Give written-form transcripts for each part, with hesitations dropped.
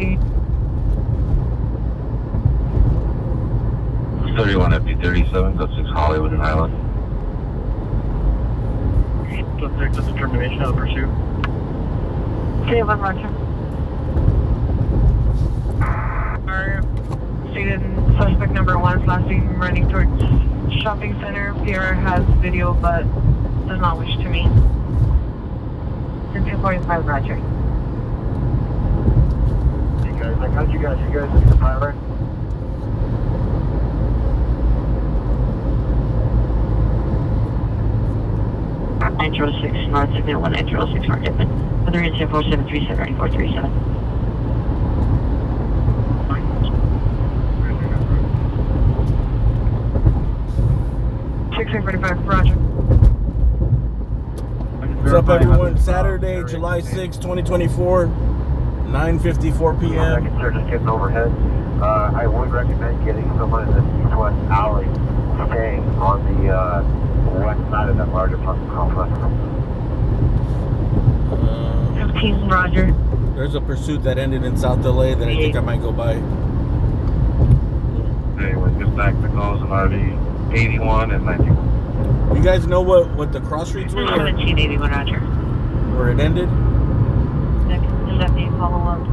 16. 31 FP37, code 6 Hollywood and Highland. Subject to determination of pursuit. Okay, 1 Roger. Our stated suspect number 1 is last seen running towards shopping center. Pierre has video but does not wish to meet. 245 Roger. Hey guys, I got you guys. You guys see the pilot? Nitro 6 North Signal 1 Nitro 6 North Edmond. Weather is 4737 running 437. 1645 Roger. What's up, everyone? Saturday, July 6, 2024, 9:54 p.m. Second sir, just getting overhead. I would recommend getting someone in the east-west alley, staying on the west side of that larger apartment complex. 15 Roger. There's a pursuit that ended in South LA that I think I might go by. Anyway, just back to calls in RV 81 and 91. You guys know what the cross streets were? 1781 Roger. Where it ended? Does that be follow up to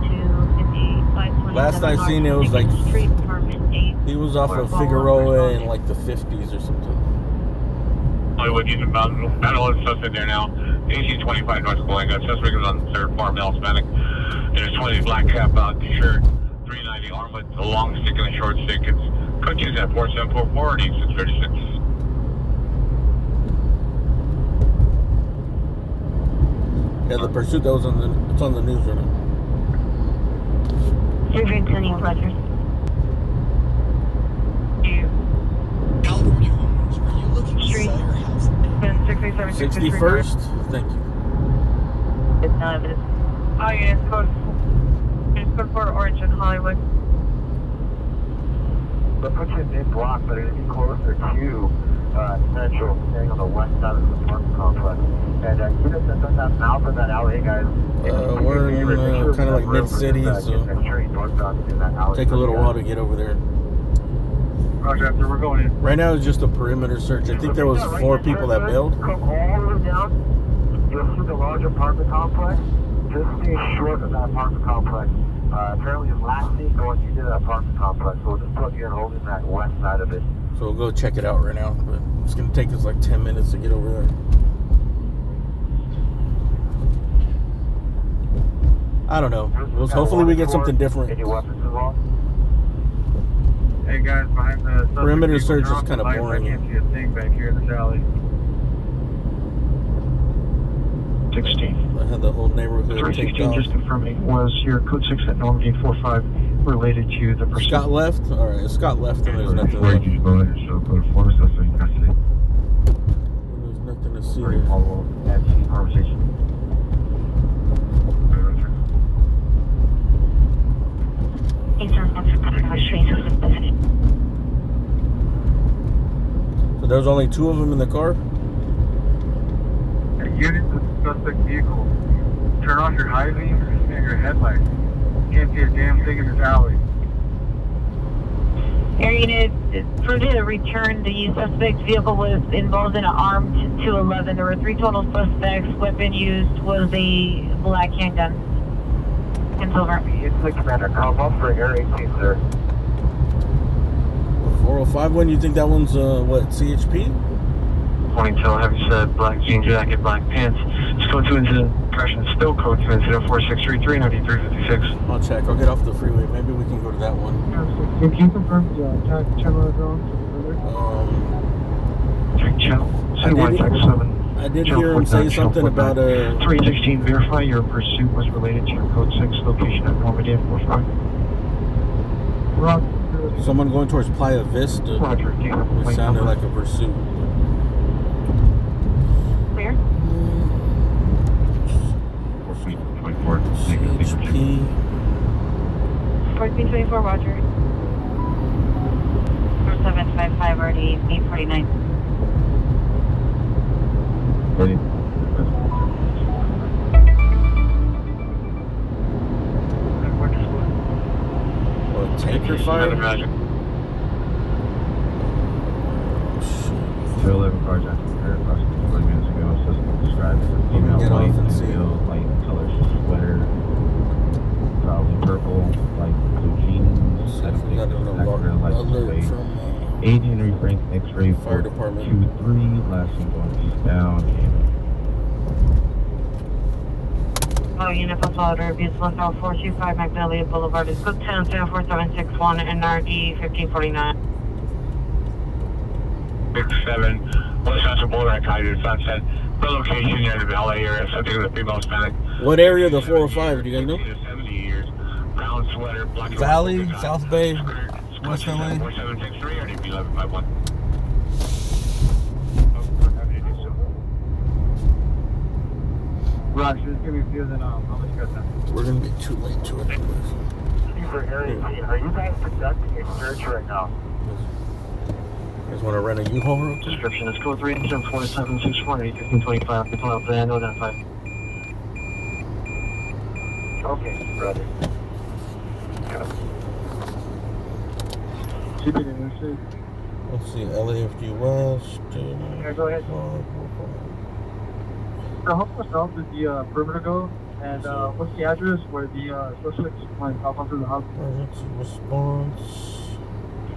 5527? Last I seen it was like Street Department 8. he was off of Figueroa in like the 50s or something. Hollywood, using battle of suspect there now. AC 25 North Cahuenga. Suspect is on the third floor, male Hispanic. There's 20 black cap t-shirt, 390 arm with a long stick and a short stick. It's coaches at 4744 and 8636. Yeah, the pursuit that was on it's on the news right now. Continue Roger. California homeowners, are you looking to Street. sell your house? 67 61st? Thank you. It's no evidence. Oh, yeah, it's code 4 Orange in Hollywood. They'll put you in mid-block, but it'll be closer to Central, staying on the west side of the apartment complex. And units that don't have mouth in that alley, guys. We're in kind of like mid-city, so take a little while to get over there. Roger, after we're going in. Right now it's just a perimeter search. I think there was 4 people that bailed. Come all the way down. You'll see the large apartment complex. Just stay short of that apartment complex. Apparently his last scene going into that apartment complex. So we'll just plug you in holding that west side of it. So we'll go check it out right now. But it's going to take us like 10 minutes to get over there. I don't know. Hopefully we get something different. Any weapons involved? Hey guys, behind the Perimeter search is kind of boring. I can't see a thing back here in this alley. 16. I had the whole neighborhood taped 316, off. just confirming, was your code 6 at Normandy 45 related to the pursuit? Scott left? Alright, Scott left and there's nothing Where left. you go ahead and show code 4, so you can see. There's nothing to see Very there. follow and see conversation. So there's only 2 of them in the car? Unit to the suspect vehicle. Turn off your high beam and your headlights. Can't see a damn thing in this alley. Air unit, further to return, the suspect's vehicle was involved in an armed 211. There were 3 total suspects. Weapon used was a black handgun. And silver. It's the commander. Come up for Air 18, sir. 405 one, you think that one's, what, CHP? Morning, Till. Have you said black jean jacket, black pants? Just code 2 incident. Correction, still code 2 incident 4633 9356. I'll check. I'll get off the freeway. Maybe we can go to that one. Can you confirm the channel zone? Check channel. Citywide check 7. I did hear him say something about a... 316, verify your pursuit was related to your code 6 location at Normandy 45. Roger. Someone going towards Playa Vista. Roger. It sounded like a pursuit. Clear? 4 feet, 24. CHP. 1424, Roger. 4755, already 849. Ready? tanker fire? Two 11 cars after repair across 40 minutes ago. Suspect described as a female Get white off and and see. male light color sweater, probably purple, light blue jeans. We got an alert from Age Henry Frank X-ray fire department. 423, last one going eastbound. Oh, unit for Florida, Abuse 10425 Magnolia Boulevard is good 10-4761 NRD 1549. 67, Wisconsin border and Coyote Sunset. The location near the LA area, subject to the female Hispanic. What area of the 405? Do you guys know? 70 years. Brown sweater, black Valley, South Bay, West LA. 4763 or DP 1151. Roger, just give me a few, then I'll let you guys know. We're gonna get too late to it. Are you guys conducting a search right now? You guys want to rent a U-Haul real quick? Description is code 34761 1525. Control out plan identified. Okay, brother. Let's see, LAFD West. Yeah, go ahead. How far south did the perimeter go? And what's the address where the suspects might pop onto the house? Emergency response.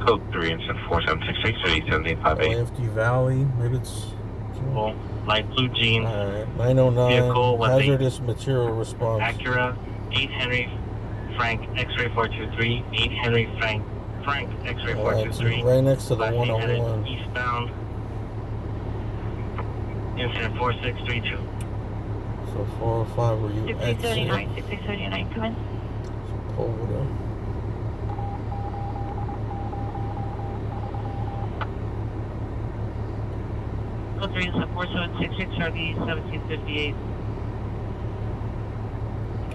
Code 3 instead 4766 87858. LAFD Valley. Maybe it's. Light blue jeans, Alright, 909. Vehicle with Hazardous material response. Acura, 8 Henry Frank X-ray 423, 8 Henry Frank X-ray It's 423. right next to the Last name headed 101. eastbound. Incident 4632. So 405 where you exit. 6339, come in. Over there. Code 3 is 4766 RD 1758.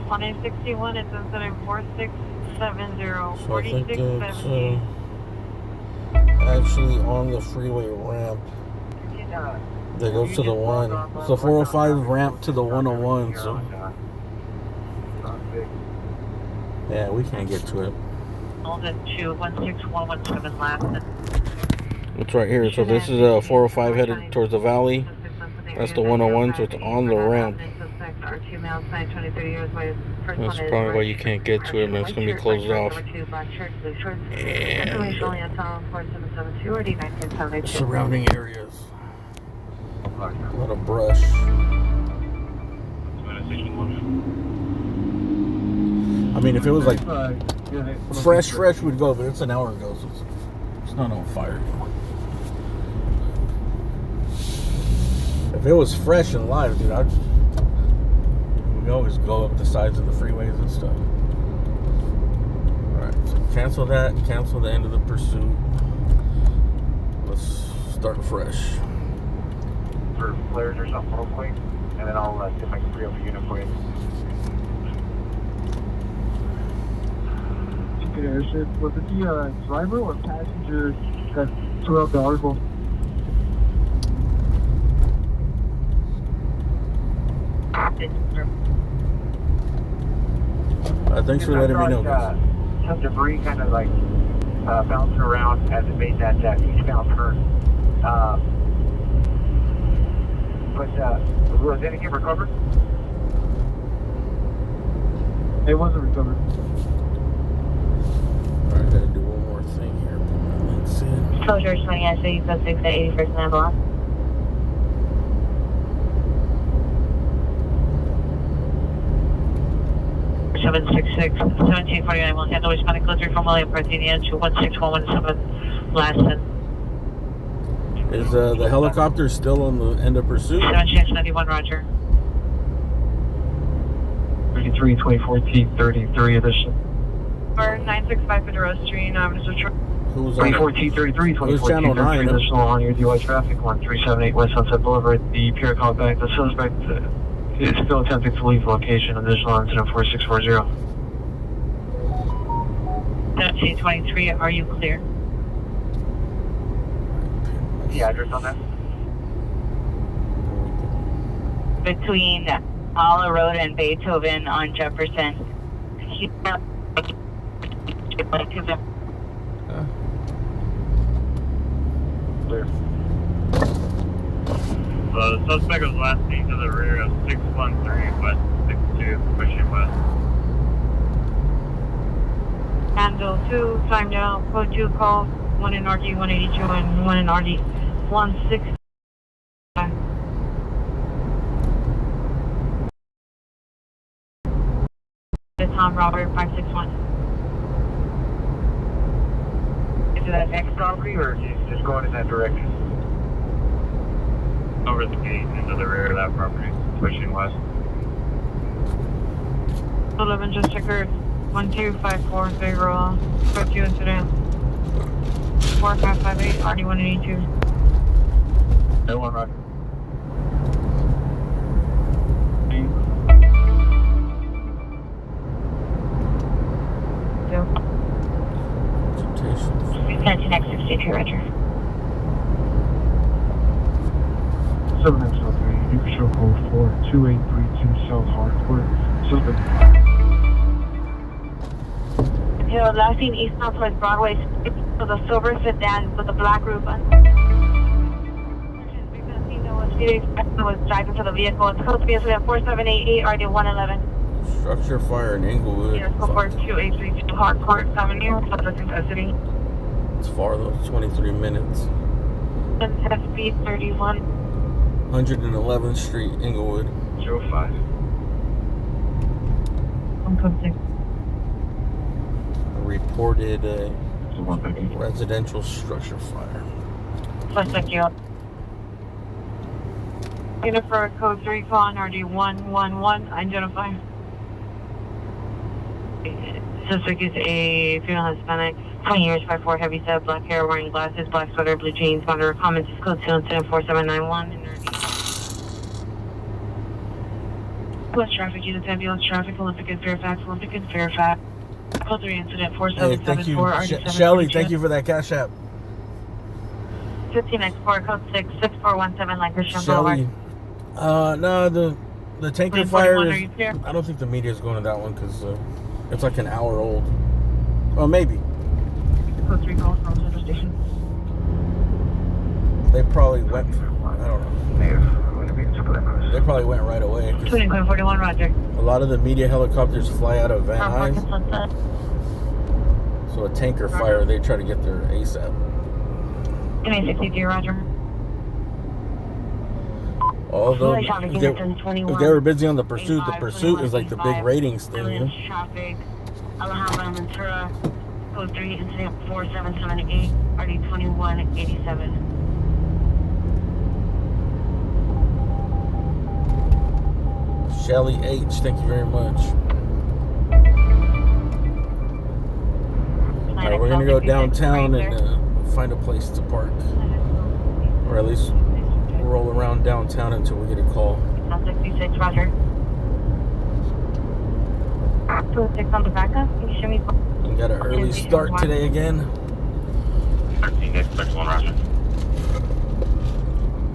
161, it's incident 4670, So I think it's 4670. actually on the freeway ramp that goes to the one. It's the 405 ramp to the 101. So yeah, we can't get to it. Alden 216117 last. It's right here. So this is a 405 headed towards the valley. That's the 101, so it's on the ramp. That's probably why you can't get to it, and it's going to be closed off. And surrounding areas. A lot of brush. I mean, if it was like fresh, we'd go, but it's an hour ago, so it's not on fire. If it was fresh and live, dude, we always go up the sides of the freeways and stuff. Alright, so cancel that, cancel the end of the pursuit. Let's start fresh. For flares or something real quick, and then I'll see if I can free up a unit for you. Was it the driver or passenger that threw out the article? Thanks for letting me know, guys. Some debris kind of like bouncing around as it made that eastbound turn. But was anything recovered? It wasn't recovered. Alright, gotta do one more thing here. Put my links in. Closure 20, I see suspects at 81st and Avalon. Seven 1749 will handle responding code 3 from William Parthenia to 16117 Laston. Is the helicopter still on the end of pursuit? 7691, Roger. 33, 24, T33 edition. Or 965 Federal Street, Mr. Troy. Who's on 24 T33, 24 Who's channel 9, T33 additional on your DUI traffic, 1378 West Sunset Boulevard. The peer call back. The suspect is still attempting to leave location. Additional incident 4640. 1723, are you clear? The address on that? Between Alla Road and Beethoven on Jefferson. Clear. The suspect was last seen to the rear of 613 West 62, pushing west. Handle 2, time now, code 2 call, 1 in RD 182 and 1 in RD 160. Tom Robert 561. Is it an X property or is it just going in that direction? Over the gate into the rear of that property, pushing west. 11 just occurred. 1254 Figueroa. Code 2 incident. 4558 RD 182. No one right. Sent to next 62, Roger. 7X03, you can show code 42832 South Hartford. Suspect. Hill, last seen East Northwest Broadway, so the silver sedan with the black roof on. Was driving to the vehicle. It's code 3 incident 4788 RD 111. Structure fire in Inglewood. Yes, go for 2832 Harcourt Avenue, public necessity. It's far though, 23 minutes. SB 31. 111th Street, Inglewood. 05. On code 6. Reported residential structure fire. Suspect you up. Unit for code 3 call on RD 111. Identify. Suspect is a female Hispanic, 20 years, 5'4", heavy set, black hair, wearing glasses, black sweater, blue jeans, monitor comments, code 2 incident 4791. West traffic, units, ambulance traffic, Olympic and Fairfax, Olympic and Fairfax. Code 3 incident Hey, thank you, 4774, Shelly. Thank you for that cash app. 15X4, code 6, 6417, Lancaster Shelly. Boulevard. No, the tanker Lane fire 41, is. are you clear? I don't think the media is going to that one because it's like an hour old. Well, maybe. Code 3 calls from Central Station. They probably went. I don't know. They probably went right away. 2041, Roger. A lot of the media helicopters fly out of Van Nuys. So a tanker fire, they try to get there ASAP. NIGHTCRAWLER, Roger. Although if they were busy on the pursuit is like the big ratings thing, you know? Traffic, Alhambra, Ventura, code 3, incident 4778, RD 2187. Shelly H, thank you very much. Alright, we're gonna go downtown and find a place to park. Or at least roll around downtown until we get a call. 66, Roger. 26 on the backup. Can you show me? We got an early start today again. 13X61, Roger.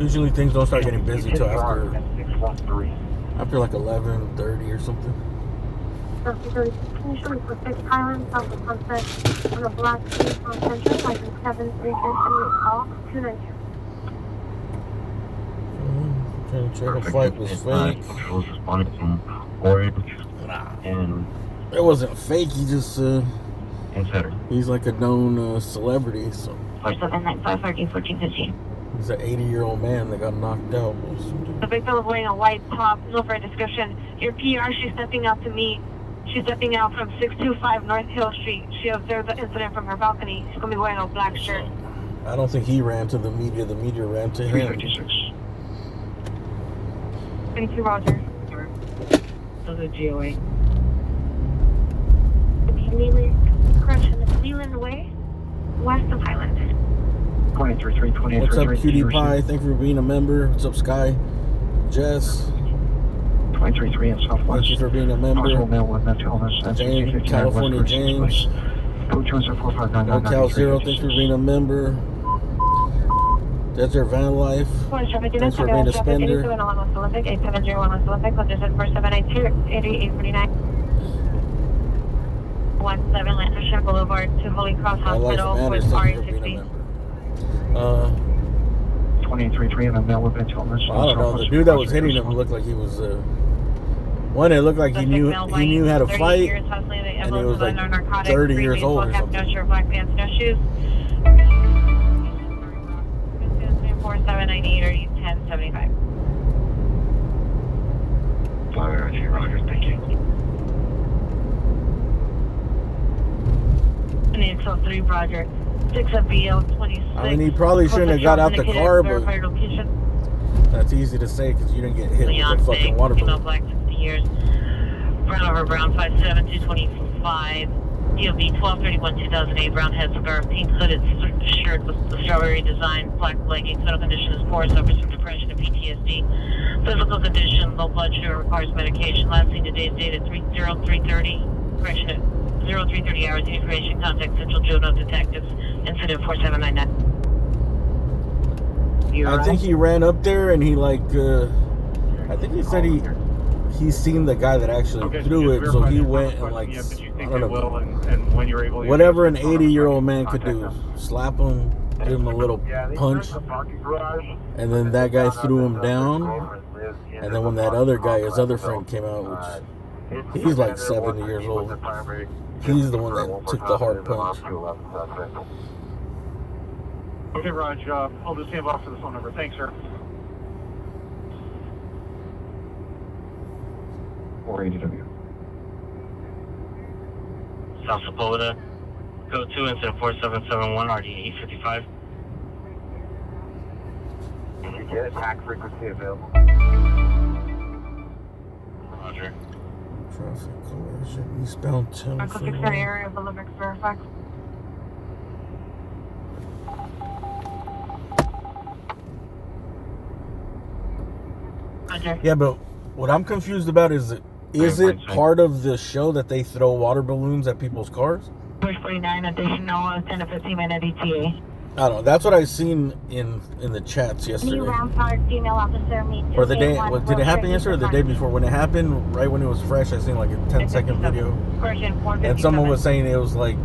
Usually things don't start getting busy till after 613. like 11:30 or something. Can you show me for 6 Highland, South of Sunset, on the black street on Central, license 732 off, 292. Trying to check a fight was fake. Patrols responded from Orange and It wasn't fake, he just Insider. he's like a known celebrity, so 4795 1415. he's an 80-year-old man that got knocked out. The victim was wearing a white top, no further description. Your PR, she's stepping out to me. She's stepping out from 625 North Hill Street. She observed the incident from her balcony. She's going to be wearing a black shirt. I don't think he ran to the media ran to him. 356. 22 Roger. Those are GOA. Correction, it's Leland Way, west of Highland. 23, What's up, Cutie Pie? Thank you for being a member. What's up, Sky? Jess? 23 in Southwest. Thank you for being a member. James, California James. Cal0, thanks for being a member. Desert Van Life. Thanks for being a spender. 8701 Olympic, condition 4792, 8849. 17 Lancashire Boulevard to Holy Cross My life Hospital with matters. Thank you for being a RA60. member. 23-3 and a male with mental illness. I don't know. The dude that was hitting him looked like he was. One, it looked like he knew how to fight, and he was like 30 years old or something. No shirt, black pants, no shoes. 4798 or 1075. Roger, thank you. And the XL3 Roger. 6FBL26. I mean, he probably shouldn't have got out the car, but location. that's easy to say because you didn't get hit Leon with a fucking water female balloon. black 60 years. Brown over brown 57225. DOB 1231-2008. Brown head cigar, pink hooded shirt with the strawberry design, black leggings. Medical condition is poor, suffers from depression and PTSD. Physical condition, low blood sugar, requires medication. Last seen today's date at 0330. Correction at 0330 hours. Information contact Central Juvenile Detectives. Incident 4799. I think he ran up there and he like, I think he said he's seen the guy that actually threw it, so he went and like, I don't know, whatever an 80-year-old man could do, slap him, give him a little punch, and then that guy threw him down, and then when that other guy, his other friend came out, which he's like 70 years old, he's the one that took the hard punch. Okay, Raj, I'll just stand by for the phone number. Thanks, sir. 480W. South Sepulveda. Go to incident 4771 RD 855. Did you get attack frequency available? Roger. Traffic collision, eastbound 10. Uncle 6 area of the Limerick Fairfax. Roger. Yeah, but what I'm confused about is it part of the show that they throw water balloons at people's cars? Push 49, additional 10 to 15 minute ETA. I don't know. That's what I seen in the chats yesterday. New Round Park, female officer, meet Or the day, did it happen yesterday or the day before? When it happened, right when it was fresh, I seen like a 10-second video. And someone was saying it was like,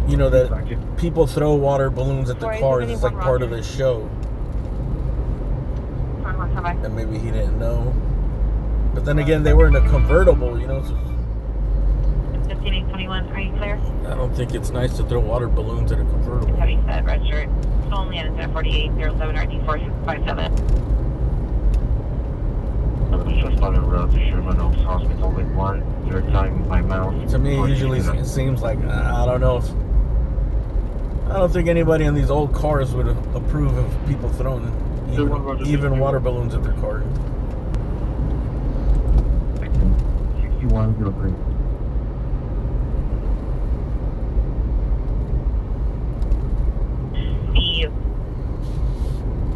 you know, that people throw water balloons at the cars. It's like part of the show. And maybe he didn't know. But then again, they were in a convertible, you know. So 15821, are you clear? I don't think it's nice to throw water balloons at a convertible. Heavy set, red shirt. It's only at incident 4807 RD 4657. Just on the road to Sherman Oaks Hospital with one. Third time my mouth. To me, usually it seems like, I don't know if, I don't think anybody in these old cars would approve of people throwing even water balloons at their car. 6103.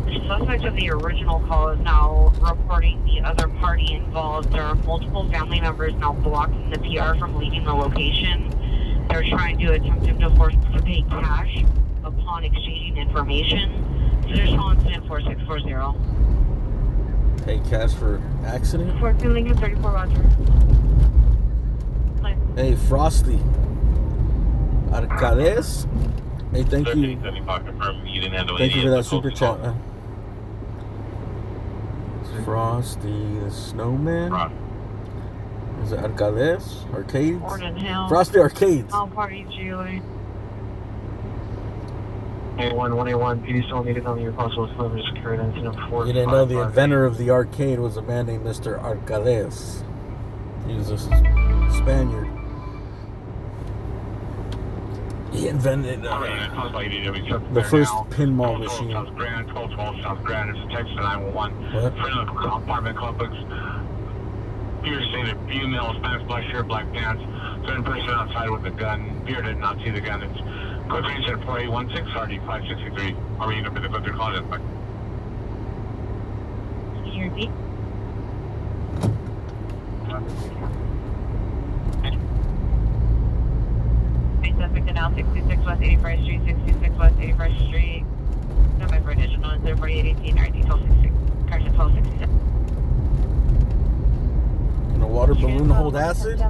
The suspect of the original call is now reporting the other party involved. There are multiple family members now blocking the PR from leaving the location. They're trying to attempt to force to pay cash upon exchanging information. So there's no incident 4640. Pay cash for accident? 14 Lincoln 34 Roger. Hey, Frosty. Arcades? Hey, thank you. Thank you for that super chat, man. Frosty the Snowman? Is it Arcades? Arcades? Frosty Arcades. All party Julie. 181, PD still needed on your possible delivery secured incident 4. You didn't know the inventor of the arcade was a man named Mr. Arcades. He was a Spaniard. He invented the first pinball machine. Sounds grand, 1212 sounds grand. It's a text to 911. What? Friend of the apartment complex. Peer seen a female, Spanish black shirt, black pants. Certain person outside with a gun. Peer did not see the gun. It's code range at 4816 RD 563. Are we going to be the good call it? Can you repeat? Suspect now 66 West 81st Street, 66 West 81st Street. Number for additional is 4818 RD 1266. Correction 1267. a water balloon hold acid?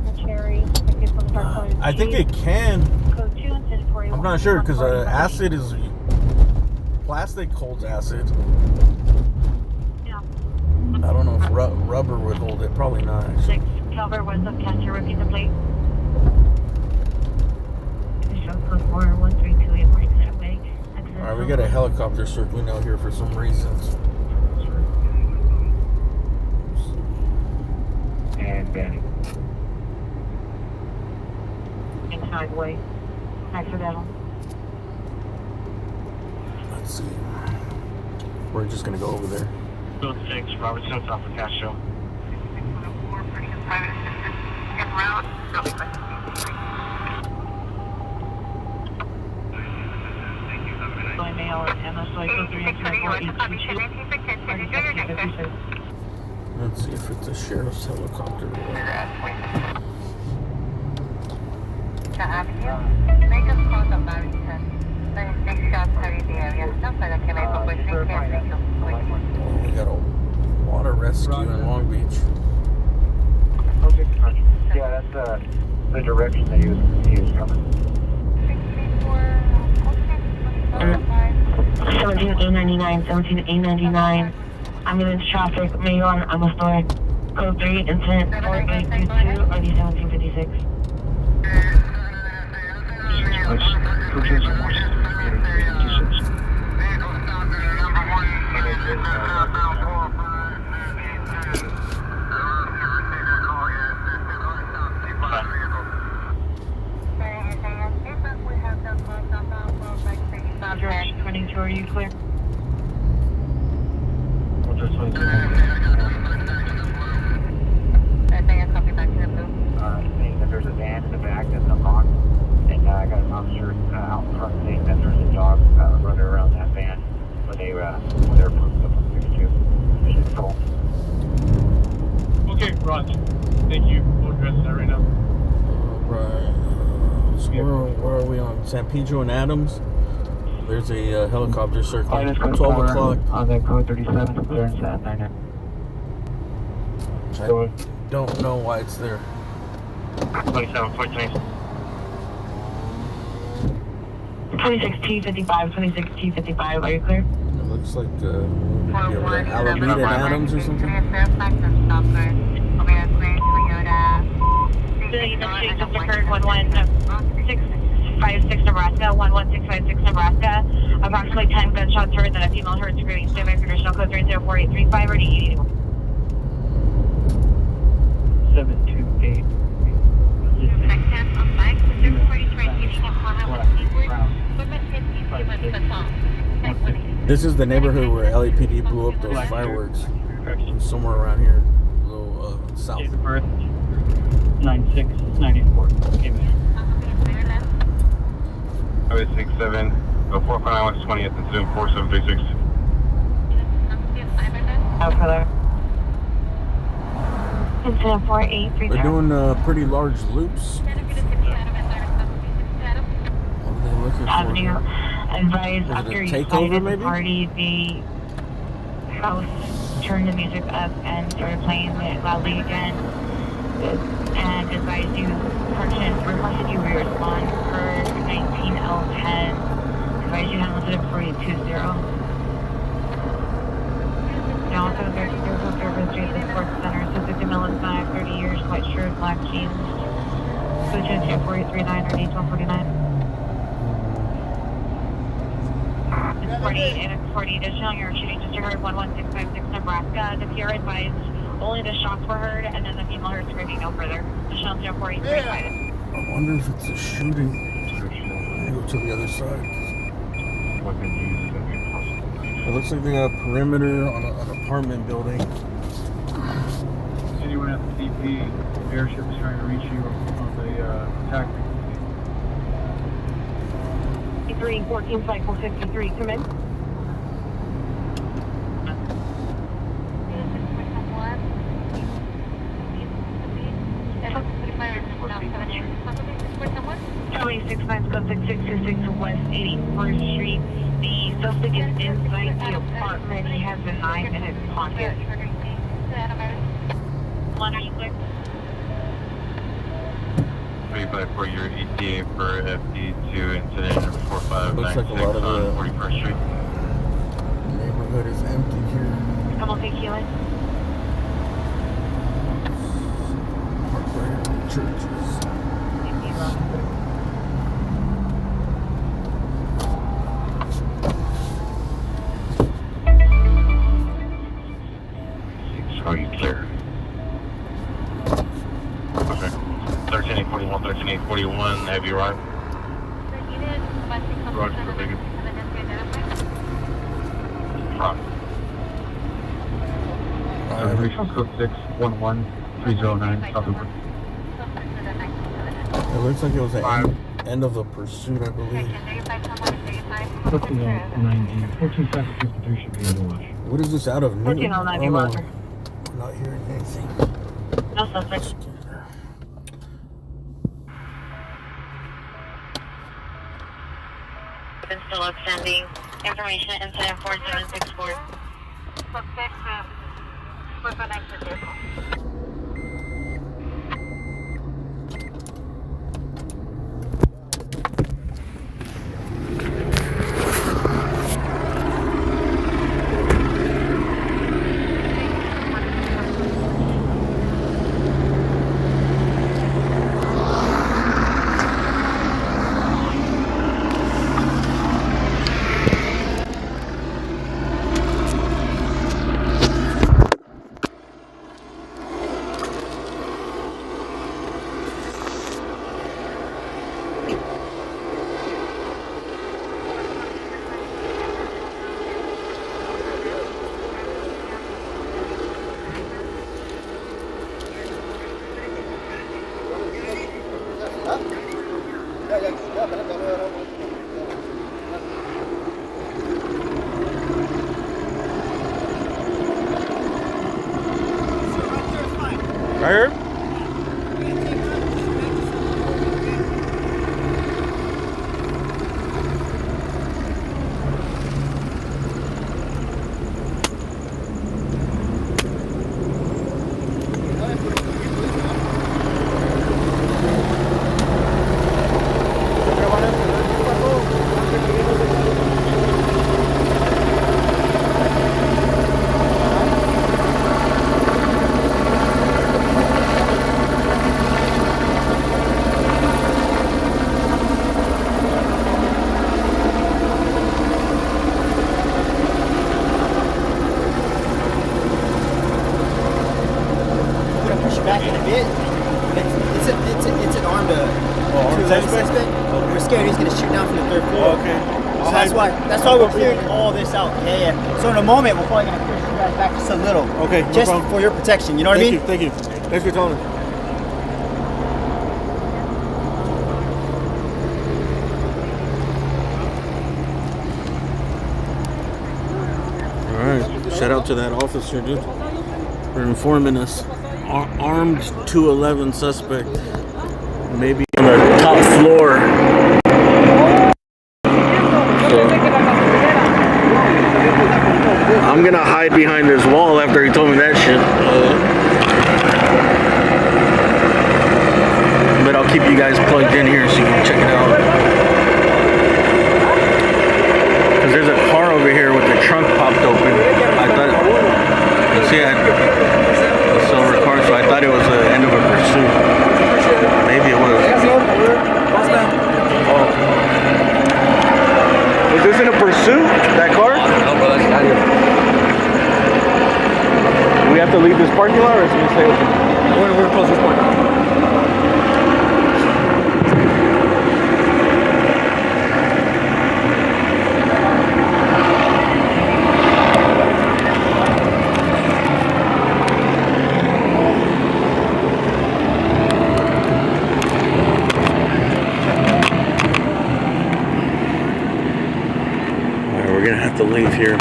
I think it can. I'm not sure because acid is plastic holds acid. Yeah. I don't know if rubber would hold it. Probably not. Actually. 6 Calvert west of Cancer. Repeat the plate. Code 4132 way. All right, we got a helicopter circling out here for some reasons. And Benny. Inside way. Accidental. Let's see. We're just gonna go over there. Zone 6, Robert Smith off of Castro. By mail and MSY code 384 Let's see if it's a sheriff's helicopter. Make a call to Barrington. Next shot, hurry the area. Not for the chemical question. Oh, we got a water rescue in Long Beach. Okay, yeah, that's the direction that he was coming. 17899, 17899. Ambulance traffic, mail on Amastor. Code 3, incident 4822, RD 1756. Direction 22, are you clear? Saying that there's a van in the back that's unlocked, and I got an officer out in front saying that there's a dog running around that van when they were posted up on 62. Mission control. Okay, Roger. Thank you. We'll address that right now. Right. So where are we on? San Pedro and Adams. There's a helicopter circling. 12 o'clock. On the code 37, clearance at 99. I don't know why it's there. 27, 14. 26T55, 26T55, are you clear? It looks like Alameda and Adams or something. The initiation just occurred 11656 Nebraska, 11656 Nebraska. Approximately 10 gunshots heard, then a female heard screaming. Stand by for additional code 304-835, ready 80. 728. This is the neighborhood where LAPD blew up those fireworks. Somewhere around here, a little south. Date of birth 9694. Amen. Highway 67, 459 West 20th and Zoom 4736. Out for there. Incident 4830. They're doing pretty large loops. What are they looking Avenue. for? Advise Is it after a you takeover, sighted the maybe? party, the house turned the music up and started playing it loudly again. And advised you, requested you re-respond for 19L10. Advised you handle it 4820. Now also there's a service street at the sports center. So 50 Millis back, 30 years, white shirt, black jeans. Switch into 4839 or 8149. It's 48 and it's 40 additional. You're shooting just heard 11656 Nebraska. The PR advised only the shots were heard, and then the female heard screaming no further. Additional 4835. I wonder if it's a shooting. Let me go to the other side. It looks like they got a perimeter on an apartment building. Anyone at the DP airship is trying to reach you on the attack. 14 cycle 53, come in. County 69-6626 West 81st Street. The suspect is inside the apartment. He has a knife in his pocket. One, are you clear? 354 your ETA for FD2 incident 4596 Looks like a lot of on 41st Street. Neighborhood is empty here. Como te healing? Churches. Are you clear? Okay. 13841, 13841, have you arrived? Roger, thank you. Reservation code 611-309, South River. It looks like it was the end of a pursuit, I believe. 1490, 1453 should be in the wash. What is this out of? 1490 Roger. I'm not hearing anything. No suspect. Been still outstanding. Information incident 4764. Suspect weapon exit vehicle. Tired? Back in a bit. It's an armed suspect. We're scared he's gonna shoot down from the third floor. Okay. So that's why we're clearing all this out. Yeah. So in a moment we're probably gonna push you guys back just a little. Okay. No just problem. for your protection. You know what I mean? Thank you. Thanks for telling me. Alright. Shout out to that officer, dude, for informing us. Armed 211 suspect, maybe on the top floor. So, I'm gonna hide behind this wall after he told me that shit. But I'll keep you guys plugged in here so you can check it out. Cause there's a car over here with the trunk popped open. I thought, let's see, a silver car, so I thought it was the end of a pursuit. Maybe it was. Oh. Was this in a pursuit? That car? No, bro, that's not it. Do we have to leave this parking lot, or is it going to stay open? We're close to this point. To leave here.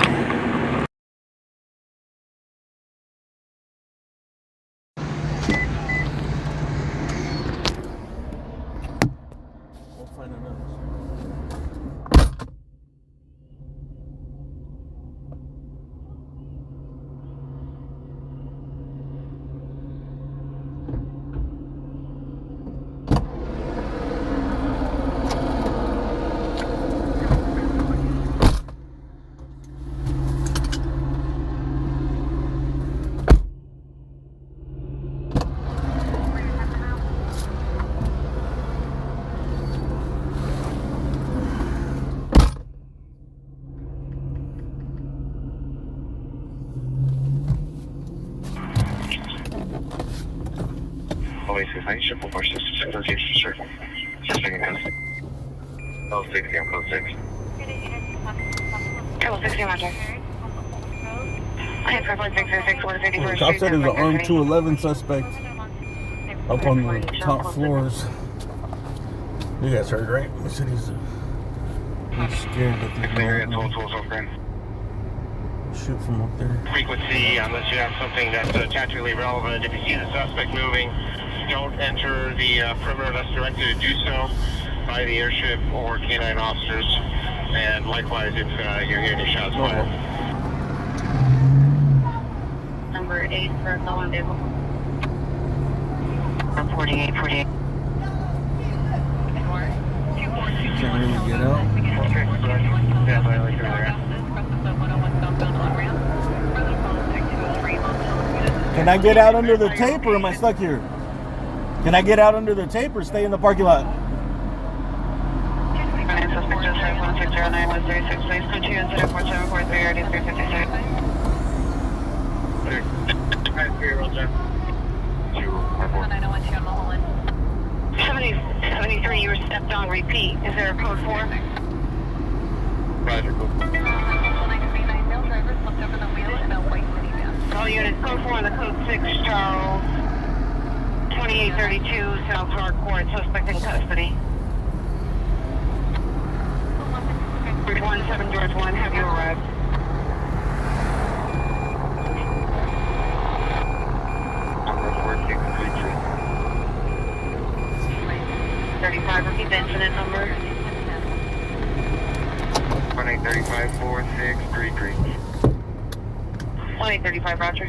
We'll find another. 466 on Station Street. Suspect in custody. Code 60, I'm code 6. Code 60, Roger. I have 4.606, 154 Cop said it was an armed 211 suspect up on the top floors. You guys heard, right? He said he's scared that they're going to shoot from up there. Frequency, unless you have something that's tactically relevant. If you see the suspect moving, don't enter the perimeter unless directed to do so by the airship or K9 officers. And likewise, if you're hearing the shots fired. Number 8 for Nolan vehicle. 48. Can't really get out. Yeah, violation there. Can I get out under the tape or am I stuck here? Can I get out under the tape or stay in the parking lot? Suspect just 51609-136, please continue incident 4743 RD 356. 73, you were stepped on, repeat. Is there a code 4? Roger, cool. All units, code 4 on the code 6, Charles. 2832 South Harcourt, suspect in custody. Bridge 17 George 1, have you arrived? Number 4633. 35, repeat the incident number. 1835 4633. 1835, Roger.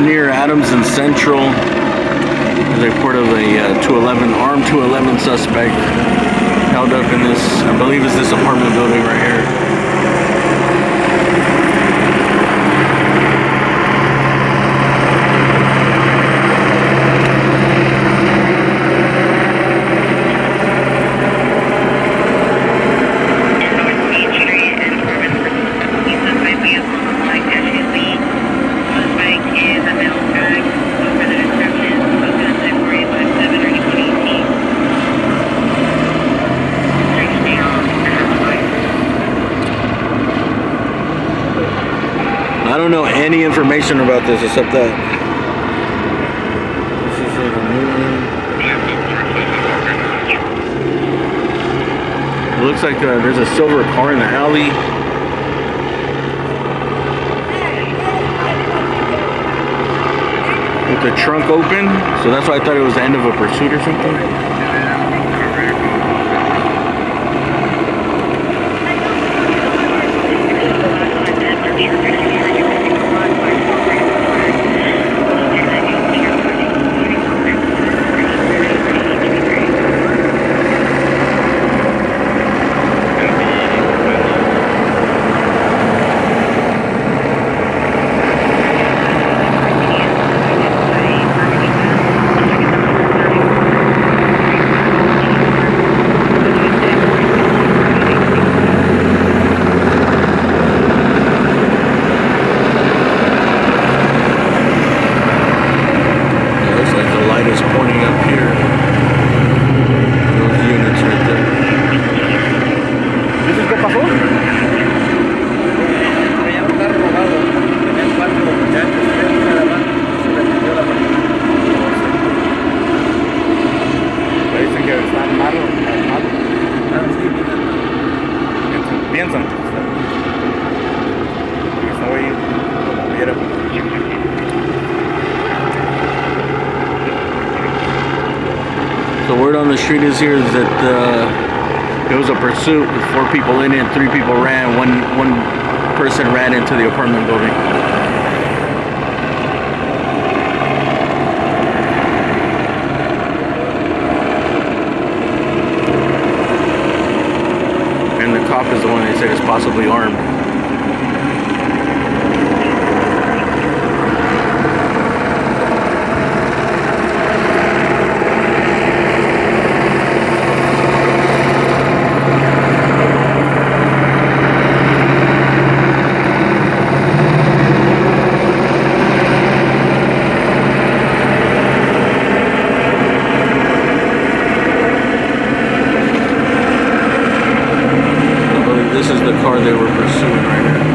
Near Adams and Central. There's a report of a 211 armed 211 suspect held up in this, I believe is this apartment building right here. I don't know any information about this except that this is a new one. It looks like there's a silver car in the alley. With the trunk open, so that's why I thought it was the end of a pursuit or something. street is here is that it was a pursuit with 4 people in it, 3 people ran, one person ran into the apartment building. And the cop is the one they said is possibly armed. This is the car they were pursuing right here.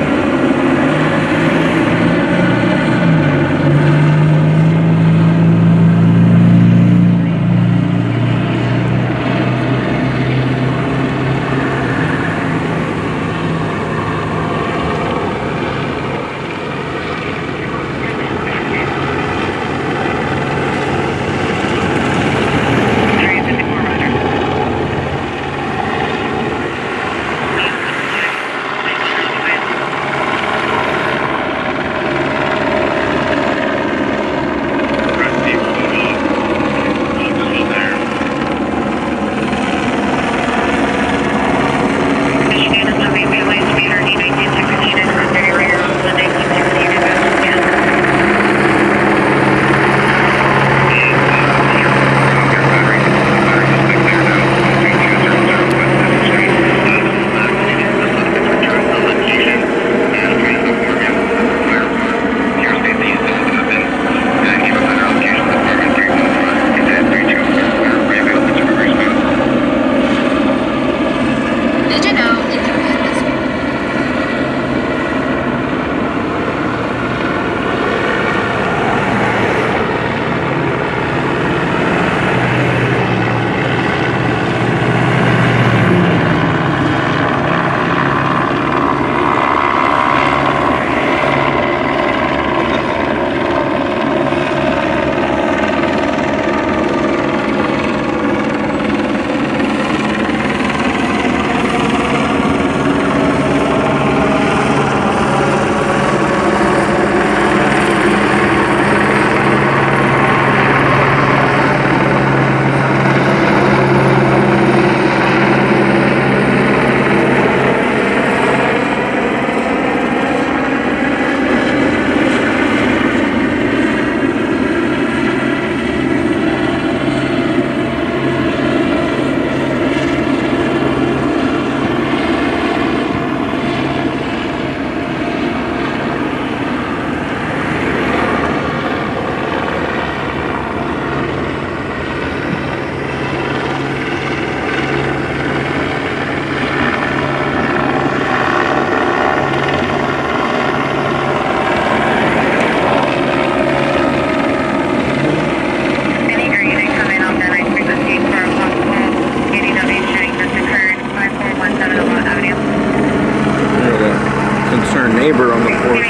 Neighbor on the porch.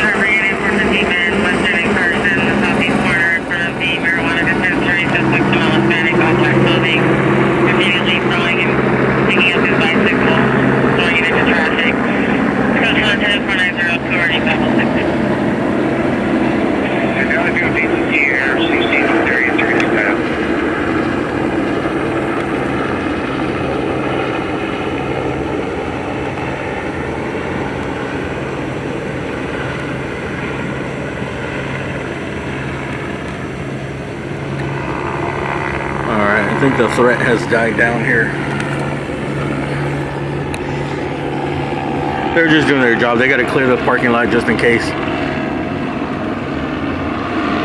Immediately throwing and picking up his bicycle, throwing it into traffic. Control Lieutenant 490, already level 6. And now I do decency here, CC area 35. I think the threat has died down here. They're just doing their job. They got to clear the parking lot just in case.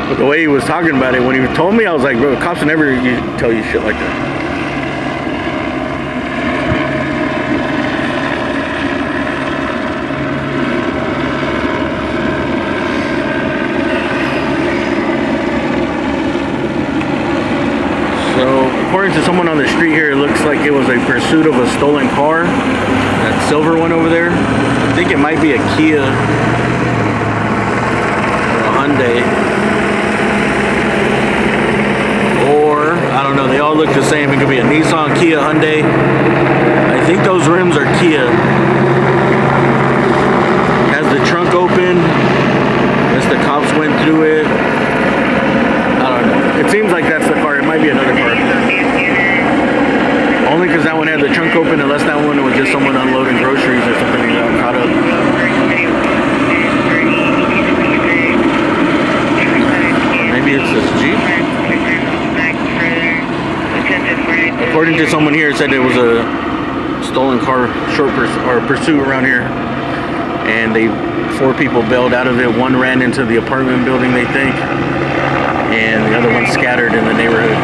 But the way he was talking about it, when he told me, I was like, bro, cops never tell you shit like that. According to someone on the street here, it looks like it was a pursuit of a stolen car. That silver one over there. I think it might be a Kia or a Hyundai. Or, I don't know, they all all look the same. It could be a Nissan, Kia, Hyundai. I think those rims are Kia. Has the trunk open. Guess the cops went through it. I don't know. It seems like that's the car. It might be another car. Only because that one had the trunk open, unless that one was just someone unloading groceries or something and got caught up. Maybe it's this Jeep. According to someone here, it said there was a stolen car pursuit around here, and 4 people bailed out of it. One ran into the apartment building, they think, and the other one scattered in the neighborhood.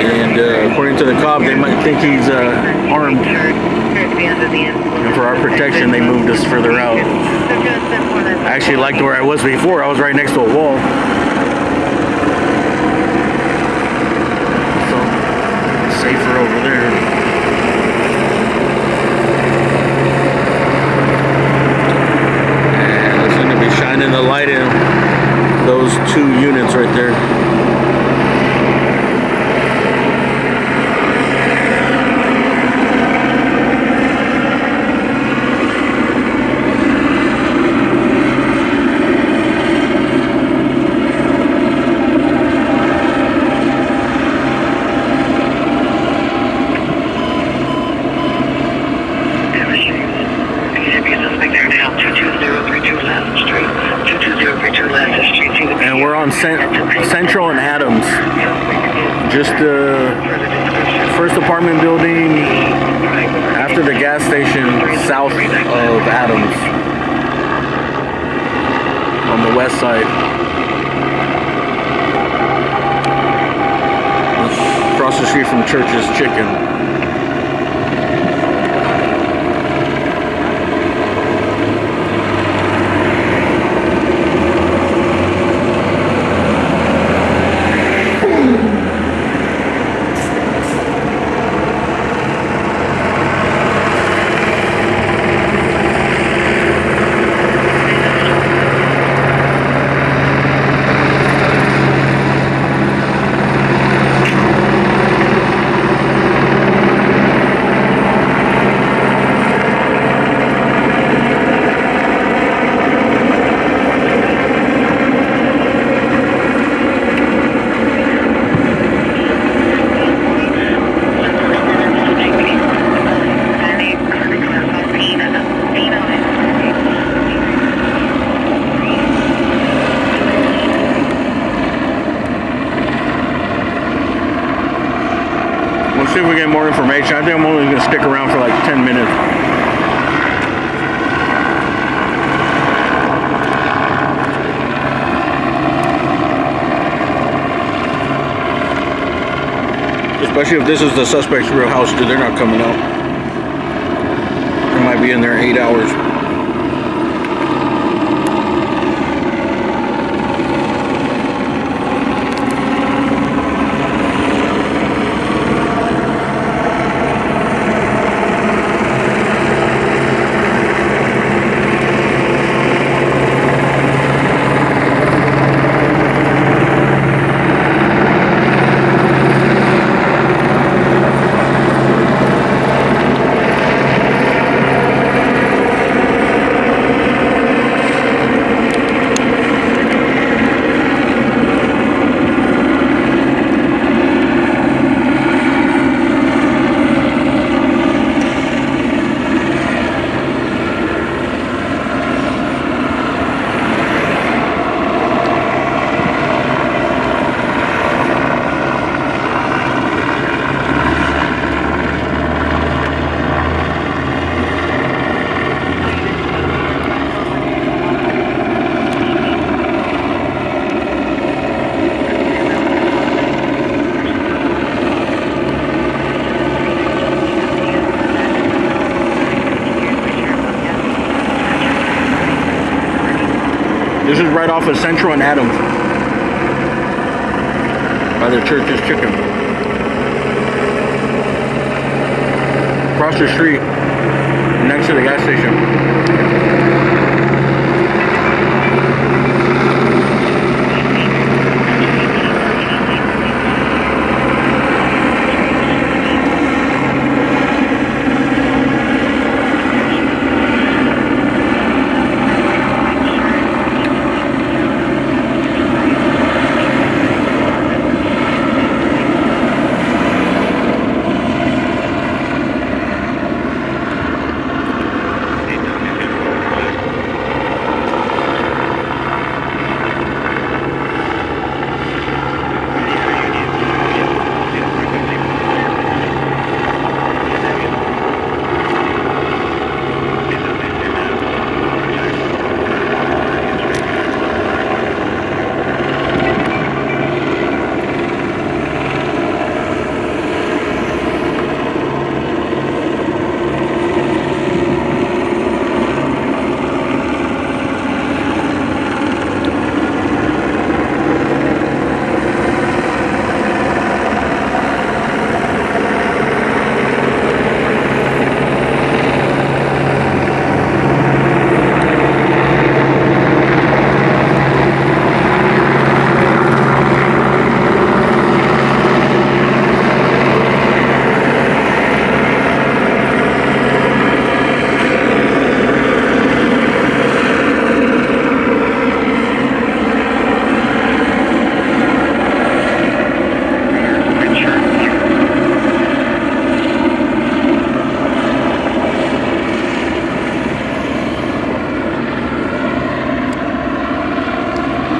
And according to the cop, they might think he's armed. And for our protection, they moved us further out. I actually liked where I was before. I was right next to a wall. So, safer over there. And it's going to be shining the light in those 2 units right there. And we're on Central and Adams. Just the first apartment building after the gas station south of Adams. On the west side. Across the street from Church's Chicken. See if we get more information. I think I'm only going to stick around for like 10 minutes. Especially if this is the suspect's real house, dude, they're not coming out. They might be in there 8 hours. This is right off of Central and Adams. By the Church's Chicken. Across the street. next to the gas station.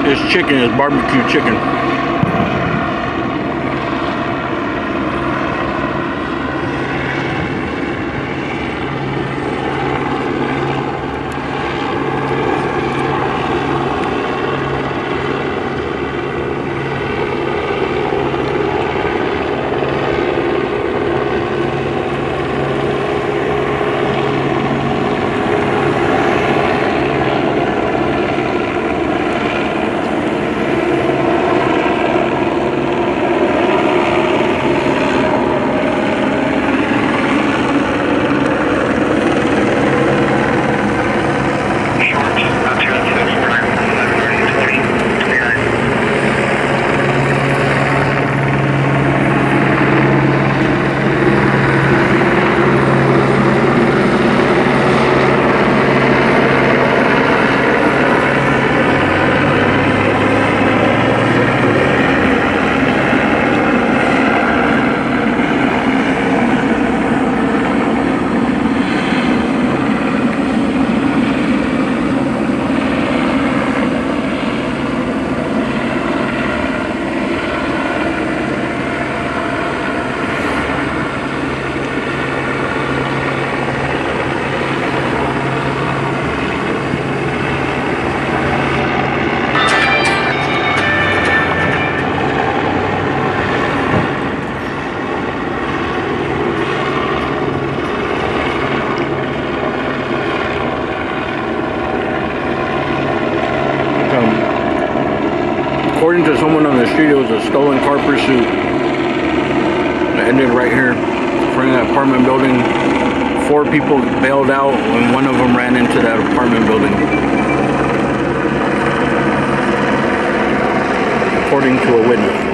This chicken is barbecue chicken. According to someone on the street, it was a stolen car pursuit that ended right here in front of that apartment building. 4 people bailed out and one of them ran into that apartment building. According to a witness.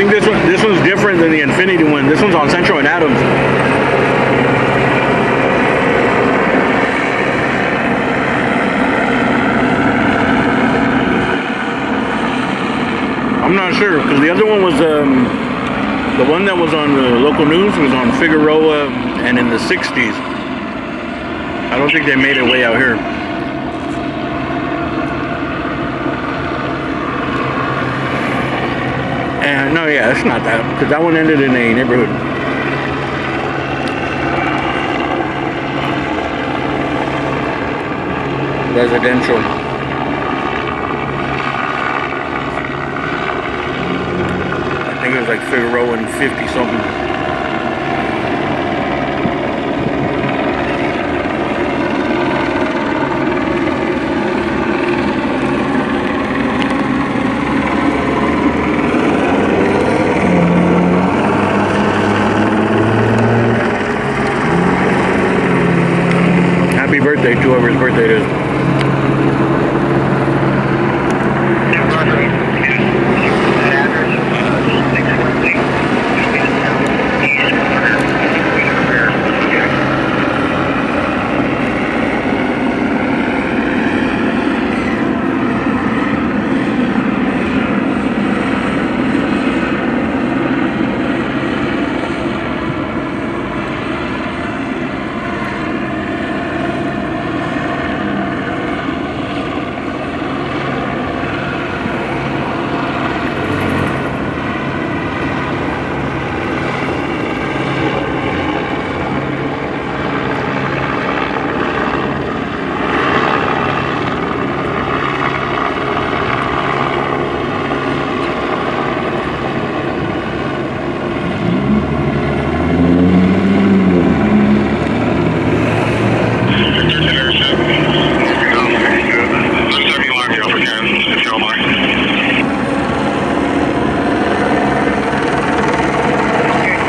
think this one's different than the Infinity one. This one's on Central and Adams. I'm not sure because the other one was the one that was on the local news was on Figueroa and in the 60s. I don't think they made it way out here. And no, yeah, it's not that because that one ended in a neighborhood. Residential. I think it was like Figueroa and 50 something. Happy birthday to whoever's birthday it is.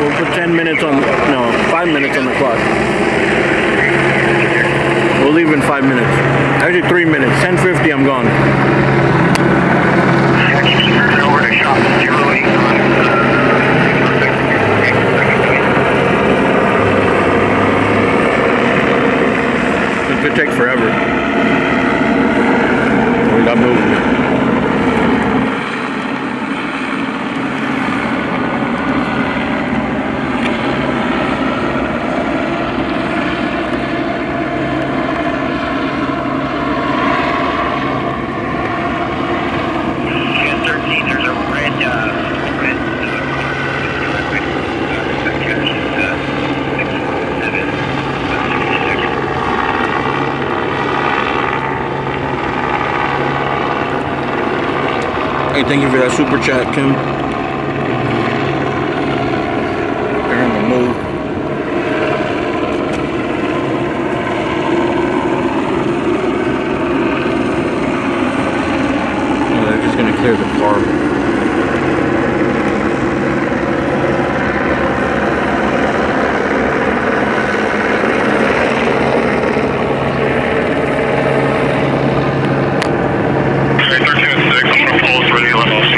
We'll put 10 minutes on, no, 5 minutes on the clock. We'll leave in 5 minutes. Actually 3 minutes. 10:50, I'm gone. Over to shop 08 It could take forever. We got moving. Hey, thank you for that super chat, Kim. They're on the move. Oh, they're just gonna clear the car. Okay, 13 and 6, I'm gonna pull 311 LC.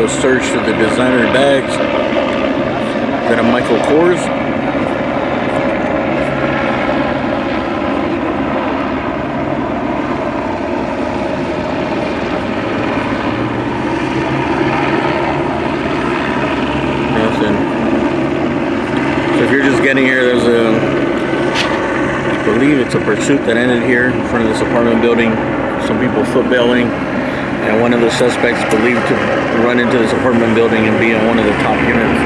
a search of the designer bags. Is that a Michael Kors? Nothing. So if you're just getting here, there's a, I believe it's a pursuit that ended here in front of this apartment building. Some people footballing, and one of the suspects believed to run into this apartment building and be in one of the top units.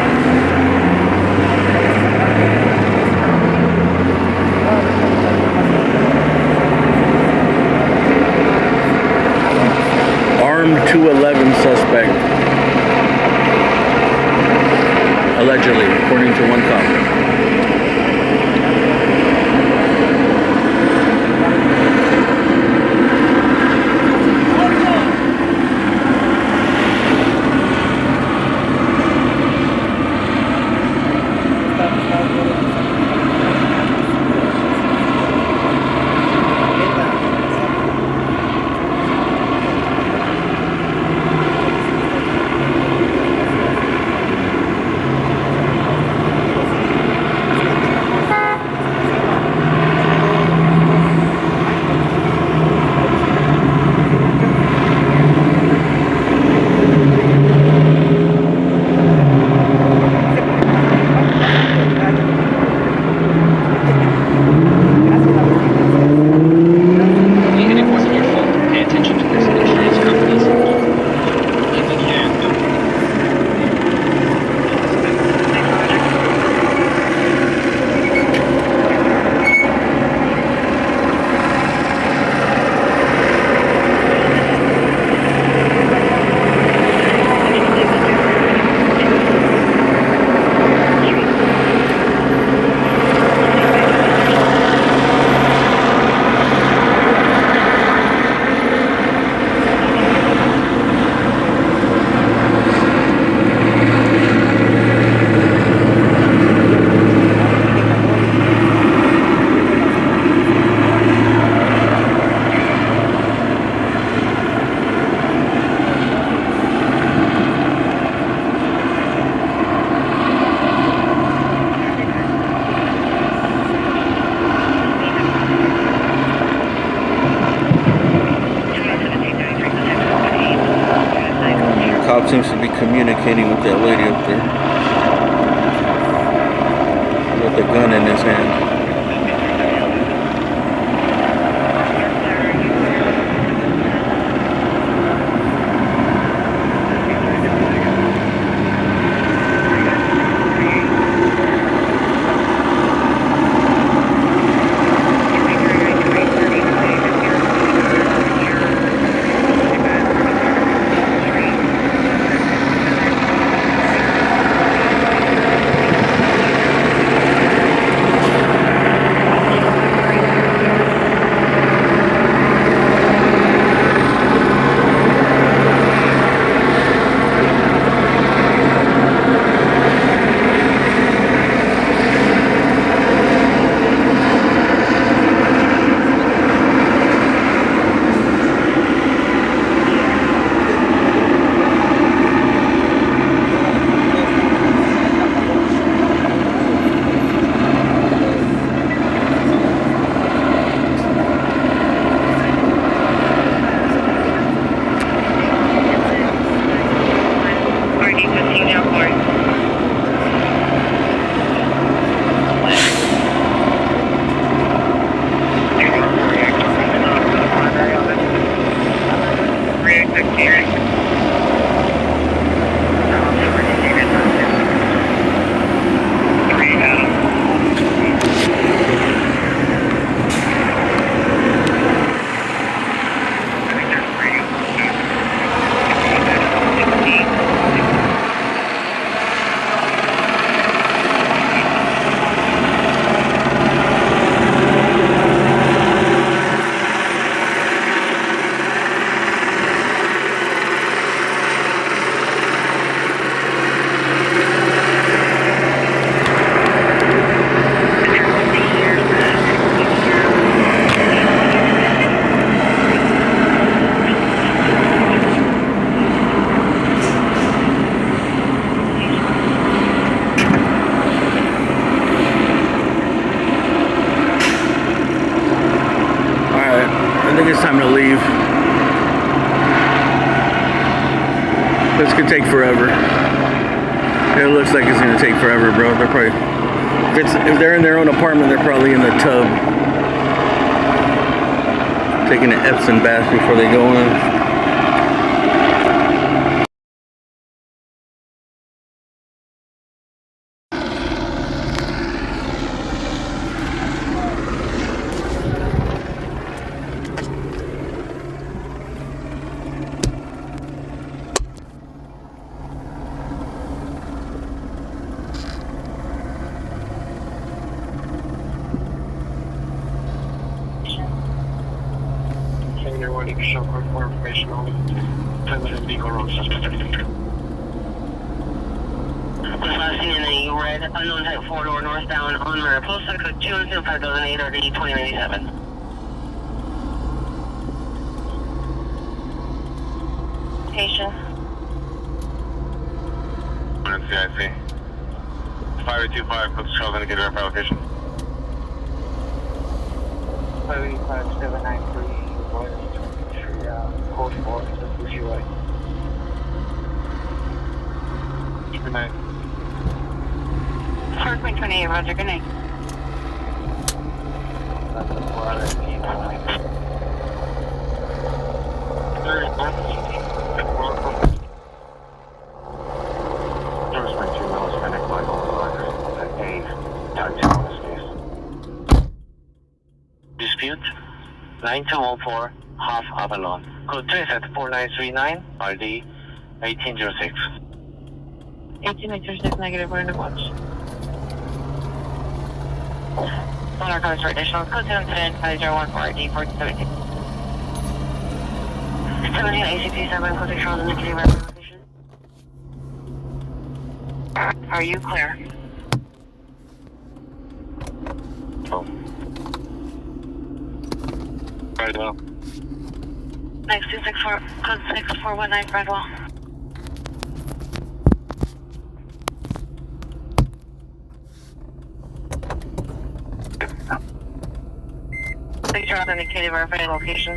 Armed 211 suspect, allegedly, according to one cop. Seems to be communicating with that lady up there with a gun in his hand. this could take forever. It looks like it's gonna take forever, bro. They're probably, if they're in their own apartment, they're probably in the tub, taking an Epsom bath before they go in. Show more information on 10-minute vehicle road suspect. Last seen in a red unknown type 4-door northbound on Mariposa, code 25008 RD 2097. Patient. CIC. 5825, code Charles indicated our application. 585793. Code 4, this is UI. Good night. 4.28, Roger, good night. That's a 4 out of 18. Service by 2 miles, Fennec, Michael, A, type 2 on this case. Dispute 9204, half Avalon. Code 3 at 4939, RD 1806. 1806 negative, we're in the watch. Sonar codes for additional code 77501 RD 1472. 17 ACP 7, code control indicating representation. Are you clear? Oh. Right now. Next 264, code 6419, Bradwell. Picture authenticated verified location.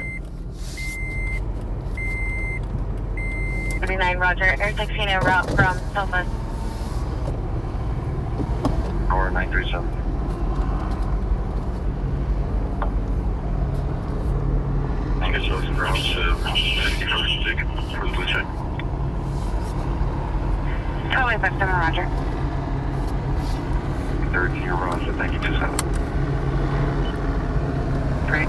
39, Roger. Air taxi en route from Southwest. Or 937. I guess I was around 51st ticket for the blue check. Totally 57, Roger. 3rd year, Roger. Thank you, 27. Great.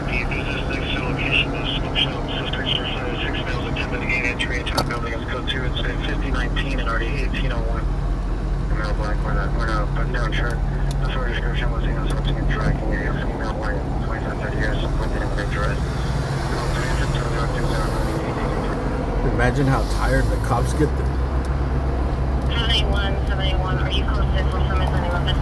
Next location is suspects for 76 males attempting to gain entry into the building as code 2 incident 5019 and RD 1801. Female black, we're not button down shirt. The story description was seen as something in tracking area. Female white, 25-30 years, pointed in big dress. Imagine how tired the cops get there. 781, are you posted for some Miscellaneous?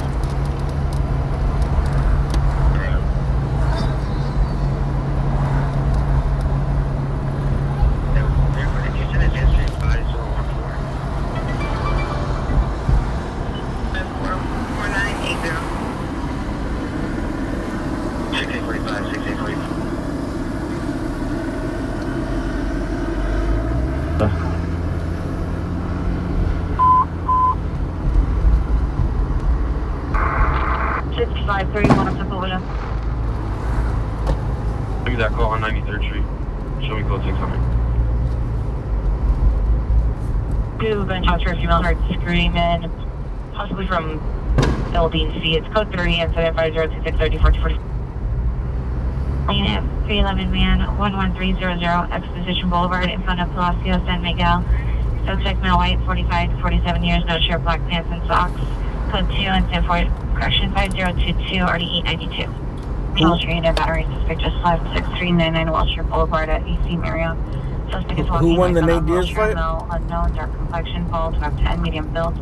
Look at that call on 93rd Street. Show me code 600. Two gunshot for a female heard screaming, possibly from building C. It's code 3 and 75026 30 40 40. Unit 311 van 11300 Exposition Boulevard in front of Palacio San Miguel. Subject male white, 45 to 47 years, no shirt, black pants and socks. Code 2 and 10 correction 5022 RDE 92. Military and battery suspect just left 6399 Walshire Boulevard at EC Marriott. Suspect is walking. Who won the Nate Diaz fight? Male, unknown, dark complexion, bald, 5'10", medium build,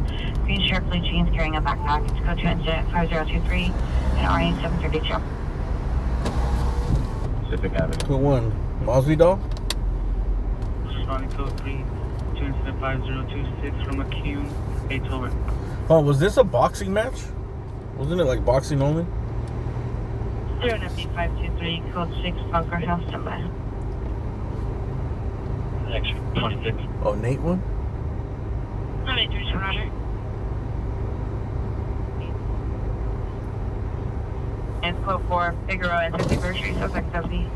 green shirt, blue jeans, carrying a backpack. It's code 2 incident 5023 and RE 732. Pacific Avenue. Who won? Mosby Dog? Responding code 3, 2 incident 5026 from McCune, 8 over. Oh, was this a boxing match? Wasn't it like boxing only? 09523, code 6, Bunker House, standby. Next, 26. Oh, Nate one? 932, Roger. And code 4, Figueroa and 50 Grocery, suspect 70.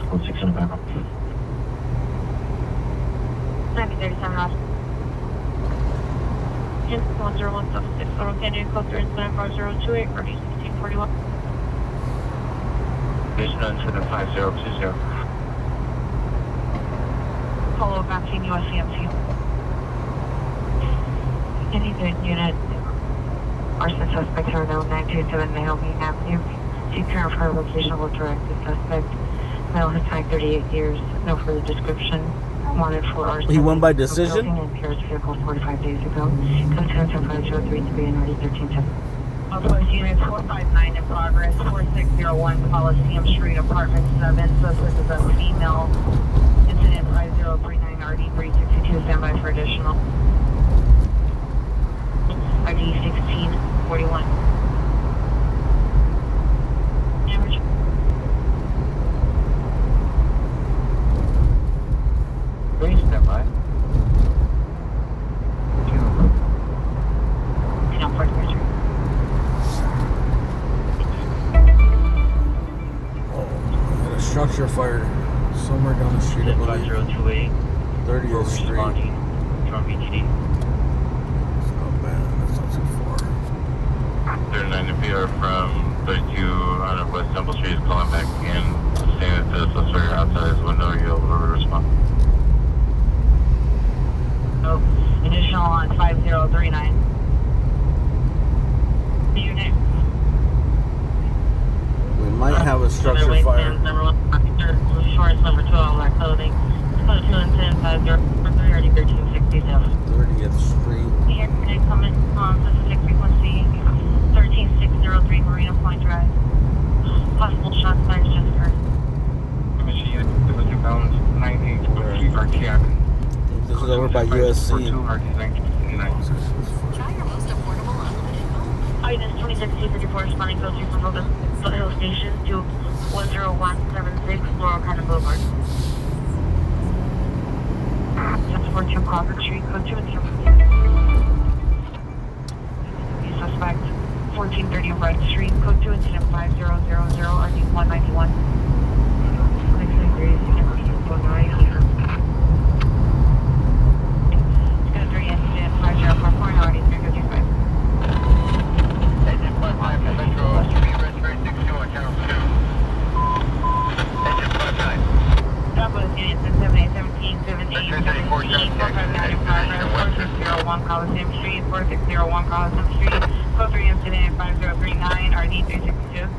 Code 6 in the back. 9037 Roger. 10176, Little Canyon, code 3 incident 5028, for 1641. Additional incident 5020. Polo vaccine USCMC. Any good unit. Arson suspects are known 927 Naomi Avenue. Seek current for location will direct the suspect. Male Hispanic 38 years. No further description. Wanted for arson. He won by decision? And Paris vehicle 45 days ago. Code 105033 and already 1310. Police unit 459 in progress. 4601 Coliseum Street, apartment 7. Suspect is a female. Incident 5039 RD 362. Standby for additional. RD 1641. Damage. Please stand by. Down 40 meters. Oh, got a structure fire somewhere down the street, I believe. 5028. 30th Street. Responding from BTD. It's not bad. That's not too far. 39 to PR from 32 out of West Temple Street is calling back in, saying that the suspect outside his window. You'll respond. Oh, additional on 5039. Unit. We might have a structure fire. Number 1, shorts, number 2, all black clothing. Code 2 incident 5043 already 1367. 30th Street. Here, coming on Pacific frequency 13603 Marina Point Drive. Possible shots fired just occurred. Machine, this is bound 98 RTX. This is over by USC. Items 26-54 responding code 2 from the Foothill Station to 10176 Laurel Cannon Boulevard. That's 42 Crawford Street, code 2 and 0. Suspect 1430 Wright Street, code 2 incident 5000 RD 191. 693 incident 190. Code 3 incident 5044 and RD 355. Engine 55, Metro, Redbury 62 on channel 2. Engine 59. Bravo units in 7817, 459 in progress, 4601 Coliseum Street, 4601 Coliseum Street, code 3 incident 5039, RD 362.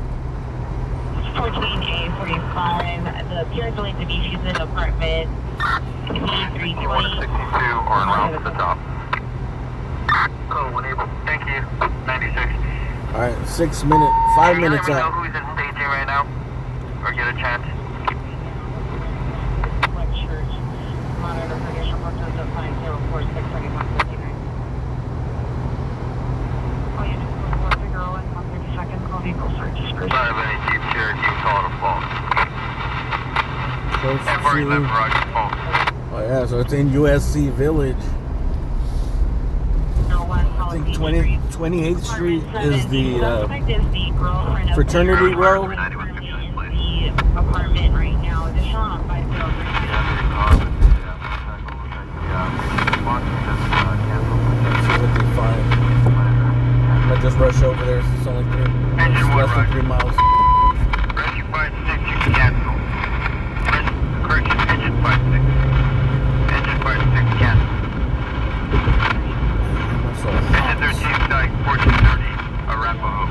14A45, the appearance linked to BC's in apartment B320. 162 or en route to the top. Code 1 able. Thank you. 96. Alright, 6 minutes, 5 minutes Let me know out. who's in staging right now, or get a chance. What church? Monitor for additional purposes of 50463159. Oh, you just put 4 Figueroa and 132nd, call vehicle search. Sorry of any Jeep Cherokee, call it a fault. Close And Barry to, left, Roger, fault. oh yeah, so it's in USC Village. I think 28th Street is the fraternity row. The apartment right now. Additional on 55. I'm gonna just rush over there. It's only less than 3 miles. Rescue 56, you can cancel. Correction, engine 56. Engine 56, cancel. Engine 13, Dyke, 1430, Arapahoe.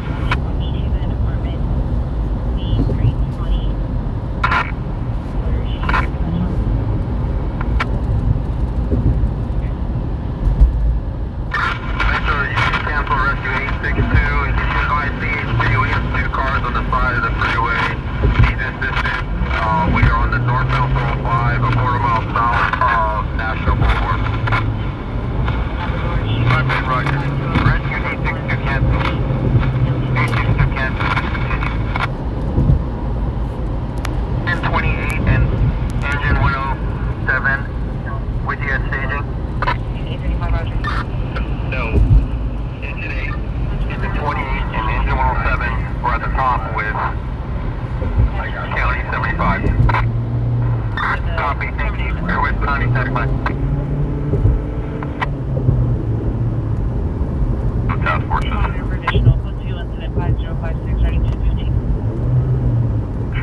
96, fine. Task forces. For additional code 2 incident 5056 ready 215.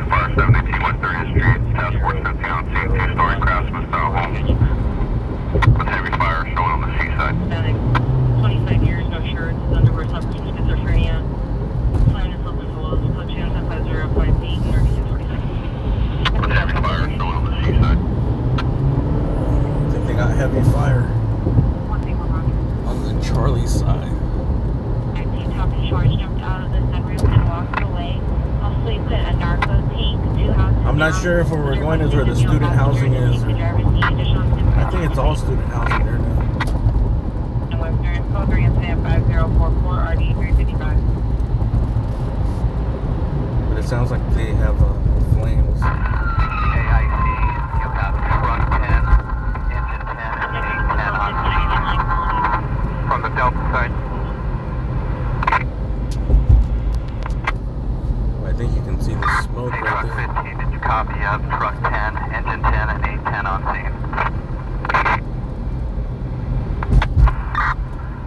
Fire 72 West 30th Street. Task force 50 on scene. Two-story craftsman style home. With heavy fire showing on the seaside. Static. 25 years, no shirts, underwear, suffers from schizophrenia. Sign is local solos, code 2 incident 5058 3646. With heavy fire showing on the seaside. I think they got heavy fire on the Charlie side. Top in charge jumped out of the sunroof and walked away. Also, he put a narco tank, 2 houses. I'm not sure if where we're going is where the student housing is. I think it's all student housing there now. And Western code 3 incident 5044 RD 355. But it sounds like they have flames. AIC, you have front 10, engine 10, and 10 on scene. From the Delta side. I think you can see the smoke right Truck there. 15, did you copy? You have truck 10, engine 10, and 810 on scene.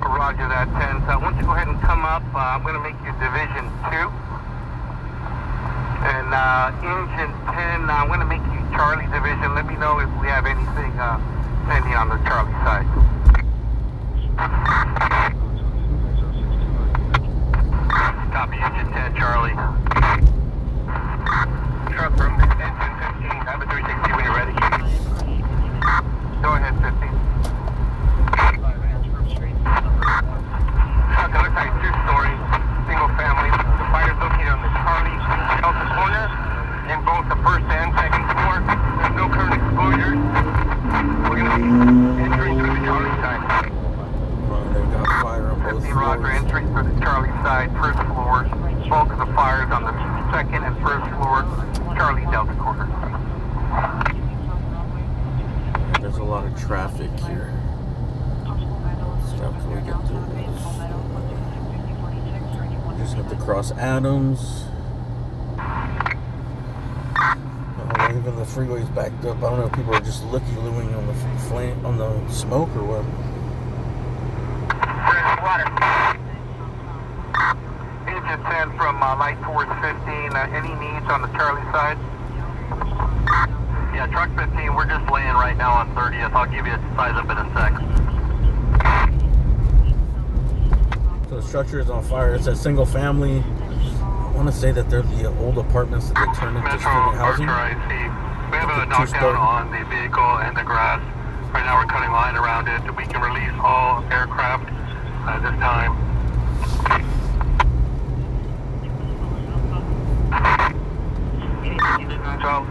Roger that, 10. So why don't you go ahead and come up? I'm going to make you Division 2. And engine 10, I'm going to make you Charlie Division. Let me know if we have anything pending on the Charlie side. Copy, engine 10, Charlie. Truck from engine 15, have a 360 when you're ready. Go ahead, 15. Truck, it looks like 2-story, single family. The fire's located on the Charlie Delta corner in both the first and second floor. There's no current exposure. We're going to be entering through the Charlie side. They've got fire on both 50 Roger, floors. entering for the Charlie side, first floor. Bulk of the fires on the second and first floor, Charlie Delta corner. There's a lot of traffic here. So how can we get through this? Just have to cross Adams. Oh, even the freeway's backed up. I don't know if people are just looky-looing on the flame, on the smoke or what. Water. Engine 10 from Light Force 15. Any needs on the Charlie side? Yeah, truck 15, we're just laying right now on 30th. I'll give you a size up in a sec. So the structure is on fire. It's a single family. I want to say that they're the old apartments that they turned into student housing. We have a knockdown on the vehicle and the grass. Right now we're cutting line around it. We can release all aircraft at this time. So,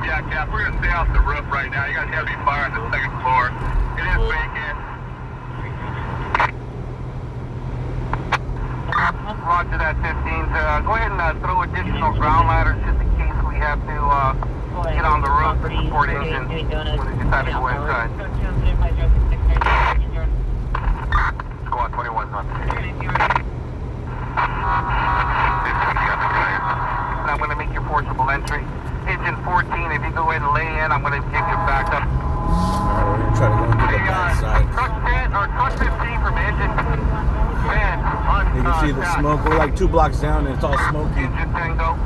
yeah, Cap, we're going to stay off the roof right now. You got heavy fire on the second floor. It is vacant. Roger that, 15. Go ahead and throw additional ground ladders just in case we have to get on the roof to support engines when they decide to go inside. Squad 21's on the I'm going to make your forcible entry. Engine 14, if you go ahead and lay in, I'm going to give you back up. Alright, we're going to try to go into the back side. Truck 10 or truck 15 from engine 10 on You can see the smoke. We're like 2 blocks down and it's all smoky. Engine 10 go.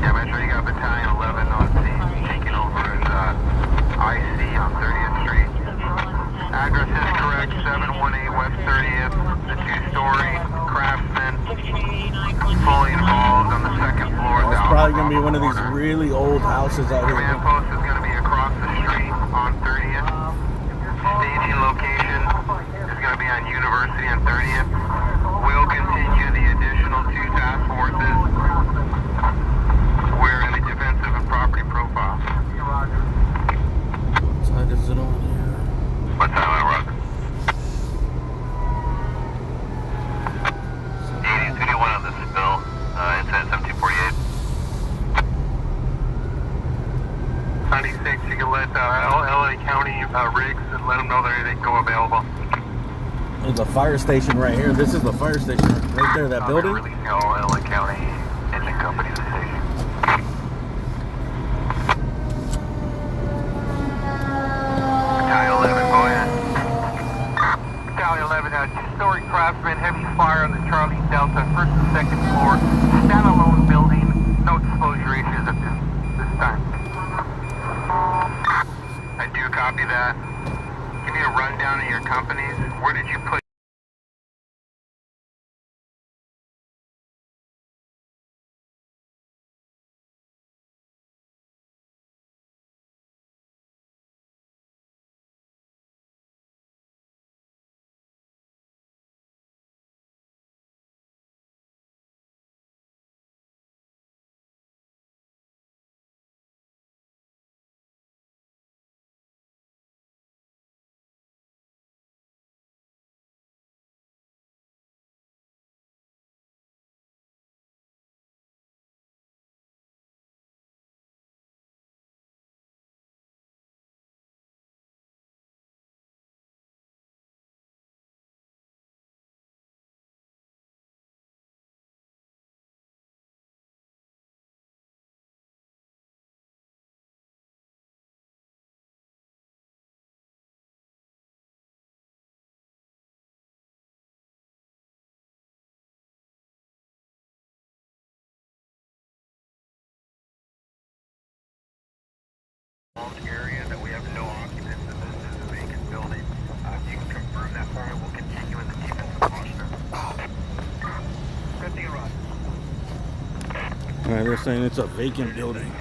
Yeah, make sure you got battalion 11 on scene, taking over in IC on 30th Street. Address is correct, 718 West 30th, the 2-story craftsman, fully involved on the second floor. It's probably going to be one of these really old houses out here. Command post is going to be across the street on 30th. Staging location is going to be on University on 30th. We'll continue the additional 2 task forces. We're in a defensive and property profile. What side is it on here? What time am I, Rock? 8021 on the spill. Incident 1748. 96, you can let LA County rigs and let them know that they go available. There's a fire station right here. This is the fire station right there, that building. Releasing all LA County engine company to the station. Tally 11, go ahead. Tally 11 had two-story Craftsman, heavy fire on the Charlie Delta, first and second floor, standalone building, no disclosure issues at this time. I do copy that. Give me a rundown of your companies. Where did you put? Area that we have no occupants and this is a vacant building. If you can confirm that for me, we'll continue in the defensive posture. Good thing, Rod. Alright, they're saying it's a vacant building.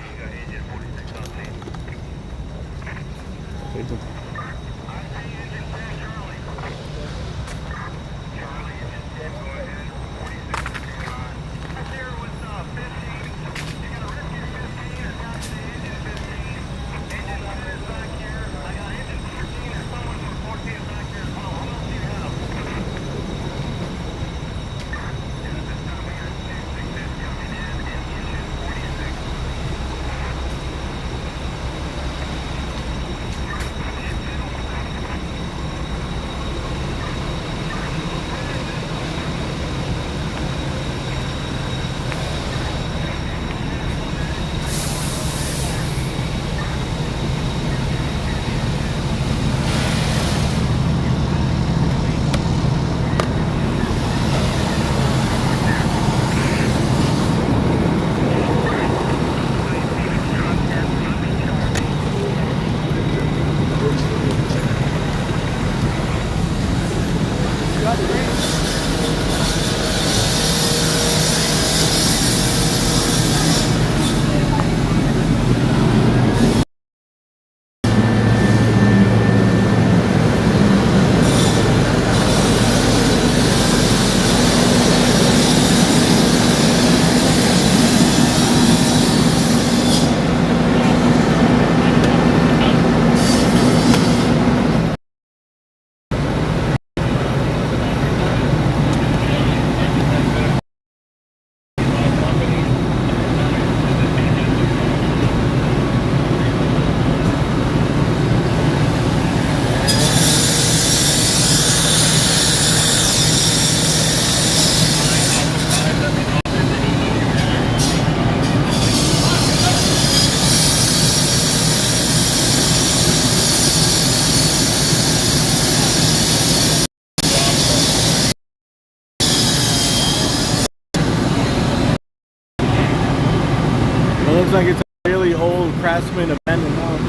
Looks like it's a really old Craftsman abandoned house.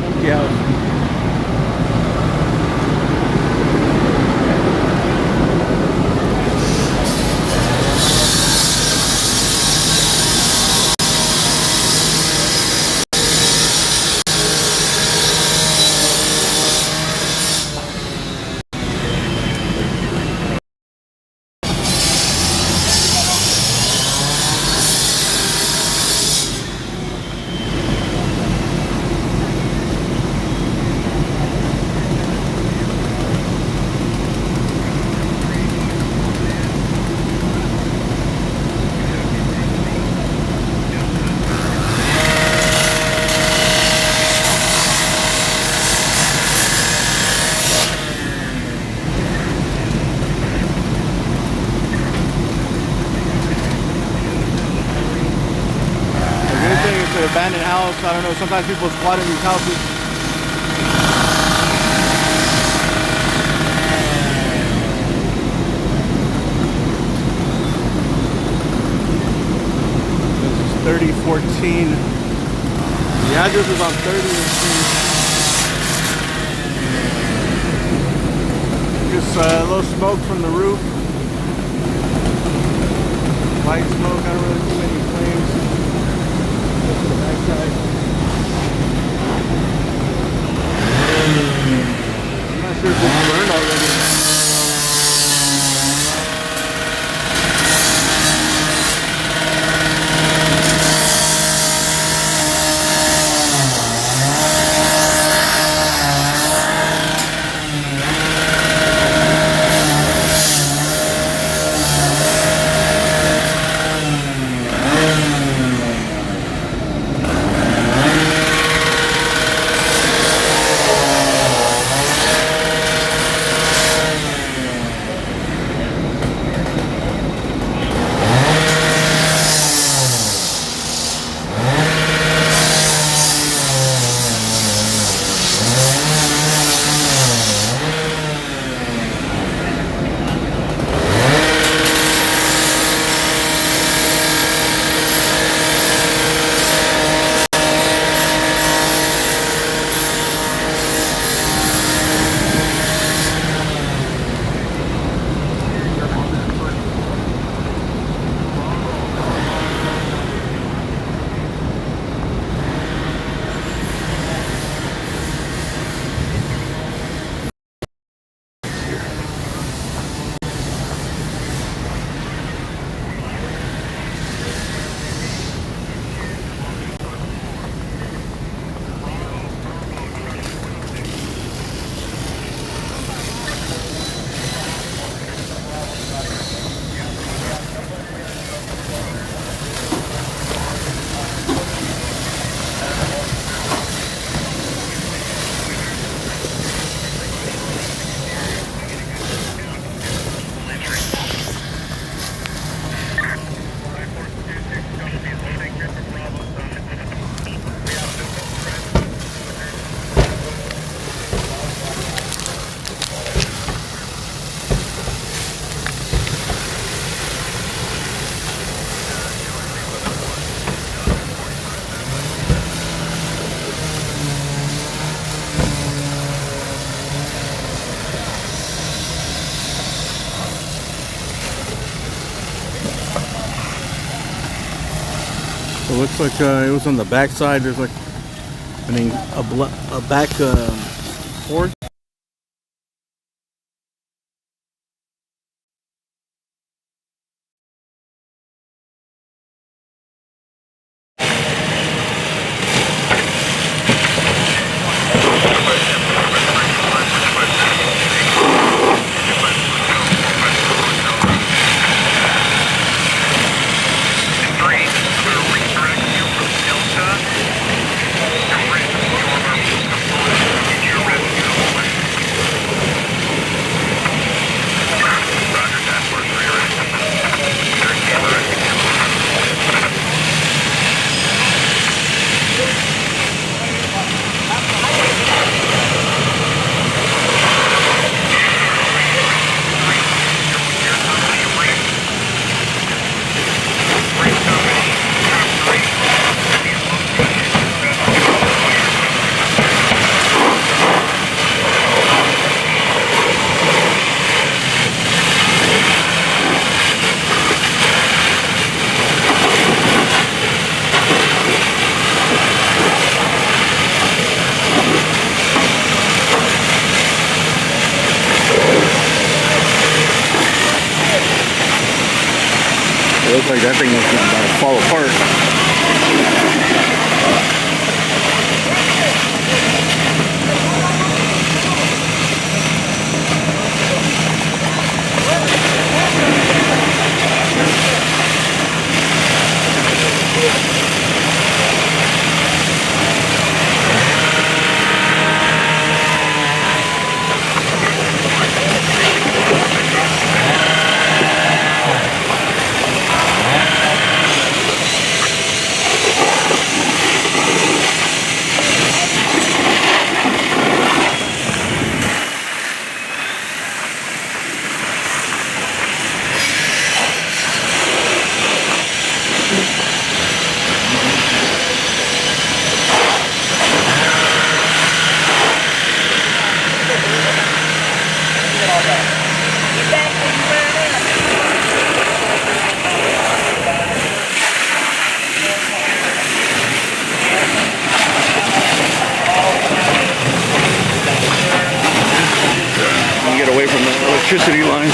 Empty house. abandoned house. I don't know, sometimes people squat in these houses. This is 3014. The address is on 30th Street. Just a little smoke from the roof. Light smoke, I don't really see many flames. Go to the backside. I'm not sure if it's burned already. So it looks like it was on the back side. There's like, I mean, a back porch. It looks like that thing was about to fall apart. electricity lines.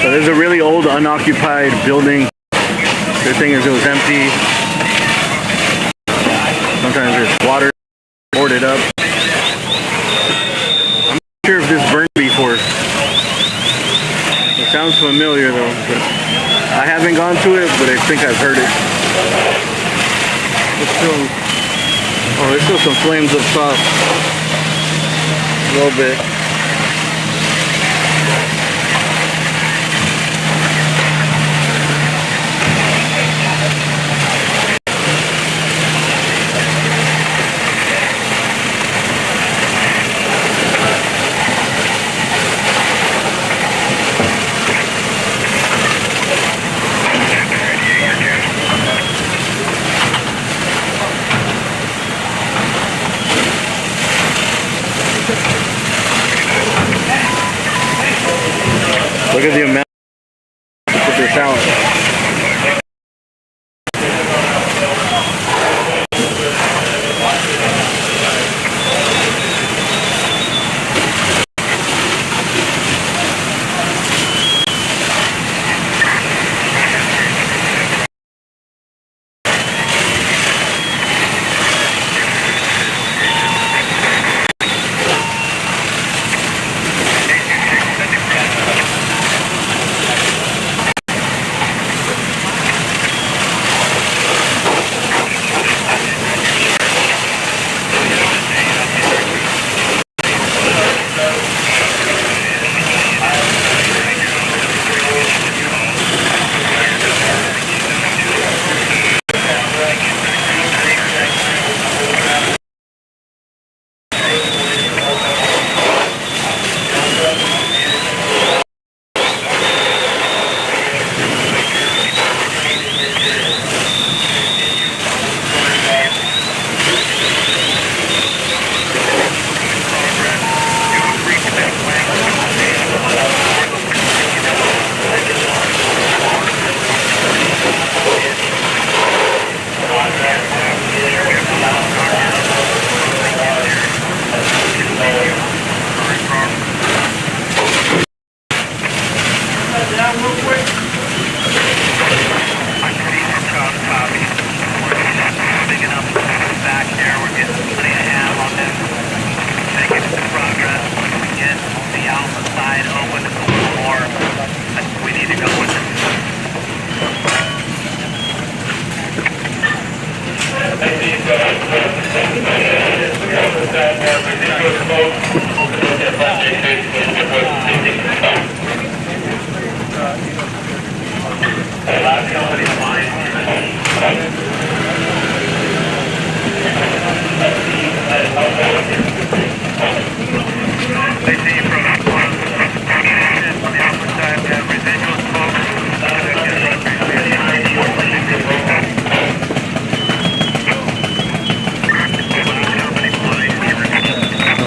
So there's a really old unoccupied building. The thing is, it was empty. Sometimes there's water boarded up. I'm not sure if this burned before. It sounds familiar though, but I haven't gone to it, but I think I've heard it. Oh, there's still some flames up top. A little bit. Look at the amount of put this out.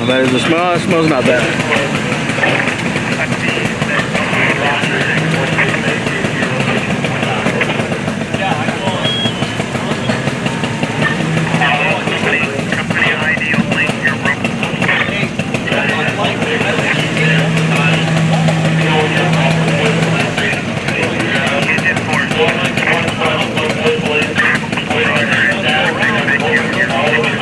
That is the smell. It smells not bad. Thank you.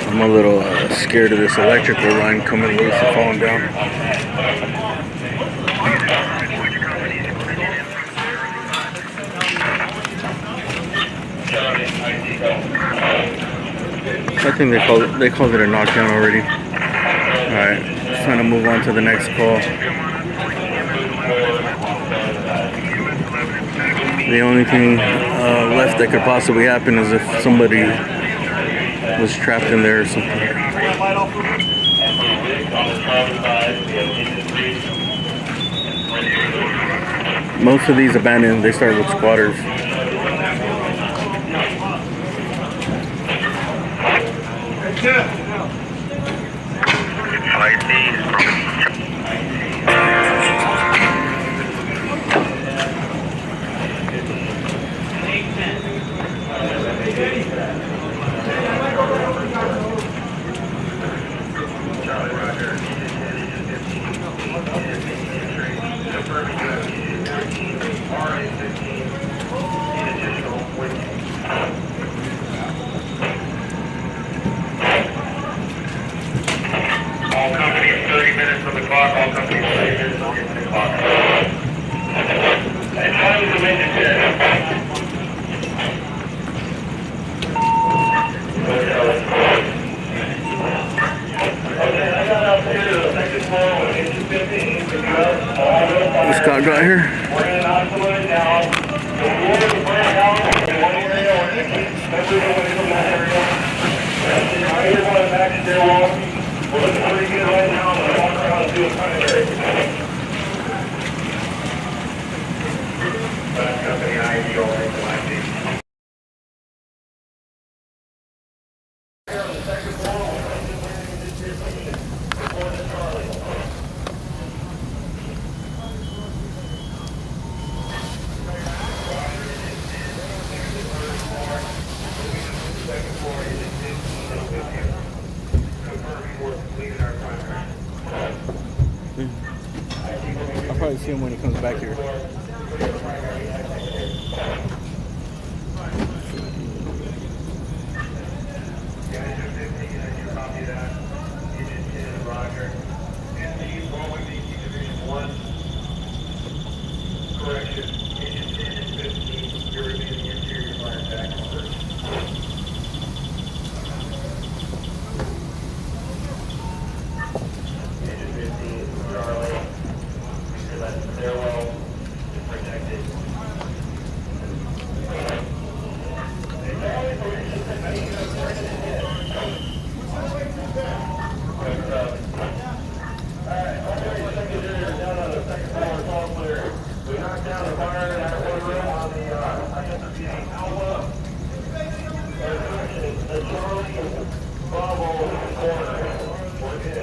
I'm a little scared of this electrical line coming loose and falling down. I think they called it a knockdown already. Alright, it's time to move on to the next call. The only thing left that could possibly happen is if somebody was trapped in there or something. Most of these abandoned, they start with squatters. All companies 30 minutes on the clock, all companies 30 minutes on the clock. And time is the window check. What's Scott got here? We're looking pretty good right now. I'm going to walk around and do a primary. Company ID over at the ID. I'll probably see him when he comes back here. Correction, Agent 10 and 15, you're reviewing the interior fire back first. Agent 15, Charlie, make sure that stairwell is protected. We knocked down the fire in that one room on the, I guess it's the Alpha. The Charlie Bravo corner. We're good.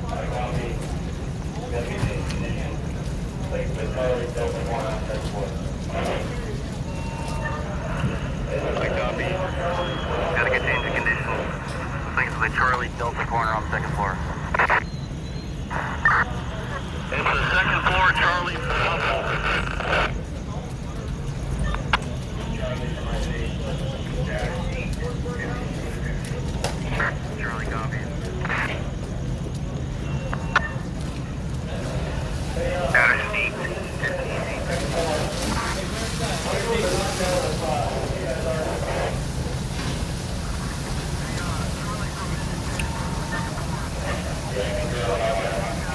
I copy. Deputy condition. Like the Charlie Delta 1 on that floor. I copy. Gotta get change of condition. Thanks for the Charlie Delta corner on the second floor. It's the second floor, Charlie Bravo. Charlie copy. Status seat.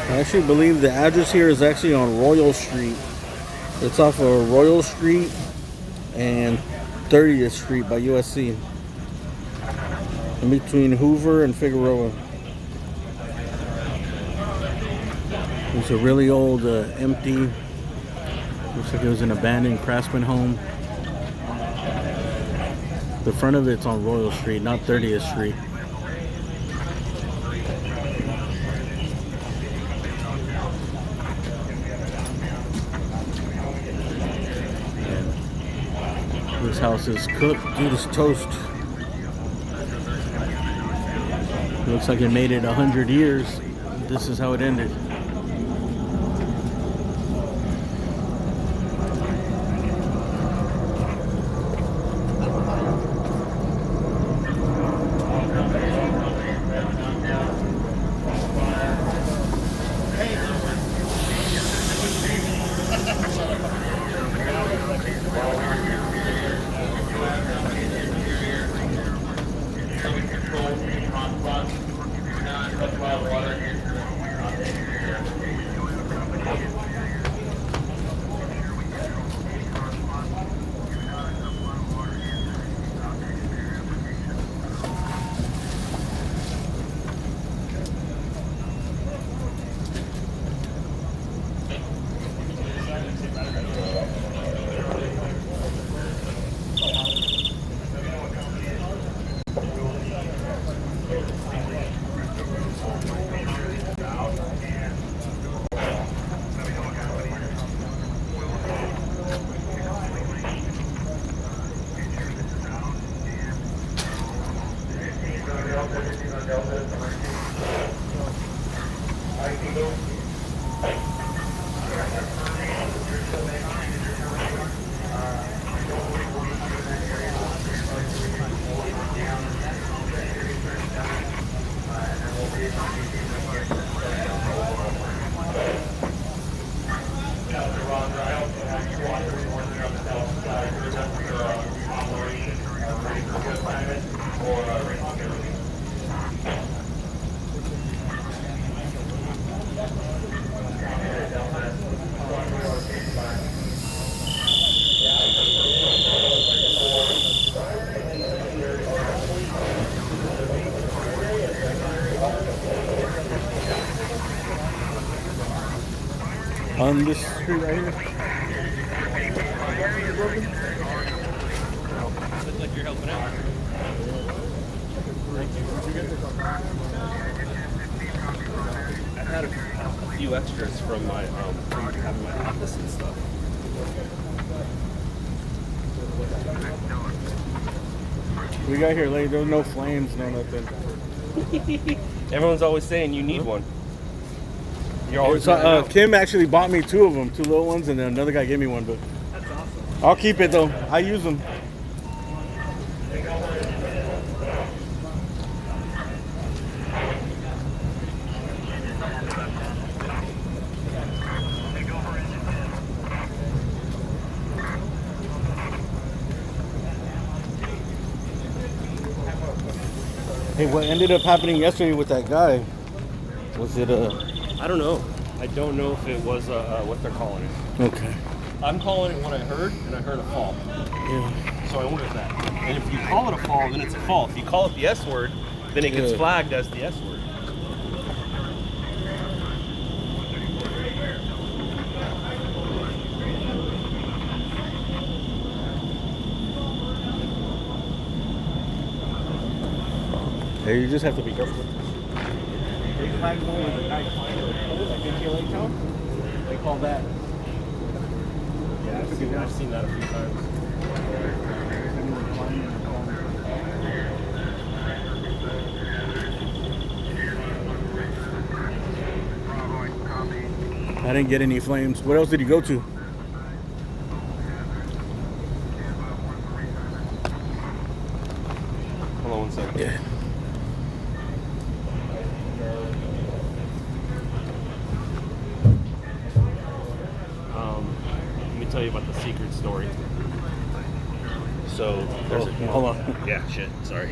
I actually believe the address here is actually on Royal Street. It's off of Royal Street and 30th Street by USC. In between Hoover and Figueroa. It's a really old, empty, looks like it was an abandoned craftsman home. The front of it's on Royal Street, not 30th Street. And this house is cooked. Dude, it's toast. Looks like it made it 100 years. This is how it ended. On this street right here. Looks like you're helping out. I've had a few extras from my from having my office and stuff. We got here late. There was no flames, no nothing. Everyone's always saying you need one. You're always Kim actually bought me 2 of them, 2 little ones, and then another guy gave me one. But that's awesome. I'll keep it though. I use them. Hey, what ended up happening yesterday with that guy? Was it I don't know. I don't know if it was what they're calling it. Okay. I'm calling it what I heard, and I heard a fall. Yeah. So I went with that. And if you call it a fall, then it's a fall. If you call it the S word, then it gets flagged as the S word. Hey, you just have to be careful. They flagged one with the guy climbing the pole, like in KLA Town. They call that. Yeah, I've seen that a few times. I didn't get any flames. What else did you go to? Hold on one second. Yeah. Let me tell you about the secret story. So there's hold on. Yeah, shit. Sorry.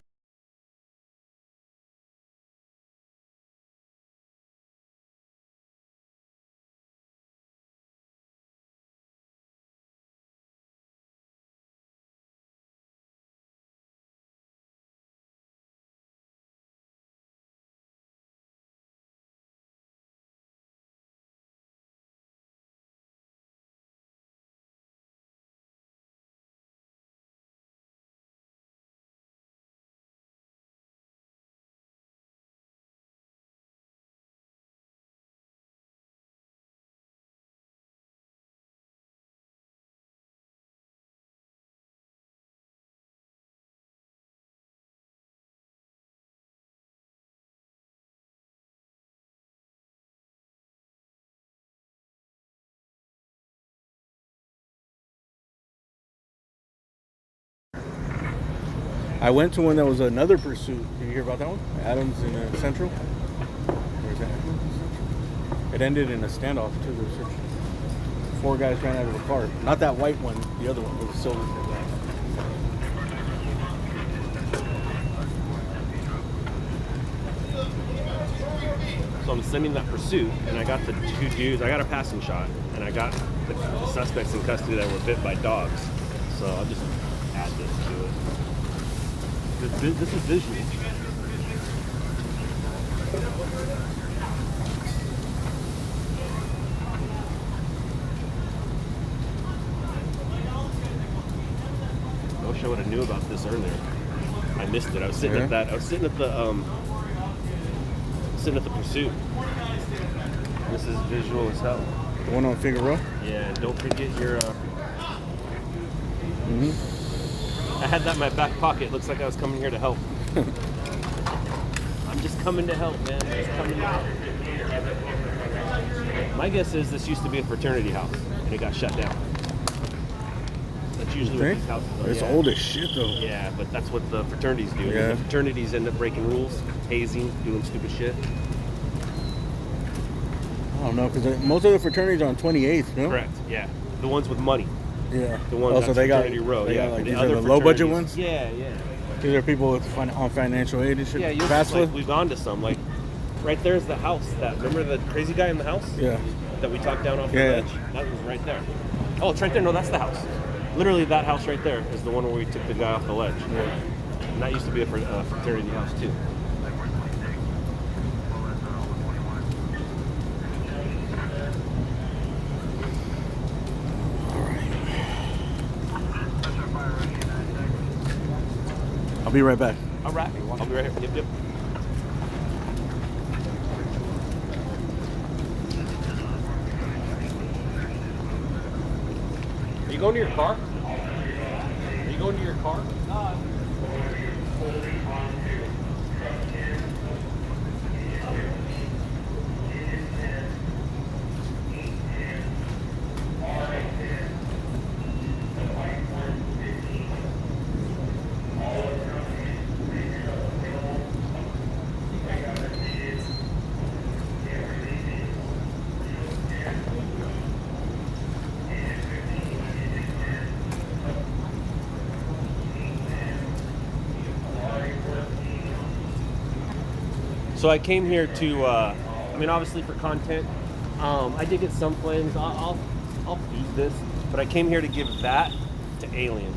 I went to one that was another pursuit. Did you hear about that one? Adams in Central. Where's that? It ended in a standoff too. There was 4 guys ran out of a car. Not that white one. The other one was silver. So I'm sending that pursuit, and I got the 2 dudes. I got a passing shot, and I got the suspects in custody that were bit by dogs. So I'll just add this to it. This is visual. I wish I would have knew about this earlier. I missed it. I was sitting at that. I was sitting at the pursuit. This is visual as hell. The one on Figueroa? Yeah. Don't forget your. I had that in my back pocket. Looks like I was coming here to help. I'm just coming to help, man. I'm just coming to help. My guess is this used to be a fraternity house, and it got shut down. That's usually what these houses are. It's old as shit, though. Yeah, but that's what the fraternities do. Yeah. The fraternities end up breaking rules, hazing, doing stupid shit. I don't know, because most of the fraternities are on 28th, no? Correct, yeah. The ones with money. Yeah. The ones so they got, Row. they Yeah. got like The these other are the low budget fraternities- ones? Yeah, yeah. These are people with on financial aid and shit? Yeah, FAFSA? we've gone to some. Like, right there's the house. Remember the crazy guy in the house? Yeah. That we talked down off the ledge? That was right there. Oh, it's right there. No, that's the house. Literally, that house right there is the one where we took the guy off the ledge. Yeah. And that used to be a fraternity house, too. I'll be right back. All right. I'll be right here. Yep, yep. Are you going to your car? Are you going to your car? So I came here to, I mean, obviously for content. I did get some flames. I'll use this, but I came here to give that to Alien.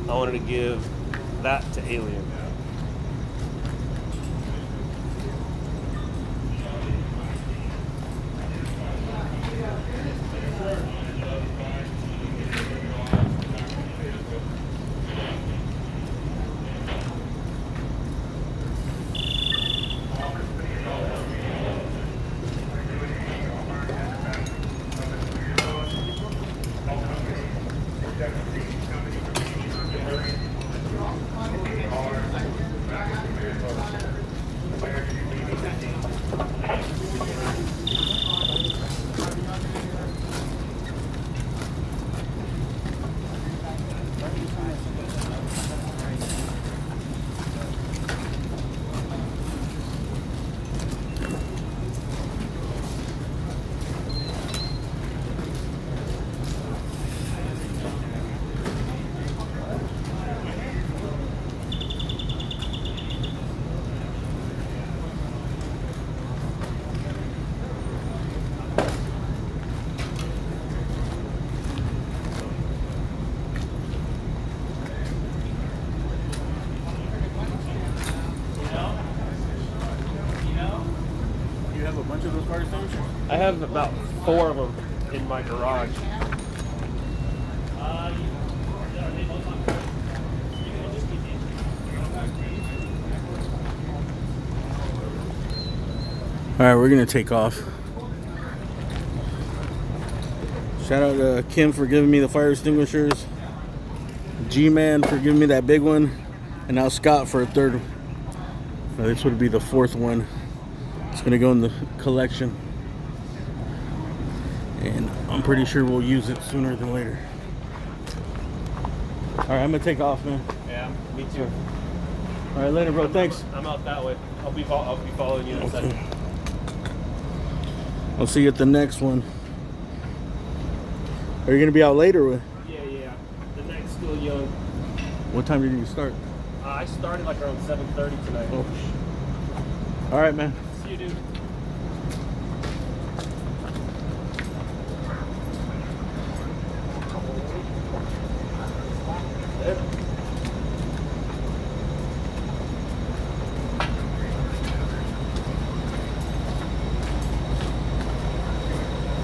I wanted to give that to Alien. I have about 4 of them in my garage. Alright, we're gonna take off. Shout out to Kim for giving me the fire extinguishers, G-Man for giving me that big one, and now Scott for a third. This would be the 4th one. It's gonna go in the collection, and I'm pretty sure we'll use it sooner than later. Alright, I'm gonna take off, man. Yeah, me too. All right, later, bro. Thanks. I'm out that way. I'll be following you in a second. I'll see you at the next one. Are you gonna be out later? Yeah. The night's still young. What time did you start? I started like around 7:30 tonight. Oh. All right, man. See you, dude.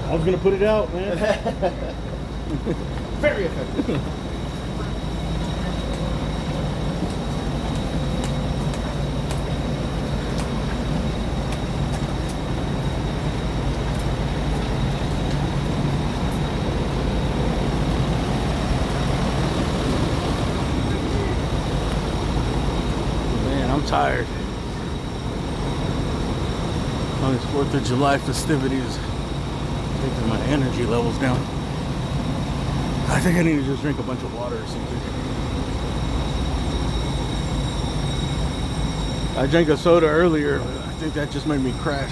I was gonna put it out, man. Very effective. Man, I'm tired. On this 4th of July festivities, taking my energy levels down. I think I need to just drink a bunch of water or something. I drank a soda earlier, but I think that just made me crash.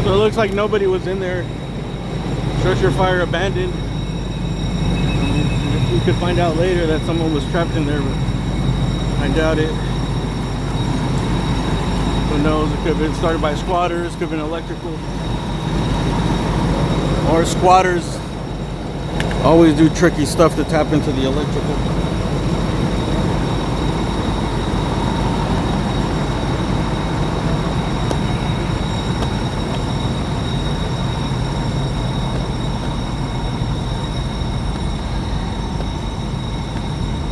So it looks like nobody was in there. Structure fire abandoned. We could find out later that someone was trapped in there, but I doubt it. Who knows? It could have been started by squatters, could have been electrical. Or squatters always do tricky stuff to tap into the electrical.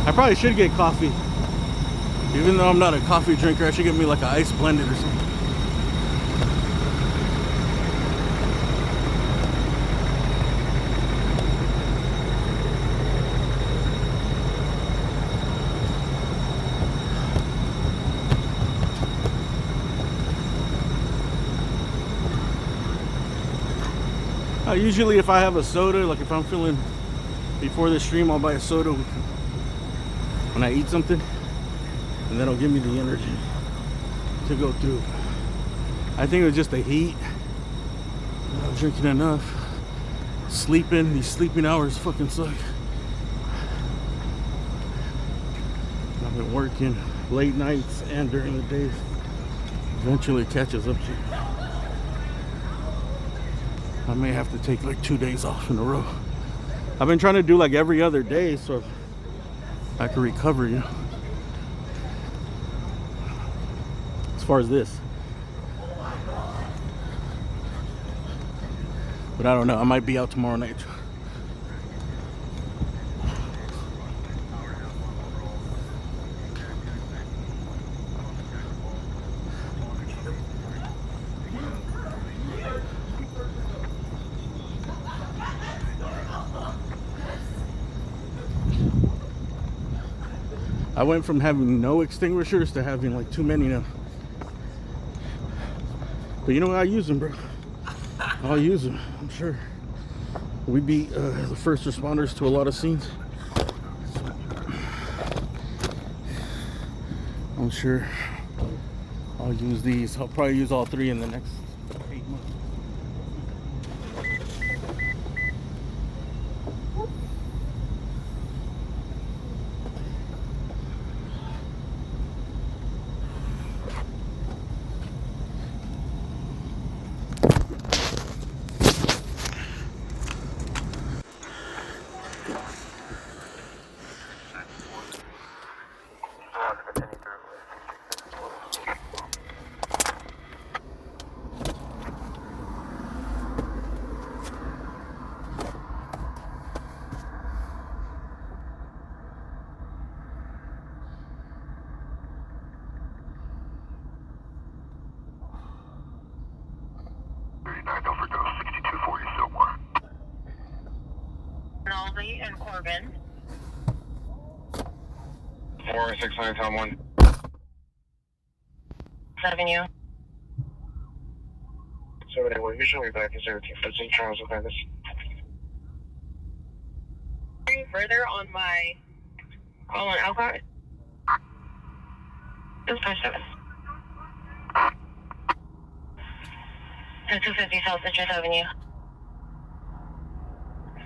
I probably should get coffee. Even though I'm not a coffee drinker, I should get me like an ice blended or something. Usually if I have a soda, like if I'm feeling before the stream, I'll buy a soda when I eat something, and that'll give me the energy to go through. I think it was just the heat. I'm not drinking enough. Sleeping, these sleeping hours fucking suck. I've been working late nights and during the days. Eventually it catches up to you. I may have to take like 2 days off in a row. I've been trying to do like every other day so I can recover, you know. As far as this. But I don't know, I might be out tomorrow night. I went from having no extinguishers to having like too many now. But you know what? I use them, bro. I'll use them, I'm sure. We beat the first responders to a lot of scenes. I'm sure I'll use these. I'll probably use all 3 in the next 8 months. And Corbin. 469 Tom 1. Avenue. 71, you should be back in 1715 Charles O'Connor. Any further on my call on Alcott? 257. 250 South Citrus Avenue.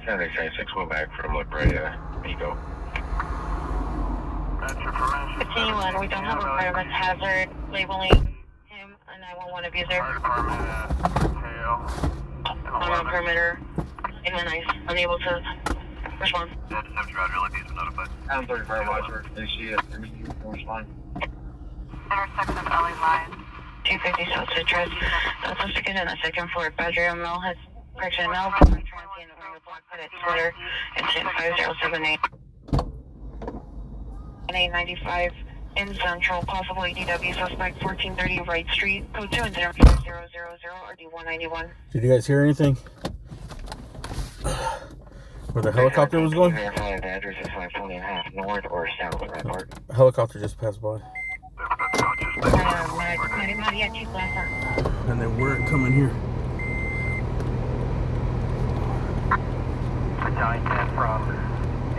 76, we're back from La Brea, Pico. 51, we don't have requirements hazard labeling him a 911 abuser. I'm on perimeter. Unable to respond. I'm 35 Roger, initiate, respond. Intersection of LA line. 250 South Citrus. That's a second and a second floor bedroom. Mel has correction. Mel transient wearing a black hooded sweater. Incident 5078. 895 in Central. Possible EDW suspect 1430 Wright Street. Code 200 or D191. Did you guys hear anything? Where the helicopter was going? The address is 520.5 north or south of that part. A helicopter just passed by. And they weren't coming here. Battalion 10 from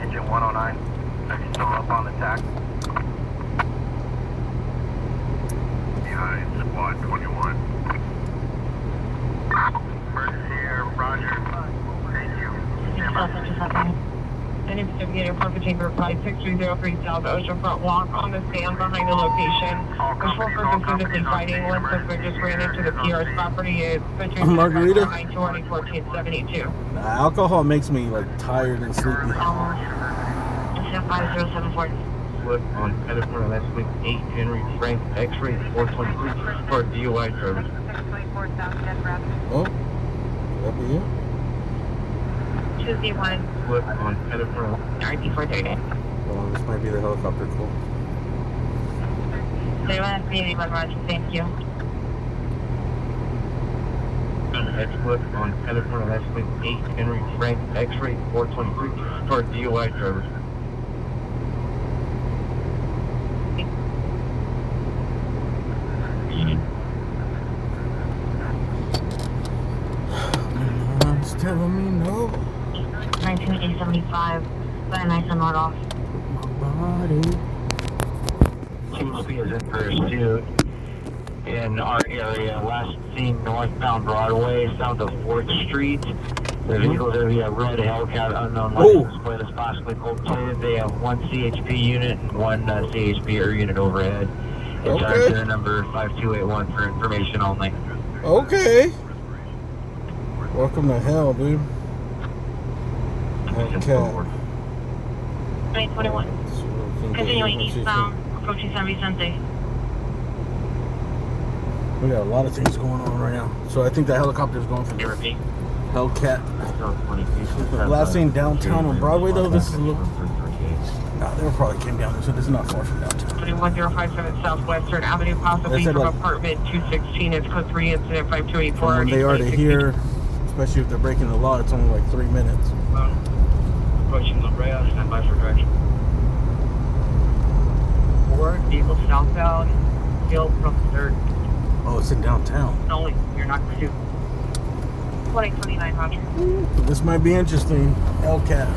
engine 109. Still up on the tack. Behind squad 21. Emergency here, Roger. Thank you. An investigator perpetrator replied 6303 South Oceanfront Walk on the stand behind the location. The chauffeur is physically fighting. One suspect just ran into the PR's property. It's between Margarita? 1472. Alcohol makes me like tired and sleepy. 5074. Look on California last week, 8 Henry Frank X-ray 423 for DUI driver. Oh, that be it? 201. Look on California. RT430. Well, this might be the helicopter. Cool. 31 Roger, thank you. Look on California last week, 8 Henry Frank X-ray 423 for DUI driver. Mom's telling me no. 1975. Very nice and not off. My body. Timothy is in pursuit in our area. Last seen northbound Broadway, south of 4th Street. The vehicle's going to be a red Hellcat, unknown license plate is possibly cold plated. They have one CHP unit and one CHP air unit overhead. It's our number 5281 for information only. Okay. Welcome to hell, dude. Okay. 921. Continuing eastbound, approaching San Vicente. We got a lot of things going on right now. So I think the helicopter is going for the Hellcat. Last seen downtown on Broadway though. This is a little. Nah, they probably came down. So this is not far from downtown. 21057 Southwestern Avenue, possibly from like, apartment 216. It's code 3 incident 5284. When they already here, especially if they're breaking the law, it's only like 3 minutes. Approaching La Brea, stand by for direction. 4 vehicle southbound, hill from 3rd. Oh, it's in downtown. Only, you're not pursuit. 2029 Roger. This might be interesting. Hellcat.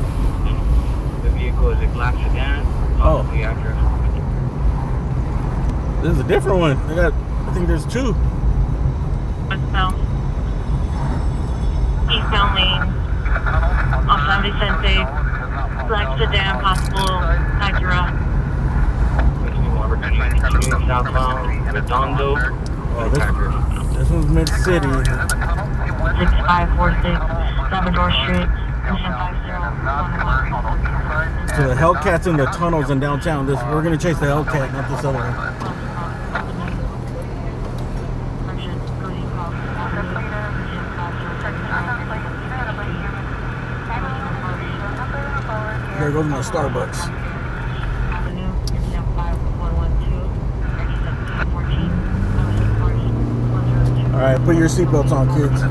The vehicle is a black sedan. Oh. The address. This is a different one. I think there's 2. Westbound. Eastbound lane. Off San Vicente. Black sedan, possible Acura. Southbound, Redondo. Oh, this one's mid-city. 6546 Salvador Street. Mission 50. So the Hellcat's in the tunnels in downtown. We're gonna chase the Hellcat, not this other one. Here goes my Starbucks. All right, put your seatbelts on, kids.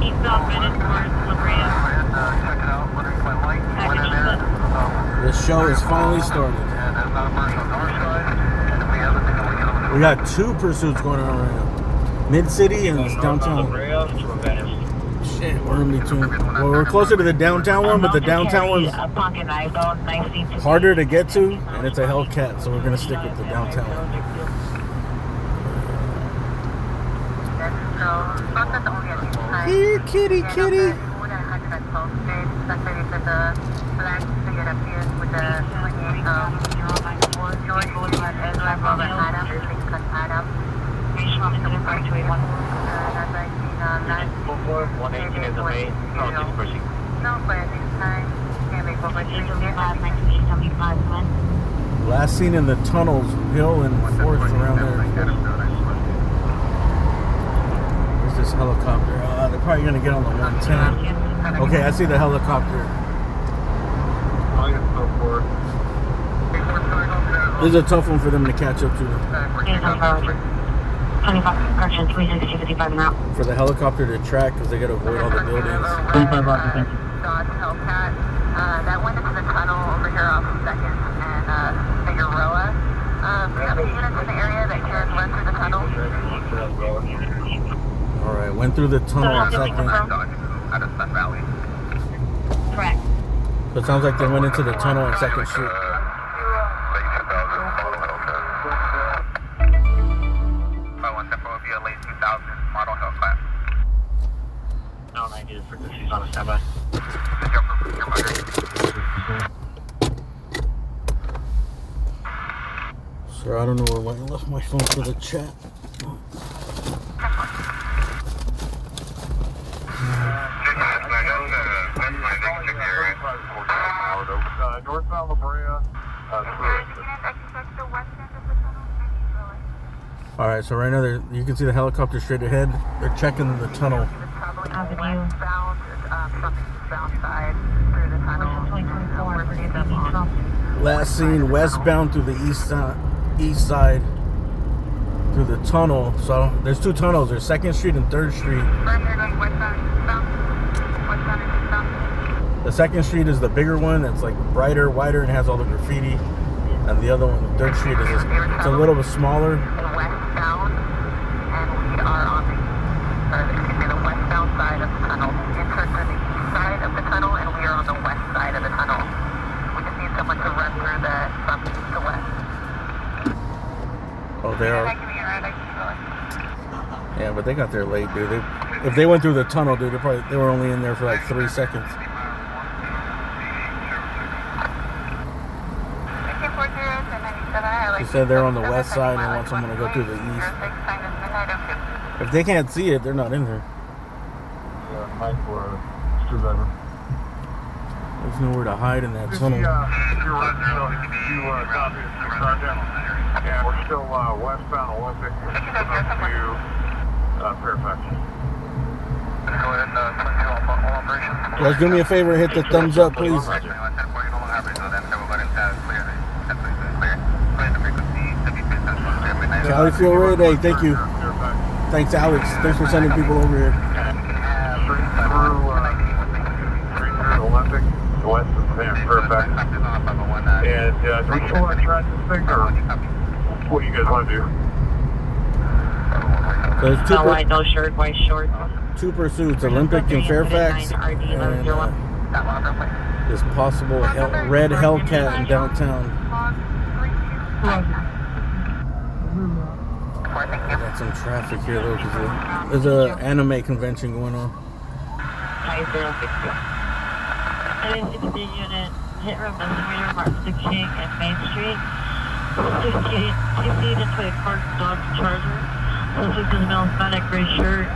Eastbound Bennett towards La Brea. Package The show is finally started. We got 2 pursuits going on right now. Mid-city and downtown. Shit, we're in between. Well, we're closer to the downtown one, but the downtown one's harder to get to, and it's a Hellcat, so we're gonna stick with the downtown one. Here, kitty, kitty. Last seen in the tunnels, Hill and 4th around there. There's this helicopter. They're probably gonna get on the 110. Okay, I see the helicopter. This is a tough one for them to catch up to. 25, correction, 360, 55 en route. For the helicopter to track, because they got to avoid all the buildings. 25 rockets, thank you. That went into the tunnel over here off of 2nd and Figueroa. Do you have any units in the area that can run through the tunnel? Alright, went through the tunnel on 2nd. Out of Sun Valley. Correct. So it sounds like they went into the tunnel on 2nd Street. Sir, I don't know where I left my phone for the chat. Northbound La Brea. Alright, so right now you can see the helicopter straight ahead. They're checking the tunnel. Avenue. Last seen westbound through the east side through the tunnel. So there's 2 tunnels. There's 2nd Street and 3rd Street. The 2nd Street is the bigger one. It's like brighter, wider, and has all the graffiti. And the other one, the 3rd Street, is it's a little bit smaller. Westbound, and we are on the westbound side of the tunnel. Entered through the east side of the tunnel, and we are on the west side of the tunnel. We just need someone to run through from east to west. Oh, they are. Yeah, but they got there late, dude. If they went through the tunnel, dude, they were only in there for like 3 seconds. He said they're on the west side and want someone to go through the east. If they can't see it, they're not in here. Yeah, Mike for a screwdriver. There's nowhere to hide in that tunnel. Yeah, we're still westbound Olympic to Fairfax. Guys, do me a favor and hit the thumbs up, please. Cali Feel Red, hey, thank you. Thanks, Alex. Thanks for sending people over here. Through Olympic, west of Fairfax. And do we still want to try this thing, or what do you guys want to do? So there's No white, no shirt, white shorts. 2 pursuits, Olympic and Fairfax, and this possible red Hellcat in downtown. Got some traffic here though, because there's an anime convention going on. 60 unit hit room designator Martin Luther King and Main Street. 60 into a parked Dodge Charger. Suspect is a male Hispanic, gray shirt.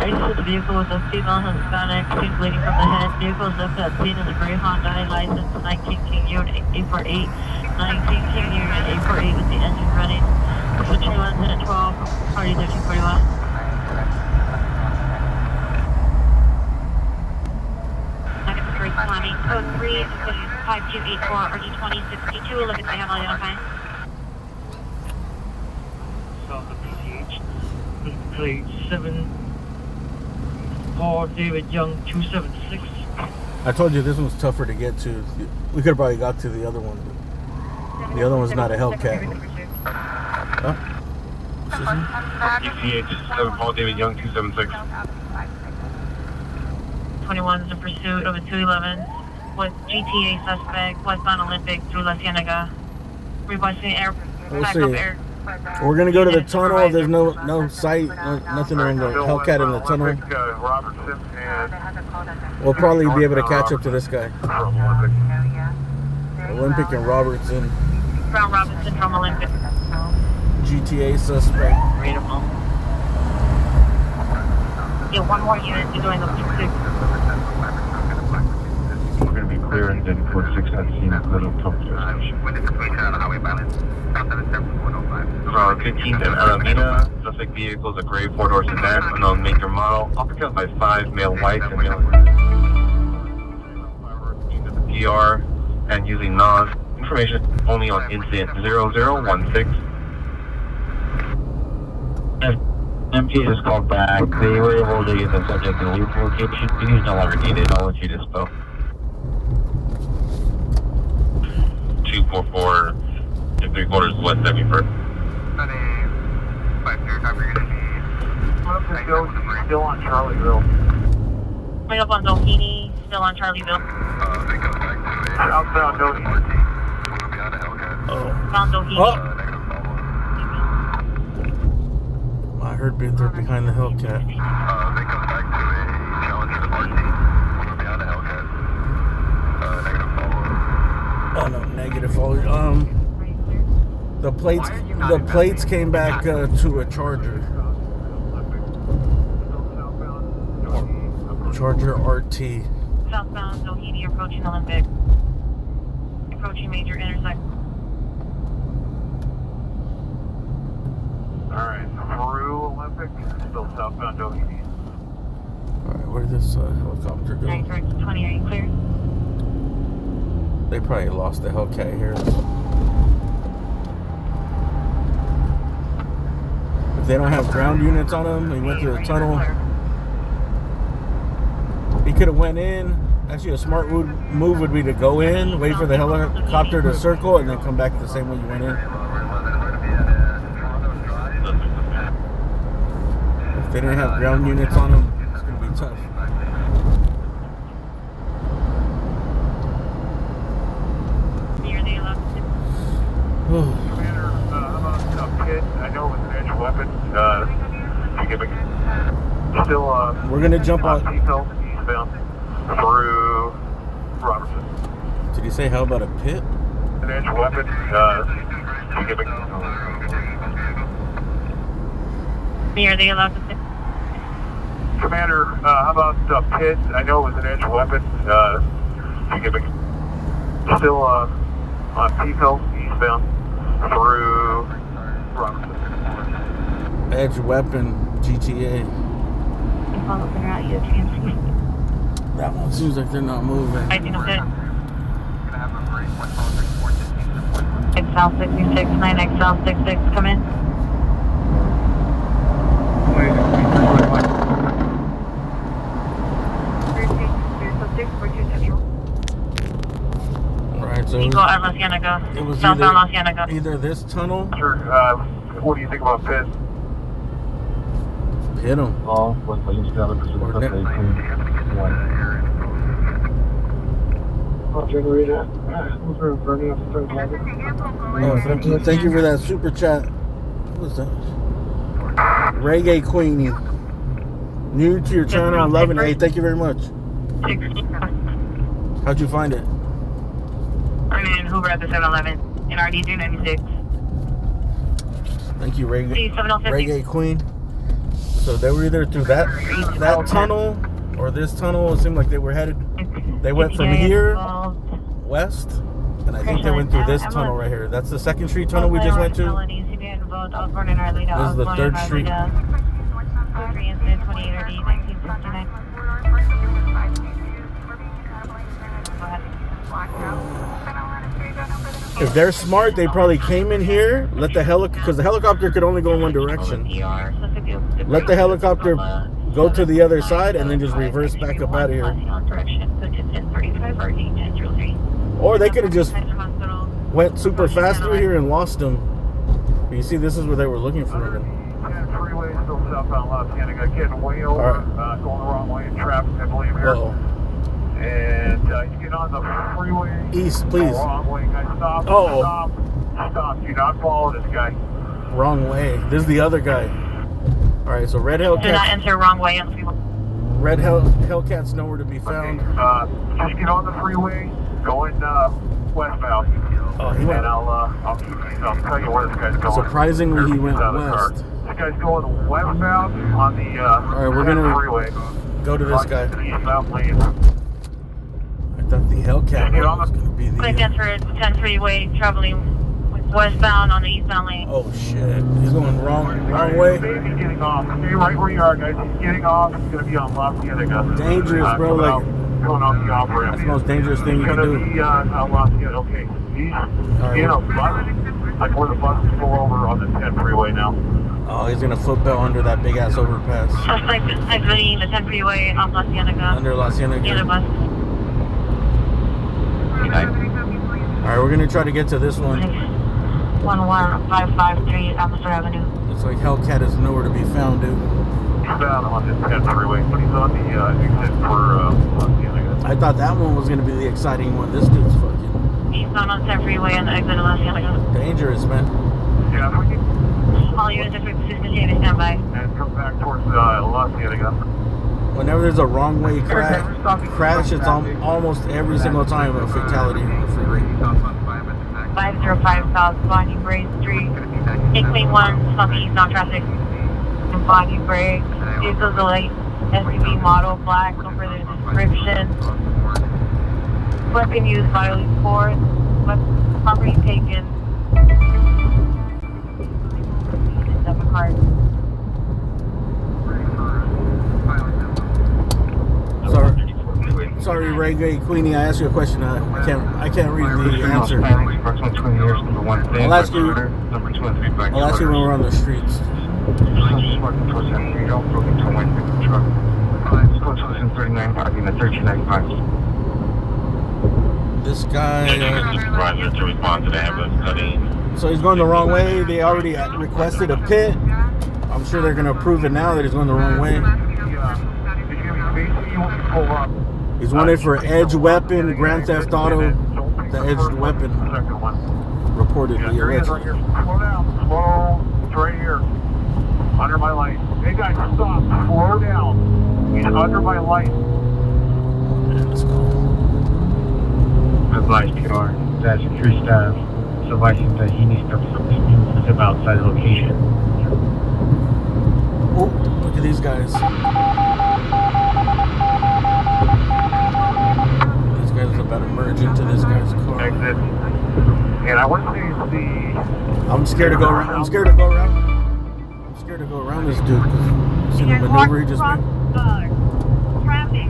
Exits the vehicle with a female Hispanic, seen bleeding from the head. Vehicle is left at scene in a gray Honda, license 19 King Unit 848. 19 King Unit 848 with the engine running. Switching lines in at 12, party 1341. Street planning, code 3, including 5284, RG2062, Olympic Bay, Hamilton, identifying. South of PCH. Plate 7, Paul David Young 276. I told you this one's tougher to get to. We could have probably got to the other one. But the other one's not a Hellcat. Huh? UCH 7 Paul David Young 276. 21 is in pursuit of a 211 with GTA suspect westbound Olympic through La Cienega. Requesting air. We'll see. We're gonna go to the tunnel. There's no sight, nothing in the Hellcat in the tunnel. Robertson and We'll probably be able to catch up to this guy. Olympic and Robertson. From Robinson from Olympic. GTA suspect. Beautiful. Yeah, one more unit to doing the pursuit. we're going to be clearing the 46 at scene at Little Tokyo Station. 15th and Alameda. Suspect vehicle is a gray four-door sedan, unknown make or model. Occupied by 5 male whites and male PR and using NOS. Information only on incident 0016. MT just called back. They were able to get the subject in a loop location. He's no longer needed. I'll let you dispel. 244 and 3/4 West 71st. Still on Charlieville. Coming up on Doheny, still on Charlieville. Southbound Doheny. Found Doheny. Oh! I heard they're behind the Hellcat. They come back to a Challenger RT. We're behind the Hellcat. Negative follow. Oh no, negative follow. The plates came back to a Charger. Charger RT. Southbound Doheny approaching Olympic. Approaching major intersection. Alright, through Olympic, still southbound Doheny. Alright, where did this helicopter go? 28 clear. They probably lost the Hellcat here. If they don't have ground units on them, they went through the tunnel. He could have went in. Actually, a smart move would be to go in, wait for the helicopter to circle, and then come back the same way you went in. If they didn't have ground units on them, it's going to be tough. Commander, I'm on a pit. I know it was an edge weapon. Still, we're going to jump out. Eastbound through Robertson. Did he say how about a pit? An edge weapon. Are they allowed to sit? Commander, how about a pit? I know it was an edge weapon. Still on Pico, eastbound through Robertson. Edge weapon, GTA. That one seems like they're not moving. I think I'm good. It's South 66, 9X South 66, come in. Alright, so Eagle at La Cienega. it was Southbound La Cienega. either this tunnel. Sure, what do you think about pit? Hit him. Oh, what's the use of generator. Oh, thank you for that super chat. What was that? Reggae Queen. New to your channel, I'm loving it. Hey, thank you very much. How'd you find it? I'm in Hoover at the 7-Eleven in RD 396. Thank you, Reggae Queen. So they were either through that tunnel or this tunnel. It seemed like they were headed. They went from here west, and I think they went through this tunnel right here. That's the 2nd Street tunnel we just went to. This is the 3rd Street. If they're smart, they probably came in here, let the because the helicopter could only go in one direction. Let the helicopter go to the other side and then just reverse back up out of here. departing 1003. Or they could have just Hospital. went super fast through here and lost him. But you see, this is where they were looking for him. Freeway still southbound Los Angeles, getting way over, going the wrong way in traffic, I believe here. Uh-oh. And you get on the freeway. East, please. The wrong way, guys. Stop. Uh-oh. Stop. Do not follow this guy. Wrong way. This is the other guy. All right, so Red Hellcat. Do not enter wrong way on the freeway. Red Hellcat's nowhere to be found. Okay. Just get on the freeway, going westbound. Oh, he went. And I'll tell you where this guy's going. Surprisingly, he went west. This guy's going westbound on the All right, we're gonna freeway. go to this guy. Eastbound lane. I thought the Hellcat was going to be Click the... enter 10 freeway, traveling westbound on the eastbound lane. Oh, shit. He's going wrong way. Maybe getting off. Stay right where you are, guys. He's getting off. He's going to be on Los Angeles. Dangerous, bro. Like, going on the off ramp. that's the most dangerous thing you can do. He's going to be on Los Angeles. Okay. He's like where the buses pull over on the 10 freeway now. Oh, he's going to football under that big-ass overpass. Suspect exiting the 10 freeway off La Cienega. Under La Cienega. The other bus. All right, we're going to try to get to this one. 11553 Amsterdam Avenue. Looks like Hellcat is nowhere to be found, dude. He's down on this 10 freeway, but he's on the exit for Los Angeles. I thought that one was going to be the exciting one. This dude's fucking Eastbound on 10 freeway and the exit of La Cienega. dangerous, man. Yeah, if we can All units, please continue to stand by. and come back towards Los Angeles. Whenever there's a wrong way crash, it's almost every single time a fatality on the freeway. 505 South Bonnie Bray Street. 821 stopping eastbound traffic. In Bonnie Bray. Vehicles late. SUV model black. No further description. Weapon used bodily force. Property taken. Debit card. Sorry, Ray Gay Queenie. I asked you a question. I can't read the answer. I'll ask you when we're on the streets. This guy. To respond to the ambulance cutting. So he's going the wrong way. They already requested a pit. I'm sure they're going to approve it now that he's going the wrong way. He's wanted for edge weapon, Grand Theft Auto, the edged weapon, reportedly. Slow down. Slow. It's right here. Under my light. Hey guys, stop. Slow down. He's under my light. Let's go. Advice PR. That's security staff. It's advising that he needs to step outside the location. Oh, look at these guys. These guys are about to merge into this guy's car. Exit. And I want to see. I'm scared to go around. I'm scared to go around this dude. See the maneuver he just made? Traffic.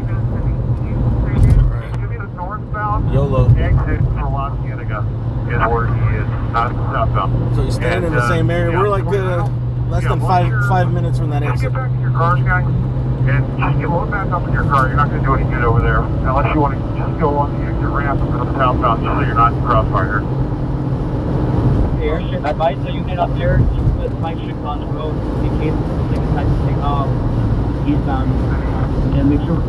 Alright. Give me the northbound. YOLO. Exit for Los Angeles is where he is, not southbound. So he's standing in the same area. We're like less than five minutes from that exit. Get back in your cars, guys, and just get load back up in your car. You're not going to do any good over there unless you want to just go on the exit ramp and go southbound so you're not in crossfire. Airship advice, so you get up there, you put spike strips on the road in case they decide to take off eastbound. And make sure.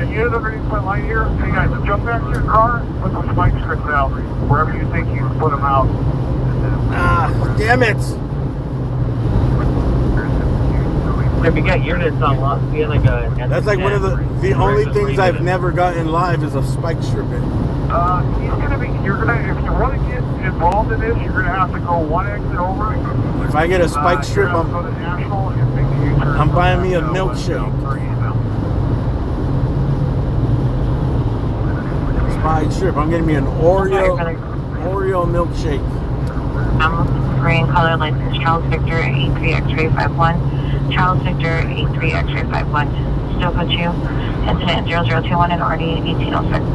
Unit underneath my light here. Hey guys, jump back to your car, put some spike strips out wherever you think you can put them out. Ah, damn it! If you got units on lot, we had like a. That's like one of the only things I've never gotten live is a spike stripping. If you want to get involved in this, you're going to have to go one exit over. If I get a spike strip, I'm buying me a milkshake. Spike strip, I'm getting me an Oreo milkshake. I'm green color license, Charles Victor 83 X-ray 51. Charles Victor 83 X-ray 51. Still put you. Incident 0021 and RD 1806.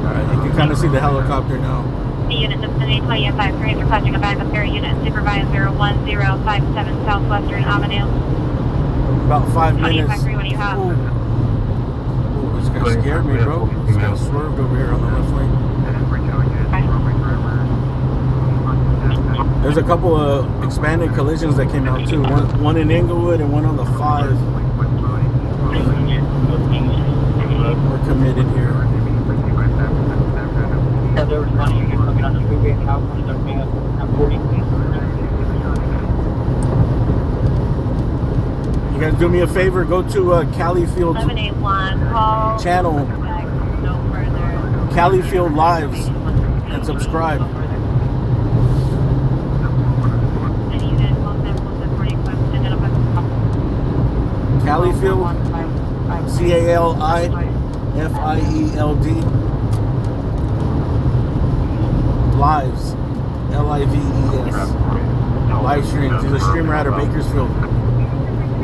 Alright, you can kind of see the helicopter now. The unit of 20 and 53 is requesting a backup air unit supervisor 1057 Southwestern Avenue. About 5 minutes. 20 and 53, what do you have? Ooh, it's guy scared me, bro. This guy swerved over here on the left lane. There's a couple of expanded collisions that came out too. One in Inglewood and one on the 5. We're committed here. Yeah, there was one unit coming on the freeway in California that made up 40 feet. You guys do me a favor, go to Cali Field 781, call. channel, No further. Cali Field Lives, and subscribe. Cali Field, CALIFIELD, Lives, LIVES, live streams. He's a streamer out of Bakersfield.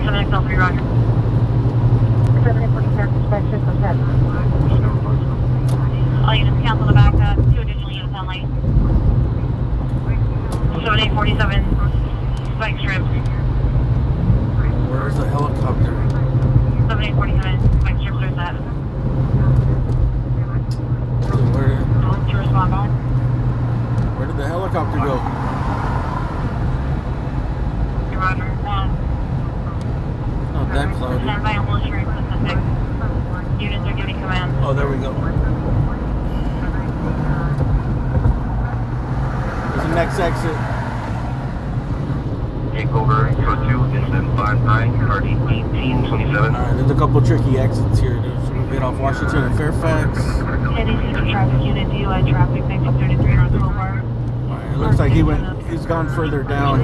7XL3, Roger. 746, inspection, consent. All units cancel the back, 2 additional units on lane. 7847, spike strips. Where's the helicopter? 7847, spike strips are set. Where To respond back. did the helicopter go? Roger. Not that cloudy. Stand by and we'll assure you Pacific. Units are giving command. Oh, there we go. Where's the next exit? Take over, Echo 2, incident 59, party 1827. Alright, there's a couple tricky exits here. There's a bit off Washington and Fairfax. NEC to traffic unit, DUI traffic, 1933 North Boulevard. Alright, it looks like he's gone further down.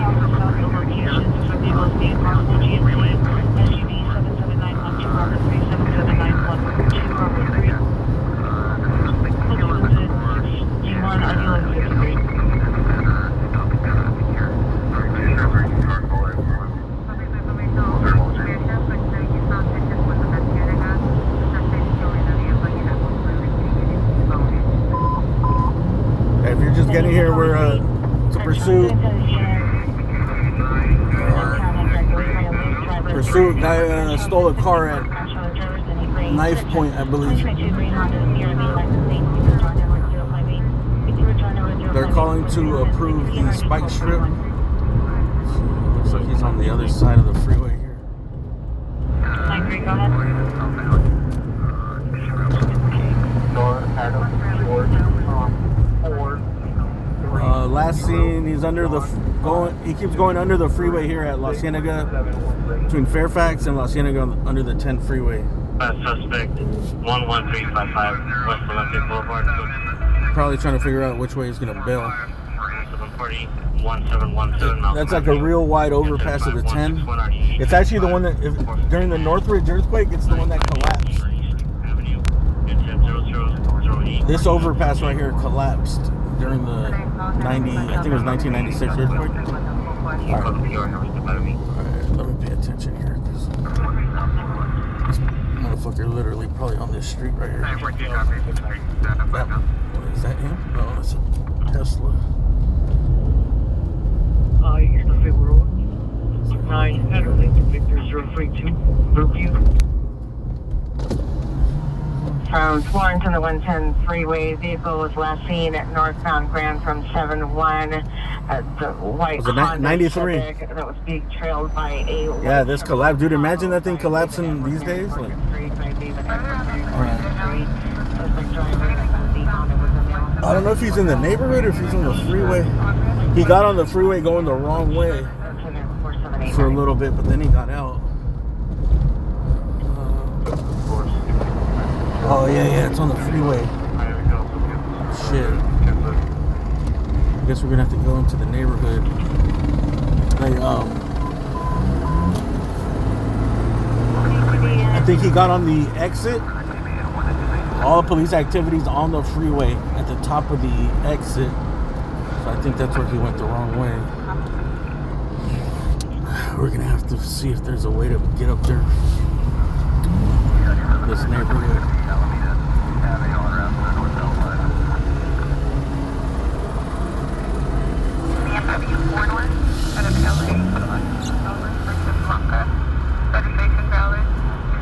If you're just getting here, we're it's a pursuit. Pursuit guy stole a car at Knife Point, I believe. They're calling to approve the spike strip. Looks like he's on the other side of the freeway here. Last seen, he's under the he keeps going under the freeway here at La Cienega, between Fairfax and La Cienega, under the 10 freeway. Suspect 11355 West Olympic Boulevard. Probably trying to figure out which way he's gonna bail. 740 1717. That's like a real wide overpass of the 10. It's actually the one that, during the Northridge earthquake, it's the one that collapsed. This overpass right here collapsed during the I think it was 1996 earthquake. Alright, let me pay attention here, because this motherfucker literally probably on this street right here. Is that him? No, that's a Tesla. Here's the Fig Road. 9 Federal Victor 032, Brookview. From Florence on the 110 freeway, vehicle was last seen at northbound Grand from 7-1. The white was it Honda 93? Civic that was being trailed by a... Yeah, this collapse. Dude, imagine that thing collapsing these days. Like, I don't know if he's in the neighborhood or if he's on the freeway. He got on the freeway going the wrong way for a little bit, but then he got out. Oh yeah, it's on the freeway. Shit. I guess we're gonna have to go into the neighborhood. Like, I think he got on the exit. All police activities on the freeway at the top of the exit. So I think that's where he went the wrong way. We're gonna have to see if there's a way to get up there. This neighborhood. Registration valid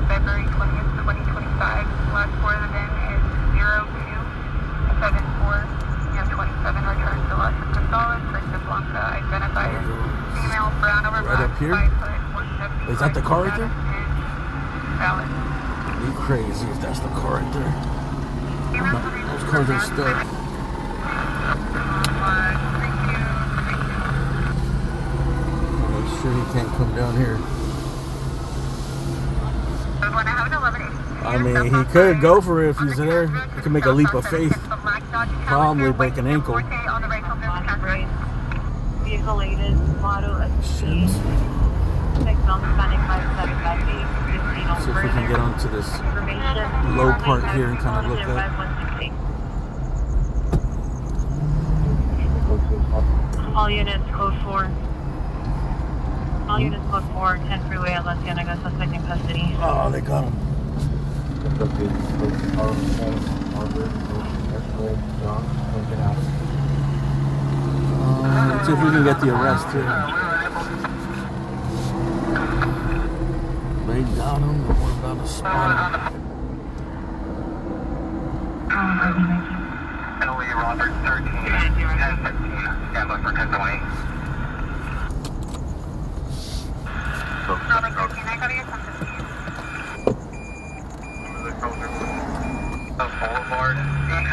February 20th, 2025. Last here? Is that the car right there? You crazy if that's the car right there. Those cars are stuck. Make sure he can't come down here. I mean, he could go for it if he's there. He could make a leap of faith. Probably break an ankle. Vehicle aided model Shit. See if we can get onto this low part here and kind of look at. All units code 4. All units code 4, 10 freeway at La Cienega, suspect in custody. Oh, they got him. Let's see if we can get the arrest here. They got him, but we're about to spot him. Ellie Roberts 13, 1015, stand by for 1020. Robert 13, I got your 1015. The Boulevard, the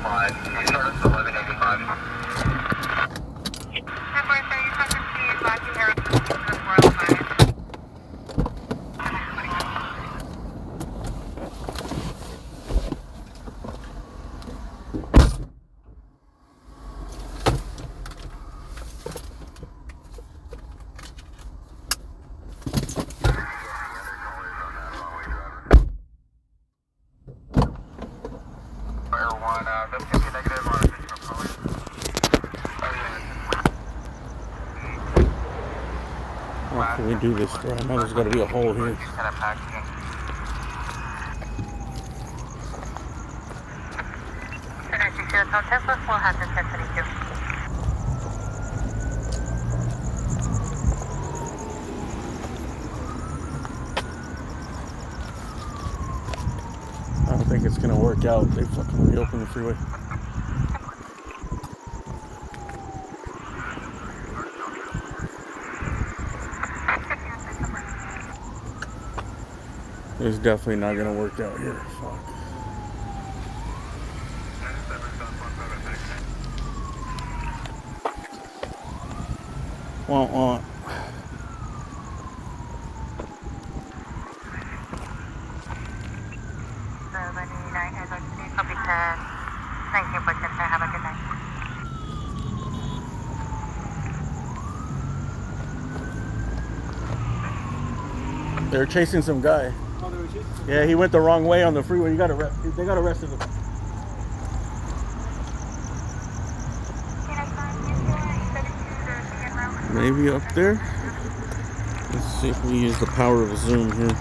405, start at 1185. Number 30, is last year, the 405. How can we do this, bro? I know there's got to be a hole here. I don't think it's gonna work out. They fucking reopened the freeway. It's definitely not gonna work out here. Fuck. Wah. Have a good night. They're chasing some guy. Yeah, he went the wrong way on the freeway. They got arrested him. Maybe up there. Let's see if we use the power of zoom here.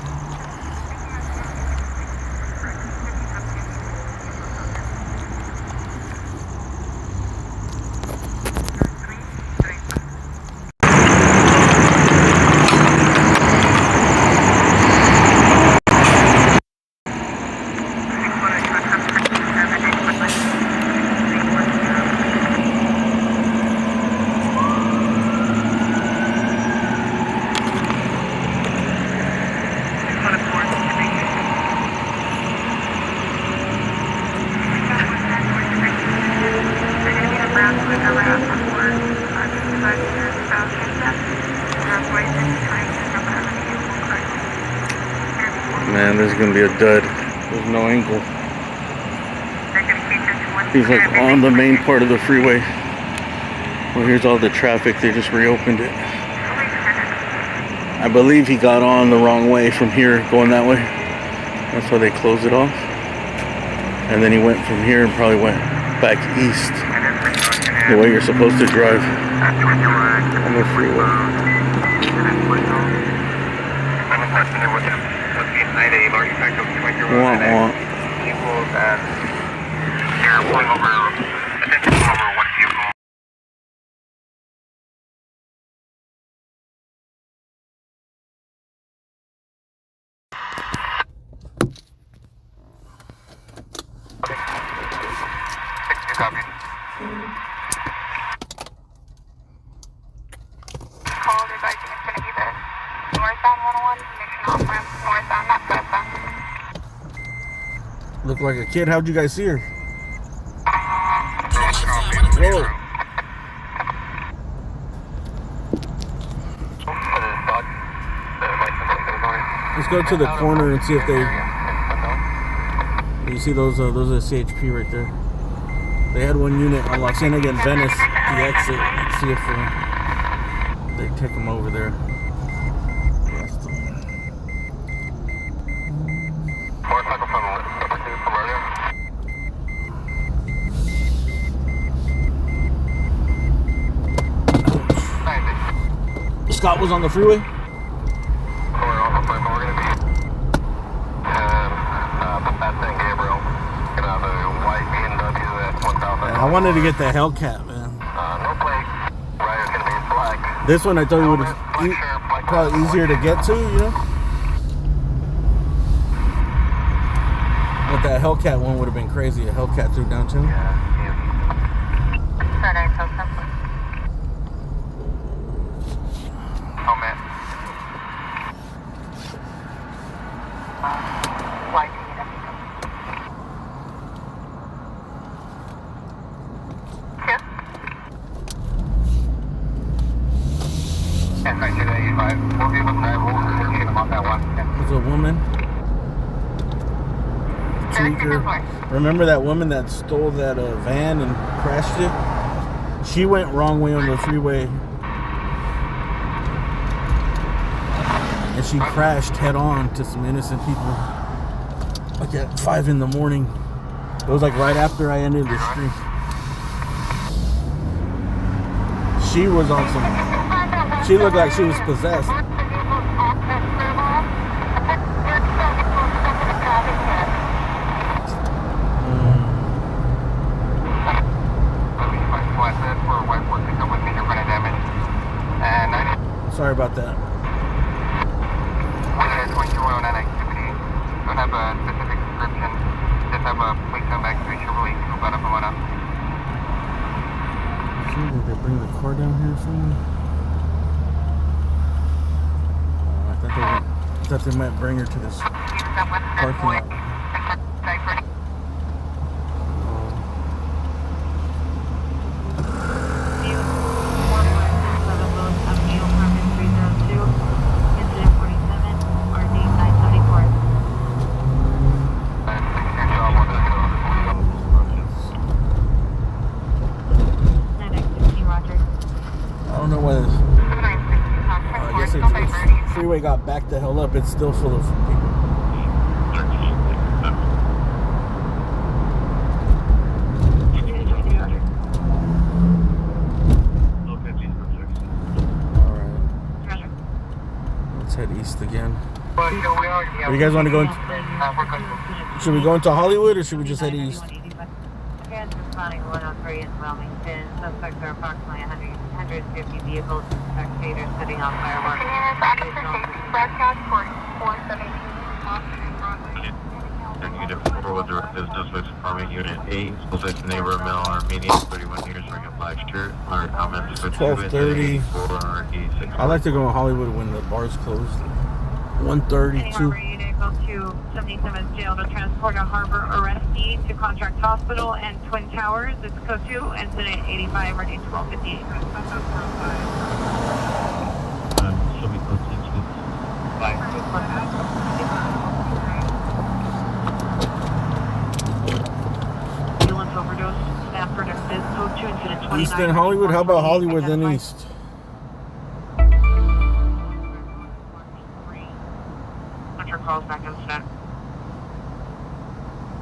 Man, this is gonna be a dud. There's no angle. He's like on the main part of the freeway. Well, here's all the traffic. They just reopened it. I believe he got on the wrong way from here, going that way. That's why they closed it off. And then he went from here and probably went back east, the way you're supposed to drive on the freeway. Wah. Called looked like a kid. How'd you guys see her? Whoa. Let's go to the corner and see if they... You see those are CHP right there. They had one unit on La Cienega and Venice, the exit. Let's see if they take them over there. Scott was on the freeway. I wanted to get the Hellcat, man. This one I thought it would be probably easier to get to, you know? But that Hellcat one would have been crazy. A Hellcat through downtown. Oh, man. There's a woman. Remember that woman that stole that van and crashed it? She went wrong way on the freeway. And she crashed head on to some innocent people. Like at 5 in the morning. It was like right after I ended the stream. She was on some... She looked like she was possessed. Sorry about that. Did they bring the car down here somewhere? I thought they might bring her to this parking lot. Freeway got backed the hell up. It's still full of people. Alright. Let's head east again. You guys want to go into... Should we go into Hollywood or should we just head east? Responding 103 in Wilmington. Suspects are approximately 150 vehicles and spectators setting off fireworks. Unit 4 with the business with Department Unit 8. Suspect neighbor male Armenian, 31 years, wearing a black shirt. Our comments for 12:30. I like to go to Hollywood when the bar's closed. 1:32. Go to 77th jail to transport a harbor arrestee to Contract Hospital and Twin Towers. It's code 2, incident 85, ready 1258. Show me code 6. Ambulance overdose. Stafford and Fizz, code 2, incident 29. East and Hollywood? How about Hollywood then East? Calls back on set.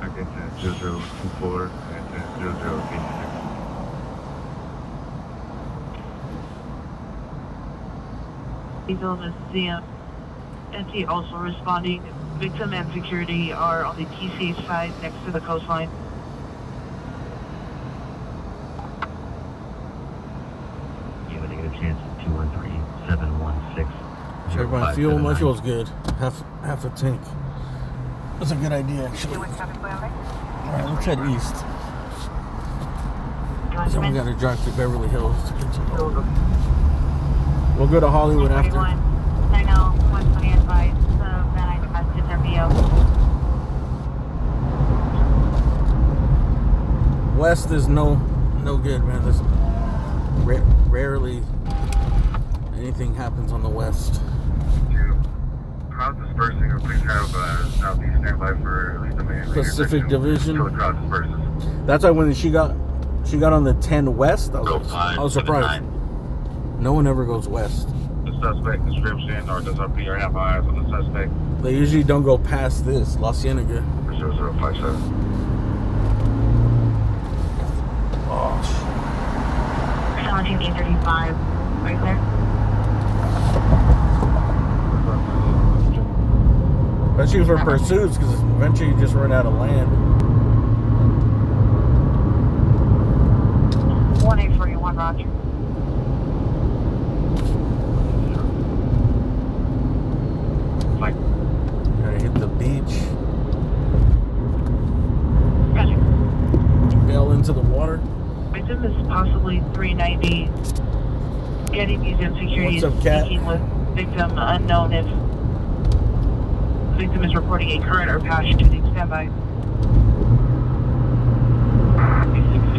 Okay, 0024 and 0086. Diesel is the NT also responding. Victim and security are on the TC side next to the coastline. You have a negative chance of 213-716. Check my fuel. My fuel's good. Half a tank. That's a good idea, actually. Alright, let's head east. So we gotta drive to Beverly Hills to get to Hollywood. We'll go to Hollywood after. 120 advice. Van I domestic their VO. West is no good, man. There's rarely anything happens on the west. Crowd dispersing, or please have Southeast standby for at least a minute. Pacific Division. Until the crowd disperses. That's why when she got on the 10 West, I was surprised. No one ever goes west. The suspect description, or does our PR have eyes on the suspect? They usually don't go past this, La Cienega. 0057. Oh, 1735, right there. especially for pursuits, because eventually you just run out of land. 1841, Roger. Like, gotta hit the beach. Roger. Bail into the water. Victim is possibly 390. Getty Museum Security What's up, is Cat? speaking with victim unknown if victim is reporting a current or past shooting. Stand by.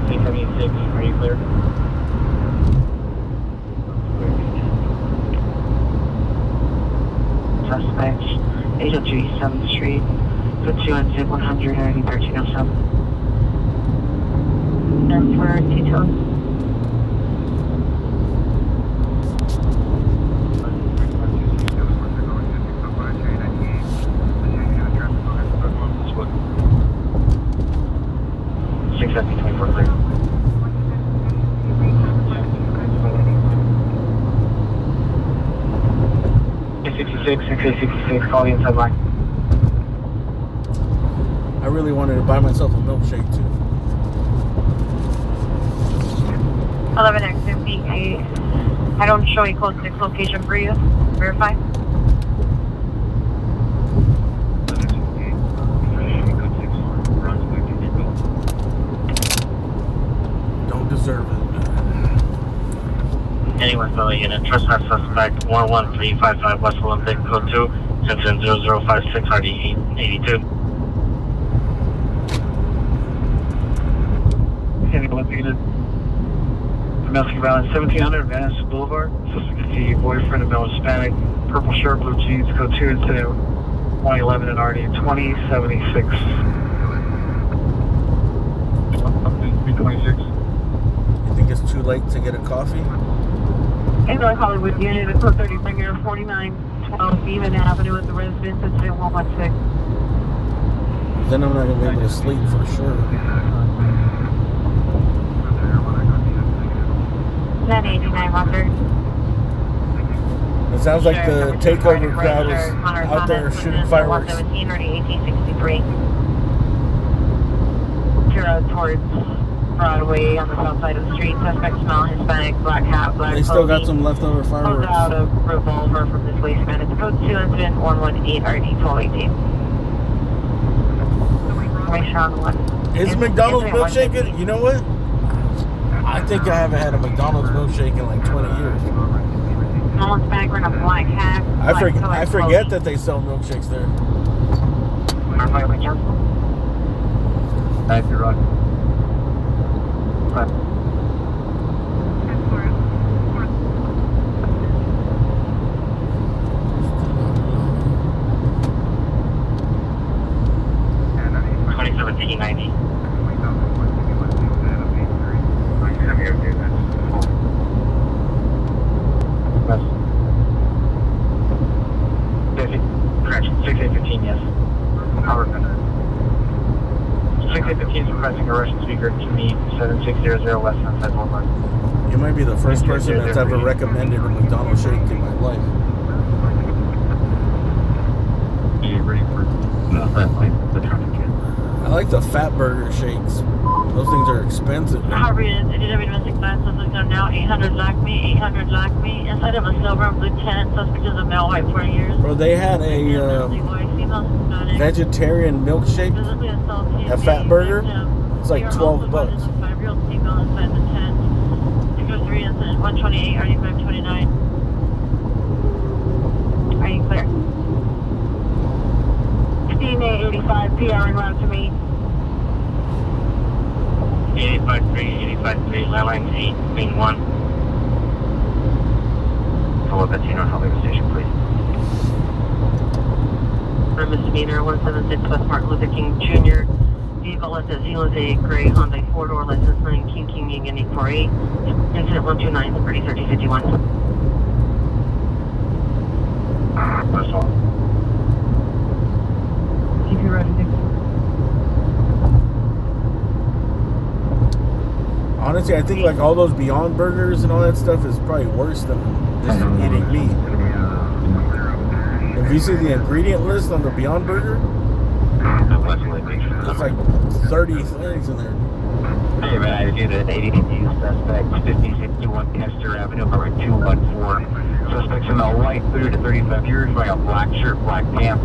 1676, are you clear? Suspect, 803 7th Street, put 2 on zip 100, already 1307. That's for details. K66, call the inside line. I really wanted to buy myself a milkshake too. 11X58. I don't show a close 6 location for you. Verify. Don't deserve it. Anyone filling in a trespass suspect 11355 West Olympic code 2, incident 0056 RD 882. Standing located. Domestic violence 1700 Venice Boulevard. Suspect is the boyfriend of male Hispanic. Purple shirt, blue jeans, code 2, incident 111 and RD 2076. 326. You think it's too late to get a coffee? North Hollywood Unit, the code 30 finger 4912 Beeman Avenue at the residence, incident 116. Then I'm not gonna be able to sleep for sure. 1089, Roger. It sounds like the takeover crowd is out there shooting fireworks. 117 or 1863. Kira towards Broadway on the south side of the street. Suspect smell Hispanic, black hat, black They still got some leftover Pulls fireworks. out a revolver from this waistband. It's code 2, incident 118 RD 1218. Information on the one. Is McDonald's milkshake good? You know what? I think I haven't had a McDonald's milkshake in like 20 years. Small Hispanic in a black hat. I forget that they sell milkshakes there. Thank you, Roger. Right. 2017-90. Correct. 6815, yes. 6815 is requesting a Russian speaker to meet 7600 West Sunset Boulevard. You might be the first person that's ever recommended a McDonald's shake in my life. Are you ready for the traffic jam? I like the fat burger shakes. Those things are expensive. Harvey, DW domestic violence suspects are now 800 Lackme, 800 Lackme. Inside of a silver and blue tent, suspect is a male, white, 40 years. Bro, they had a vegetarian milkshake at Fat Burger. It's like $12. 5-year-old female inside the tent. 603 incident 128, RD 529. Are you clear? 15885 PR en route to me. 853, landline 8, main 1. Hello, Bettina, I'll make a station, please. For misdemeanor 176 West Martin Luther King Jr. Vehicle left at Zealand, a gray Hyundai 4-door, license 9 King Union 848. Incident 129, 30-30-51. That's all. Keep you ready. Honestly, I think like all those Beyond Burgers and all that stuff is probably worse than just eating meat. If you see the ingredient list on the Beyond Burger, it's like 30 things in there. Hey man, I did an 80 suspect, 5061 Kester Avenue, number 214. Suspects in a light 30 to 35 years, wearing a black shirt, black pants.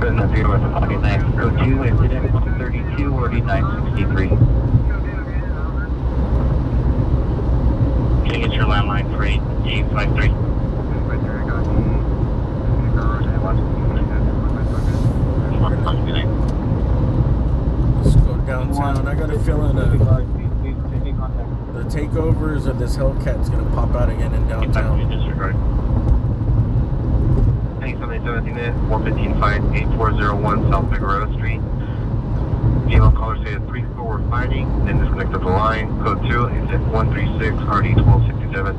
Couldn't appear with a pocket knife. Code 2, incident 132 or 8963. Can you get your landline for 853? Let's go downtown. I got a feeling the takeovers of this Hellcat's gonna pop out again in downtown. Disregard. Hey, somebody 17 minutes, 415-8401 South Figueroa Street. Female caller say at 3-4 we're fighting, then disconnected the line. Code 2, it's at 136 RD 1267.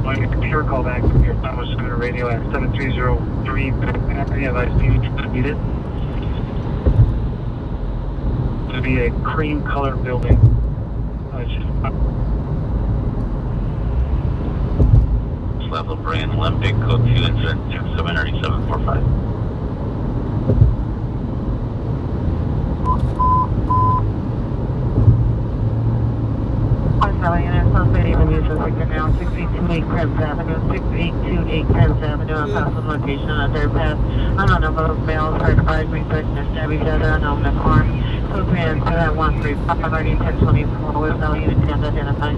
My computer call back from your Thomas Scooter Radio at 7303 battery of ICD needed. To be a cream colored building. Level brand Olympic code 2 incident 673745. Now 6828 Krebs Avenue, 6828 Krebs Avenue, on possible location on their path. Unknown both males heard advised me pushing to stab each other, unknown the harm. Code brand 135 already 1024 with no unit 10 identified.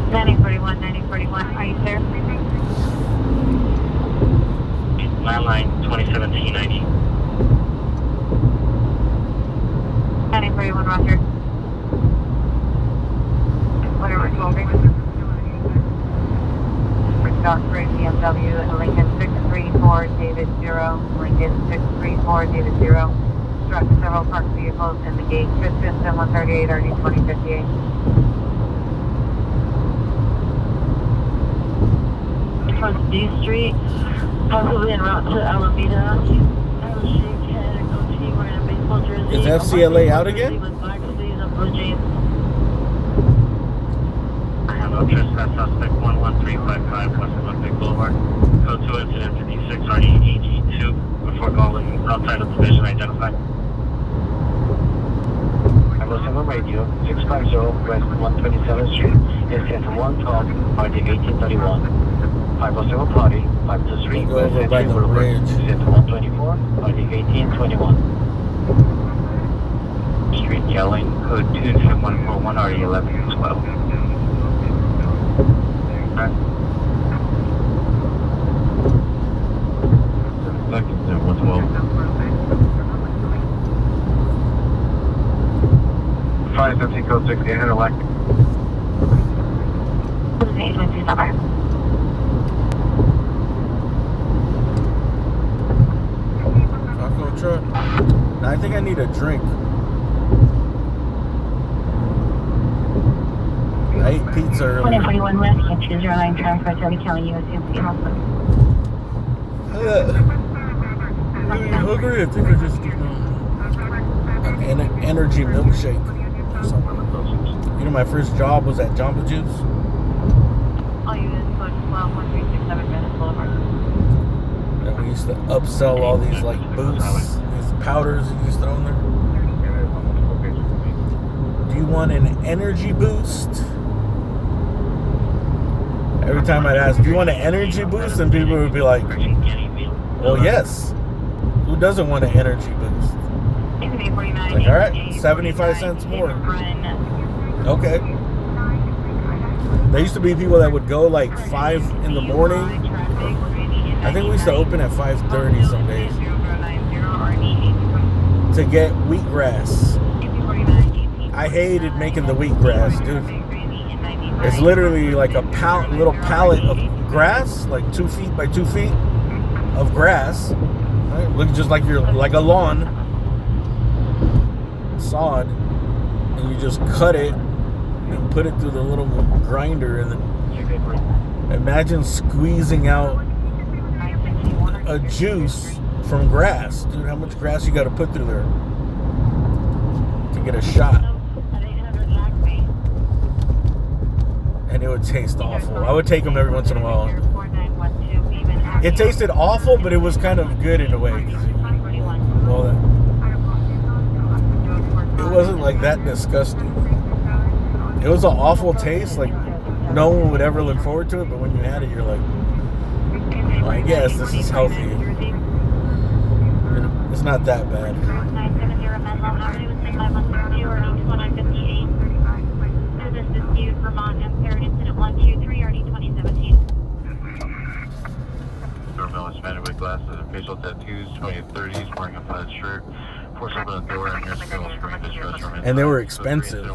9041, are you there? Landline 2017-90. 9041, roger. Whatever, 12 Dark Gray BMW, Lincoln 634, David 0, Lincoln 634, David 0. Struck several parked vehicles in the gate. Fifth system 138, RD 2058. Towards D Street, possibly en route to Alameda. Is FCLA out again? I have no trespass suspect 11355 West Olympic Boulevard. Code 2 incident 56 RD-AG2 before calling outside of division identified. I was on the radio, 650 West 127th Street, incident 112 RD-1831. 507 party, 523 Go over by the bridge. Incident 124 RD-1821. Street yelling, code 22141 RD-1112. Seconds there, 112. 550 code 6, 800 electric. Taco truck. Now, I think I need a drink. I ate pizza earlier. 141 West, choose your line transfer to the County USMC Hospital. I'm hungry. I think I just an energy milkshake or something. You know, my first job was at Jamba Juice. All units, code 12367 Venice Boulevard. And we used to upsell all these like boosts, these powders you just throw in there. Do you want an energy boost? Every time I'd ask, do you want an energy boost? And people would be like, well, yes. Who doesn't want an energy boost? Like, all right, 75 cents more. Okay. There used to be people that would go like 5 in the morning I think we used to open at 5:30 some days to get wheatgrass. I hated making the wheatgrass, dude. It's literally like a little pallet of grass, like 2 feet by 2 feet of grass. Right? Looks just like a lawn, sod, and you just cut it and put it through the little grinder, and then imagine squeezing out a juice from grass, dude. How much grass you got to put through there to get a shot? And it would taste awful. I would take them every once in a while. It tasted awful, but it was kind of good in a way. Well, it wasn't like that disgusting. It was an awful taste. Like no one would ever look forward to it, but when you had it, you're like, well, I guess this is healthy. It's not that bad. Hispanic with glasses and facial tattoos, 2030s, wearing a plaid shirt, force open the door, and here's Colonel Spring distress room. And they were expensive.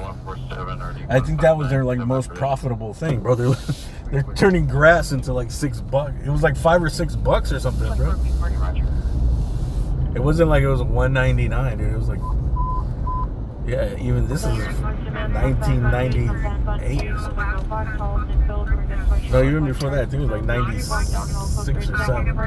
I think that was their like most profitable thing, bro. They're turning grass into like $6. It was like $5 or $6 or something, bro. It wasn't like it was $1.99, dude. It was like, yeah, even this is 1998 or something. No, even before that, I think it was like 96 or 7.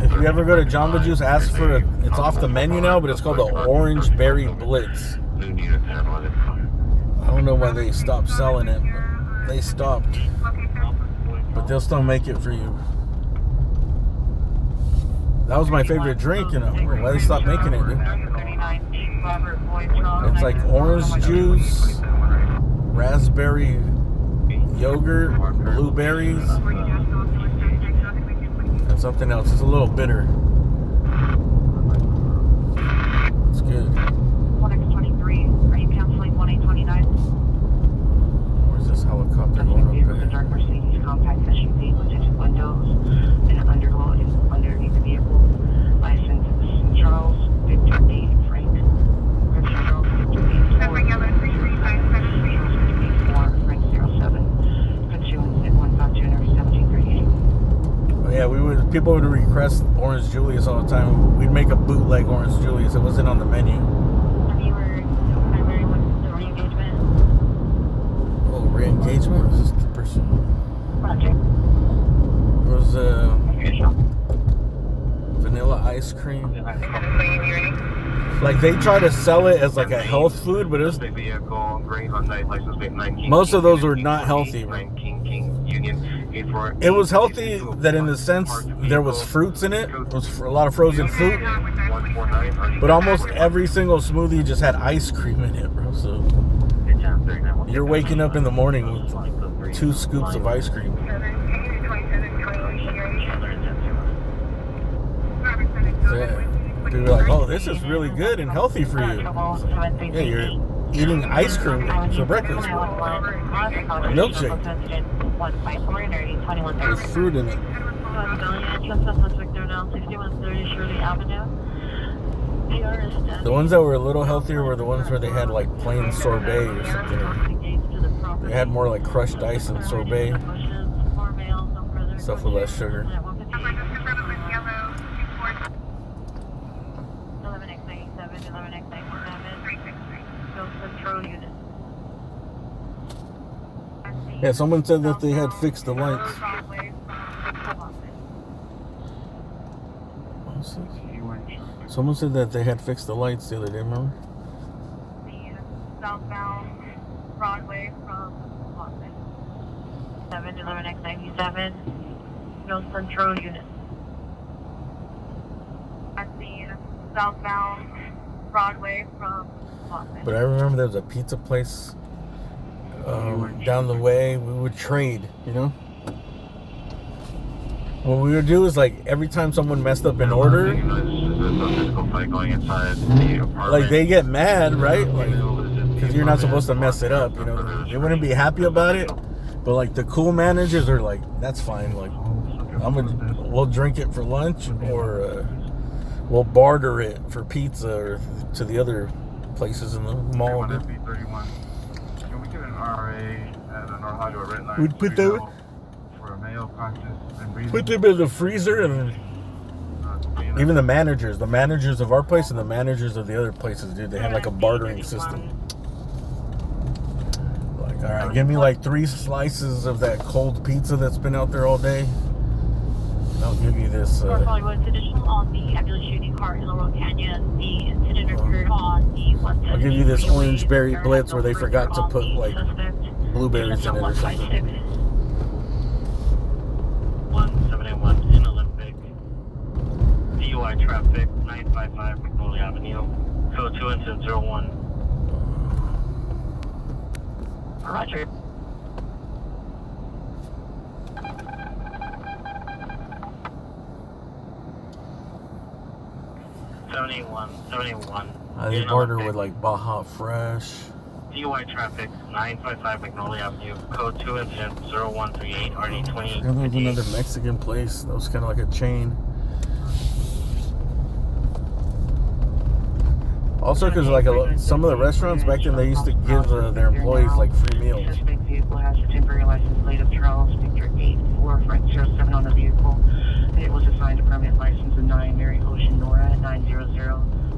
If you ever go to Jamba Juice, ask for it's off the menu now, but it's called the Orange Berry Blitz. I don't know why they stopped selling it, but they stopped. But they'll still make it for you. That was my favorite drink, you know. Why they stopped making it, dude? It's like orange juice, raspberry yogurt, blueberries, and something else. It's a little bitter. It's good. 1X23, are you canceling 1829? Where's this helicopter going up there? Dark Mercedes compact SUV with tinted windows and an underload underneath the vehicle. License Charles Victor D. Frank. Charles Victor D. Frank 07. Pursuance at 152 Yeah, people would request Orange Julius all the time. We'd make a bootleg Orange Julius. It wasn't on the menu. And you were primary with the re-engagement? Oh, re-engagement? Was this the person? Project. It was vanilla ice cream. Like they try to sell it as like a health food, but it was, most of those were not healthy. It was healthy that in the sense there was fruits in it. It was a lot of frozen fruit, but almost every single smoothie just had ice cream in it, bro. So you're waking up in the morning with 2 scoops of ice cream. So yeah, people were like, "Oh, this is really good and healthy for you." Yeah, you're eating ice cream for breakfast. Milkshake. There's fruit in it. The ones that were a little healthier were the ones where they had like plain sorbet or something. They had more like crushed ice and sorbet. Stuff with less sugar. 11X97, 11X97. Control unit. Yeah, someone said that they had fixed the lights. Someone said that they had fixed the lights the other day, remember? The southbound Broadway from Boston. 11X97. No control unit. At the southbound Broadway from Boston. But I remember there was a pizza place down the way. We would trade, you know? What we would do is, like, every time someone messed up an order, like, they get mad, right? Like, because you're not supposed to mess it up, you know? They wouldn't be happy about it. But, like, the cool managers are like, that's fine. Like, we'll drink it for lunch, or we'll barter it for pizza or to the other places in the mall. Can we get an RA at an Ohio red line? We'd put them, for a male conscious and breathing. put them in the freezer, and even the managers of our place and the managers of the other places, dude, they have like a bartering system. Like, all right, give me like 3 slices of that cold pizza that's been out there all day, and I'll give you this. Hollywood's additional on the ambulance shooting car in Laurel Canyon. The incident occurred on the 170. I'll give you this orange berry blitz where they forgot to put like blueberries in it or something. 171 in Olympic. DUI traffic, 955 Magnolia Avenue. Code 2 incident 01. Roger. They barter with like Baja Fresh. DUI traffic, 955 Magnolia Avenue. Code 2 incident 0138 RD20. There was another Mexican place that was kind of like a chain. Also, because like some of the restaurants back then, they used to give their employees like free meals. Suspect vehicle has a temporary license plate of Charles Victor 8407 on the vehicle. It was assigned a permanent license of 9 Mary Ocean Nora 900.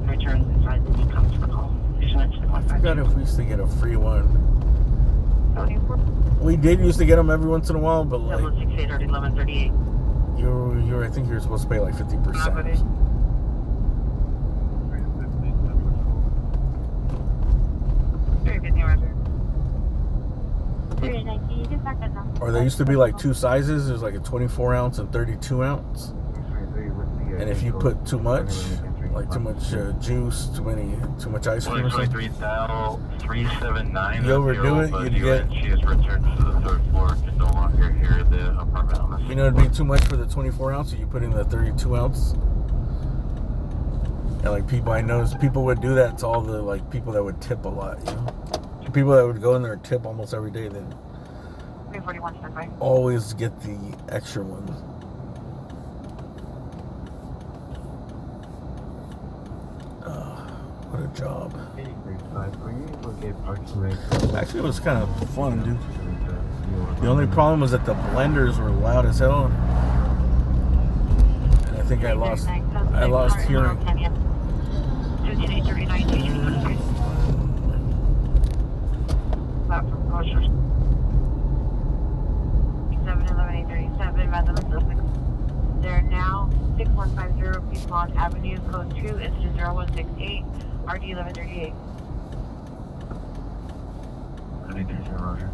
Returns inside the comes for call. I forgot if we used to get a free one. We did used to get them every once in a while, but like 068 1138. I think you're supposed to pay like 50%. Or there used to be like 2 sizes. There's like a 24 ounce and 32 ounce. And if you put too much, like too much juice, too much ice cream or something, 379. you overdo it, you'd get. She has returned to the 3rd floor and no longer here at the apartment on the You know, it'd be too much for the 24 ounce, so you put in the 32 ounce. And like people, I noticed people would do that to all the like people that would tip a lot, you know. People that would go in there and tip almost every day, then 341 standby. always get the extra ones. What a job. Actually, it was kind of fun, dude. The only problem was that the blenders were loud as hell, and I think I lost hearing. They're now 6150 Piedmont Avenue, code 2, incident 0168, RD 1138. Roger.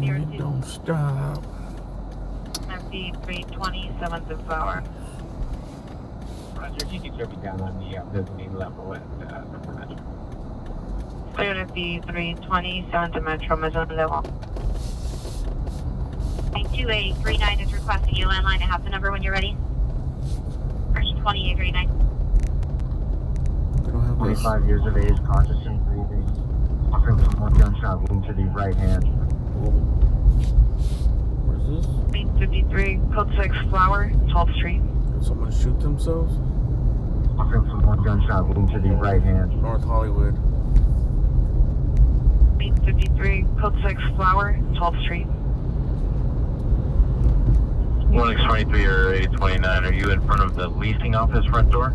You don't stop. MD 320, 7th of hour. Roger, you can serve me down on the mezzanine level at Metro. Cleared at the 320, 7th of Metro, mezzanine level. 2839 is requesting you landline. I have the number when you're ready. First 2839. 25 years of age, conscious and breathing. Suffering from 1 gunshot wound to the right hand. Where's this? 853, code 6, Flower, 12th Street. Did someone shoot themselves? Suffering from 1 gunshot wound to the right hand. North Hollywood. 853, code 6, Flower, 12th Street. 1623 or 829, are you in front of the leasing office front door?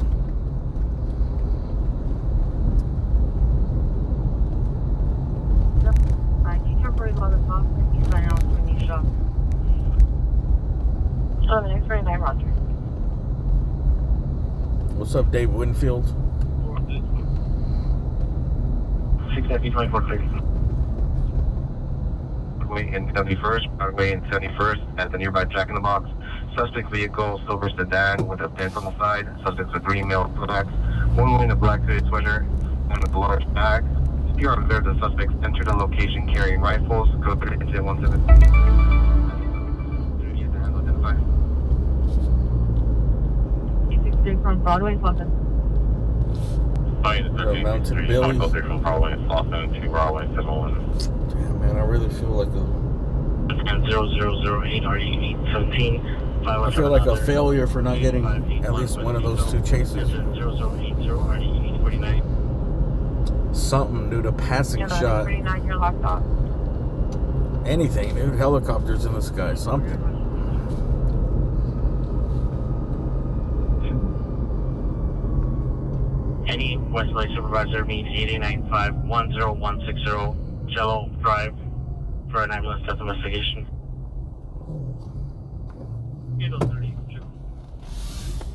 Temporary log off, you sign out to Nisha. 11X49, Roger. What's up, Dave Winfield? 690 24 6. Broadway and 71st, Broadway and 71st at the nearby Jack in the Box. Suspect vehicle, silver sedan with a dent on the side. Suspects with 3 male blacks, one wearing a black hooded sweater, one with a large bag. You are observed the suspects entered the location carrying rifles. Code 3 incident 17. From Broadway, Boston. Mountain Billy. Go through from Broadway and Boston to Broadway 71. Damn, man, I really feel like a... 0008 RE817. I feel like a failure for not getting at least one of those 2 chases. 0080 RE849. Something, dude, a passing shot. 49, you're locked off. Anything, dude. Helicopters in the sky, something. Any Westlake supervisor meet 895-10160 Jello Drive for an ambulance death investigation.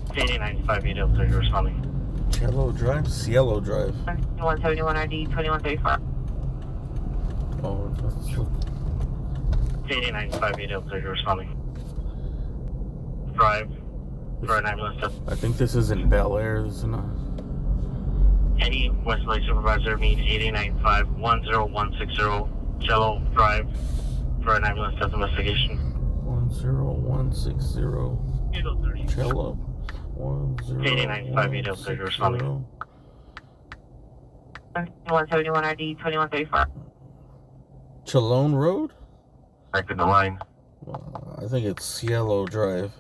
895-830 responding. Cielo Drive? Cielo Drive. 171 RD 2135. Oh, let's look. 895-830 responding. Drive for an ambulance death. I think this is in Bel Air, this is not. Any Westlake supervisor meet 895-10160 Jello Drive for an ambulance death investigation. 10160 Cello. 895-830 responding. 171 RD 2135. Chalone Road? Back to the line. I think it's Cielo Drive.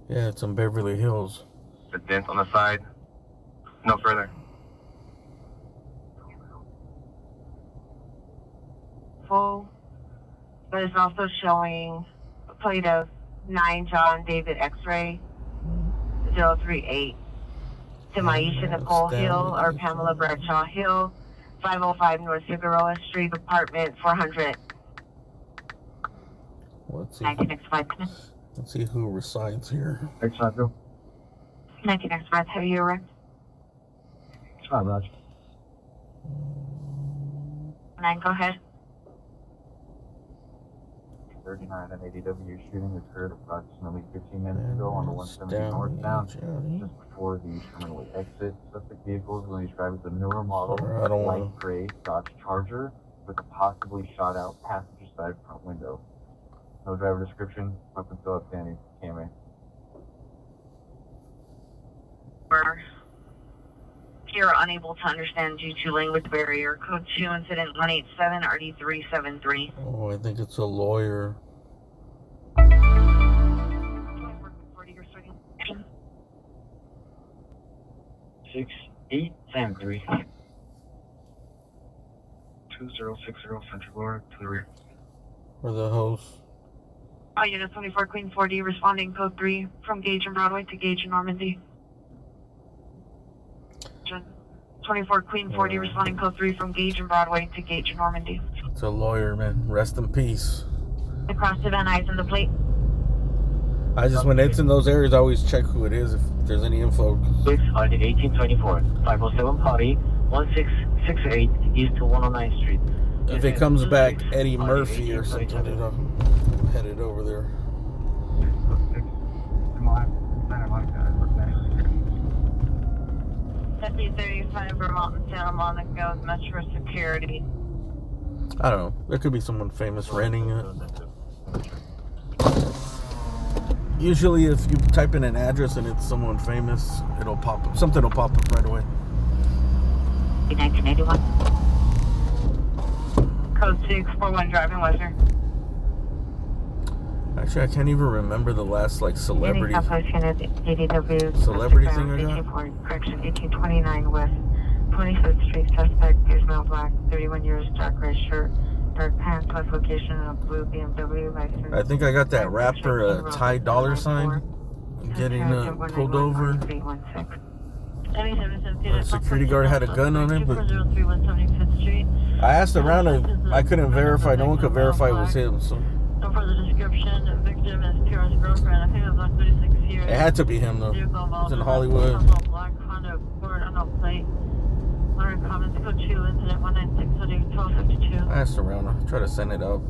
Yeah, it's in Beverly Hills. The dent on the side. No further. Full, but it's also showing a plate of 9 John David X-ray 038 to Maisha Nicole Hill or Pamela Bradshaw Hill, 505 North Figueroa Street, apartment 400. Let's see. 19X5. Let's see who resides here. X5, 19X5, have you arrived? Roger. 9, go ahead. 39 and ADW shooting occurred approximately 15 minutes ago on the 170 northbound, just before the Shermanway exit. Suspect vehicle is going to describe as a newer model, light gray Dodge Charger with a possibly shot out passenger side front window. No driver description, weapon still outstanding. KMA. We're here unable to understand due to language barrier. Code 2 incident 187 RD373. Oh, I think it's a lawyer. 6873. 2060 Central Florida to the rear. Or the host. Unit 24 Queen 4D responding code 3 from Gage and Broadway to Gage and Normandy. 24 Queen 4D responding code 3 from Gage and Broadway to Gage and Normandy. It's a lawyer, man. Rest in peace. Across the Van Eyes and the plate. I just, when it's in those areas, I always check who it is if there's any info. 6 on the 1824, 507 Potty, 1668 East to 109th Street. If it comes back Eddie Murphy or something, I'm headed over there. 5035 Vermont and Santa Monica Metro Security. I don't know. There could be someone famous renting it. Usually if you type in an address and it's someone famous, it'll pop up. Something will pop up right away. 1981. Code 641 driving Western. Actually, I can't even remember the last like celebrity thing I got. Correction, 1829 West 25th Street. Suspect is male black, 31 years, dark gray shirt, dark pants, West location, and a blue BMW license. I think I got that rapper Ty Dollar Sign getting pulled over. The security guard had a gun on him, but I asked around and I couldn't verify. No one could verify it was him. So. No further description. The victim is Kira's girlfriend. I think it was like 36 years. It had to be him though. It was in Hollywood. Black Honda Accord on a plate. Alright, comments code 2, incident 19602 I asked around. I'll try to send it out.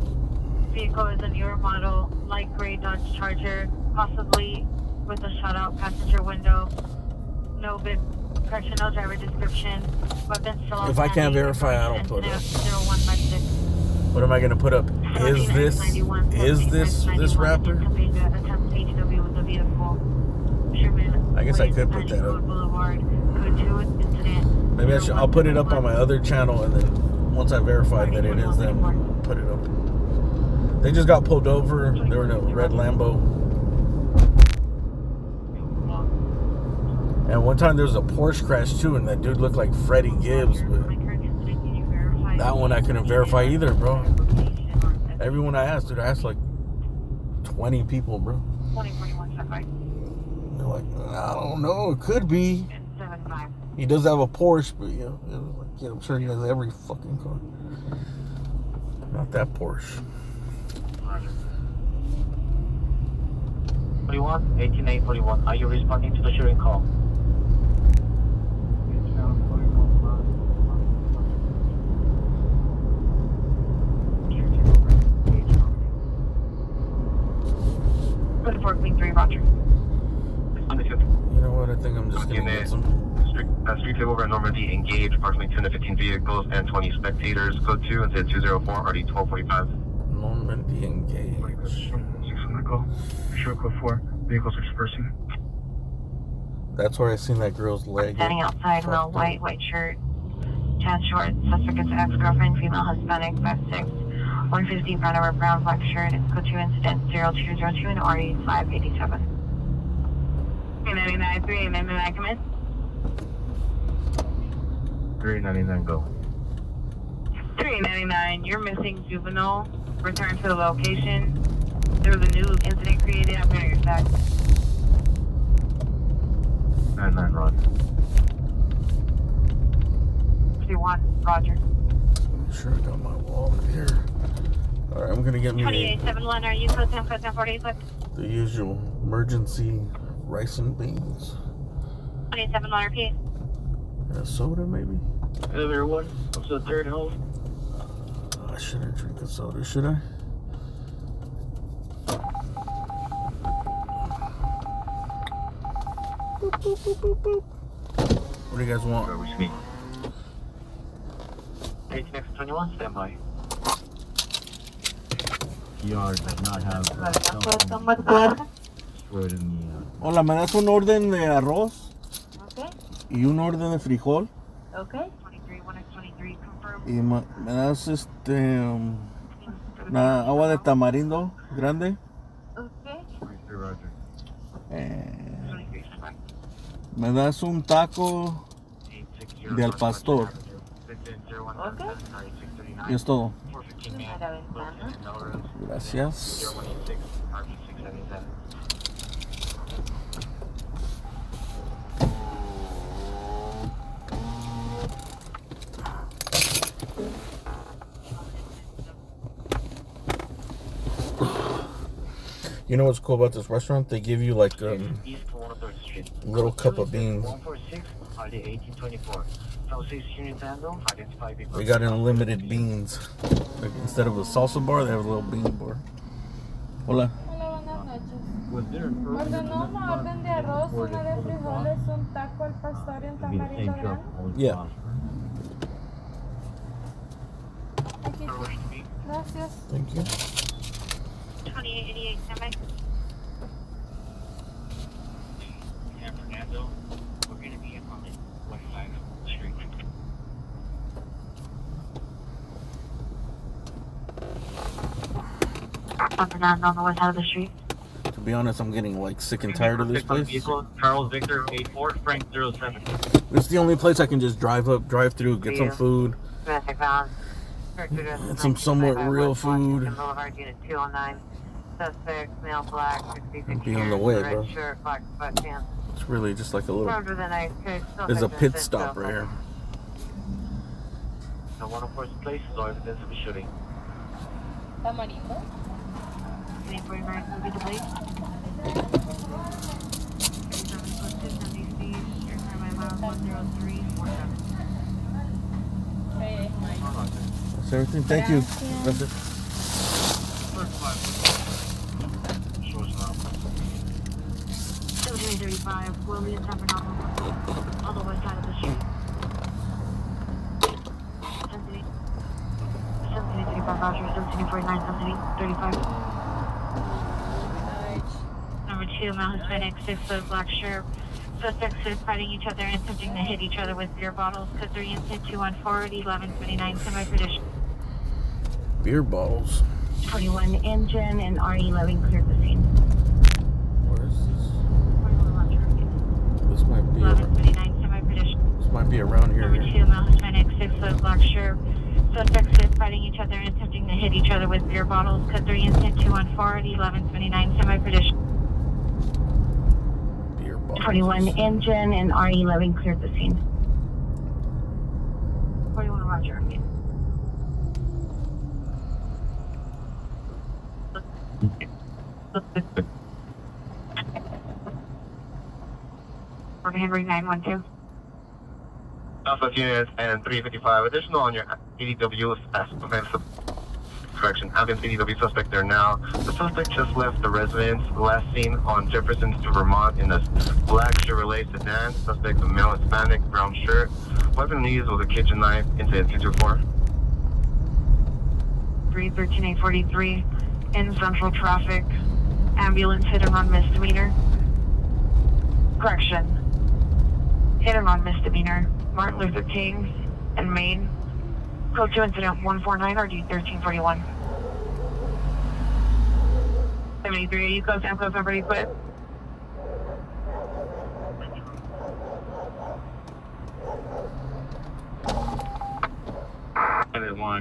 Vehicle is a newer model, light gray Dodge Charger, possibly with a shutout passenger window. No bid, correction, no driver description. Weapons still on If I can't verify, I don't put it. 0156. What am I gonna put up? Is this rapper? I guess I could put that up. Maybe I should. I'll put it up on my other channel, and then once I verify that it is them, put it up. They just got pulled over. They were in a red Lambo. And one time there was a Porsche crash too, and that dude looked like Freddie Gibbs, but that one I couldn't verify either, bro. Everyone I asked, dude, I asked like 20 people, bro. They're like, I don't know, it could be. He does have a Porsche, but yeah, I'm sure he has every fucking car. Not that Porsche. 41, 18841. Are you responding to the shooting call? Roger. You know what? I think I'm just gonna get some. Street table over at Normandy, engage approximately 10 to 15 vehicles and 20 spectators. Code 2 instead 204, RD 1245. Normandy, engage. 600 call. Sure, code 4. Vehicles dispersing. That's where I seen that girl's leg. Standing outside, male, white shirt, tan shorts. Suspect is ex-girlfriend, female, Hispanic, 5'6", 150, brown over brown, black shirt. Code 2 incident 0202 and RE 587. 399, 399, come in. 399, go. 399, you're missing juvenile. Return to the location. There was a new incident created. I'm going to your side. 99, Roger. 51, Roger. I'm sure I got my wallet here. Alright, I'm gonna get me 2871, are you code 10, 48, the usual emergency rice and beans. 27 repeat. And a soda, maybe? Everyone, what's the third home? I shouldn't drink a soda, should I? Boop, boop, boop, boop, boop. What do you guys want? Which me? 18X21, stand by. PR does not have stored in the... Hola, ¿me das un orden de arroz? Okay. Y un orden de frijol? Okay. 23, 1X23, confirm. Y me das una agua de tamarindo grande. Okay. 23, Roger. Me das un taco de al pastor. Okay. Y es todo. Gracias. You know what's cool about this restaurant? They give you like a little cup of beans. They got unlimited beans. Like instead of a salsa bar, they have a little bean bar. Hola. Hola, buenas noches. Ordenó una orden de arroz, una de frijoles, un taco al pastor y un tamarindo grande. Yeah. Aquí. Gracias. Thank you. 2888, stand by. San Fernando, we're going to be on the west side of the street. San Fernando on the west side of the street. To be honest, I'm getting like sick and tired of this place. Charles Victor 84, Frank 07. It's the only place I can just drive up, drive through, get some food. Domestic violence. Get some somewhat real food. Boulevard, unit 209. Suspect, male, black, 60, Be on the way, red bro. shirt, black sweatpants. It's really just like a little. Under the knife, There's a pit stop right here. No one of course places or evidence of a shooting. Tamarindo. 849 will be the plate. 37 miles 10347. Okay, Mike. That's everything. Thank you. That's it. 1735, will be a separate on the west side of the street. 1735 Roger, 1749, 1735. Number 2, male Hispanic, 6-foot black shirt. Suspects is fighting each other and attempting to hit each other with beer bottles. Code 3 incident 214, 1129, semi-tradition. Beer bottles. 21 engine and RE11 cleared the scene. Where is this? 41 Roger. This might be. 1129, semi-tradition. This might be around here. Number 2, male Hispanic, 6-foot black shirt. Suspects is fighting each other and attempting to hit each other with beer bottles. Code 3 incident 214, 1129, semi-tradition. 21 engine and RE11 cleared the scene. 41 Roger. Fort Henry 912. Southwest units and 355 additional on your ADW correction. Have been CDW suspect there now. The suspect just left the residence. Last seen on Jefferson to Vermont in a black Chevrolet sedan. Suspect a male Hispanic, brown shirt. Weapon used was a kitchen knife. Incident 224. 313-843 in central traffic. Ambulance hit and run misdemeanor. Correction. Hit and run misdemeanor. Martin Luther King and Maine. Code 2 incident 149 RD 1341. 73, you close down, close number, you quit.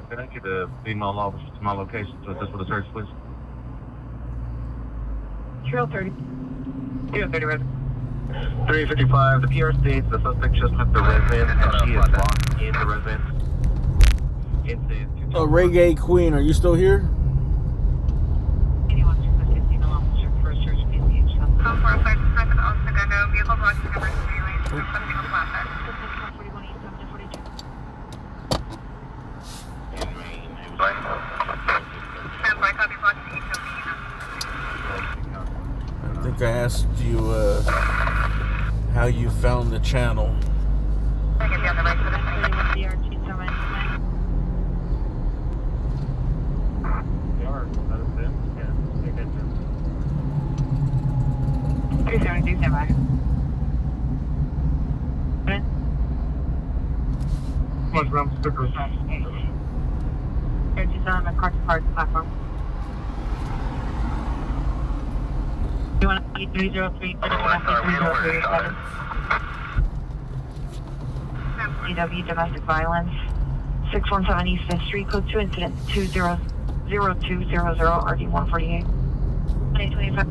Can I get a female officer to my location to assist with the search, please? Trail 30. Trail 30, red. 355, the PR states the suspect just left the residence and she is locked in the residence. Incident 224. Reggae Queen, are you still here? Anyone to assist female officer for a search PCH. Call 405 to present El Segundo, vehicle blocking number 3 lanes, requesting a flatbed. 41 East 742. Stand by, copy blocking each of I think I asked you how you found the channel. I get you on the right side. They are, that is them. Yeah, they get them. 372, stand by. Much round stickers. Air 27 at Carter Park platform. You want to 303, 303, DW domestic violence. 617 East 5th Street, code 2 incident 200200 RD148. 2025.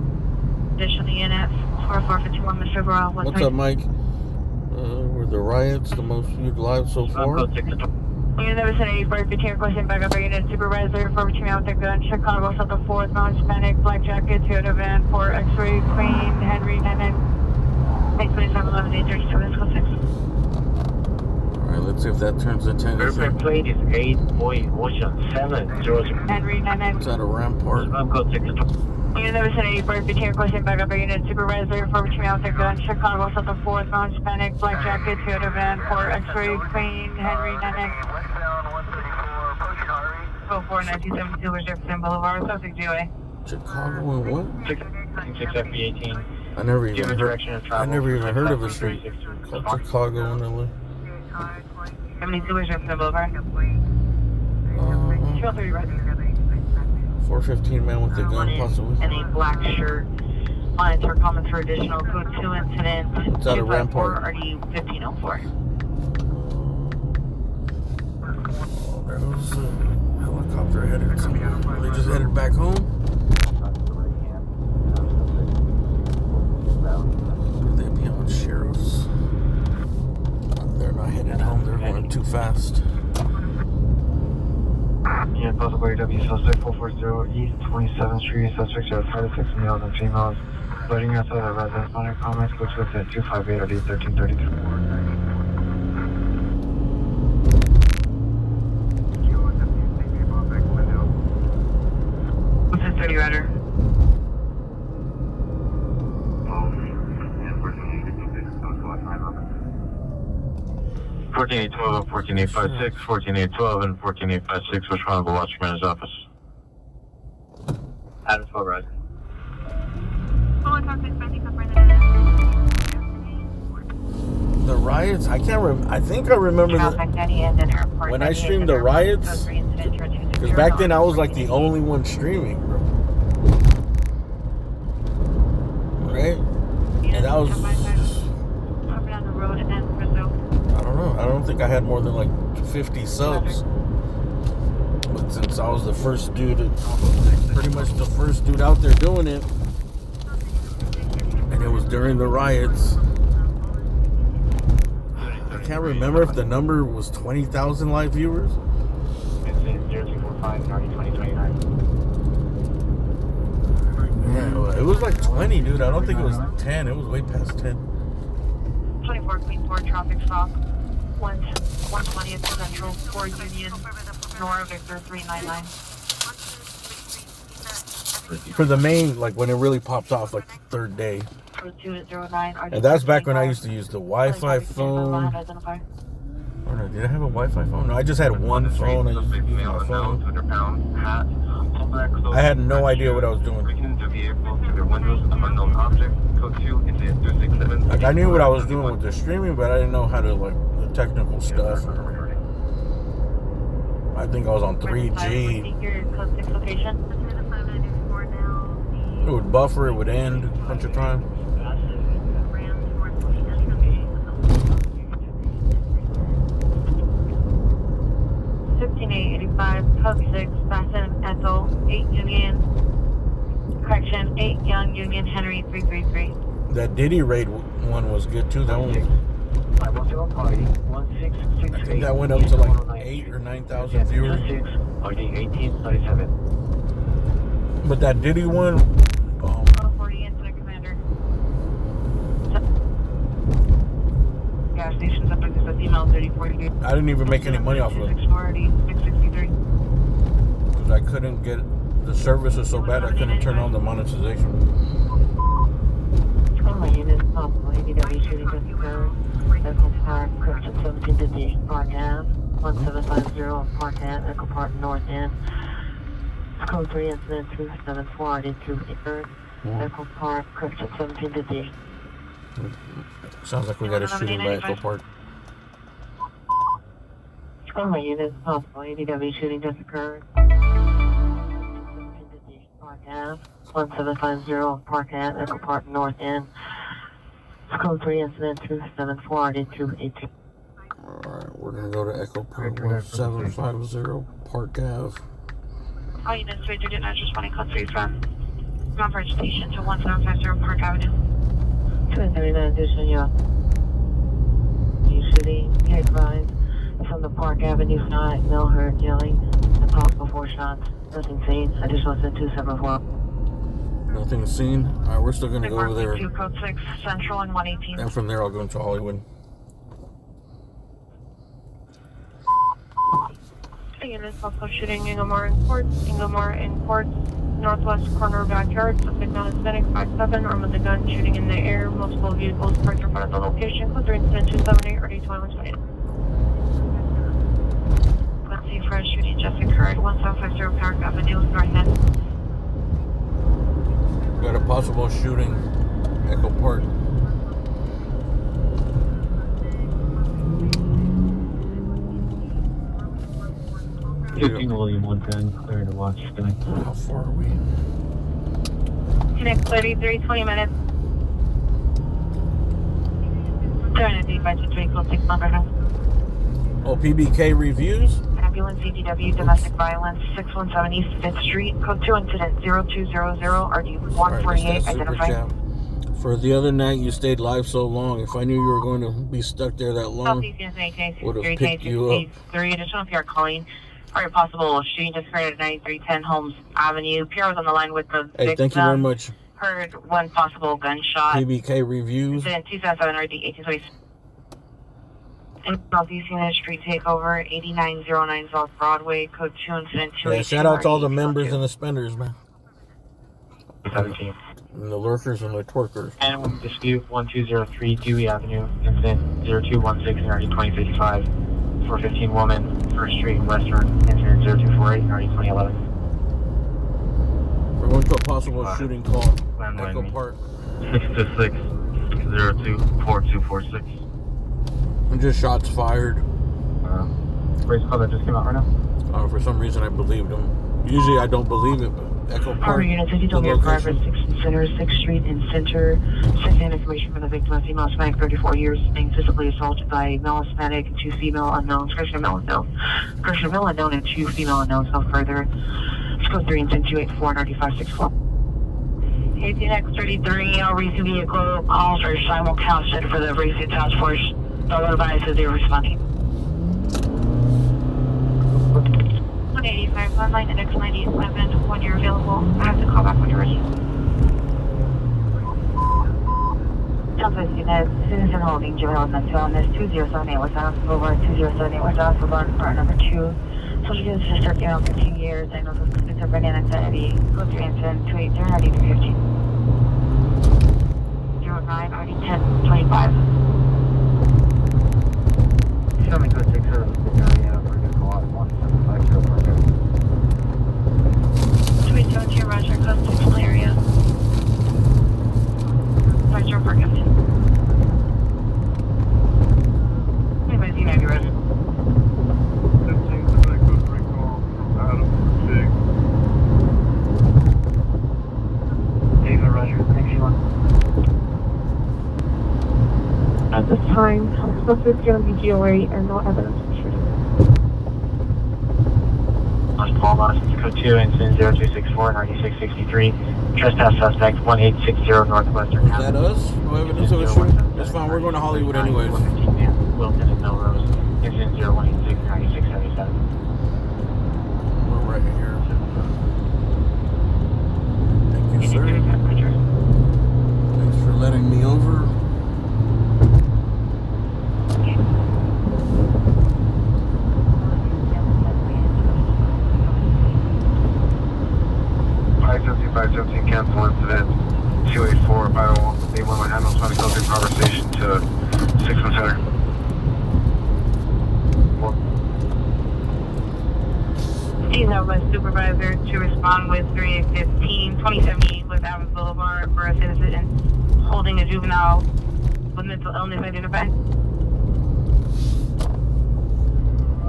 Additionally, NF 4451 Mr. Burrell. What's up, Mike? Were the riots the most viewed live so far? Unit number 78, Bird Battalion, question back up unit supervisor, 42 male with a gun, Chicago, South of 4th, male Hispanic, black jacket, Toyota van, 4 X-ray, Queen, Henry, 99, 827, 11, 832, let's go 6. Alright, let's see if that turns into anything. Airplane plate is 8.7, Georgia. Henry, 99. It's at a rampart. I'm code 6. Unit number 78, Bird Battalion, question back up unit supervisor, 42 male with a gun, Chicago, South of 4th, male Hispanic, black jacket, Toyota van, 4 X-ray, Queen, Henry, 99. 49272 was Jefferson Boulevard, Sussex GOA. Chicago and what? 6FB18. I never Give a even direction of travel. I never even heard of a street called Chicago in LA. 72 was Jefferson Boulevard. 203 red. 415 man with a gun, possibly. And a black shirt. Lines are common for additional code 2 incident. It's at a rampart. RD 1504. There was a helicopter headed somewhere. They just headed back home. Or they be on sheriffs. They're not headed home. They're going too fast. Yeah, possible AW suspect 440 East 27th Street. Suspects are 5 to 6 males and females. Loading outside the residence. Minor comments. Which was at 258 RD 1333. Roger. Yeah, 14812, 14856, 14812, and 14856. Which one of the watchman's office? Adam 12, Roger. The riots, I can't remember. I think I remember when I streamed the riots, because back then I was like the only one streaming, bro. Right? And that was just, I don't know. I don't think I had more than like 50 subs. But since I was the first dude, pretty much the first dude out there doing it, and it was during the riots. I can't remember if the number was 20,000 live viewers. It's 0245 2029. Yeah, it was like 20, dude. I don't think it was 10. It was way past 10. 24 Queen 4 traffic stop. 120th Central 4 Union, Nora Victor 399. For the main, like when it really popped off, like the third day. 209. And that's back when I used to use the Wi-Fi phone. Or no, did I have a Wi-Fi phone? No, I just had one phone. I used to use my phone. I had no idea what I was doing. Like I knew what I was doing with the streaming, but I didn't know how to like the technical stuff. I think I was on 3G. It would buffer, it would end a bunch of times. 15885, Code 6, Bassett Ethel, 8 Union, correction, 8 Young Union Henry 333. That Diddy raid one was good too. That one was, I think that went up to like 8,000 or 9,000 viewers. But that Diddy one, 40 Incident Commander. Gas stations up at this email 3040. I didn't even make any money off of it. 663. Because I couldn't get, the service was so bad I couldn't turn on the monetization. Oh my unit, ADW shooting just occurred. Echo Park, correction 17 to D, Park Ave, 1750, Park Ave, Echo Park North End. Code 3 incident 274, ID 283rd, Echo Park, correction 17 to D. Sounds like we got a shooting by Echo Park. Oh my unit, possible ADW shooting just occurred. 17 to D, Park Ave, 1750, Park Ave, Echo Park North End. Code 3 incident 274, ID 282. Alright, we're gonna go to Echo Park 1750 Park Ave. All units, Ranger did not responding code 3 from Converge Station to 1750 Park Avenue. 239 addition, yeah. New City, hit rise from the Park Avenue side, Mill heard yelling, and pop before shots. Nothing seen. Additional sent 274. Nothing seen. Alright, we're still gonna go over there. 2 code 6 Central and 118. And from there I'll go into Hollywood. Units also shooting Ingomar in Courts, northwest corner backyard, suspect known as Medic 57, armed with a gun, shooting in the air, multiple vehicles parked in front of the location, code 3 incident 278, already 2128. Let's see, fresh shooting just occurred, 1750 Park Avenue, north end. Got a possible shooting, Echo Park. William 110, clear to watch. How far are we? Connect 33, 20 minutes. Turn at the advice vehicle 6 Lumberhouse. Oh, PBK reviews? Ambulance, CTW, domestic violence, 617 East 5th Street, code 2 incident 0200, RD 148, identified. For the other night you stayed live so long, if I knew you were going to be stuck there that long, would have picked you up. 3, additional PR calling. Or possible shooting just occurred at 9310 Holmes Avenue. PR was on the line with the Hey, thank you very much. Heard one possible gunshot. PBK reviews. Incident 277 RD 1820. In Southeast United Street takeover, 8909 South Broadway, code 2 incident 282. Yeah, shout out to all the members and the spenders, man. 17. And the lurkers and the twerkers. And dispute 1203 Dewey Avenue, incident 0216 NRD 2055. 415 woman, 1st Street in Western, incident 0248 NRD 2011. We're going to a possible shooting call. Echo Park. 626 02 4246. And just shots fired. Race call that just came out right now? For some reason I believed him. Usually I don't believe it, but Echo Park. Harbor Unit 50 told me a driver at 6th Center, 6th Street in Center. Second information from the victim, a female Hispanic, 34 years, being physically assaulted by a male Hispanic and 2 female unknowns. Christian male unknown. Christian male unknown and 2 female unknowns. No further. Scope 3 and 10284 9564. 18X33, recent vehicle calls are simulcasted for the recent task force. No advices they're responding. 185, line index 97, when you're available. I have to call back when you're ready. Southwest Unit, Citizen Holding, Jail Mental Illness, 2078 West Dallas Boulevard, 2078 West Dallas Boulevard, part number 2. Social Security Sister, 15 years, diagnosis of schizophrenia and anxiety, code 3 incident, 280 315. 09, already 1025. Show me code 6 area, we're going to call out 1750 per day. 282, Roger, code 6 area. Roger, Parkington. Anybody's email you ready? 15 code 3 call from Adam 6. David, Roger, thanks you one. At this time, suspect is going to be GOA and no evidence of shooting. On call license code 2, incident 0264 9663. Trespass suspect 1860 Northwestern. Is that us? No evidence of a shooting? That's fine, we're going to Hollywood anyways. Wilton and Melrose. Incident 0186 9677. We're right here. Thank you, sir. Thanks for letting me over. Cancel incident 284 501 811 handles 20 closing conversation to 6-1 center. Please have my supervisor to respond with 3815 2070 West Adams Boulevard for a citizen holding a juvenile with mental illness identified.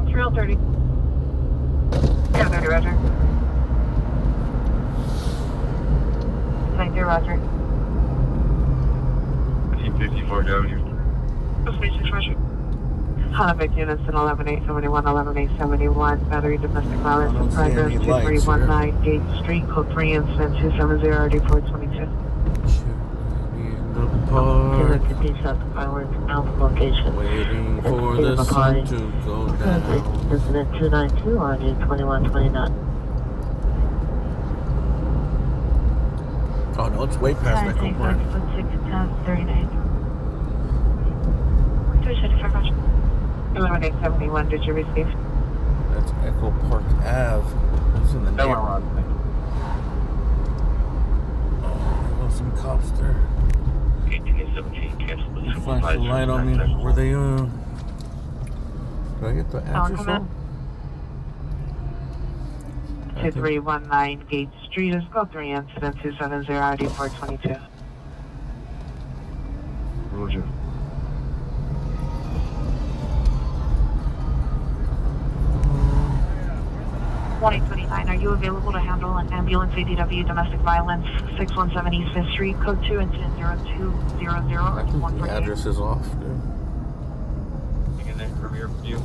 Trail 30. Yeah, 30, Roger. Thank you, Roger. 1854 W. Suspicious, Roger. Convict units in 11871, 11871, battery domestic violence in progress, 2319 Gate Street, code 3 incident 270 D422. Fireworks mouth location. Waiting for the sun to go down. Incident 292 on D2129. Oh no, it's way past Echo Park. 6:39. 375, Roger. 11871, did you receive? That's Echo Park Ave. What's in the name? Oh, there was some cops there. 1817, cancel the Flash the light on me. Were they, do I get the address wrong? 2319 Gate Street is code 3 incident 270 ID 422. Roger. Are you available to handle an ambulance ADW domestic violence 617 East 5th Street, code 2 incident 0200? I think the address is off, dude. Taking that from your view.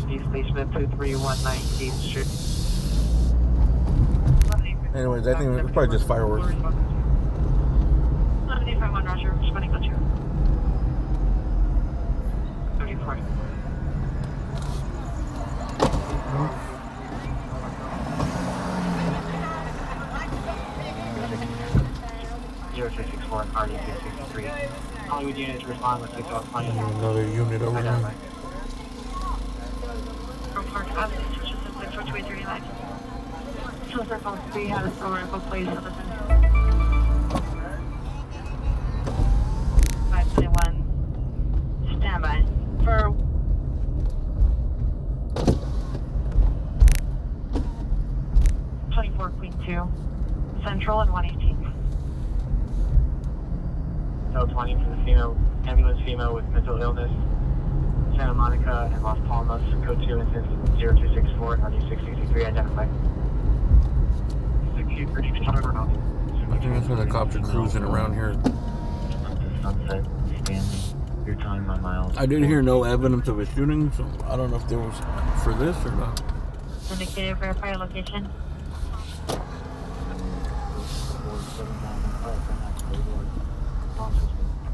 East Station 2319 Gate Street. Anyways, I think it's probably just fireworks. 11851, Roger. Responding code 2. 3040. Hollywood unit to respond with 6 out Another unit over there. From Park Avenue, switches to 4239. So Circle 3 has a vehicle place. 521. Standby. For 24 Queen 2. Central and 118. Cell 20 for the female, ambulance female with mental illness, Santa Monica and Las Palmas, code 2 instance 0264 and RD663 identified. I think that's why the cops are cruising around here. Sunset, standing. Your time by miles. I did hear no evidence of a shooting, so I don't know if there was for this or not. Indicator, verify location.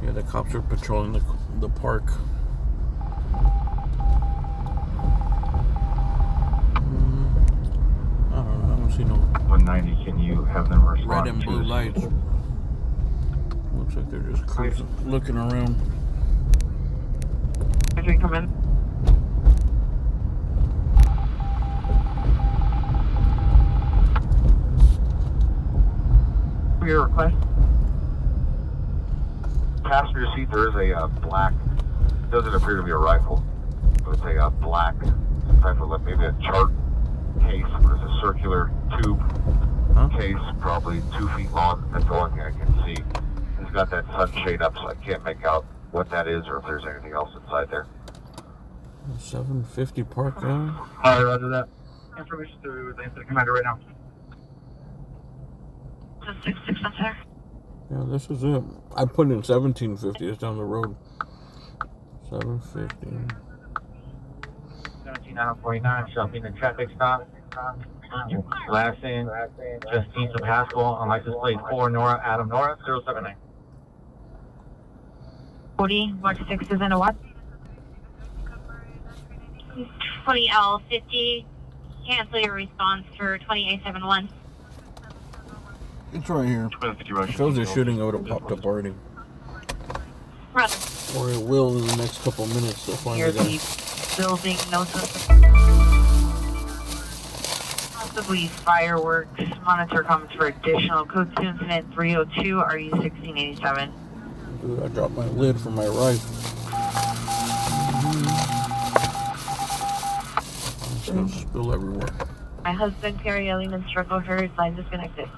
Yeah, the cops are patrolling the park. I don't know. I don't see no 190, can you have them respond? red and blue lights. Looks like they're just cruising, looking around. Can you come in? Your request? Passenger seat, there is a black, doesn't appear to be a rifle, but it's a black type of, maybe a chart case, but it's a circular tube case, probably 2 feet long. That's the only thing I can see. It's got that sunshade up, so I can't make out what that is or if there's anything else inside there. 750 Park Ave. Alright, roger that. Information to the incident commander right now. 66 there. Yeah, this is it. I put in 1750. It's down the road. 750. 17949, shopping and traffic stop. Last in, Justine Pascal on license plate 4 Nora Adam Nora 079. 40, watch 6 is in a what? 20L50, cancel your response for 2871. It's right here. If it was a shooting, it would have popped up already. Brother. Or it will in the next couple minutes. They'll find Near it. the building, no possibly fireworks. Monitor comments for additional code 2 incident 302 RE 1687. Dude, I dropped my lid from my rifle. It's gonna spill everywhere. My husband, Perry Yelling, and struggle heard. Line disconnected.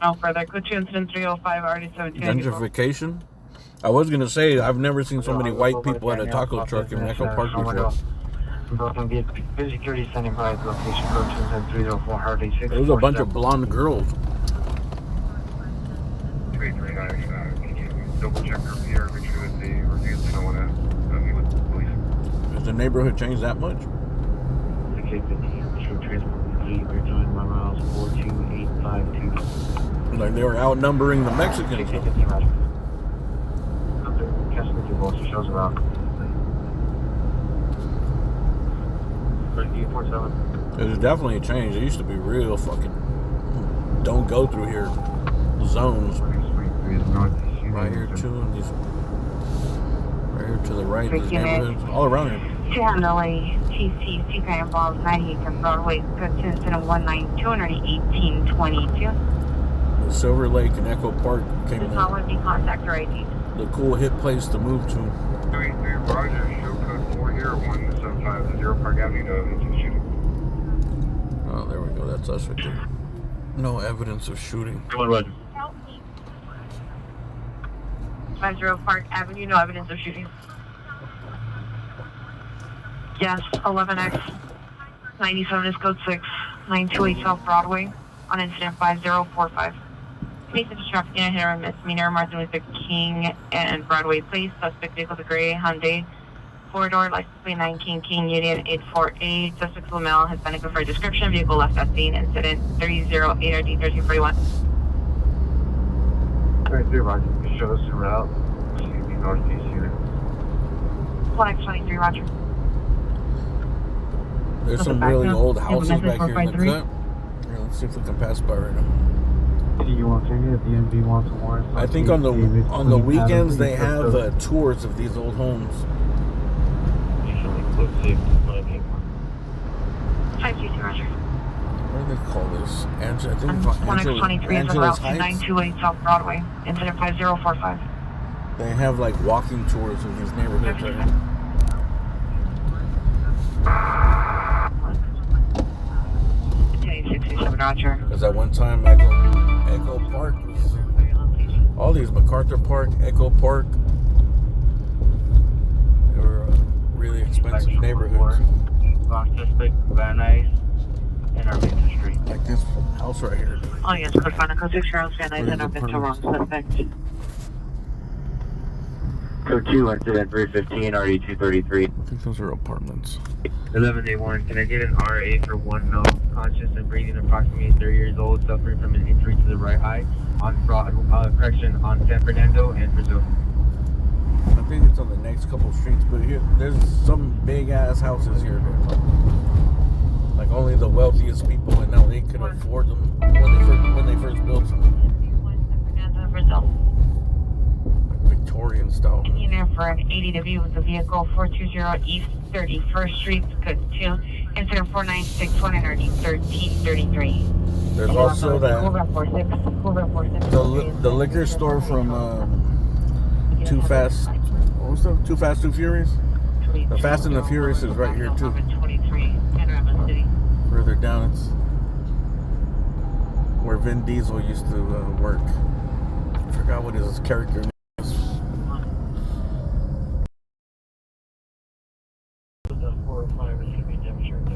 No further. Code 2 incident 305 RD 17. Gentrification? I was gonna say I've never seen so many white people at a taco truck in Echo Park before. Security standing by at location code 2 incident 304 RD 6. There was a bunch of blonde girls. 339, can you double check her PR, make sure that they refuse to want to meet with the police? Has the neighborhood changed that much? Okay, 15, true transport 8, we're doing 1 miles 42852. Like they were outnumbering the Mexicans. Shows around. 4847. There's definitely a change. It used to be real fucking don't go through here zones. Right here too, and these right here to the right, these neighborhoods all around here. 200 TC Grand Balls 98 Broadway, good to incident 1921822. Silver Lake and Echo Park came Does not want to be contact or ID. The cool hip place to move to. 33 Roger, show code 4 here, 175 Park Avenue, no evidence of shooting. Oh, there we go. That's us right there. No evidence of shooting. Come on, Roger. 50 Park Avenue, no evidence of shooting. Yes, 11X 97 is code 6, 928 South Broadway on incident 5045. Case of traffic in a hit or misdemeanor, Martin Luther King and Broadway Place. Suspect vehicle the gray Hyundai 4-door, license plate 9 King Union 848. Suspect female, Hispanic preferred description. Vehicle left at scene. Incident 308 RD 1341. 33 Roger, show us the route. CB Northeast unit. 1X23 Roger. There's some really old houses back here in the cut. Here, let's see if we can pass by right now. You want to the DMV wants a warrant? I think on the weekends they have tours of these old homes. 522, Roger. What do they call this? I think it's On called 1X23 is on Angela's route Heights. 928 South Broadway, incident 5045. They have like walking tours of these neighborhoods right here. Roger. Because at one time, Echo Park was all these MacArthur Park, Echo Park. They were really expensive neighborhoods. Lost suspect, Van Nuys, and our main street. Like this house right here. Oh yes, code 5, code 6, Charles Van Nuys, and our Mr. Wrong suspect. Code 2, incident 315, RD 233. I think those are apartments. 11-1, can I get an RA for 1 male, conscious and breathing, approximately 30 years old, suffering from an injury to the right eye, on correction on San Fernando and Brazil. I think it's on the next couple streets, but here, there's some big ass houses here. Like only the wealthiest people, and now they could afford them when they first built them. San Fernando, Brazil. Victorian style. In there for an ADW with the vehicle 420 East 31st Street, code 2, incident 496 130 1333. There's also that the liquor store from Too Fast. What was that? Too Fast, Too Furious. The Fast and the Furious is right here too. Further down, it's where Vin Diesel used to work. I forgot what his character name is. The 405 is going to be demonstrated.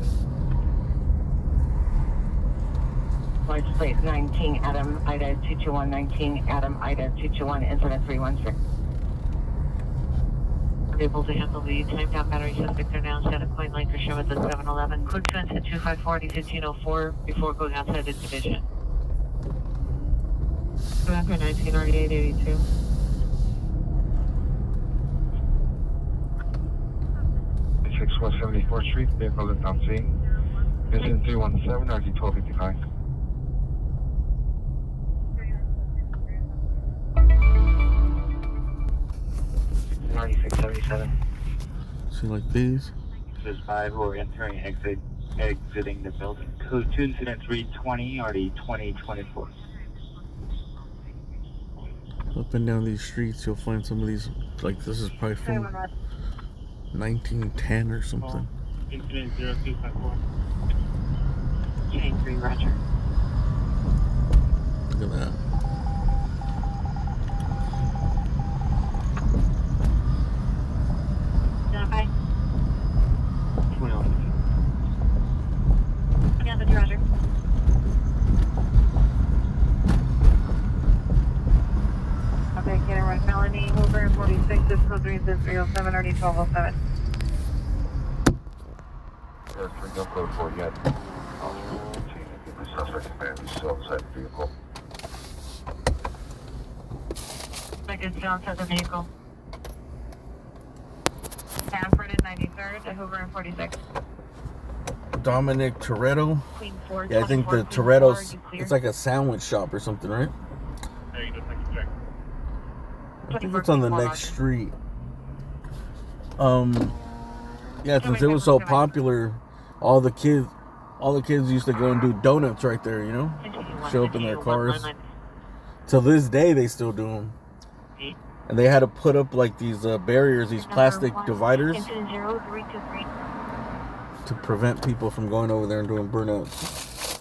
License plate 19 Adam Ida 221, 19 Adam Ida 221, incident 316. Able to handle the timed out battery suspect are now set at point line for show at the 7-Eleven. Code 2 at 254 1504 before going outside the division. Back at 198882. Six West 74th Street, vehicle is on scene. Mission 317, RG 1255. See, like these. There's 5 who are entering, exiting the building. Code 2, incident 320, RD 2024. Up and down these streets, you'll find some of these. Like this is probably from 1910 or something. Incident 0254. J3, Roger. Look at that. Identify. 21. Yeah, that's Roger. Okay, get it right. Felony, Hoover, 46, this code 307, RD 1207. There's no code for it yet. The suspect command is still inside the vehicle. Suspect is still inside the vehicle. Sanford and 93rd, Hoover and 46. Dominic Toretto. Queen 4, Yeah, I think the Toretto's, it's like a sandwich shop or something, right? There you go, second check. I think it's on the next street. Yeah, since it was so popular, all the kids used to go and do donuts right there, you know? Show up in their cars. To this day, they still do them. And they had to put up like these barriers, these plastic dividers, to prevent people from going over there and doing burnouts.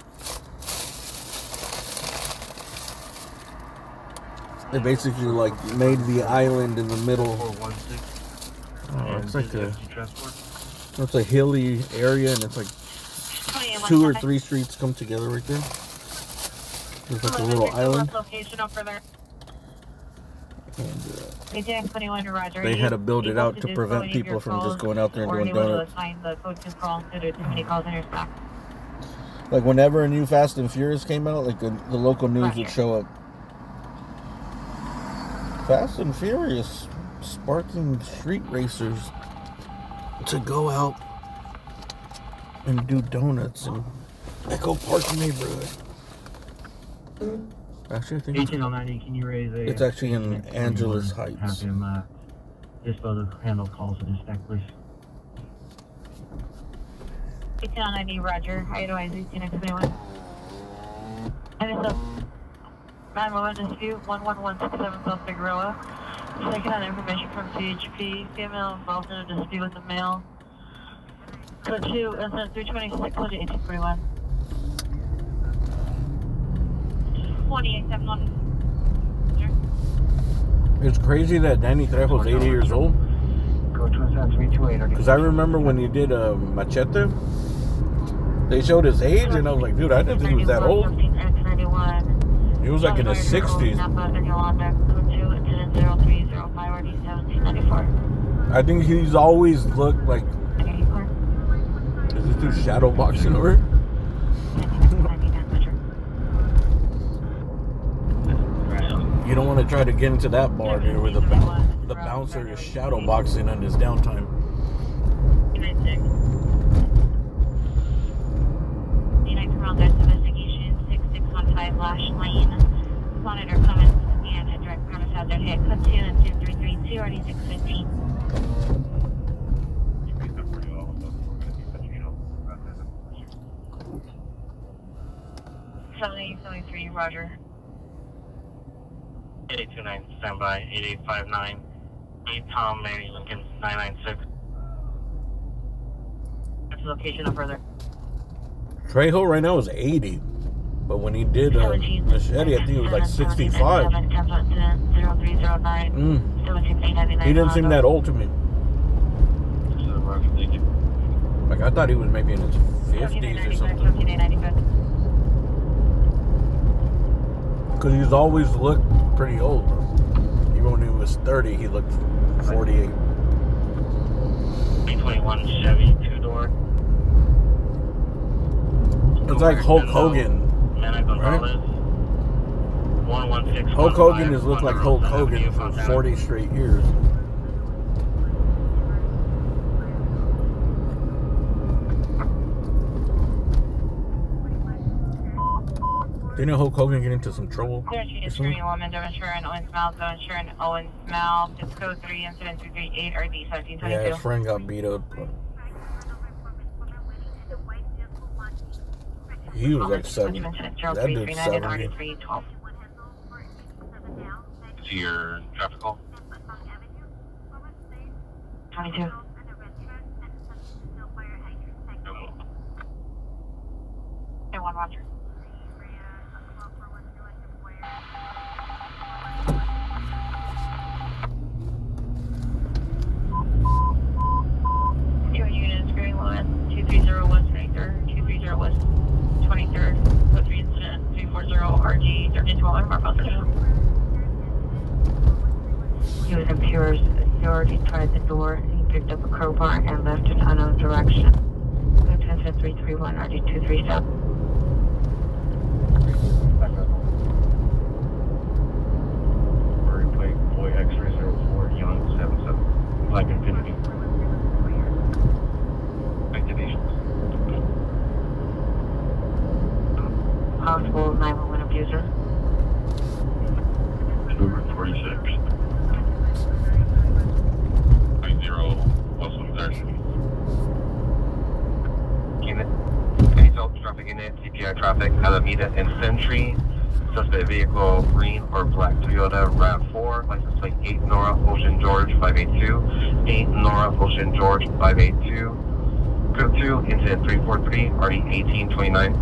They basically like made the island in the middle. It's a hilly area, and it's like 2 or 3 streets come together right there. There's like a little island. And, they had to build it out to prevent people from just going out there and doing donuts. Like whenever a new Fast and Furious came out, like the local news would show up. Fast and Furious sparking street racers to go out and do donuts in Echo Park neighborhood. Actually, I think 1890, can you raise a... it's actually in Angela's Heights. Have him dispose of handle calls and dispatch, please. 1890, Roger. Idolize 1891. And it's a 911 dispute, 11167 South Figueroa. Taking on information from CHP. Female involved in a dispute with a male. Code 2, incident 326, code 1841. 2871. It's crazy that Danny Trejo's 80 years old. Code 27328. Because I remember when he did Machete, they showed his age, and I was like, dude, I didn't think he was that old. He was like in his 60s. I think he's always looked like. Is this dude shadow boxing over? You don't want to try to get into that bar there where the bouncer is shadow boxing on his downtime. Investigation 6615 Lash Lane. Monitor comments and a direct premise hazard hit. Code 2 and 2332 already 615. Three, Roger. 8829, standby. 8859. 8 Tom, Mary Lincoln, 996. That's the location of further. Trejo right now is 80. But when he did Machete, I think he was like 65. He didn't seem that old to me. Like, I thought he was maybe in his 50s or something. Because he's always looked pretty old. Even when he was 30, he looked 48. 821 Chevy, 2-door. It's like Hulk Hogan. Right? Hulk Hogan has looked like Hulk Hogan for 40 straight years. Didn't Hulk Hogan get into some trouble? Owens Mouth. It's code 3, incident 338, RD 1722. Yeah, his friend got beat up. He was like 70. That dude's 70. See your traffic call? 22. Okay, 1 Roger. Two units, Green Line, 230 West 23rd, 230 West 23rd, code 3 incident, 340 RG, 1312, Marble. He was in Pures. He already tried the door. He picked up a crowbar and left in unknown direction. Code 331, RG 237. Replay Boy X-ray 04, Young 77. Black Infinity. Activations. Possible 911 abuser. Uber 46. 50, Wilson 30. Unit. Any traffic unit, CPI traffic, Alameda and Century. Suspect vehicle, green or black Toyota RAV4, license plate 8 Nora Ocean George 582, 8 Nora Ocean George 582. Code 2, incident 343, RD 1829.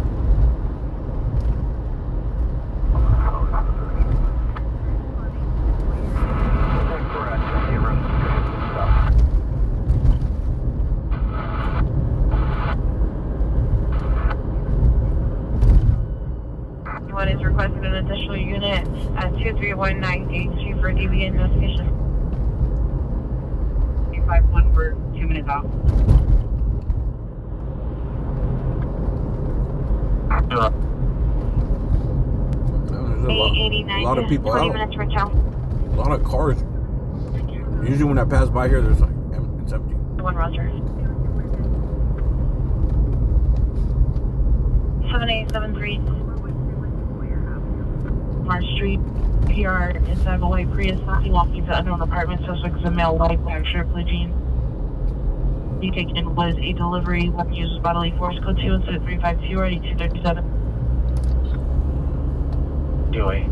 What is requested an additional unit at 231982 for DB investigation. 351 for 2 minutes off. There's a lot of people out. A lot of cars. Usually when I pass by here, there's like, it's empty. 1 Roger. 7873 March Street, PR, inside of a white Prius, walking to unknown apartment, suspect is a male white black shirt, blue jeans. taken was a delivery, weapon use bodily force, code 2 instead of 352, already 237. DOA.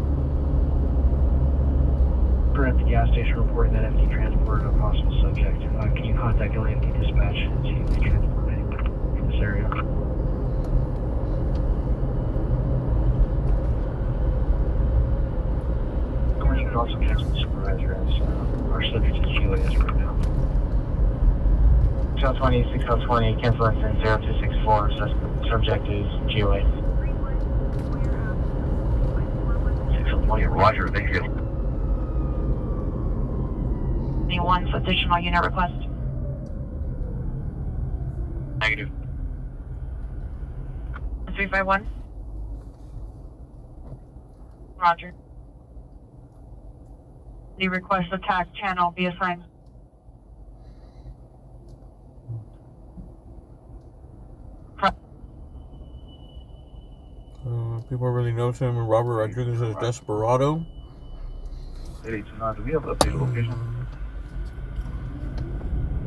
We're at the gas station reporting that empty transport of a possible subject. Can you contact LAMD dispatch and see if they transport anyone from this area? Or you can also cancel the supervisor as our subject is GOAS right now. 620, 620, cancel incident 0264, subject is GOA. 620, roger, thank you. Anyone additional unit request? Negative. 351. Roger. The request attack channel be assigned. People really notice him and Robert Rodriguez as Desperado. Do we have an updated location?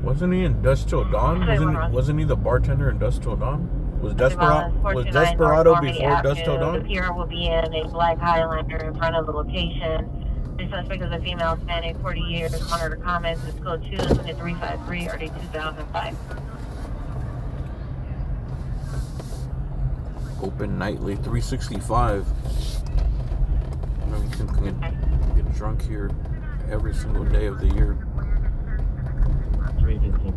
Wasn't he in Dusk Till Dawn? Wasn't he the bartender in Dusk Till Dawn? Was Desperado before Dusk Till Dawn? The pier will be in a black Highlander in front of the location. The suspect is a female, Hispanic, 40 years. Monitor comments. It's code 2 incident 353, RD 2005. Open nightly, 365. I mean, you can get drunk here every single day of the year. 315.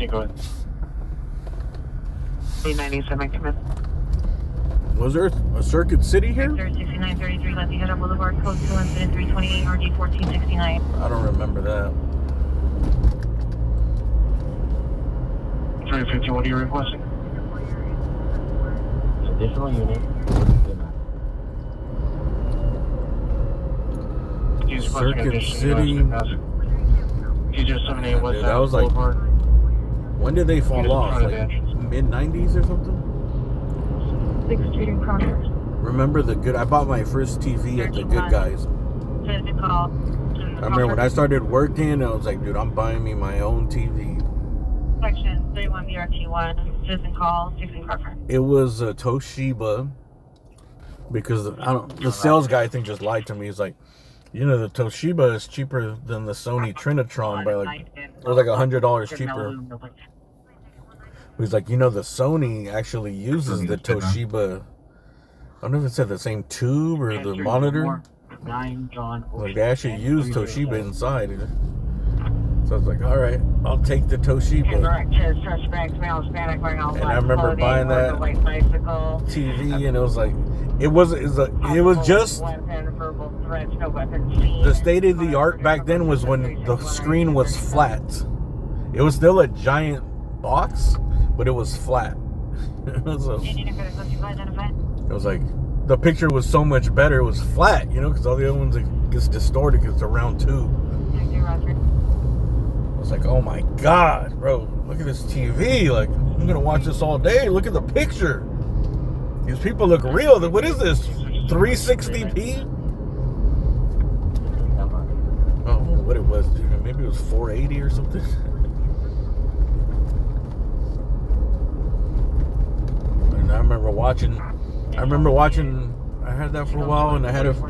Go ahead. 397, come in. Was there a Circuit City here? 6933 Lentiana Boulevard, code 2 incident 328, RD 1469. I don't remember that. 315, what are you requesting? Additional unit. Circuit City. Dude, that was like, when did they fall off? Like mid-90s or something? 6th Street in Croner. Remember I bought my first TV at the Good Guys. I remember when I started working, I was like, dude, I'm buying me my own TV. Section 31 BRT1, citizen call, 16 Crawford. It was a Toshiba, because the sales guy I think just lied to me. He's like, you know, the Toshiba is cheaper than the Sony Trinitron by it was like $100 cheaper. He's like, you know, the Sony actually uses the Toshiba. I don't know if it said the same tube or the monitor. Like they actually use Toshiba inside. So I was like, all right, I'll take the Toshiba. And I remember buying that TV, and it was like, it was just the state of the art back then was when the screen was flat. It was still a giant box, but it was flat. So, it was like the picture was so much better. It was flat, you know, because all the other ones it gets distorted because it's a round tube. I was like, oh my god, bro, look at this TV. Like, I'm gonna watch this all day. Look at the picture. These people look real. What is this? 360p? Oh, what it was, dude. Maybe it was 480 or something. And I remember watching. I had that for a while, and I had it for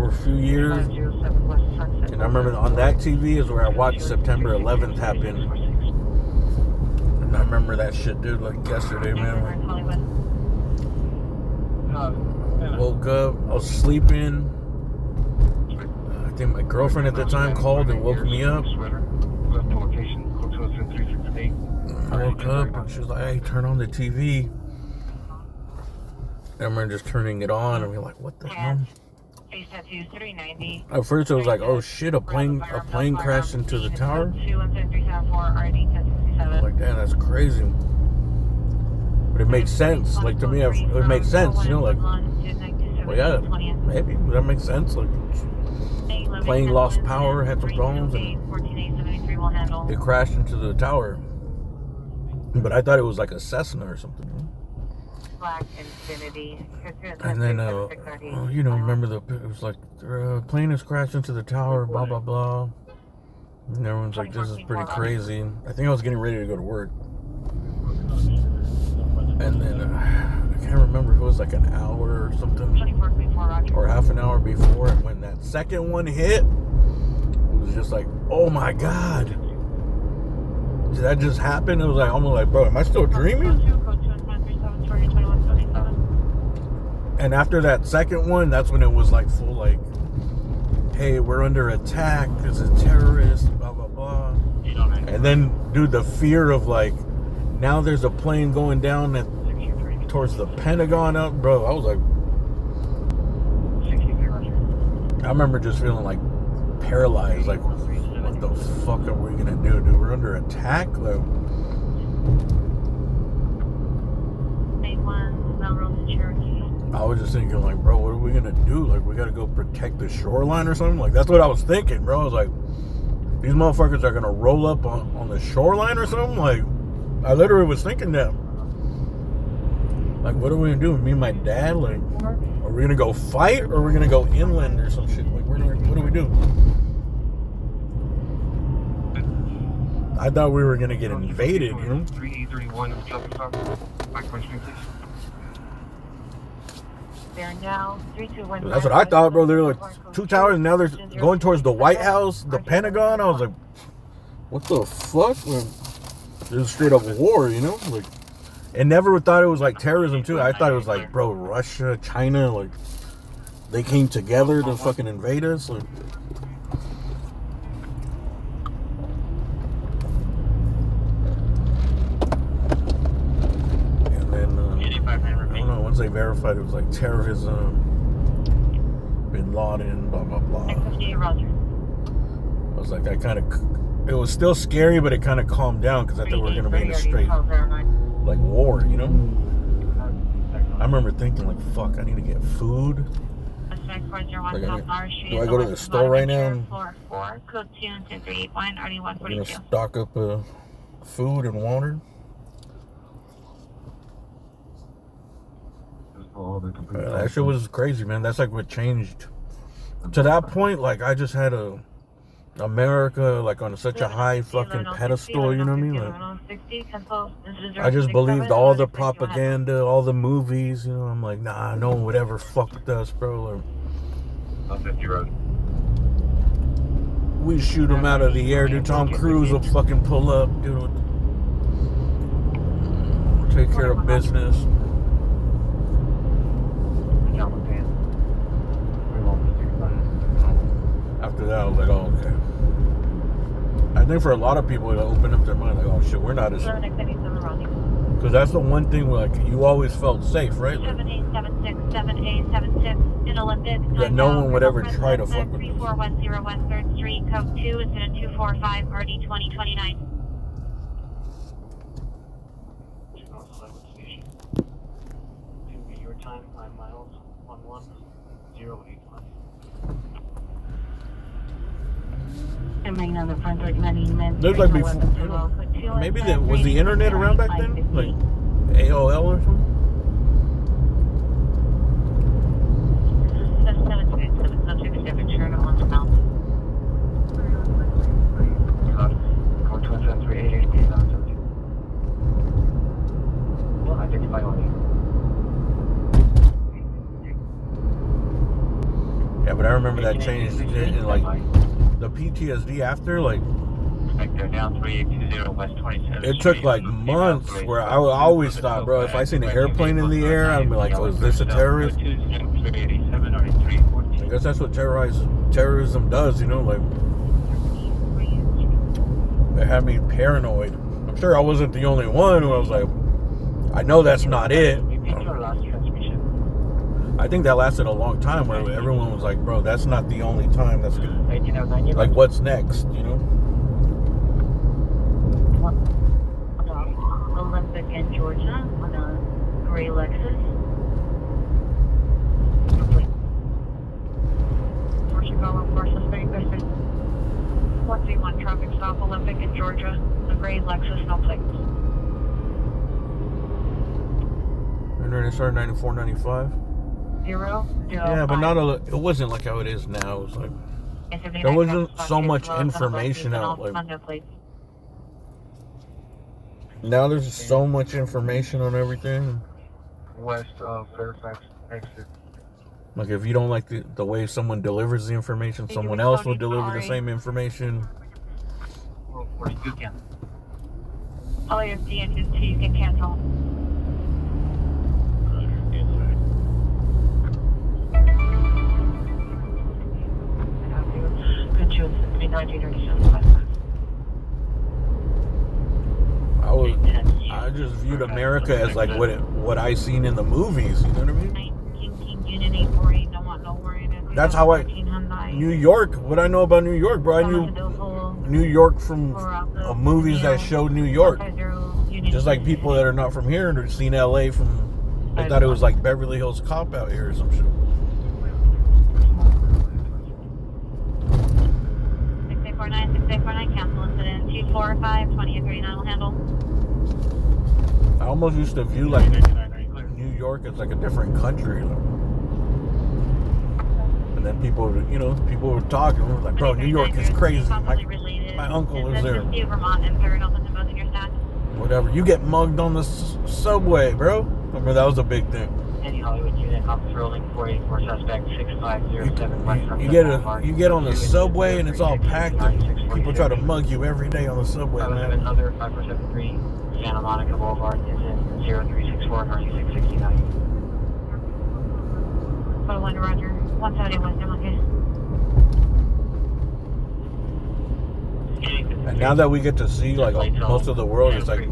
a few years. And I remember on that TV is where I watched September 11th happen. And I remember that shit, dude, like yesterday, man. I woke up, I was sleeping. I think my girlfriend at the time called and woke me up. I woke up and she was like, hey, turn on the TV. I remember just turning it on and we're like, what the hell? At first it was like, oh shit, a plane crashed into the tower. Like, damn, that's crazy. But it made sense. Like, to me, it made sense, you know, like, well, yeah, maybe that makes sense. Like, plane lost power, had some problems, and it crashed into the tower. But I thought it was like a Cessna or something. And then, you know, remember it was like, plane has crashed into the tower, blah, blah, blah. And everyone's like, this is pretty crazy. I think I was getting ready to go to work. And then I can't remember if it was like an hour or something, or half an hour before. And when that second one hit, it was just like, oh my God. Did that just happen? It was like almost like, bro, am I still dreaming? And after that second one, that's when it was like full like, hey, we're under attack, there's a terrorist, blah, blah, blah. And then, dude, the fear of like, now there's a plane going down towards the Pentagon out, bro. I was like, I remember just feeling like paralyzed, like, what the fuck are we gonna do, dude? We're under attack? Like, I was just thinking, like, bro, what are we gonna do? Like, we gotta go protect the shoreline or something? Like, that's what I was thinking, bro. I was like, these motherfuckers are gonna roll up on the shoreline or something? Like, I literally was thinking that. Like, what are we gonna do? Me and my dad? Like, are we gonna go fight or are we gonna go inland or some shit? Like, what do we do? I thought we were gonna get invaded, you know? 3831, That's what I thought, bro. There were like 2 towers, and now they're going towards the White House, the Pentagon. I was like, what the fuck? There's straight up war, you know? Like, and never thought it was like terrorism too. I thought it was like, bro, Russia, China, like they came together to fucking invade us. Like, once they verified it was like terrorism, Bin Laden, blah blah blah. I was like, it was still scary, but it kind of calmed down because I thought we were gonna be in a straight like war, you know. I remember thinking like, fuck, I need to get food. Like, do I go to the store right now? And I'm gonna stock up food and water. That shit was crazy, man. That's like what changed. To that point, like, I just had America like on such a high fucking pedestal, you know what I mean? Like, I just believed all the propaganda, all the movies, you know. I'm like, nah, no one would ever fuck with us, bro. On 50 road. We shoot them out of the air, dude. Tom Cruise will fucking pull up, dude. Take care of business. After that, I was like, oh, okay. I think for a lot of people, it opened up their mind, like, oh shit, we're not as... Because that's the one thing where, like, you always felt safe, right? Like, 7876 in Olympic. That no one would ever try to fuck with us. 3410 West 3rd Street, code 2, incident 245, RD 2029. Your time, 5 miles, 11081. There's like before, maybe was the internet around back then? Like AOL or something? Yeah, but I remember that changed in like the PTSD after, like, it took like months where I always thought, bro, if I seen an airplane in the air, I'd be like, oh, is this a terrorist? I guess that's what terrorism does, you know, like, it had me paranoid. I'm sure I wasn't the only one who I was like, I know that's not it. I think that lasted a long time where everyone was like, bro, that's not the only time that's gonna, like, what's next, you know? Olympic in Georgia on a gray Lexus. Complete. Chicago, suspect, 131 traffic stop, Olympic in Georgia, a gray Lexus, no plates. Internet started 94.95. Zero, yeah, but not it wasn't like how it is now. It was like There wasn't so much information out. Like, now there's so much information on everything. West of Fairfax exit. Like, if you don't like the way someone delivers the information, someone else will deliver the same information. Or you can. All your engines too, you can cancel. Good choice. 390 I just viewed America as like what I seen in the movies. You know what I mean? That's how New York. What I know about New York, bro. I knew New York from movies that showed New York. Just like people that are not from here and seen LA from. They thought it was like Beverly Hills Cop out here or some shit. 6849, cancel incident 245, 2039 will handle. I almost used to view like New York as like a different country. And then people were talking, like, bro, New York is crazy. My uncle lives there. Whatever. You get mugged on the subway, bro. Remember, that was a big thing. Any Hollywood unit, officer rolling 484 suspect 6507 West. You get on the subway and it's all packed. And people try to mug you every day on the subway, man. Another 5473 Santa Monica Boulevard is in 0364 and RC669. Photo 1 Roger. 171 And now that we get to see like most of the world, it's like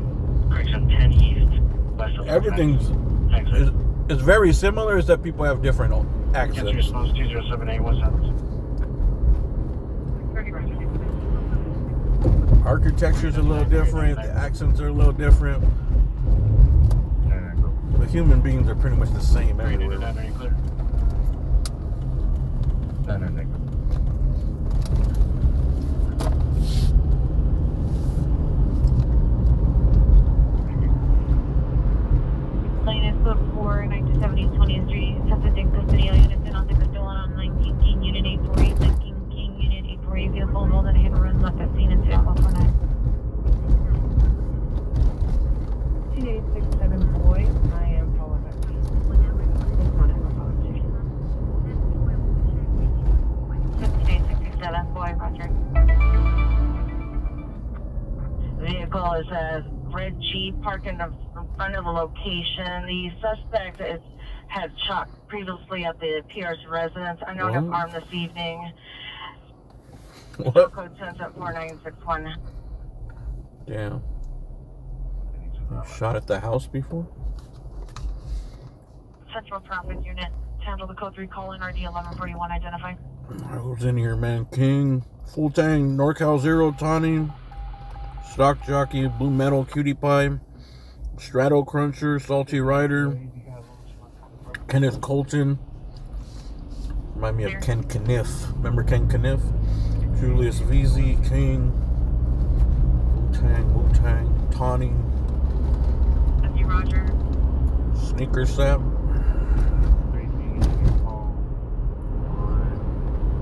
everything's it's very similar. Is that people have different accents. Architecture's a little different. The accents are a little different. The human beings are pretty much the same everywhere. Miscellaneous code 4, 1970, 20th Street, Sensitive Custodial Units in on the stolen on 19 King Unit 848, 19 King Unit 848, vehicle involved in a hit and run left at scene in Seattle 49. 2867 boy, I am followed by P. 5867 boy, Roger. Vehicle is a red Jeep parked in front of the location. The suspect had shot previously at the PR's residence. Unknown if armed this evening. What? Code sends at 4961. Damn. Shot at the house before? Central Traffic Unit. Handle the code 3 call in RD 1141 identify. Who's in here, man? King, Full Tang, NorCal Zero, Tawny, Stock Jockey, Blue Metal, Cutie Pie, Strato Cruncher, Salty Rider, Kenneth Colton. Remind me of Ken Kniff. Remember Ken Kniff? Julius VZ, King, Wu-Tang, Tawny, Roger. Sneaker Sap,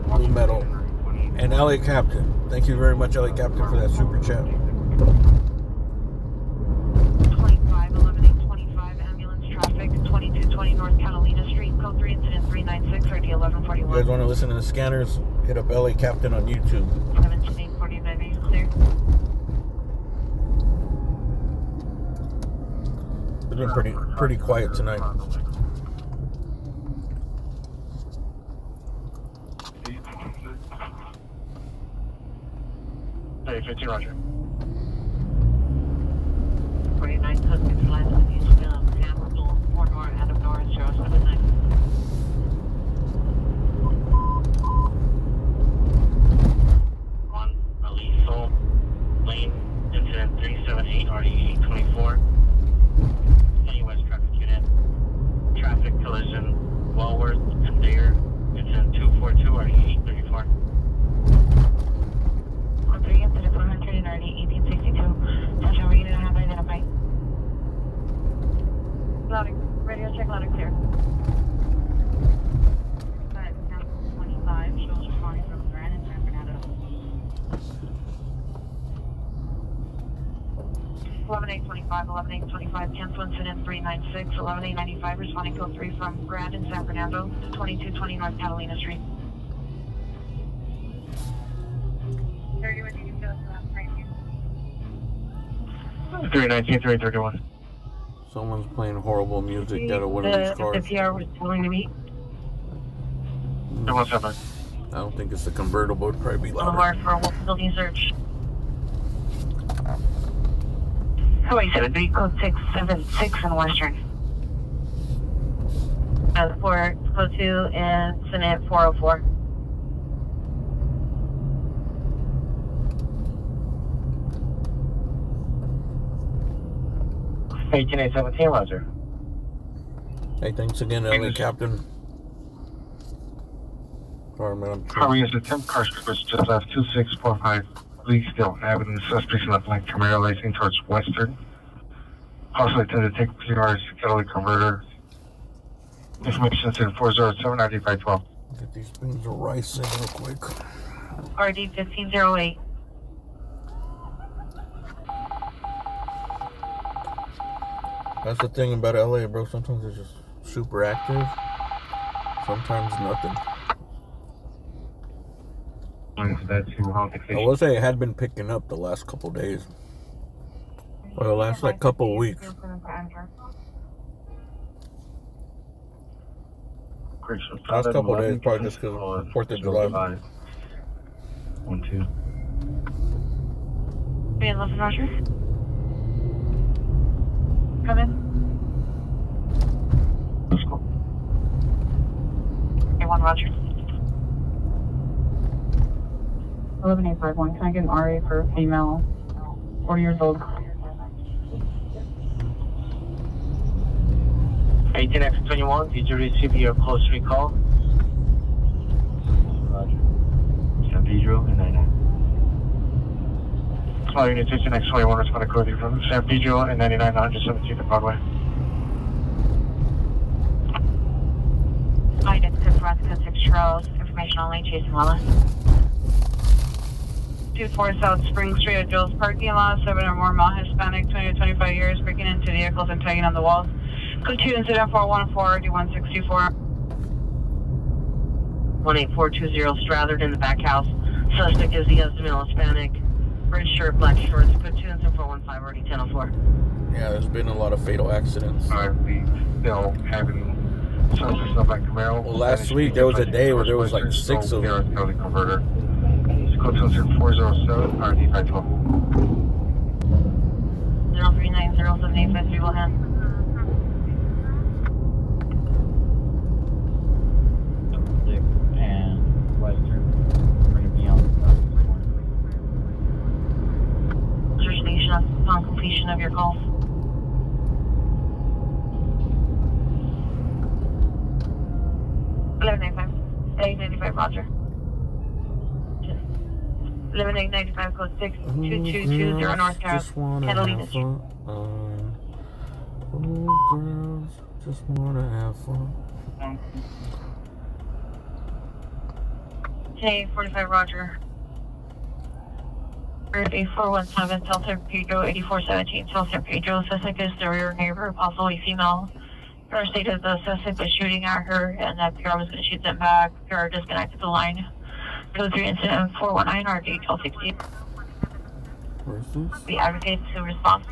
Blue Metal, and LA Captain. Thank you very much, LA Captain, for that super chat. 25 ambulance traffic, 2220 North Catalina Street, code 3 incident 396 RD 1141. You guys want to listen to the scanners? Hit up LA Captain on YouTube. 1749 is clear. It's been pretty quiet tonight. Hey, 15 Roger. 49 suspects lines with you still capital 4 north out of North 079. One Aliso Lane, incident 378 RD 824. Any West traffic unit. Traffic collision, Walworth and Dare, incident 242 RD 834. Code 3 incident 100 and RD 1862. Central Unit have identified. Radio check loud and clear. 25 shows responding from Grand and Flag 11825, cancel incident 396, 11895, responding code 3 from Grand in San Fernando to 2220 North Catalina Street. 319, 331. Someone's playing horrible music out of one of these cars. The PR was telling me. What's up, man? I don't think it's the convertible. It'd probably be louder. Boulevard for a building search. Highway 73, code 676 in Western. For code 2 and Senate 404. 18817, Roger. Hey, thanks again, LA Captain. Sorry, man. Harvey is a 10 car switch just left 2645 Leesdale Avenue. Suspects in the black Camaro racing towards Western. Also intended to take PR's catalytic converter. Information to 407 RD512. Get these beans of rice in real quick. RD 1508. That's the thing about LA, bro. Sometimes it's just super active. Sometimes nothing. I will say it had been picking up the last couple days. Or the last like couple weeks. Last couple days, probably just because of 4th of July. 1-2. Van Listen, Roger. Come in. Let's go. A1 Roger. 11851. Can I get an RA for a female, 40 years old? 18X21, did you receive your close recall? Roger. San Pedro and 99. Small unit 18X21, responding code from San Pedro and 99 117th and Broadway. Identical Nebraska 6 Charles. Information only, chasing Lala. 24 South Spring Street at Joe's parking lot. 7 or more male Hispanic, 20 to 25 years, breaking into vehicles and tagging on the walls. Code 2 incident 414 RD164. 18420 Strathered in the back house. Suspect is the male Hispanic. Red shirt, black shorts. Code 2 incident 415 RD1004. Yeah, there's been a lot of fatal accidents. We still having suspects in the black Camaro. Well, last week there was a day where there was like 6 of them. Converter. Code 2 incident 407 RD512. 0390785 will hand. And Western. We're going to be on Search station upon completion of your call. Roger. 11895 code 6220 North Catalina Street. Oh, girls just wanna have fun. K45 Roger. 8417 South San Pedro 8417 South San Pedro. Suspect is the rear neighbor, possibly female. PR stated the suspect was shooting at her and that PR was going to shoot them back. PR disconnected the line. Code 3 incident 419 RD 1260. Where's this? The advocate to respond.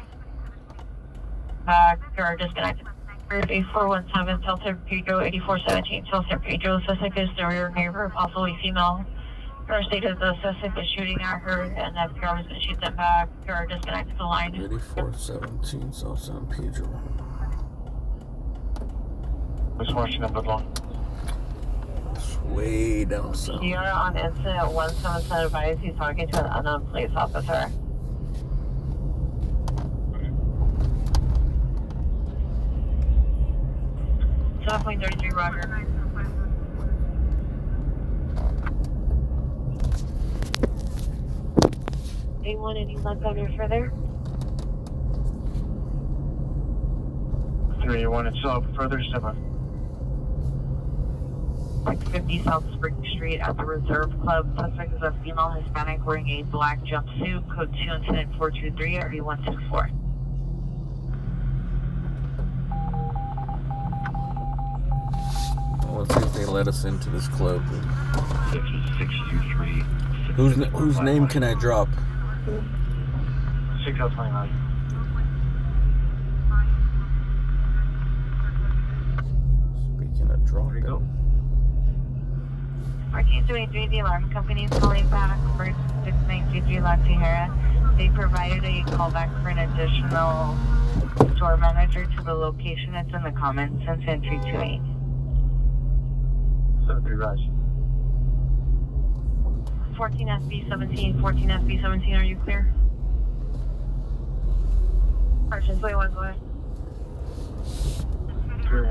PR disconnected. 8417 South San Pedro 8417 South San Pedro. Suspect is the rear neighbor, possibly female. PR stated the suspect was shooting at her and that PR was going to shoot them back. PR disconnected the line. 8417 South San Pedro. Just watching number 1. It's way down south. You are on incident 177 advised. He's talking to an unknown police officer. .33 Roger. A1, any left over further? 381, it's up further, 7. 650 South Spring Street at the Reserve Club. Suspect is a female Hispanic wearing a black jumpsuit. Code 2 incident 423 RD164. let us into this club. 6U3. Whose name can I drop? 6L29. Speaking of drop, go. 1423, the alarm company is calling back for 6933 La Tijera. They provided a callback for an additional store manager to the location. It's in the comments since entry 28. 73 Raj. 14 SB17, 14 SB17, are you clear? Archon 21, go ahead. 3-1,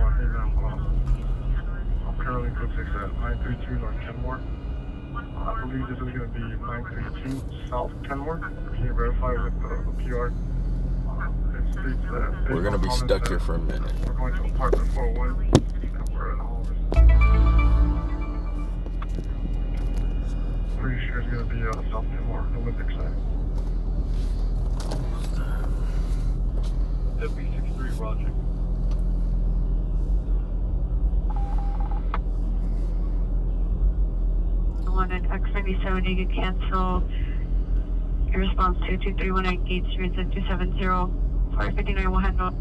I'm currently code 6 at 932 North Kenmore. I believe this is going to be 932 South Kenmore. Can you verify with the PR? It states that we're going to be stuck here for a minute. We're going to apartment 401 and we're in all this. Pretty sure it's going to be South Kenmore, Olympic side. W63 Roger. One at X97, you can cancel your response to 2318 Gate Street at 270 459 will handle.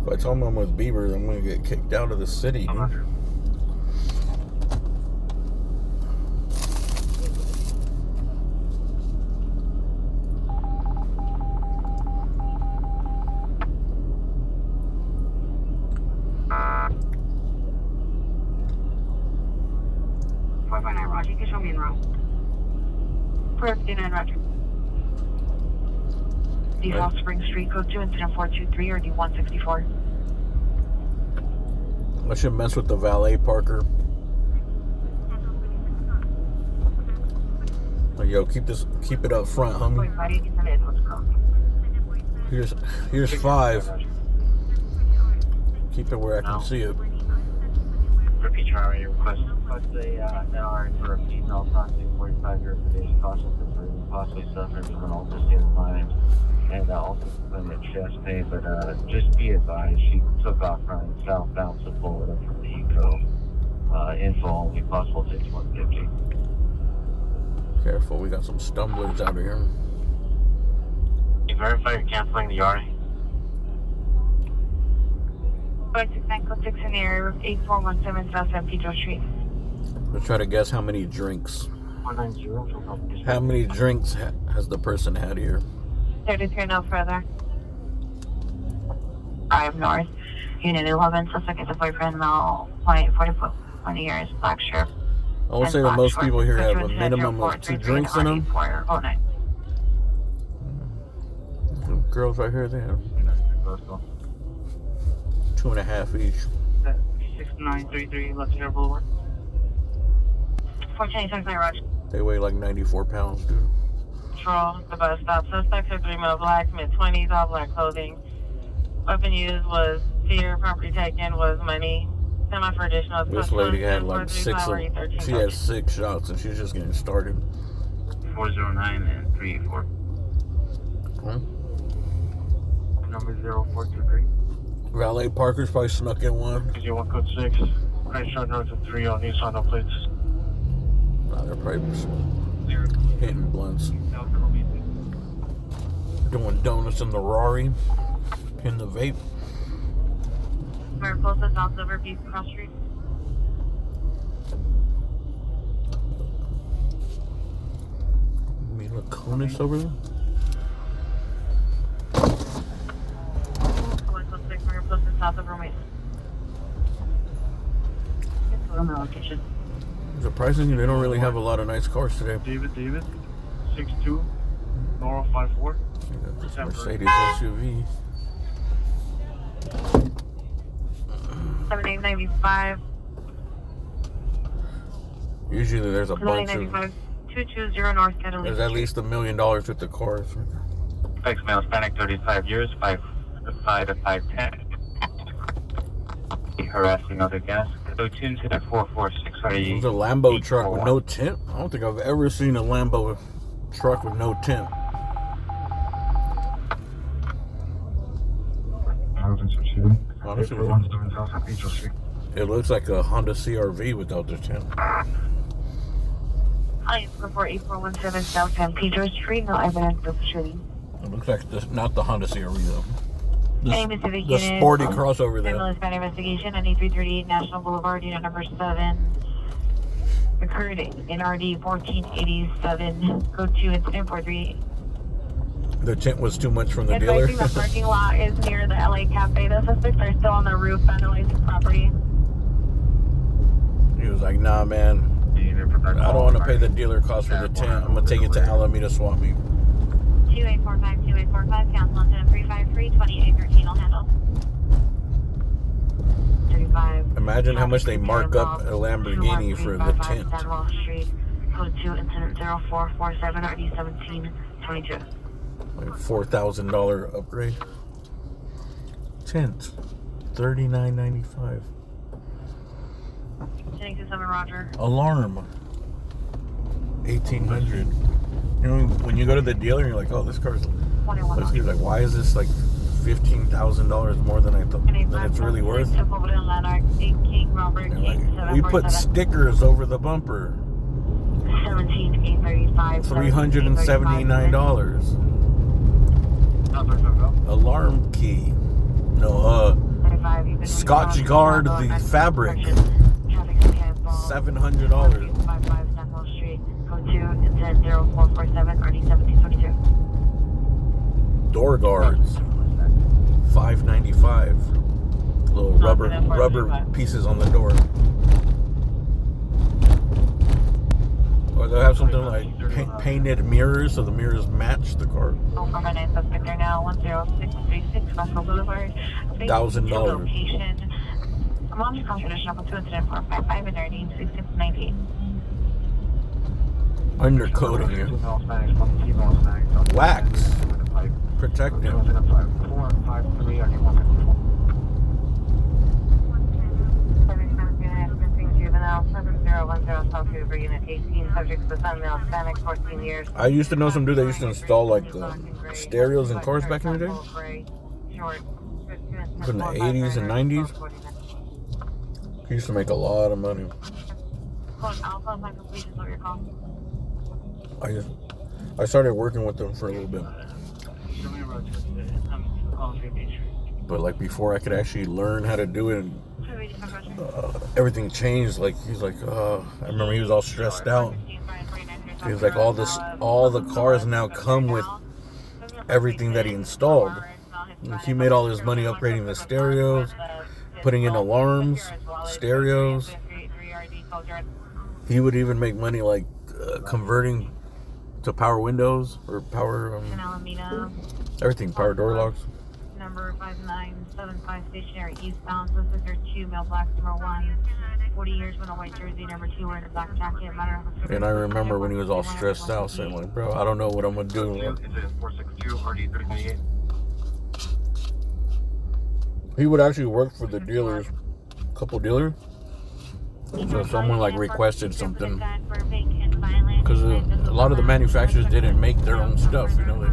If I tell them I'm with Beavers, I'm going to get kicked out of the city. Huh? Roger, you can show me in route. 459 Roger. Default Spring Street, code 2, incident 423 or D164. I should mess with the valet parker. Oh, yo, keep it up front, homie. Here's 5. Keep it where I can see it. Repeat your request. Request a NR for a female approximately 45 years of age, cautious and possibly suffering from an altered state of mind, and also suspended chest pain. But just be advised, she took off running southbound to pull it up from the Eco. Info only, possible takes 150. Careful, we got some stumblers out of here. Can you verify you're canceling the RA? 569 in the area of 8417 South San Pedro Street. Let's try to guess how many drinks. 190. How many drinks has the person had here? 33 no further. 5 north. Unit 11, suspect is a boyfriend, male, 20 years, black shirt. I would say that most people here have a minimum of 2 drinks in them. Oh, nice. The girls right here, they have 2.5 each. 6933 Lexington Boulevard. 1426 Roger. They weigh like 94 pounds, dude. Patrol, the bus stop. Suspects are 3 male black, mid-20s, all black clothing. Weapon used was fear, property taken was money. Semi for additional. This lady had like 6 she had 6 shots and she's just getting started. 409 and 384. Number 0423. Valet Parker's probably snuck in one. 01 code 6. Right shot north of 3 on Nissan, no plates. Nah, they're probably hitting blunts. Doing donuts in the Rari. In the vape. Mariposa, South Silver Beach, Cross Street. Mila Kunis over there? Mariposa, South of Romeo. Location. Surprisingly, they don't really have a lot of nice cars today. David, 6'2", Nora 5'4". This Mercedes SUV. 7895. Usually there's a bunch of... 220 North Catalina. There's at least $1 million worth of cars. Ex-male Hispanic, 35 years, 5'5" to 5'10". Harassing other guests. So tuned to the 446. There's a Lambo truck with no tint. I don't think I've ever seen a Lambo truck with no tint. It looks like a Honda CR-V without the tent. I report 8417 South San Pedro Street. No evidence of shooting. It looks like this, not the Honda CR-V though. The sporty crossover there. Ambulance investigation on 8338 National Boulevard, unit number 7. Occurred in RD 1487. Code 2 incident 438. The tent was too much from the dealer. Advising the parking lot is near the LA Cafe. The suspects are still on the roof vandalizing property. He was like, nah, man. I don't want to pay the dealer cost for the tent. I'm going to take it to Alameda Swap Meet. 2845, cancel on 353, 2813 will handle. 35. Imagine how much they mark up a Lamborghini for the tent. Wall Street, code 2, incident 0447, RD 1722. Like $4,000 upgrade. Tent, $39.95. 1027 Roger. Alarm, $1,800. You know, when you go to the dealer, you're like, oh, this car's. He's like, why is this like $15,000 more than I thought? Than it's really worth. Like, we put stickers over the bumper. $379. Alarm key. No, Scotch Guard the fabric. $700. Door guards. $595. Little rubber pieces on the door. Or they'll have something like painted mirrors, so the mirrors match the car. $1,000. I'm on your confidential number 2 incident 455 and 6698. Undercoating you. Wax. Protecting. I used to know some dude that used to install like the stereos in cars back in the day. In the 80s and 90s. He used to make a lot of money. I started working with them for a little bit. But like before I could actually learn how to do it, everything changed. Like he's like, I remember he was all stressed out. He was like, all the cars now come with everything that he installed. And he made all his money upgrading the stereos, putting in alarms, stereos. He would even make money like converting to power windows or power everything, power door locks. Number 5975 stationary eastbound, Pacific 2, male black, number 1. 40 years with a white jersey, number 2 wearing a black jacket. And I remember when he was all stressed out, saying like, bro, I don't know what I'm gonna do. He would actually work for the dealers, a couple dealers. So someone like requested something, because a lot of the manufacturers didn't make their own stuff, you know.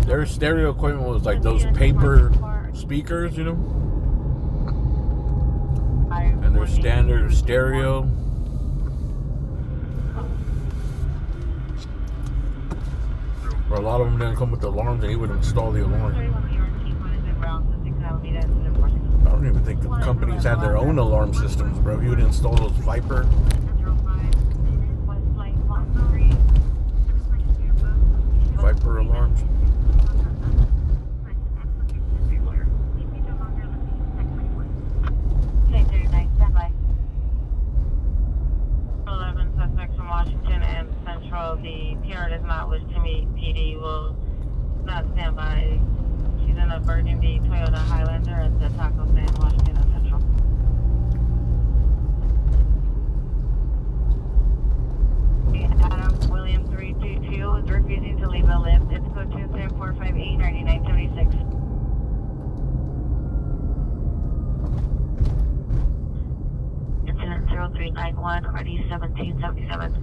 Their stereo equipment was like those paper speakers, you know, and their standard stereo. Or a lot of them didn't come with the alarms, and he would install the alarm. I don't even think the companies had their own alarm systems, bro. He would install those Viper alarms. The PR does not wish to meet. PD will not stand by. She's in a Burgundy Toyota Highlander at the Taco Stand, Washington and Central. Adam William 322 is refusing to leave a lift. It's code 23458 9976. Incident 0391 RD 1777.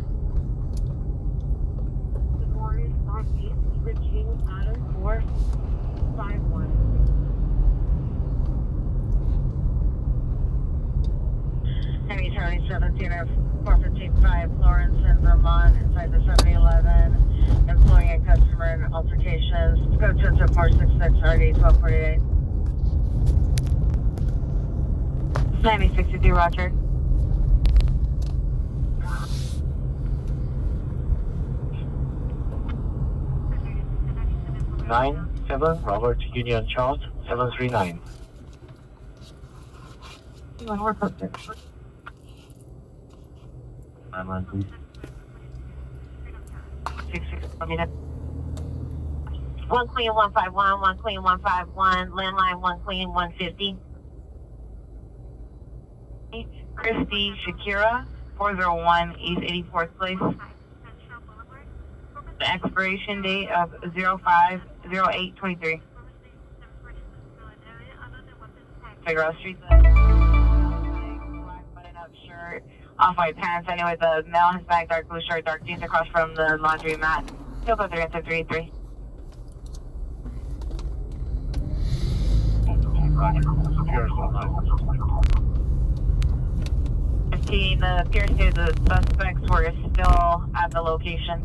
Virginia Adam 451. 17 or 415 Florence in Vermont inside the 7-Eleven. Employee and customer in altercations. Go to 466 RD 1248. 9062, Roger. Robert Union Charles 739. You want to work up there? I'm on, please. 66, let me know. 1 Queen 151, 1 Queen 151, landline 1 Queen 150. Christy Shakira, 401 East 84th Place. The expiration date of 05/08/23. Figueroa Street. Black button-up shirt, off-white pants. Anyway, the male has bag, dark blue shirt, dark jeans across from the laundry mat. Still go 333. 15. The appears to the suspects were still at the location.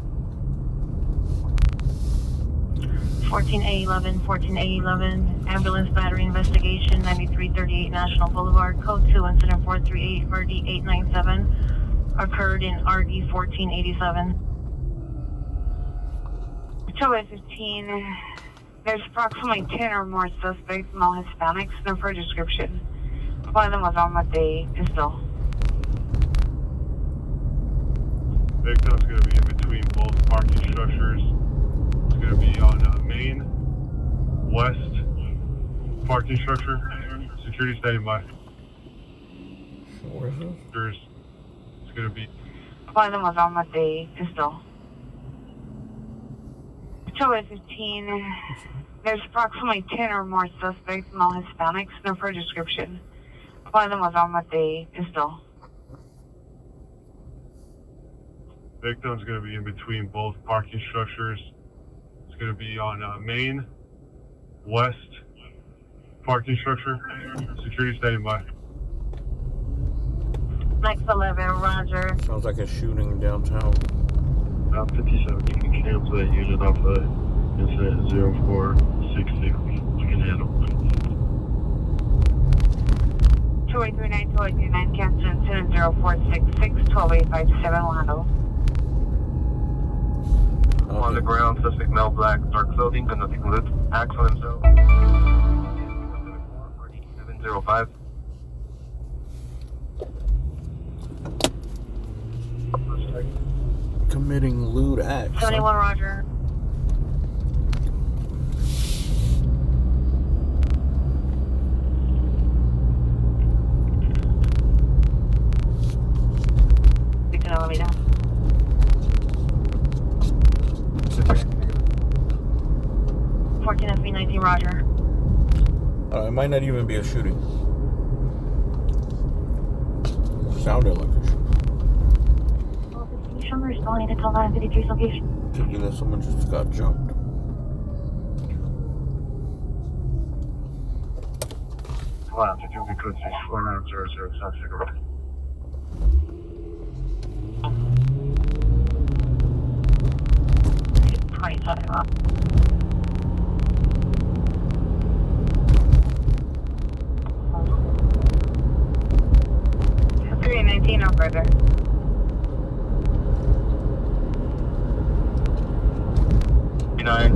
14A11, 14A11, ambulance battery investigation, 9338 National Boulevard, code 2, incident 438, RD 897, occurred in RD 1487. 215, there's approximately 10 or more suspects, male Hispanics, no further description. One of them was on with a pistol. Victim's going to be in between both parking structures. It's going to be on Main West parking structure. Security standing by. Where is this? It's going to be. One of them was on with a pistol. 215, there's approximately 10 or more suspects, male Hispanics, no further description. One of them was on with a pistol. Victim's going to be in between both parking structures. It's going to be on Main West parking structure. Security standing by. Next 11, Roger. Sounds like a shooting downtown. 57, you can cancel that unit off incident 0466. You can handle. 2839, 2839, cancel incident 0466, 12857, will handle. On the ground, suspect male, black, dark clothing, conducting loot, acts on himself. 705. Committing lewd acts. 71, Roger. You can let me down. 14 FB 19, Roger. It might not even be a shooting. Sounded like a shooting. Responding to 953's location. Could be that someone just got jumped. Wow, to do because it's 4900 South Cigarette. Up. Three 19, no further.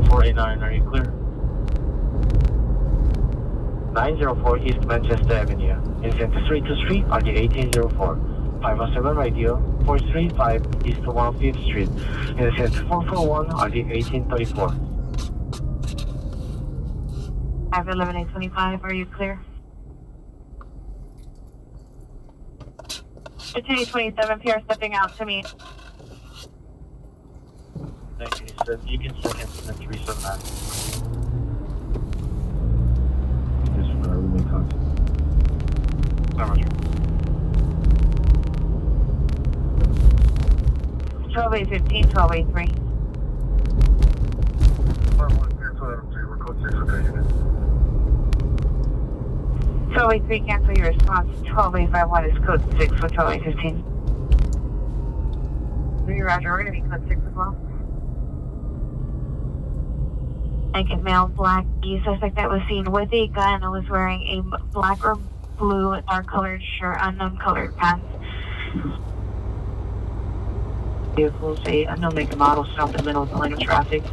489, are you clear? 904 East Manchester Avenue. Incident 323 on the 1804. 507 radio, 435 East 105th Street. Incident 441 on the 1834. 511 825, are you clear? 1527 PR stepping out to me. 1987, you can second incident 379. This is where we make contact. Roger. 12815, 1283. We're code 6, okay, unit. 1283, cancel your response. 12851 is code 6 for 12815. Roger, we're going to be code 6 as well. Naked male, black, the suspect that was seen with a gun was wearing a black or blue dark colored shirt, unknown colored pants. Vehicles, a unknown make and model, stopped in the middle of the lane of traffic.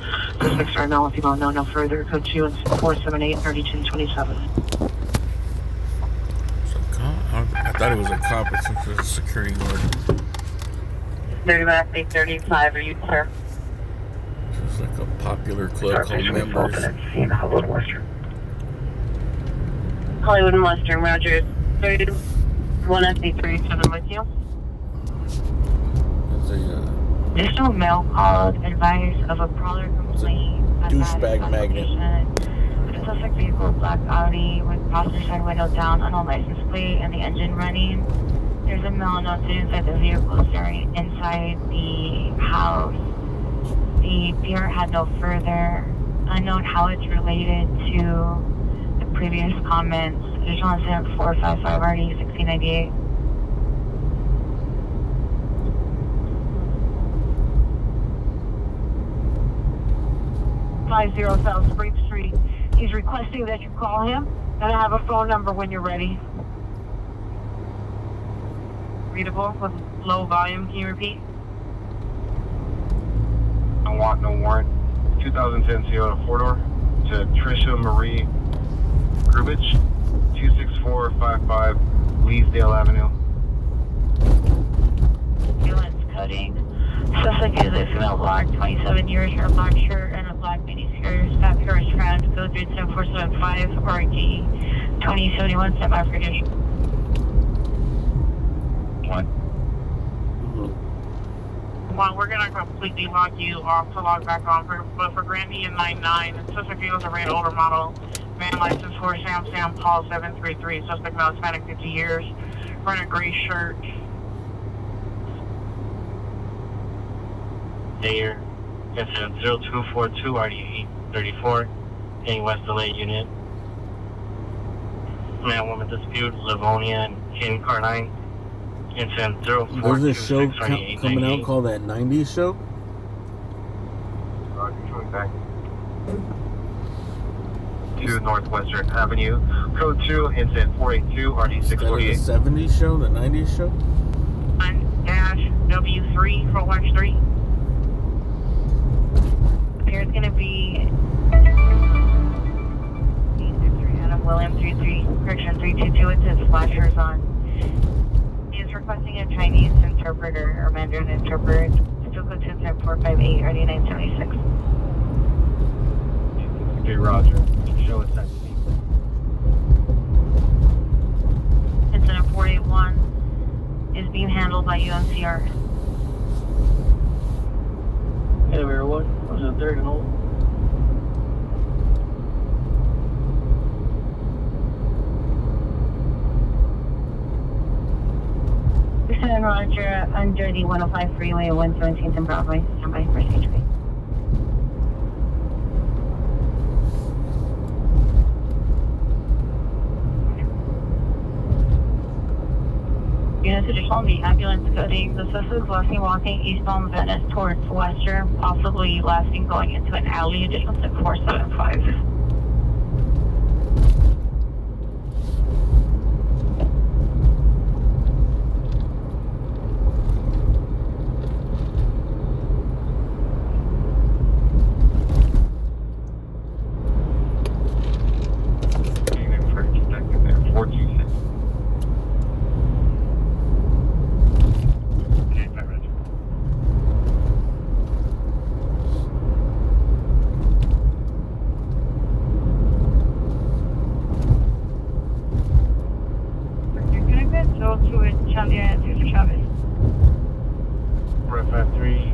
Suspects are known. If you don't know no further, code 2 and 478 3227. I thought it was a cop, but since it's a security guard. 30 835, are you clear? It's like a popular club called Members. Hollywood and Western, Roger. 31SC37 with you. Additional mail called advice of a crawler complaint. Douchebag magnet. The suspect vehicle, black Audi, with passenger side window down, on a license plate, and the engine running. There's a mail noted inside the vehicle during inside the house. The PR had no further unknown how it's related to the previous comments. Additional incident 455 RD 1698. South Spring Street. He's requesting that you call him, and I have a phone number when you're ready. Readable with low volume. Can you repeat? I want no warrant. 2010 Toyota 4-door to Trisha Marie Grubich, 26455 Leesdale Avenue. Ambulance cutting. Suspect is a female, black, 27 years, her black shirt and a black mini skirt. Stop here is trying to go through 10475 RG 2071 semi-tradition. Well, we're going to completely log you off to log back on, but for Grandy and 99, suspect vehicles a red older model, van license for Sam Paul 733, suspect male, Hispanic, 50 years, wearing a gray shirt. There, incident 0242 RD834, King West LA unit. Man, woman dispute, Livonia and King Car 9. Incident 0426 There's a show coming out called That 90s Show. Coming back to Northwestern Avenue. Code 2, incident 482 RD648. Is that the 70s show, the 90s show? -W3 for watch 3. Here's going to be Adam William 33, correction 322. It says flashers on. He is requesting a Chinese interpreter or Mandarin interpreter. Still code 27458 RD976. Okay, Roger. Show us that. Incident 481 is being handled by UNCR. Hey, everyone. Was it third and old? Roger, under the 105 freeway, 117th and Broadway. Stand by for stage B. Units additional, the ambulance coding. The suspect was seen walking eastbound Venice towards Western, possibly lasting going into an alley. Additional 475.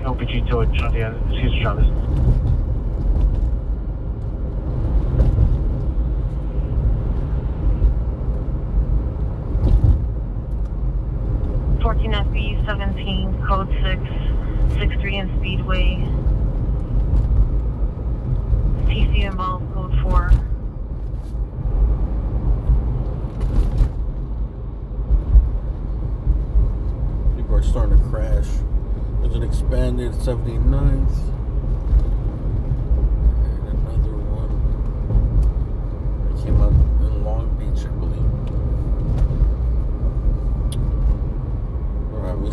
LPG to Cesar Chavez. FB 17, code 663 and Speedway. TC involved, code 4. 79th. And another one. That came out in Long Beach, I believe. Alright, we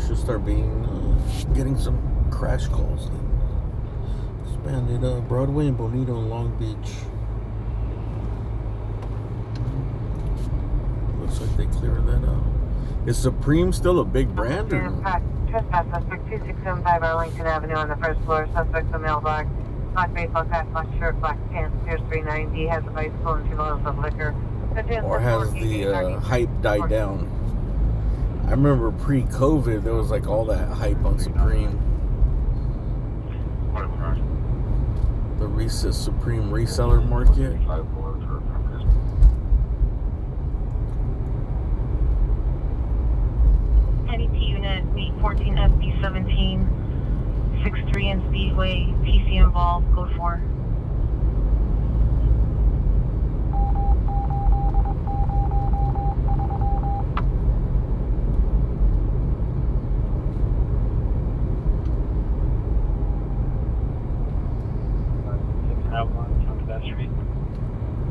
should start getting some crash calls. Expanded Broadway and Bonito and Long Beach. Looks like they cleared that out. Is Supreme still a big brand? Or? Trespass suspect 2675 Arlington Avenue on the first floor. Suspect's a male black. Black baseball cap, black shirt, black pants, Pierce 390. Has a bicycle and 2 bottles of liquor. Or has the hype died down? I remember pre-COVID, there was like all that hype on Supreme. The Supreme reseller market. NET unit B14 FB17 63 in Speedway. PC involved. Code 4.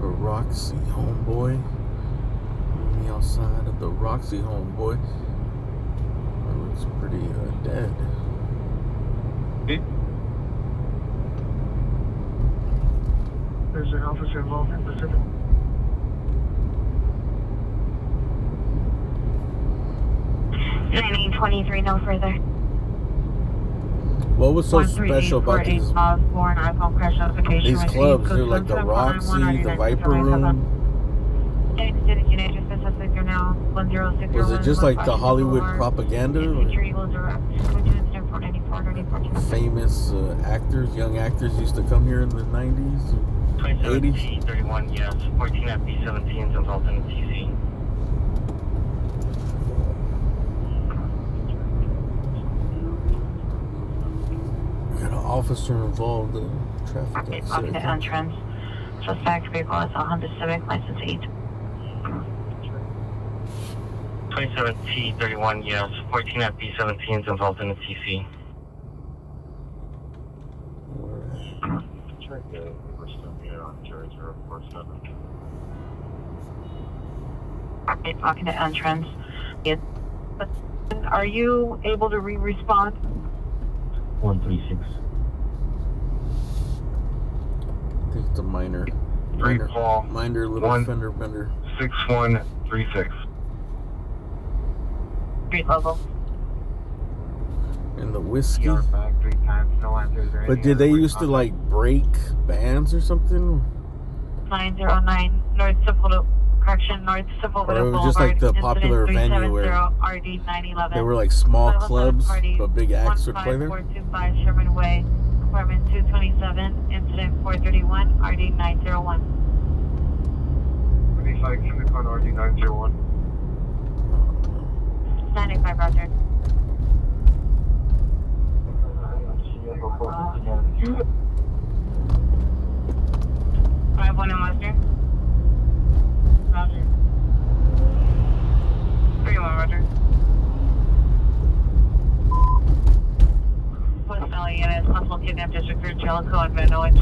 The Roxy homeboy. On the outside of the Roxy homeboy. That looks pretty dead. There's an officer involved in Pacific. Landing 23, no further. What was so special about these clubs? They're like the Roxy, the Viper Room. Was it just like the Hollywood propaganda? Famous actors, young actors used to come here in the 90s, 80s? 31, yes. 14 FB17s involved in the TC. Got an officer involved in traffic accident. Entrance. Suspect vehicle is a Honda Civic, license 8. 27T31, yes. 14 FB17s involved in the TC. Talking to entrance. Are you able to respond? 136. I think it's a minor little fender bender. 6136. Street level. And the whiskey. Back 3 times, no answers. But did they used to like break bands or something? 909 North Sepulveda. Correction, North Sepulveda Boulevard. Or it was just like the popular venue where they were like small clubs, but big acts would play there? 425 Sherman Way, apartment 227, incident 431, RD 901. 25 Chemical RD 901. 95, Roger. Five one in Western. Roger. 31, Roger. West Valley units, possible kidnap district through Jellicoe and Van Owen.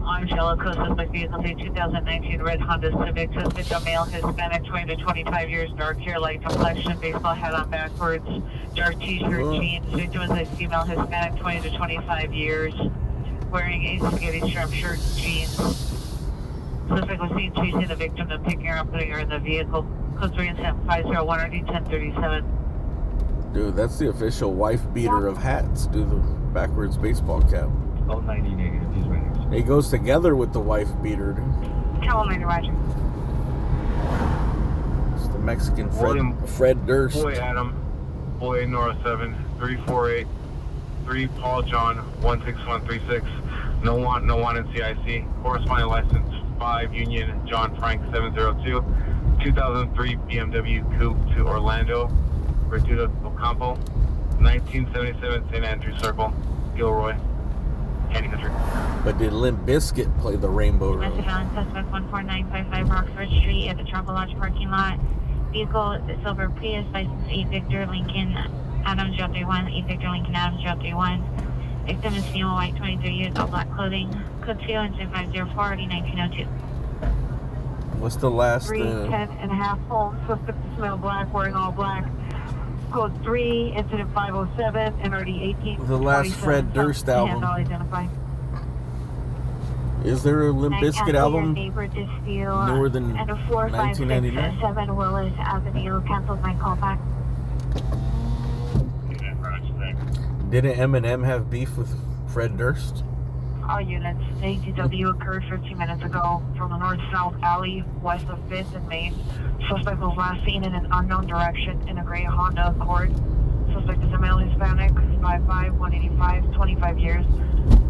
On Jellicoe, suspect vehicle, a 2019 red Honda Civic. Suspect a male, Hispanic, 20 to 25 years, dark hair, light complexion, baseball hat on backwards, dark t-shirt, jeans. Victim is a female, Hispanic, 20 to 25 years, wearing a spaghetti strap shirt, jeans. Suspect was seen chasing the victim and picking her up, putting her in the vehicle. Code 3 and 501 RD 1037. Dude, that's the official wife beater of hats. Do the backwards baseball cap. Oh, 90 negative. He's ready. It goes together with the wife beater, dude. California, Roger. It's the Mexican Fred Durst. Boy Adam, Boy Nora 7, 348, 3 Paul John, 16136. No want in CIC. Corresponding license 5 Union John Frank 702. 2003 BMW Coupe to Orlando, Virtuda Ocampo. 1977 St. Andrews Circle, Gilroy, Candy Country. But did Limp Bizkit play the Rainbow Road? Suspect 14955 Rockford Street at the Travelodge parking lot. Vehicle, the silver Prius, license 8 Victor Lincoln Adams 031, East Victor Lincoln Adams 031. Victim is female, white, 23 years, all black clothing. Code 2 and 2504, RD 1902. What's the last? 310.5 home. Suspect is male, black, wearing all black. Code 3, incident 507, NRD 18. The last Fred Durst album. Is there a Limp Bizkit album newer than 1999? 7 Willis Avenue. Cancels my callback. Didn't Eminem have beef with Fred Durst? All units. ATW occurred 15 minutes ago from the north-south alley west of 5th and Main. Suspect was last seen in an unknown direction in a gray Honda Accord. Suspect is a male Hispanic, 5'5", 185, 25 years,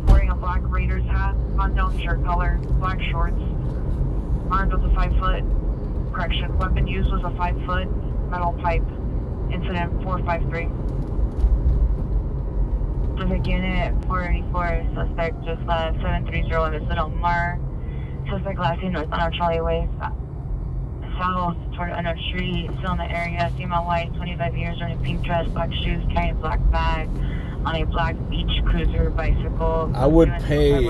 wearing a black Raiders hat, unknown shirt color, black shorts, armed with a 5-foot, correction, weapon used was a 5-foot metal pipe. Incident 453. Suspect unit 484, suspect just left 730 in Little Mar. Suspect last seen north on our Charlie Way, south toward another street, still in the area. Female white, 25 years, wearing pink dress, black shoes, carrying a black bag on a black beach cruiser bicycle. I would pay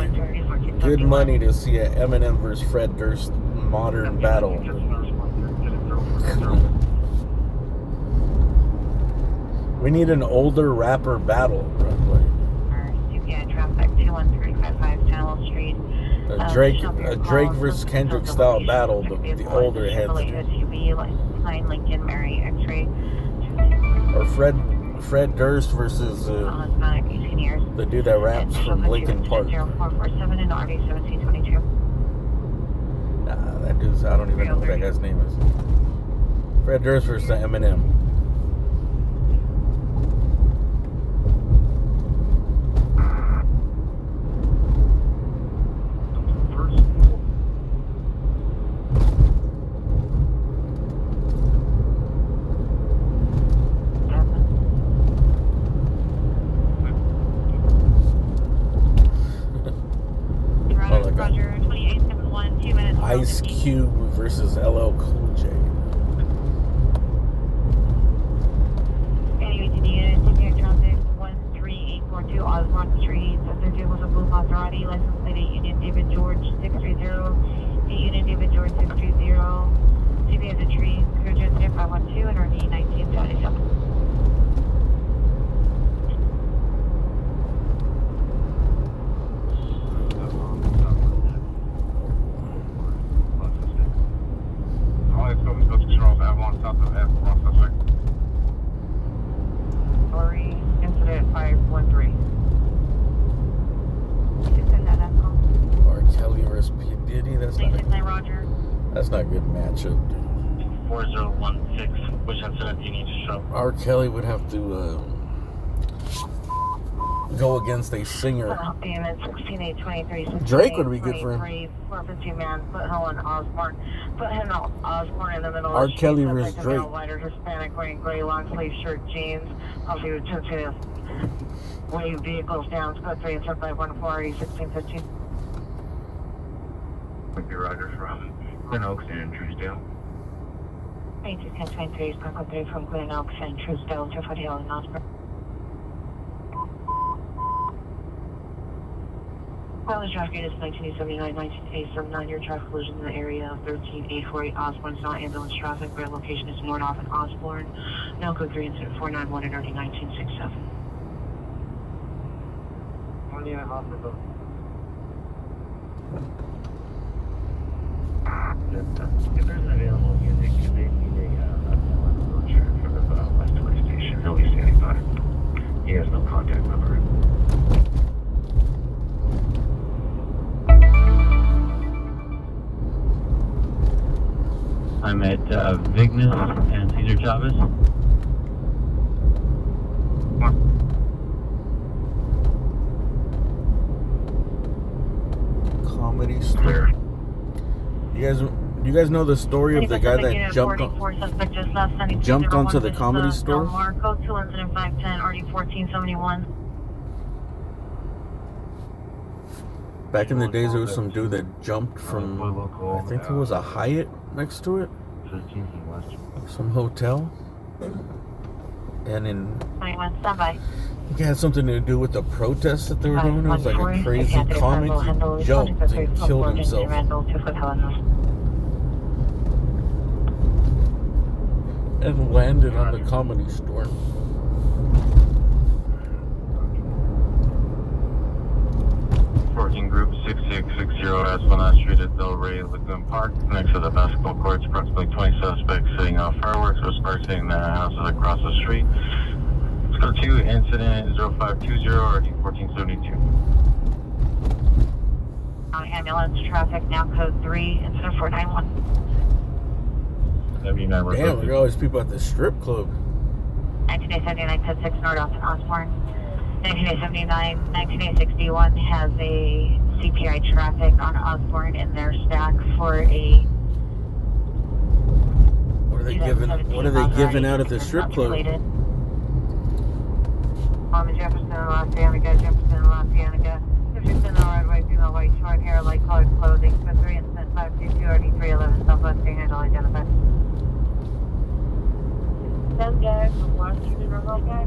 good money to see an Eminem versus Fred Durst modern battle. We need an older rapper battle, bro. CPI traffic 21355 Channel Street. A Drake versus Kendrick style battle, but the older heads. SUV, like 9 Lincoln Mary X-ray. Or Fred Durst versus the dude that raps from Linkin Park. 0447 and RD 1722. Nah, that dude's, I don't even know what that guy's name is. Fred Durst versus Eminem. Ice Cube versus LL Cool J. Anyway, to the unit, CPI traffic 13842 Osborne Street. Subject was a blue Maserati, license plate Union David George 630. The Union David George 630. CPI the tree, cruiser 512 and RD 1977. Sorry, incident 513. R. Kelly versus P. Diddy. That's not a good matchup, dude. 4016, which incident do you need to show? R. Kelly would have to go against a singer. Drake would be good for him. 450 man, put him on Osborne. Put him on Osborne in the middle R. of the Kelly street. versus Drake. Whiter Hispanic wearing gray long sleeve shirt, jeans. Obviously with tinted wave vehicles down. Scott 3 and 7514 1615. Would Roger from Glen Oaks and Truesdale. 1023 Scott 3 from Glen Oaks and Truesdale, Jeffrey Hill and Osborne. College traffic is 1979, 1979. Your traffic collision in the area of 13848 Osborne. It's not ambulance traffic. Where location is Nordoff and Osborne. Now code 3 incident 491 and early 1967. One unit hospital. If there's an available unit, can they need a wheelchair for the West Way Station? He'll be standing by. He has no contact number. I'm at Vignes and Cesar Chavez. Comedy store. You guys know the story of the guy that jumped onto the Comedy Store? Marco 2 incident 510 RD 1471. Back in the days, there was some dude that jumped from, I think it was a Hyatt next to it, some hotel. And in 21, standby. it had something to do with the protests that they were doing. It was like a crazy comic. He jumped and killed himself. And landed on the Comedy Store. Working Group 6660 Esplanade Street at Delray Lagoon Park, next to the basketball courts. Approximately 20 suspects setting off fireworks or sparking the houses across the street. Let's go to incident 0520 RD 1472. Ambulance traffic now code 3, incident 491. Damn, look at all these people at the strip club. 1979 code 6 North Austin Osborne. 1979, 1961 has a CPI traffic on Osborne in their stack for a. What are they giving out at the strip club? Jefferson, Los Angeles, Jefferson, Los Angeles. Jefferson, Illinois, female, white, short hair, light colored clothing, for 3 incident 522 RD311, Southwest Panhandle, identified. 10 guys from Washington, remote guy.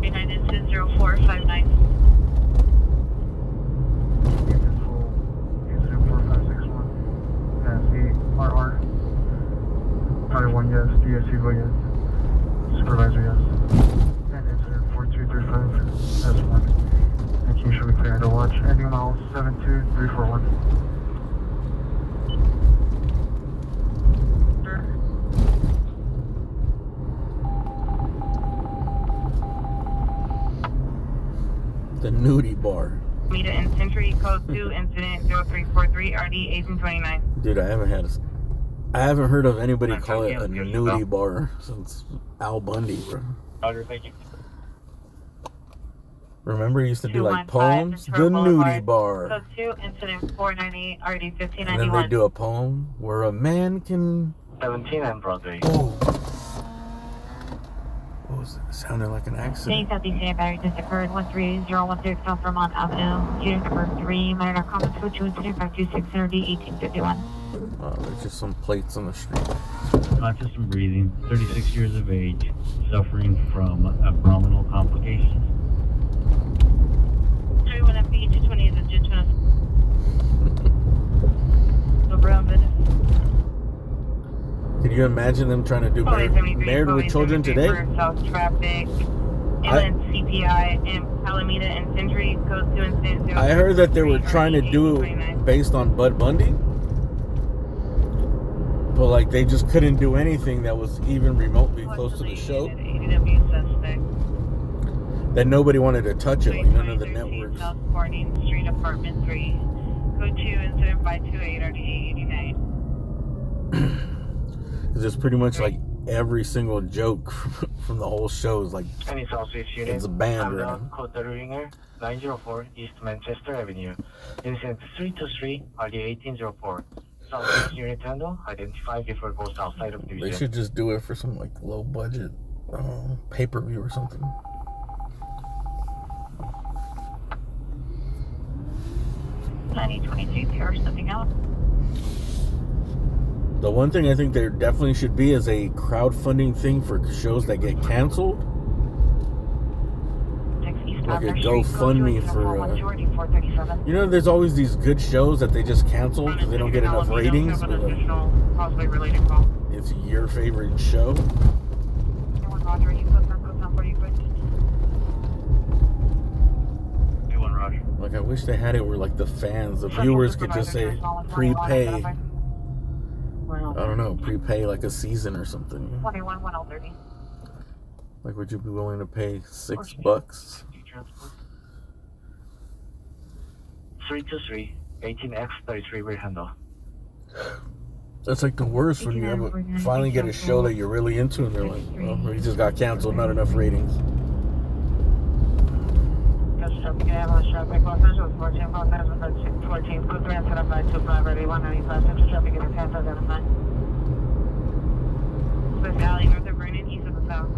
0459. Incident 4561. Pass the RR. Probably 1 yes, DSC vote yes. Supervisor yes. And incident 4235. That's 1. And you should be clear to watch. Ending mile 72341. The nudie bar. Meet in Century Code 2 Incident 0343 RD 1829. Dude, I haven't heard of anybody call it a nudie bar since Al Bundy, bro. Thank you. Remember, it used to be like poems? The nudie bar. Code 2 Incident 498 RD 1591. And then they do a poem where a man can. 17 and Broadway. Oh. What was it? It sounded like an accident. Southeast Santa Battery just occurred. 13016 South Vermont Avenue. Unit number 3. Minor comments switch to incident 526 RD 1851. Oh, there's just some plates on the street. Conscious and breathing, 36 years of age, suffering from abdominal complications. 31 FB 220 is a gentleman. The brown business. Can you imagine them trying to do Married with Children today? South traffic, and CPI, and Alameda and Century Code 2 Incident 0. I heard that they were trying to do it based on Bud Bundy. But like they just couldn't do anything that was even remotely close to the show. That nobody wanted to touch it, like none of the networks. South Corning Street, Apartment 3. Code 2 Incident 528 RD 889. Because it's pretty much like every single joke from the whole show is like it's a band right now. Code the Ringer 904 East Manchester Avenue. Incident 323 RD 1804. Southeast unit handle. Identify before it goes outside of division. They should just do it for some like low budget pay-per-view or something. I need 23 or something else. The one thing I think there definitely should be is a crowdfunding thing for shows that get canceled. Like a GoFundMe for, you know, there's always these good shows that they just cancel because they don't get enough ratings. But it's your favorite show. Like I wish they had it where like the fans, the viewers could just say prepay. I don't know, prepay like a season or something. 21 1030. Like, would you be willing to pay $6? 323 18X33 rear handle. That's like the worst when you finally get a show that you're really into and they're like, well, we just got canceled, not enough ratings. Swift Alley, north of Vernon, east of the south.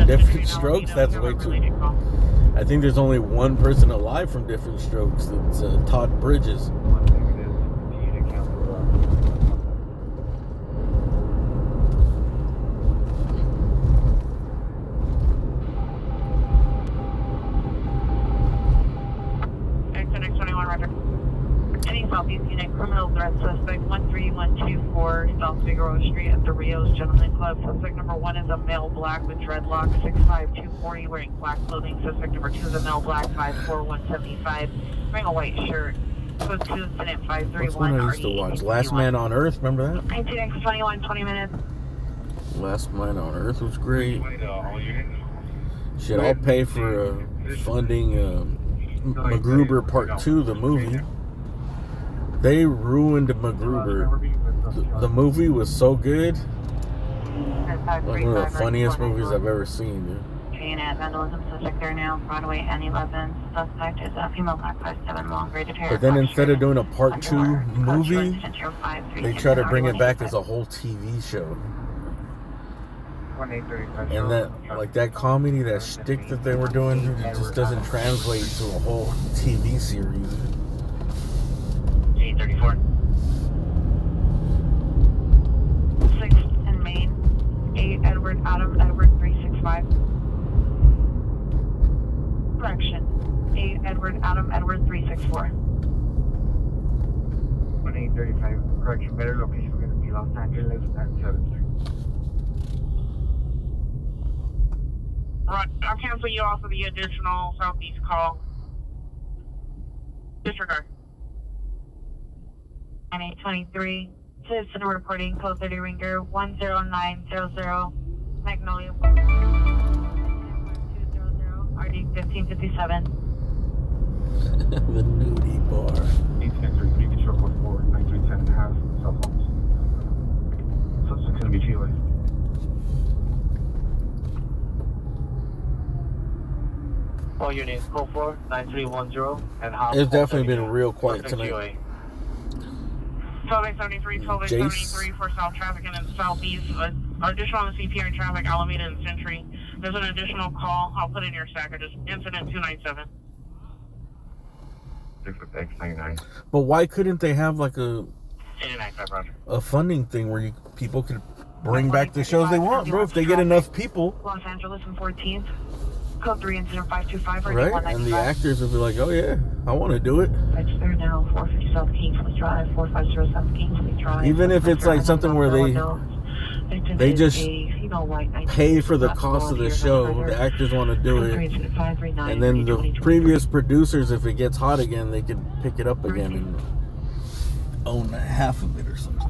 Definitely different strokes, that's way too. I think there's only one person alive from different strokes. That's Todd Bridges. Southeast unit, criminal threat suspect 13124 South Figueroa Street at the Rios Gentleman Club. Suspect number 1 is a male black with dreadlocks, 6'5", 240, wearing black clothing. Suspect number 2 is a male black, 5'4", 175, wearing a white shirt. Code 2 incident 531. What's one I used to watch? Last Man on Earth, remember that? 19x21, 20 minutes. Last Man on Earth was great. Shit, I'll pay for funding MacGruber Part 2, the movie. They ruined MacGruber. The movie was so good. Like one of the funniest movies I've ever seen, dude. At vandalism suspect there now, Broadway N11. Suspect is a female black 5'7", long graded hair. But then instead of doing a Part 2 movie, they try to bring it back as a whole TV show. And that, like that comedy, that shtick that they were doing, it just doesn't translate to a whole TV series. 834. 6 in Maine. 8 Edward Adam Edward 365. Correction. 8 Edward Adam Edward 364. 1835. Correction. Better location. We're going to be Los Angeles at 7th Street. Right, I'll cancel you off of the additional southeast call. Disregard. 9823. Citizen reporting code 30 ringer 10900 Magnolia. 5200 RD 1557. The nudie bar. 81033. Get your report for 9310 and a half cell phones. So it's going to be GOA. All units, code 4 9310 and half. It's definitely been real quiet tonight. 1273, 1273 for south traffic and then southeast. Additional on the CPR traffic, Alameda and Century. There's an additional call. I'll put in your stack. Just incident 297. 6X99. But why couldn't they have like a 895, Roger. funding thing where people could bring back the shows they want, bro? If they get enough people, Los Angeles and 14th. Code 3 incident 525 right? And the actors will be like, "Oh yeah, I want to do it." Register now 450 South Kingsley Drive, 450 South Kingsley Drive. Even if it's like something where they just pay for the cost of the show, the actors want to do it, and then the previous producers, if it gets hot again, they could pick it up again and own half of it or something.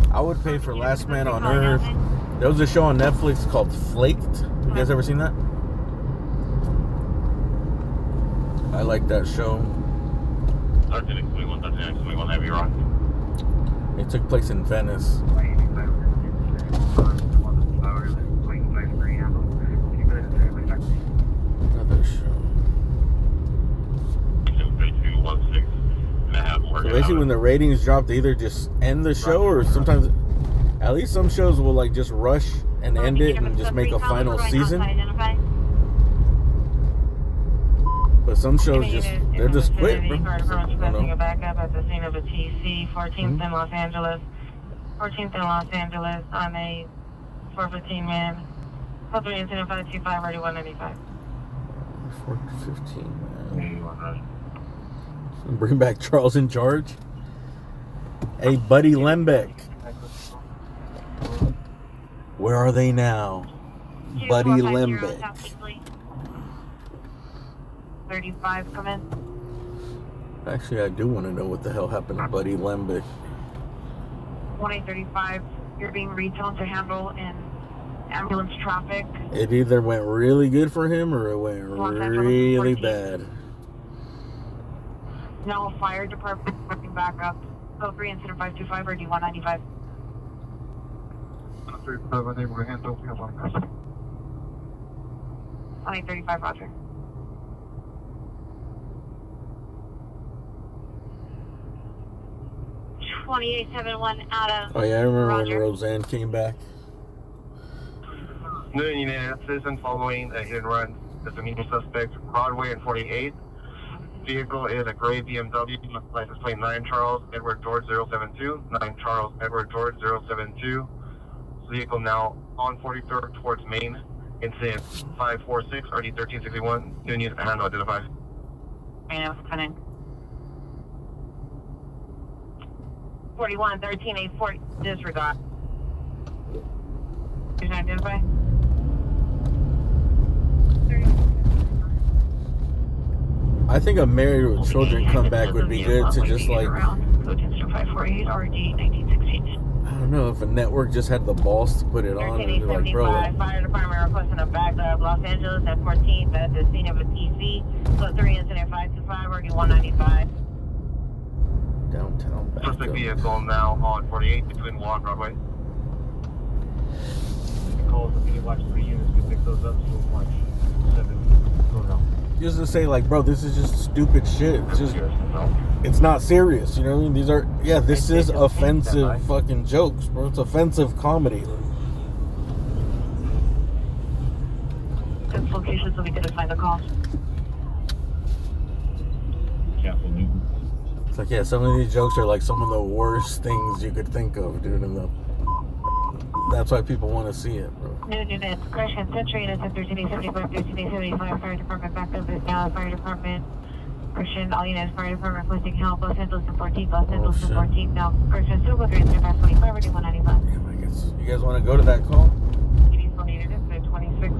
I would pay for Last Man on Earth. There was a show on Netflix called Flaked. You guys ever seen that? I like that show. 13X21 heavy rock. It took place in Venice. Another show. 3216 and a half. So basically when the ratings drop, they either just end the show or sometimes, at least some shows will like just rush and end it and just make a final season. But some shows they're just quit, bro. Requesting a backup at the scene of a TC, 14th in Los Angeles. 14th in Los Angeles on a 415 man. Code 3 incident 525 ready 195. 415 man. Bring back Charles in Charge. Hey, Buddy Lembeck. Where are they now? Buddy Lembeck. 35 come in. Actually, I do want to know what the hell happened to Buddy Lembeck. 1835, you're being retoned to handle in ambulance traffic. It either went really good for him or it went really bad. No, fire department working back up. Code 3 incident 525 or D195. 2035, roger. Adam. Oh yeah, I remember when Roseanne came back. New United citizen following a hit and run. There's a medium suspect, Broadway and 48. Vehicle is a gray BMW, license plate 9 Charles Edward George 072. 9 Charles Edward George 072. Vehicle now on 43rd towards Main. Incident 546 RD 1361. Union handle identified. Main, what's coming? 41 13 840. Disregard. Who's not identified? I think a Married with Children comeback would be good to just like, I don't know, if a network just had the balls to put it on and be like, bro, Fire department requesting a backup. Los Angeles at 14th at the scene of a TC. Code 3 incident 525 RD 195. Downtown backup. Suspect vehicle now on 48 between Wall and Broadway. Calls the PD watch 3 units can pick those up. So watch 7 go down. Just to say, like, bro, this is just stupid shit. It's just, it's not serious, you know what I mean? These are, yeah, this is offensive fucking jokes, bro. It's offensive comedy. Good location so we can find the calls. It's like, yeah, some of these jokes are like some of the worst things you could think of, dude. And that's why people want to see it, bro. New units, Correction Century, units at 1375, 1375, Fire Department backup is now Fire Department. Correction, all units, Fire Department requesting help, Los Angeles and 14th, Los Angeles and 14th, now. Correction, Silver 3, 525, RD 195. Damn, I guess, you guys want to go to that call? PD phone unit is at 26.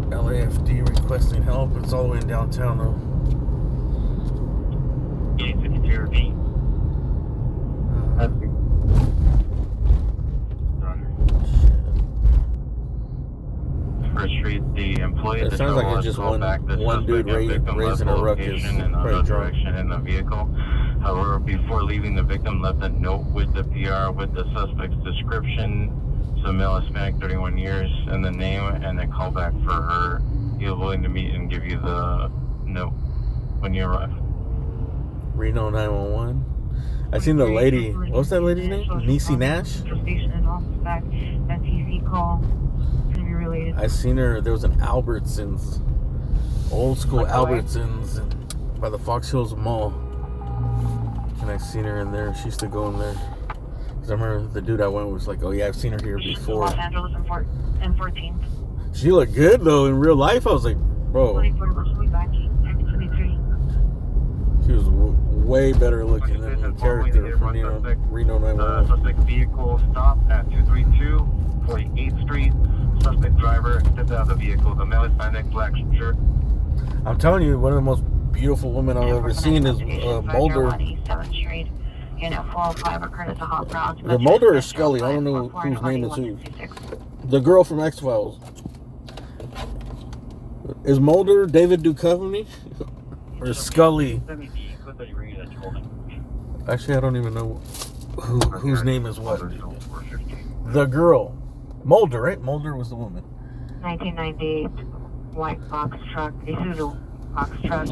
LAFD requesting help. It's all the way in downtown, though. 852 First Street, the employee. It sounds like it's just one dude raising a ruckus. Another direction in the vehicle. However, before leaving, the victim left a note with the PR with the suspect's description. So male Hispanic, 31 years, and the name, and a callback for her. He was willing to meet and give you the note when you arrive. Reno 911. I seen the lady. What was that lady's name? Niecy Nash. That TV call. I seen her. There was an Albertsons, old school Albertsons, by the Fox Hills Mall, and I seen her in there. She used to go in there. Cause I remember the dude I went with was like, "Oh yeah, I've seen her here before." Los Angeles and 14th. She looked good though in real life. I was like, bro. She was way better looking than the character from Reno 911. Suspect vehicle stopped at 232 48th Street. Suspect driver stepped out of the vehicle. The male Hispanic, black shirt. I'm telling you, one of the most beautiful women I've ever seen is Mulder. The Mulder or Scully? I don't know whose name is who. The girl from X-Files. Is Mulder David Duchovny? Or Scully? Actually, I don't even know whose name is what. The girl. Mulder, right? Mulder was the woman. 1998 white box truck, Isuzu box truck,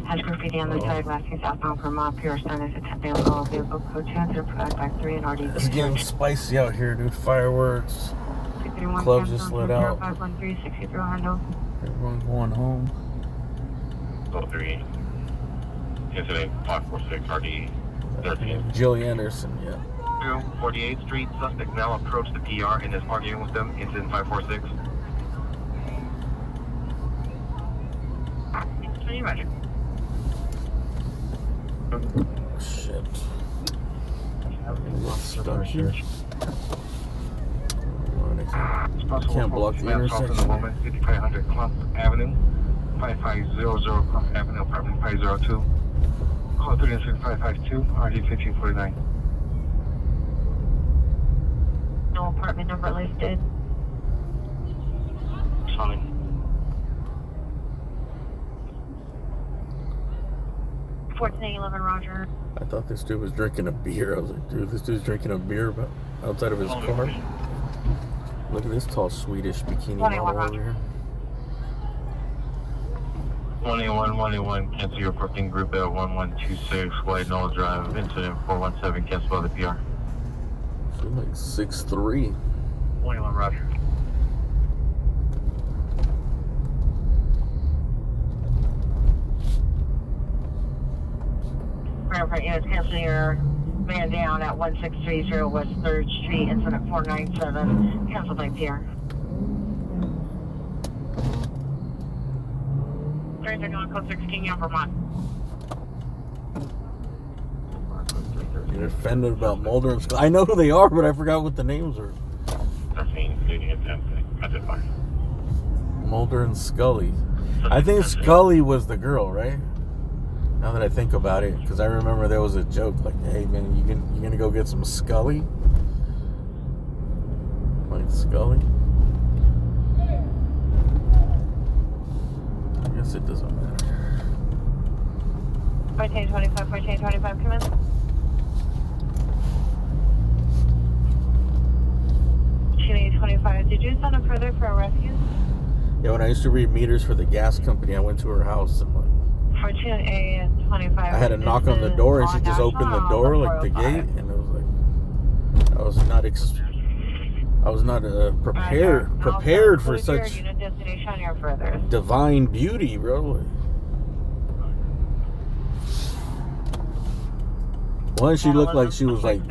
has graffiti on the side, lasting southbound Vermont, pure sun is attempting to follow vehicle code 20553 and RD. It's getting spicy out here, dude. Fireworks. Clubs just lit out. 0513 Everyone's going home. 03. Incident 546 RD 13. Jill Anderson, yeah. 48th Street. Suspect now approached the PR and is arguing with them. Incident 546. Roger. Shit. Stuck here. Can't block the intersection. 5500 Clump Avenue, 5500 Clump Avenue, apartment 502. Call 36552, RD 1549. No apartment number listed. Solid. Roger. I thought this dude was drinking a beer. I was like, dude, this dude's drinking a beer outside of his car. Look at this tall Swedish bikini model over here. 181, cancel your parking group at 1126 White Knoll Drive, incident 417, cancel by the PR. So like 6'3". 21, roger. Right, units, cancel your man down at 1630 West 3rd Street, incident 497, cancel by PR. Trains are going code 16 in Vermont. You're offended about Mulder and Scully. I know who they are, but I forgot what the names are. That's me, including a 10 thing. I did fine. Mulder and Scully. I think Scully was the girl, right? Now that I think about it, because I remember there was a joke like, "Hey man, you gonna go get some Scully?" Like Scully. I guess it doesn't matter. 1425, come in. Did you send them further for a rescue? Yeah, when I used to read meters for the gas company, I went to her house and like 14A25. I had to knock on the door and she just opened the door like the gate, and it was like I was not prepared for such divine beauty, bro. One, she looked like she was like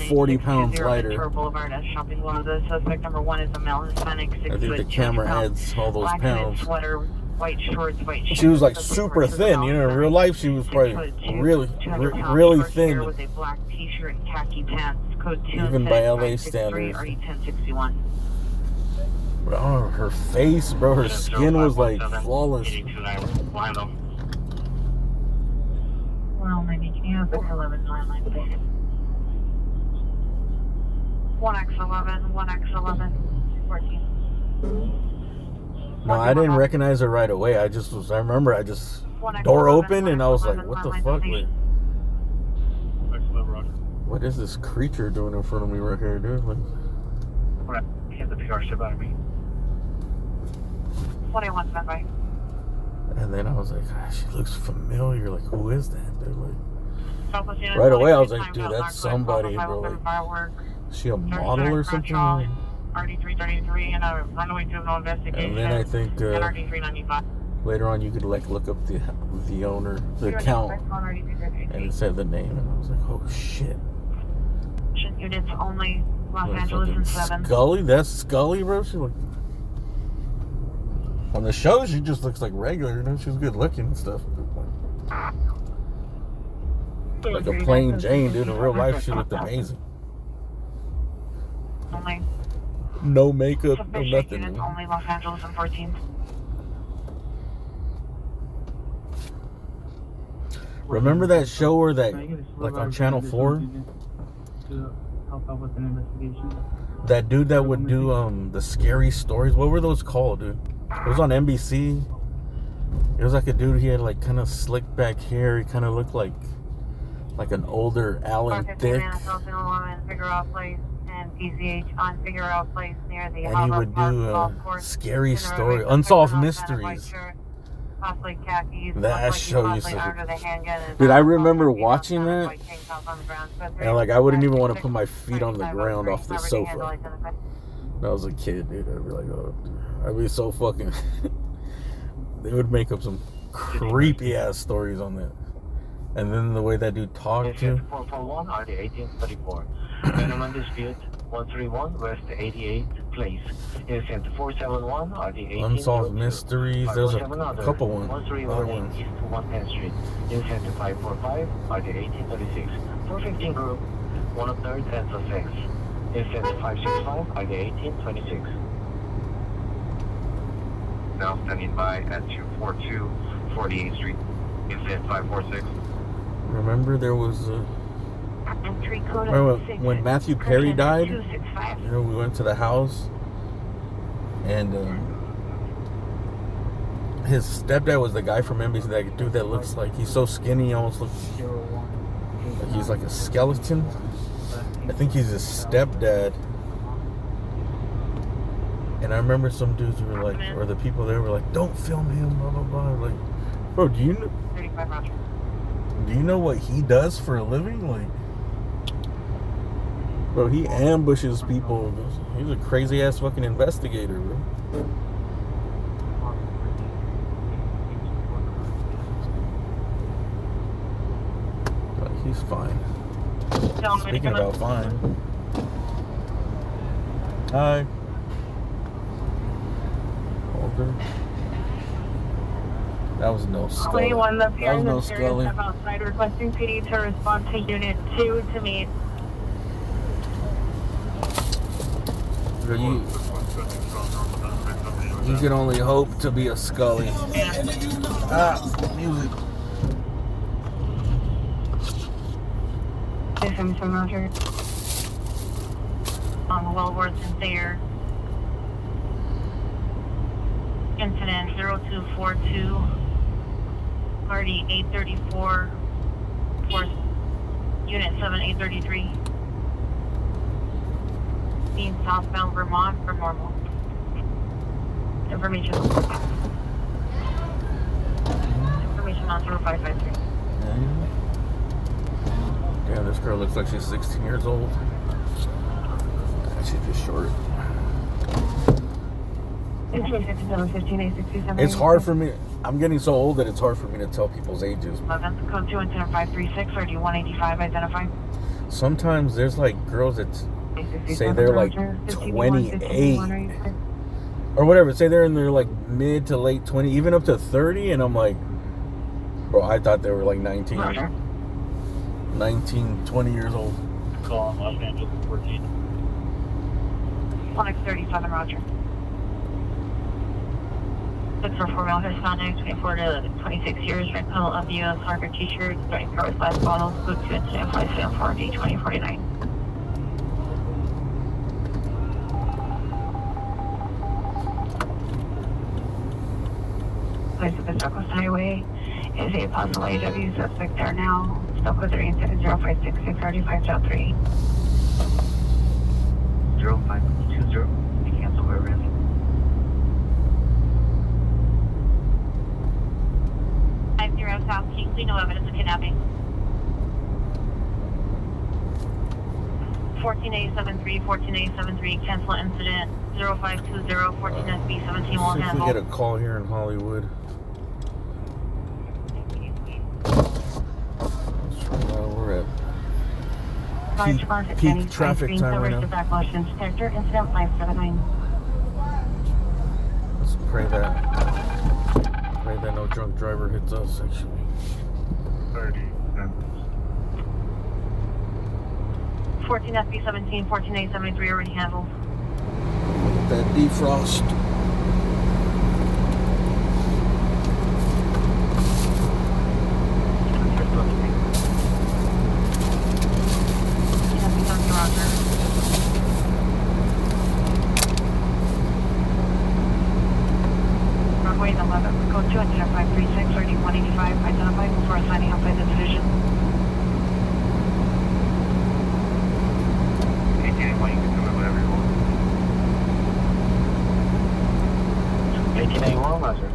40 pounds lighter. Boulevard at Shopping Plaza. Suspect number 1 is a male Hispanic, 6 I think the camera adds all those pounds. Sweater, white shorts, white shoes. She was like super thin, you know. In real life, she was probably really thin. With a black T-shirt and khaki pants. Code 2 even by LA standards. But oh, her face, bro, her skin was like flawless. Well, maybe can you have the 11 landline, please? 1X11, 14. No, I didn't recognize her right away. I remember door open and I was like, what the fuck? Wait. What is this creature doing in front of me right here, dude? Like, the PR ship out of me. 21, standby. And then I was like, she looks familiar. Like, who is that, dude? Like, right away, I was like, dude, that's somebody, bro. Like, is she a model or something? RD333 and a runaway juvenile investigation. And then I think RD395. later on, you could like look up the owner, the account, and it said the name, and I was like, oh shit. Units only, Los Angeles and 7. Scully? That's Scully, bro? She like on the show, she just looks like regular, you know? She's good looking and stuff. Like a plain Jane, dude. In real life, she looked amazing. Only. No makeup, no nothing. Units only, Los Angeles and 14. Remember that show where that, like on Channel 4? To help out with an investigation. That dude that would do the scary stories. What were those called, dude? It was on NBC. It was like a dude. He had like kind of slick back hair. He kind of looked like an older Alan Thicke. And PCH on Figueroa Place near the and he would do scary story, unsolved mysteries. That show used to. Dude, I remember watching that, and like I wouldn't even want to put my feet on the ground off the sofa. When I was a kid, dude, I'd be like, oh, I'd be so fucking. They would make up some creepy ass stories on that, and then the way that dude talked too. 441 RD 1834. Gentleman dispute 131 West 88th Place. Incident 471 RD 18. Unsolved mysteries. There's a couple ones. 131 East 110th Street. Incident 545 RD 1836. 415 group 1 of 3rd and Sussex. Incident 565 RD 1826. Now standing by at 242 48th Street. Incident 546. Remember there was entry code when Matthew Perry died, you know, we went to the house and his stepdad was the guy from NBC, that dude that looks like, he's so skinny, he almost looks like he's like a skeleton. I think he's his stepdad. And I remember some dudes were like, or the people there were like, don't film him, blah blah blah. Like, Bro, do you know? 35 Roger. Do you know what he does for a living? Like, bro, he ambushes people. He's a crazy ass fucking investigator, bro. But he's fine. Speaking about fine. Hi. Older. That was no Scully. 21 left That here was in no the Scully. area step outside requesting PD to respond to Unit 2 to meet. You can only hope to be a Scully. Music. System from Roger. On Wellworth and Thayer. Incident 0242. Party 834. Force Unit 7833. Being southbound Vermont for normal. Information. Information on 0553. Damn, this girl looks like she's 16 years old. She's just short. It's hard for me. I'm getting so old that it's hard for me to tell people's ages. 11, code 2 and 536, or do you 185 identified? Sometimes there's like girls that say they're like 28 or whatever. Say they're in their like mid to late 20, even up to 30, and I'm like, bro, I thought they were like 19, 20 years old. Call on Los Angeles 14. 1X37, Roger. 644 male Hispanic, 24 to 26 years, red color of U.S. Harvard t-shirt, starting car with last bottles, code 2 incident 574D 2049. Place of the Southwest Highway is a possible AW suspect there now. Southwest 056 0520. You cancel where we're in. South Kingsley, no evidence of kidnapping. 14A73, 14A73, cancel incident 0520, 14SB17 will See if handle. we get a call here in Hollywood. We're at peak traffic time right now. Detector, incident 579. Let's pray that no drunk driver hits us, actually. 30 14SB17, 14A73 already handled. That defrost. Runway 11, code 2 and 536, or D185, identified before signing outside the division. Okay, Dan, why you can do it whatever you want. 1881, Roger.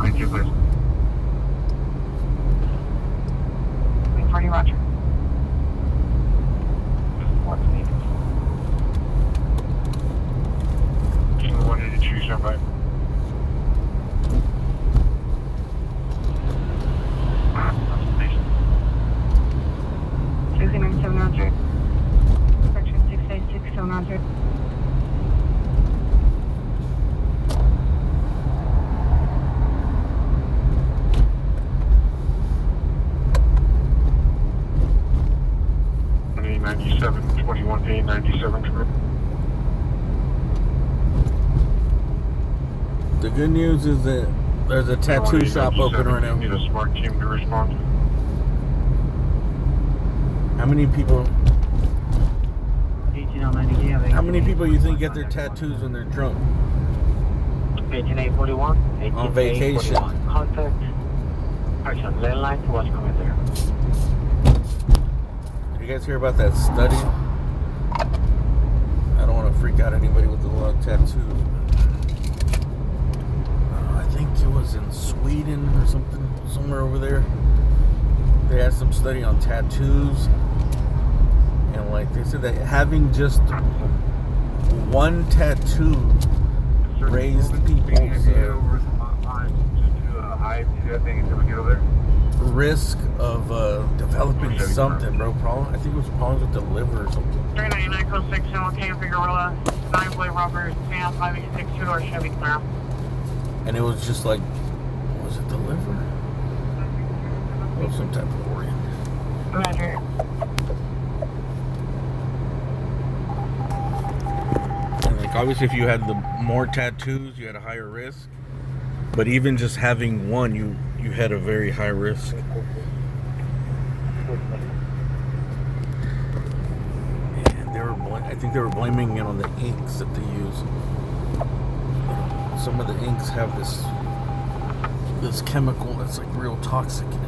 Please. 40, Roger. What's needed? 182, stand by. Section 700. Section 686, 700. The good news is that there's a tattoo shop open right now. Need a smart team to respond. How many people? How many people you think get their tattoos when they're drunk? 18841. On vacation. Contact. Action. Landline to what's coming there. Did you guys hear about that study? want to freak out anybody with a lot of tattoos. I think it was in Sweden or something, somewhere over there. They had some study on tattoos, and like they said that having just one tattoo raised people's risk of developing something, bro. Problem. I think it was problems with the liver or something. 399 code 6, okay, Figueroa, 9-boy Robert, Sam 586, 2-door Chevy Camaro. And it was just like, was it the liver? Or some type of organ. Roger. And like obviously if you had the more tattoos, you had a higher risk. But even just having one, you had a very high risk. And I think they were blaming it on the inks that they use. Some of the inks have this chemical that's like real toxic in it.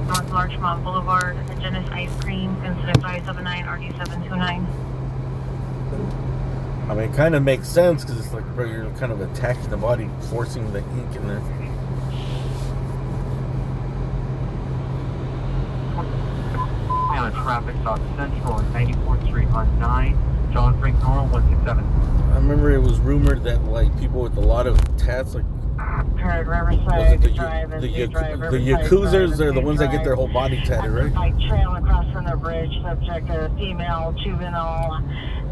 North Larchmont Boulevard, Genesis Ice Cream, incident 579 RD729. I mean, it kind of makes sense because it's like, bro, you're kind of attacking the body, forcing the ink in there. On a traffic stop Central at 94th Street on 9, John Frank Normal 167. I remember it was rumored that like people with a lot of tats, like Riverside the Yakuzers are the ones that get their whole body tatted, right? Bike trail across from the bridge, subject a female, juvenile,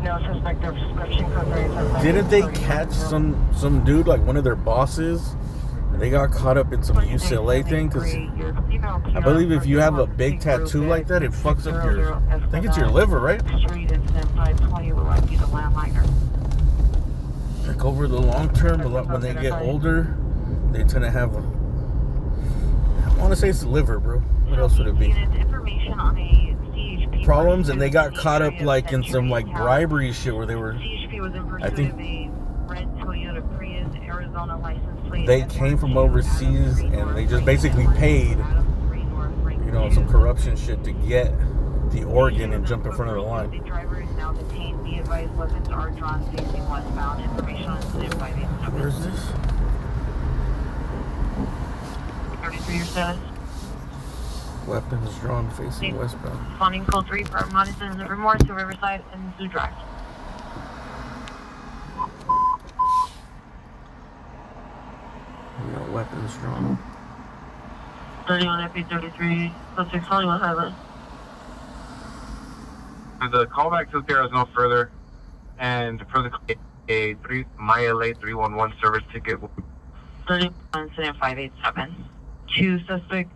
no suspect of prescription code. Didn't they catch some dude, like one of their bosses? They got caught up in some UCLA thing because I believe if you have a big tattoo like that, it fucks up your. I think it's your liver, right? Street incident 520 will likely be the landliner. Like over the long term, when they get older, they tend to have. I want to say it's the liver, bro. What else would it be? Information on a CHP Problems, and they got caught up like in some like bribery shit where they were. CHP was in pursuit I think of a red Toyota Prius Arizona license plate. they came from overseas and they just basically paid, you know, some corruption shit to get the organ and jump in front of the line. The driver is now detained. Be advised, weapons are drawn facing westbound. Information on incident 587. Where's this? 33 your status. Weapons drawn facing westbound. Responding code 3 for Madison and Livermore to Riverside and Zoo Drive. We got weapons drawn. 31 FP33, code 6 Hollywood Highway. The callback says there is no further, and for the my LA 311 service ticket. 31 incident 587. 2 suspect.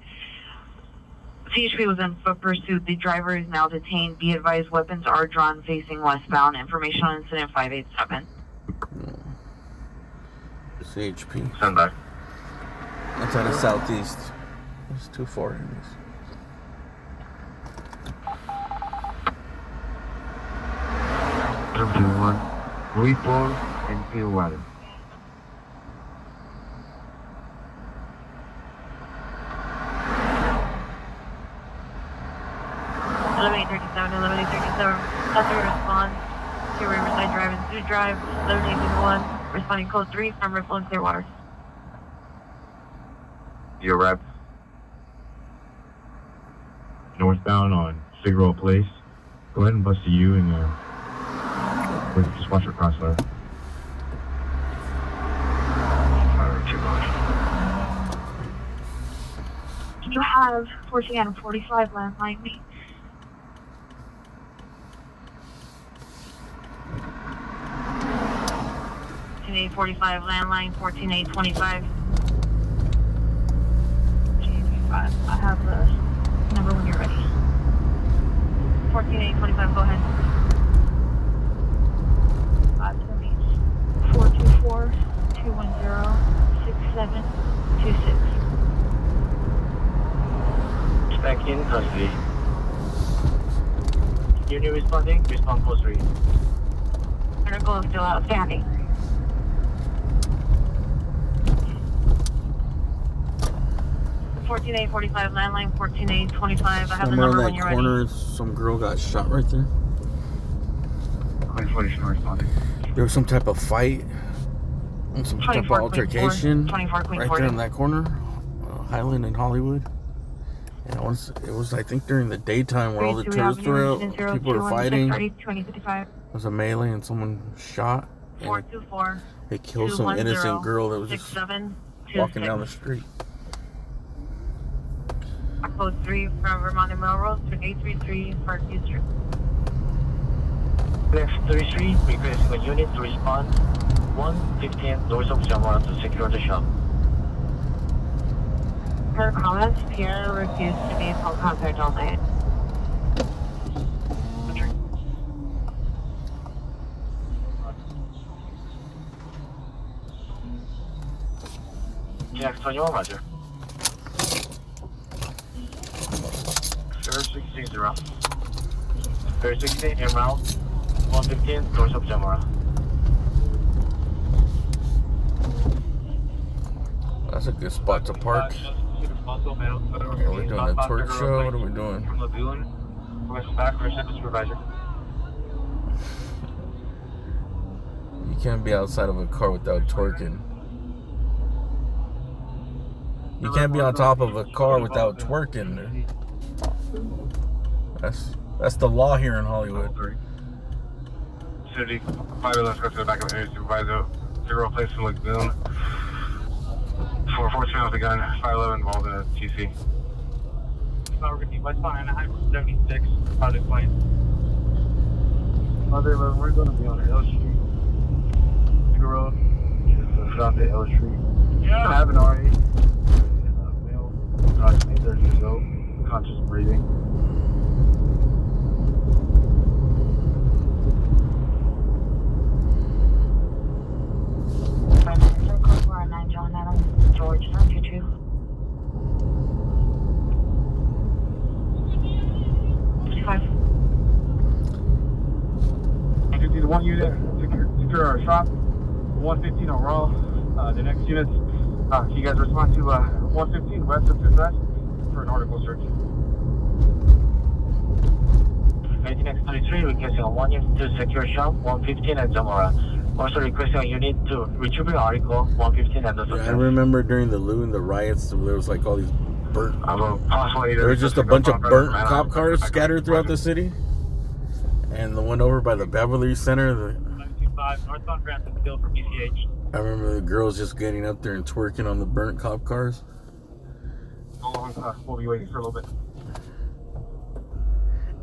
CHP was in foot pursuit. The driver is now detained. Be advised, weapons are drawn facing westbound. Information on incident 587. CHP. Stand by. That's out of southeast. It's too far in this. Report and Clearwater. Customer response to Riverside Drive and Zoo Drive. 11801. Responding code 3 from Ripple and Clearwater. You arrived. Northbound on Figueroa Place. Go ahead and bust a U and just watch your crossfire. Can you have 14 and 45 landline me? .45 landline, 14825. I have the number when you're ready. 14825, go ahead. 424-210-6726. Back in custody. Unit responding, respond code 3. Critical is still outstanding. 14845, landline 14825. I have the Somewhere number in when that you're corner, ready. some girl got shot right there. responding. There was some type of fight, some type of altercation 24 Queen right 40. there in that corner, Highland and Hollywood. And it was I think during the daytime where all the tourists were out, people were fighting. It was a melee and someone shot. And 424. they killed some innocent girl that was just walking down the street. Code 3 from Vermont and Melrose to 833 Parkview Street. Next 33, requesting a unit to respond 115 doors of Jamora to secure the shop. Per comments, Pierre refused to be in phone contact all night. Jack 21, roger. Sir 60. Sir 60, en route 115 doors of Jamora. That's a good spot to park. Okay, we're doing a torch show. What are we doing? From Lagoon, west back for a supervisor. You can't be outside of a car without twerking. You can't be on top of a car without twerking. That's the law here in Hollywood. City, 5 left, go to the back of the area supervisor. 0 place in Lagoon. 414 with the gun. 511 involved in a TC. We're going to be westbound Anaheim 76, Project Point. Mother 11, we're going to be on L Street. Bigger Road. Just south of L Street. Yeah. I have an RA. Male, approximately 30 years old. Conscious breathing. George 922. The one unit secure our shop. 115 on Raw. The next units, you guys respond to 115 west of 5th West for an article search. 19X33 requesting a 1 unit to secure shop 115 at Zamora. Also requesting a unit to retrieve an article 115 at the I remember during the Lou and the riots, there was like all these burnt. There was just a bunch of burnt cop cars scattered throughout the city. And the one over by the Beverly Center, 925 northbound Grantham Hill from ECH. I remember the girls just getting up there and twerking on the burnt cop cars. We'll be waiting for a little bit.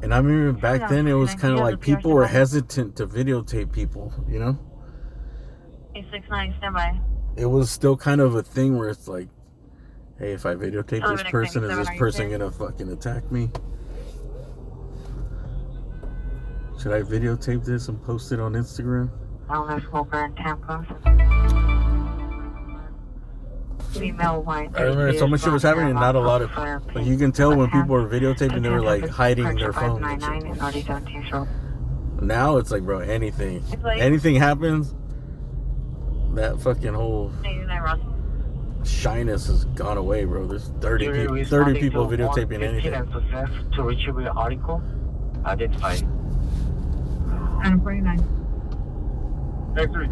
And I remember back then it was kind of like people were hesitant to videotape people, you know? 869, standby. It was still kind of a thing where it's like, hey, if I videotape this person, is this person gonna fucking attack me? Should I videotape this and post it on Instagram? Wellness smoker in Tampa. Female white. I remember so much shit was happening and not a lot of, like you can tell when people were videotaping, they were like hiding their phone. Now it's like, bro, anything happens, that fucking whole shyness has gone away, bro. There's 30 people videotaping anything. To retrieve the article, identify. 949. X3.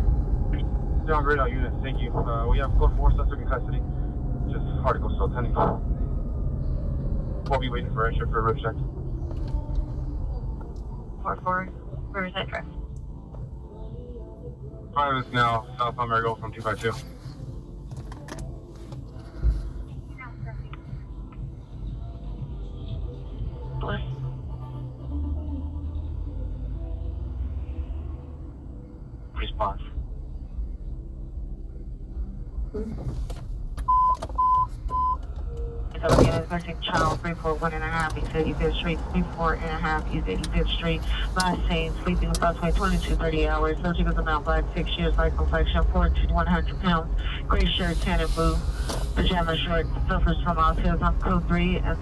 Still on grid out unit, thank you. We have code 4 suspect in custody. Just article still attending. We'll be waiting for extra for a rip check. 44, Riverside Drive. 5 is now south on Marigold from 252. Bliss. Response. Child 341.5 East 85th Street, 34.5 East 85th Street. Last seen sleeping approximately 22 30 hours. Subject was amount black, 6 years, light complexion, 4 to 100 pounds, gray shirt, tan and blue, pajama shorts. Suffers from autism. Code 3 and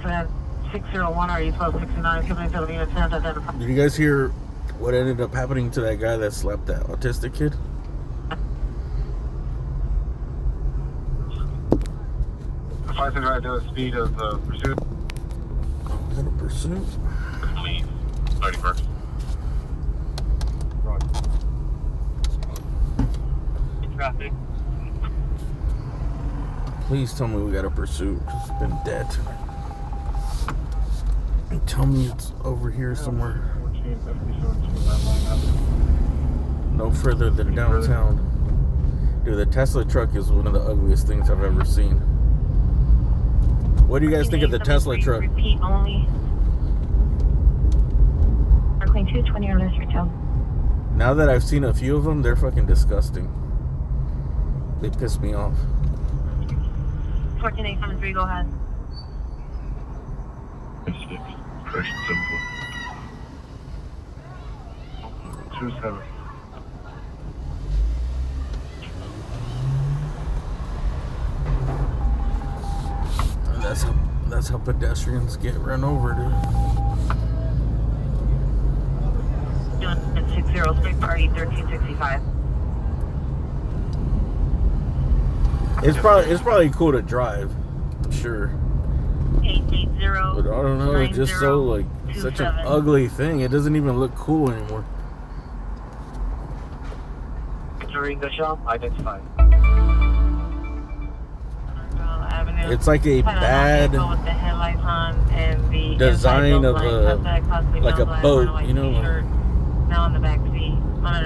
601 RE 1269. Company 70 and 10 identified. Did you guys hear what ended up happening to that guy that slapped that autistic kid? 5 right to the speed of pursuit. Is that a pursuit? Please. 31st. Traffic. Please tell me we got a pursuit. It's been dead. Tell me it's over here somewhere. No further than downtown. Dude, the Tesla truck is one of the ugliest things I've ever seen. What do you guys think of the Tesla truck? Repeat only. Berkeley 220 or less retail. Now that I've seen a few of them, they're fucking disgusting. They piss me off. 14873, go ahead. 27. That's how pedestrians get run over, dude. Doing 60, State Party 1365. It's probably cool to drive, I'm sure. 880. But I don't know, it's just so like such an ugly thing. It doesn't even look cool anymore. During the shop, identified. It's like a bad design of like a boat, you know,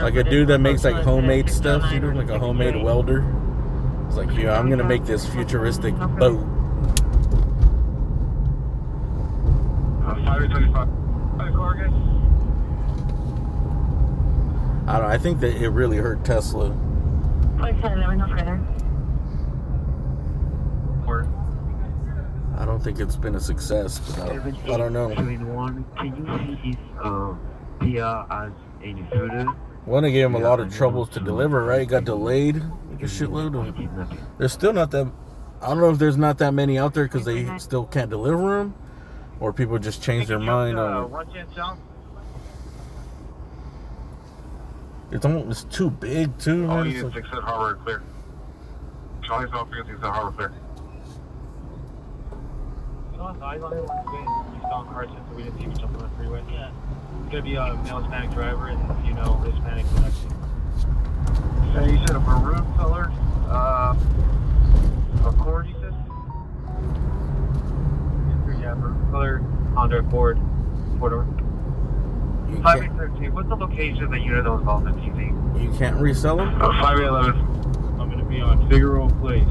like a dude that makes like homemade stuff, you know, like a homemade welder. It's like, yeah, I'm gonna make this futuristic boat. 525. I don't know, I think that it really hurt Tesla. I don't think it's been a success, but I don't know. Can you see Pia as a intruder? One, they gave him a lot of troubles to deliver, right? It got delayed like a shitload. There's still not that. I don't know if there's not that many out there because they still can't deliver them, or people just change their mind on it. It's too big too. Oh, Man. you need 6 at Harbor clear. Charlie's off because he's at Harbor clear. I don't know we saw Carson, so we didn't see you jump on the freeway. Yeah. It's gonna be a male Hispanic driver and female Hispanic connection. And you said a maroon color, a Accord, you said? Yeah, maroon color Honda Accord, 4-door. 5813. What's the location of the unit that was involved in TV? You can't resell them? 5811. I'm going to be on Figueroa Place,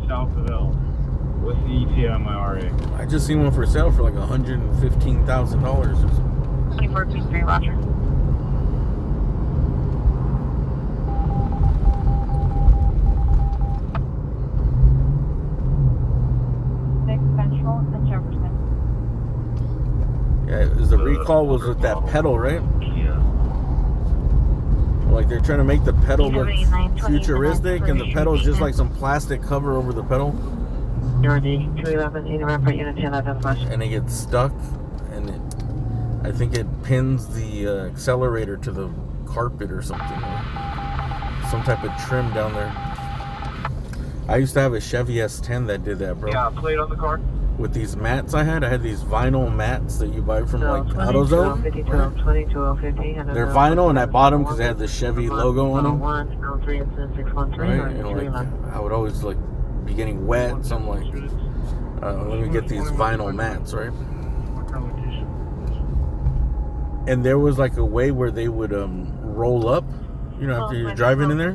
south of L. What's the ETA on my RA? I just seen one for sale for like $115,000 or something. 2423, Roger. Central and Jefferson. Yeah, the recall was with that pedal, right? Yeah. Like they're trying to make the pedal look futuristic, and the pedal is just like some plastic cover over the pedal. And it gets stuck, and I think it pins the accelerator to the carpet or something, or some type of trim down there. I used to have a Chevy S10 that did that, bro. Yeah, plate on the car. With these mats I had these vinyl mats that you buy from like AutoZone. They're vinyl, and I bought them because they had the Chevy logo on them. Right? And like, I would always like be getting wet, so I'm like, let me get these vinyl mats, right? And there was like a way where they would roll up, you know, after you're driving in there,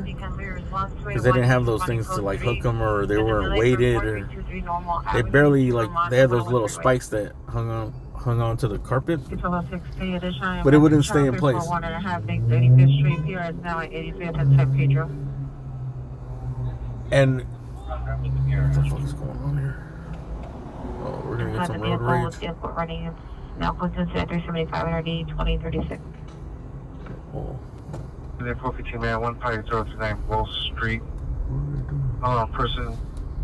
because they didn't have those things to like hook them, or they weren't weighted, or they barely like, they had those little spikes that hung on to the carpet, but it wouldn't stay in place. And what the fuck is going on here? Oh, we're gonna get some road rage. Now close to 375 2036. Oh. And then 452 man, 15039 Wall Street. Person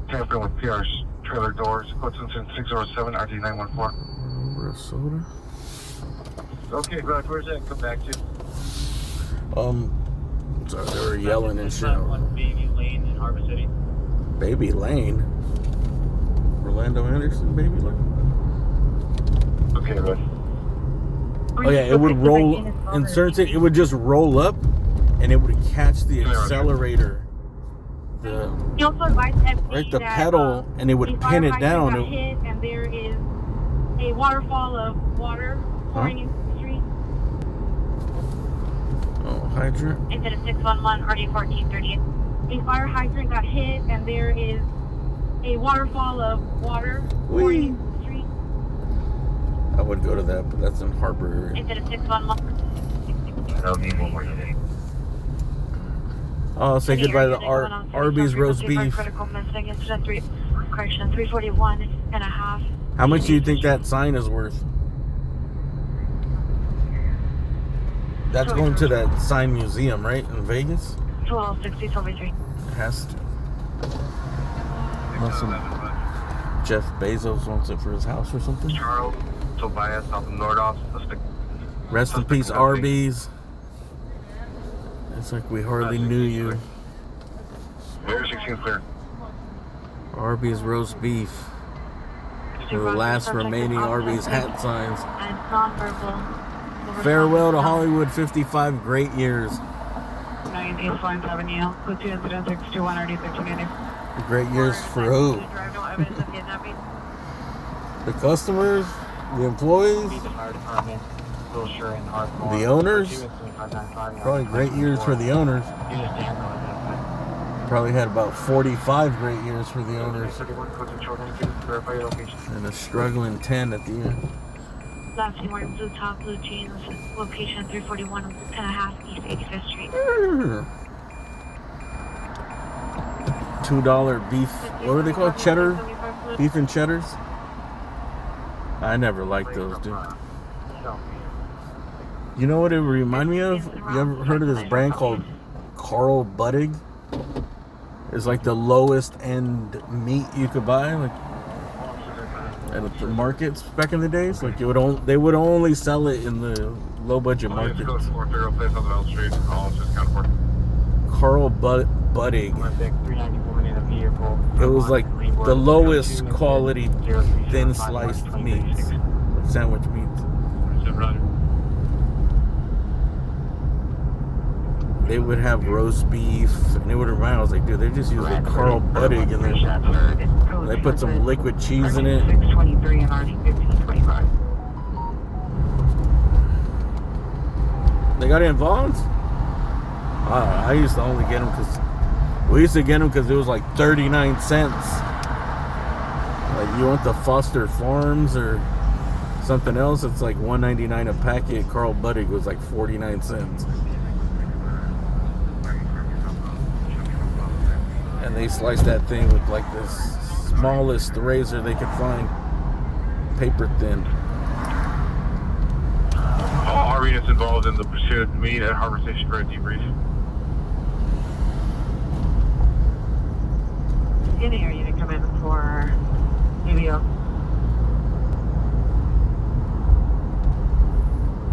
tampering with PR's trailer doors. Quotation 607 RD914. Soda. Okay, Rod, where's that? Come back to. Sorry, they were yelling and shit. Baby Lane in Harbor City. Baby Lane? Orlando Anderson, baby. Look. Okay, bud. Oh yeah, it would roll. In certain, it would just roll up, and it would catch the accelerator. He also advised FD Right, the that, pedal, and it would pin it down. Got hit, and there is a waterfall of water pouring into the street. Oh, hydrant. Incident 611, RD 1438. A fire hydrant got hit, and there is a waterfall of water pouring into the street. I would go to that, but that's in Harbor area. Incident 611. I don't need one more today. Oh, say goodbye to the Arby's roast beef. Critical missing. Incident 341 and a half. How much do you think that sign is worth? That's going to that sign museum, right, in Vegas? 1260, 1283. It has to. Unless Jeff Bezos wants it for his house or something. Charles, Tobias, out of Nordoff. Rest in peace, Arby's. It's like we hardly knew you. Air 16 clear. Arby's roast beef. The last remaining Arby's hat signs. And nonverbal. Farewell to Hollywood, 55 great years. 9 East Lines Avenue, code 2 incident 621 RD 1380. Great years for who? Drive, no evidence of kidnapping. The customers? The employees? The fire department, Wilshire and Ardmore. The owners? 2595. Probably great years for the owners. You just stand on it. Probably had about 45 great years for the owners. 31 code control, thank you. Verify your location. And a struggling 10 at the end. Last team wearing blue top, blue jeans. Location 341 and a half East 85th Street. $2 beef. What were they called? Cheddar? Beef and cheddars? I never liked those, dude. You know what it would remind me of? You ever heard of this brand called Carl Buttig? It's like the lowest end meat you could buy, like at the markets back in the days. Like they would only sell it in the low budget markets. Carl Buttig. It was like the lowest quality thin sliced meats, like sandwich meats. They would have roast beef, and it would remind me, I was like, dude, they just use like Carl Buttig in there. They put some liquid cheese in it. 623 and RD 1525. They got it in Vaughn's? I used to only get them because we used to get them because it was like 39 cents. Like you want the Foster Farms or something else, it's like $1.99 a packet. Carl Buttig was like 49 cents. And they sliced that thing with like the smallest razor they could find. Paper thin. All units involved in the pursuit meet at Harbor Station for a debrief. Any air unit come in for ABO.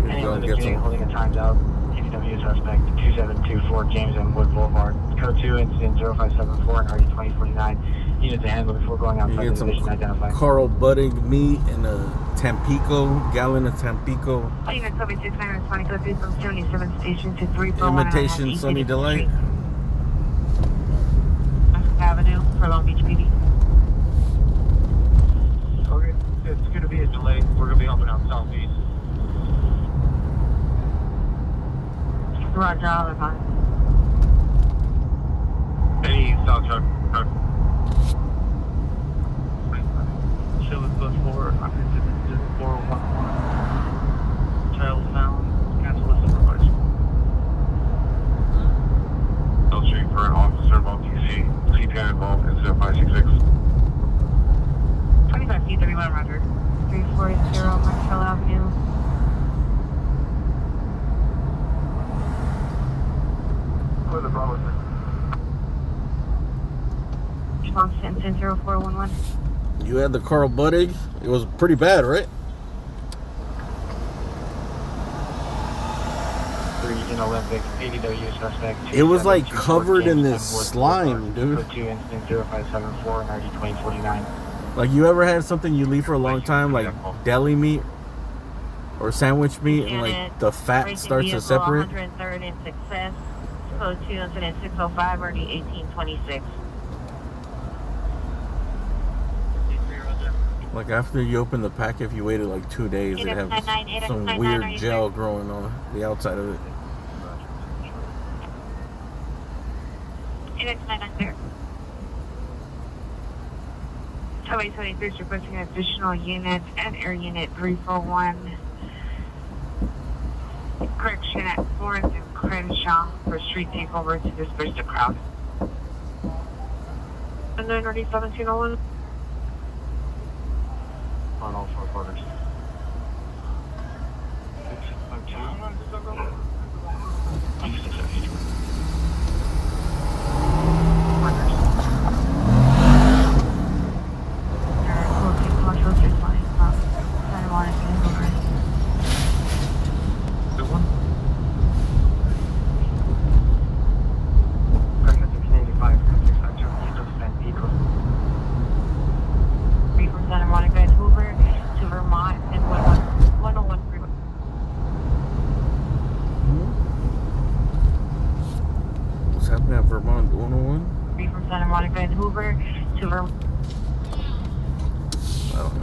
Anyone holding a times out. TVW suspect 2724 James M. Wood Boulevard. Code 2 incident 0574 and RD 2049. Units to handle before going outside the division identified. Carl Buttig meat and a Tampico, gallon of Tampico. Unit 7620 code 3 from 77 station to 3 Imitation Sunny Delight. Avenue for Long Beach PD. Okay, it's going to be a delay. We're going to be helping out southeast. Roger, all the time. Any south truck? Show is close forward. Occupancy 411. Child found. Cancel this supervisor. L Street for an officer involved DC. C10 involved incident 566. 25 feet 31 Roger. 340 Marshall Avenue. For the Bravo. Response to incident 0411. You had the Carl Buttig. It was pretty bad, right? Region Olympic, ADW suspect. It was like covered in this slime, dude. Code 2 incident 0574 and RD 2049. Like, you ever had something you leave for a long time, like deli meat or sandwich meat, and like the fat starts to separate? 103rd in Success, code 2, incident 605, RD 1826. Like, after you open the pack, if you waited like 2 days, it'd have some weird gel growing on the outside of it. 8X990. Highway 23 is requesting additional units and Air Unit 341. Correction at Florence and Crenshaw for street takeover to disperse the crowd. And 91701. On all four quarters.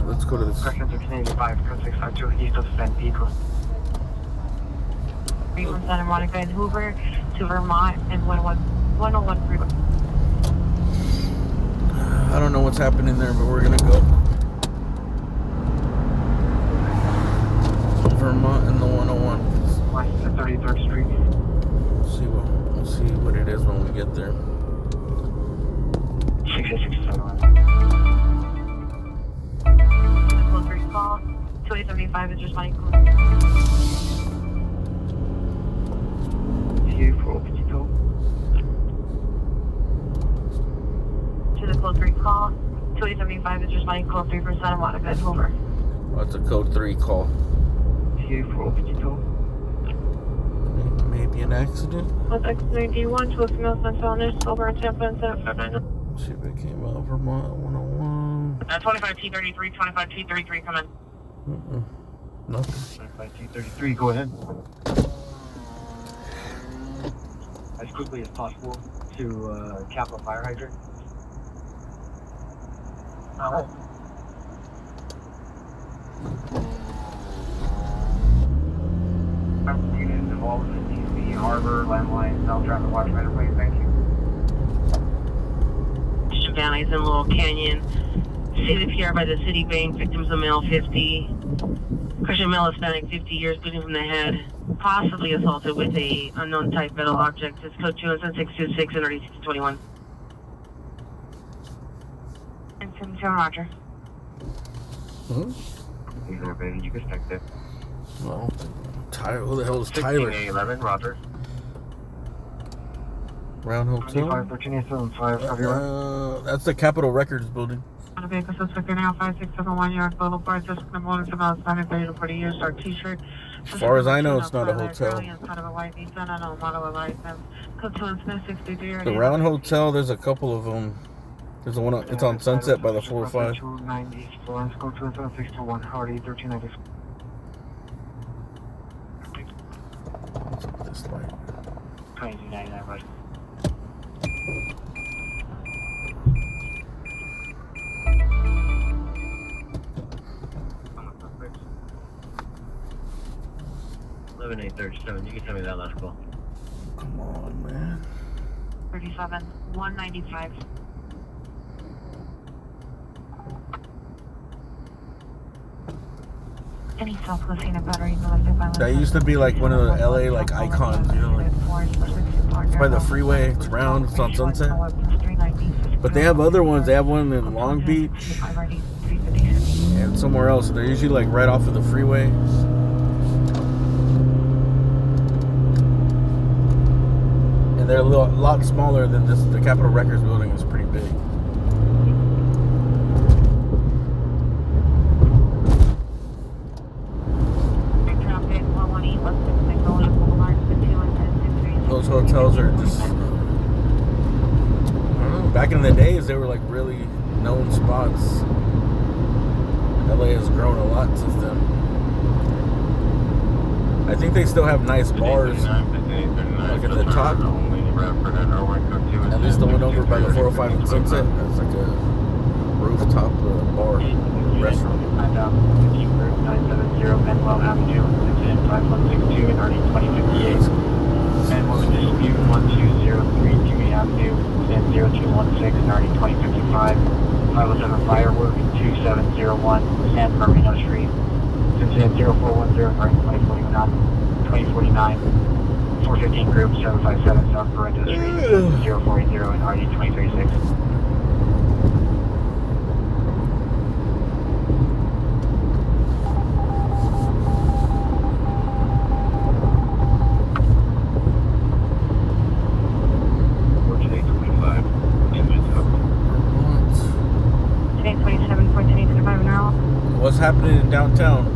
Let's go to this. Correction 1685, code 652, east of San Pedro. From Santa Monica and Hoover to Vermont and 101 freeway. I don't know what's happening there, but we're gonna go. Vermont and the 101. West of 33rd Street. We'll see what it is when we get there. 6671. Call 2875 is responding. To the code 3 call 2875 is responding. Code 3 for Santa Monica and Hoover. That's a code 3 call. Maybe an accident. With X91 to a female Miscellaneous over in Tampa and 759. See if it came out Vermont 101. 25T33, 25T33, come in. Nothing. 25T33, go ahead. As quickly as possible to Capitol Fire Hydrant. Units involved in the DC Harbor, landline, South Traffic Watch, please, thank you. Valleys in Little Canyon. City of Pierre by the City Bank. Victims of male 50. Christian male Hispanic 50 years, bleeding from the head. Possibly assaulted with a unknown type metal object. It's code 21626 and 3621. And 77 Roger. You can check that. Well, Tyler, who the hell is Tyler? 1611, Roger. Round Hotel? 251375, that's the Capitol Records building. On a vehicle suspect now 5671 York Boulevard, just the morning to about 30 to 40 years, dark t-shirt. As far as I know, it's not a hotel. The Round Hotel, there's a couple of them. There's one, it's on Sunset by the 405. 290, Florence, go to 621, Hardy, 1390. What's up with this light? 2299, right. Eleven 837. You can tell me that last call. Come on, man. 37 195. Any Southwest Unit battery noise. That used to be like one of the LA like icons, you know, like it's by the freeway, it's round, it's on Sunset. But they have other ones. They have one in Long Beach and somewhere else. They're usually like right off of the freeway. And they're a lot smaller than this. The Capitol Records building is pretty big. Those hotels are just, I don't know, back in the days they were like really known spots. LA has grown a lot since then. I think they still have nice bars, like at the top. At least the one over by the 405 and Sunset. That's like a rooftop bar restaurant. 970 Manuel Avenue, incident 5162 and RD 2058. And woman dispute 12032 Avenue, incident 0216 and RD 2055. 507 Firework 2701 San Marino Street, incident 0410 and RD 2049. 415 group 757 South Corrento Street, 0480 and RD 2036. What's happening in downtown?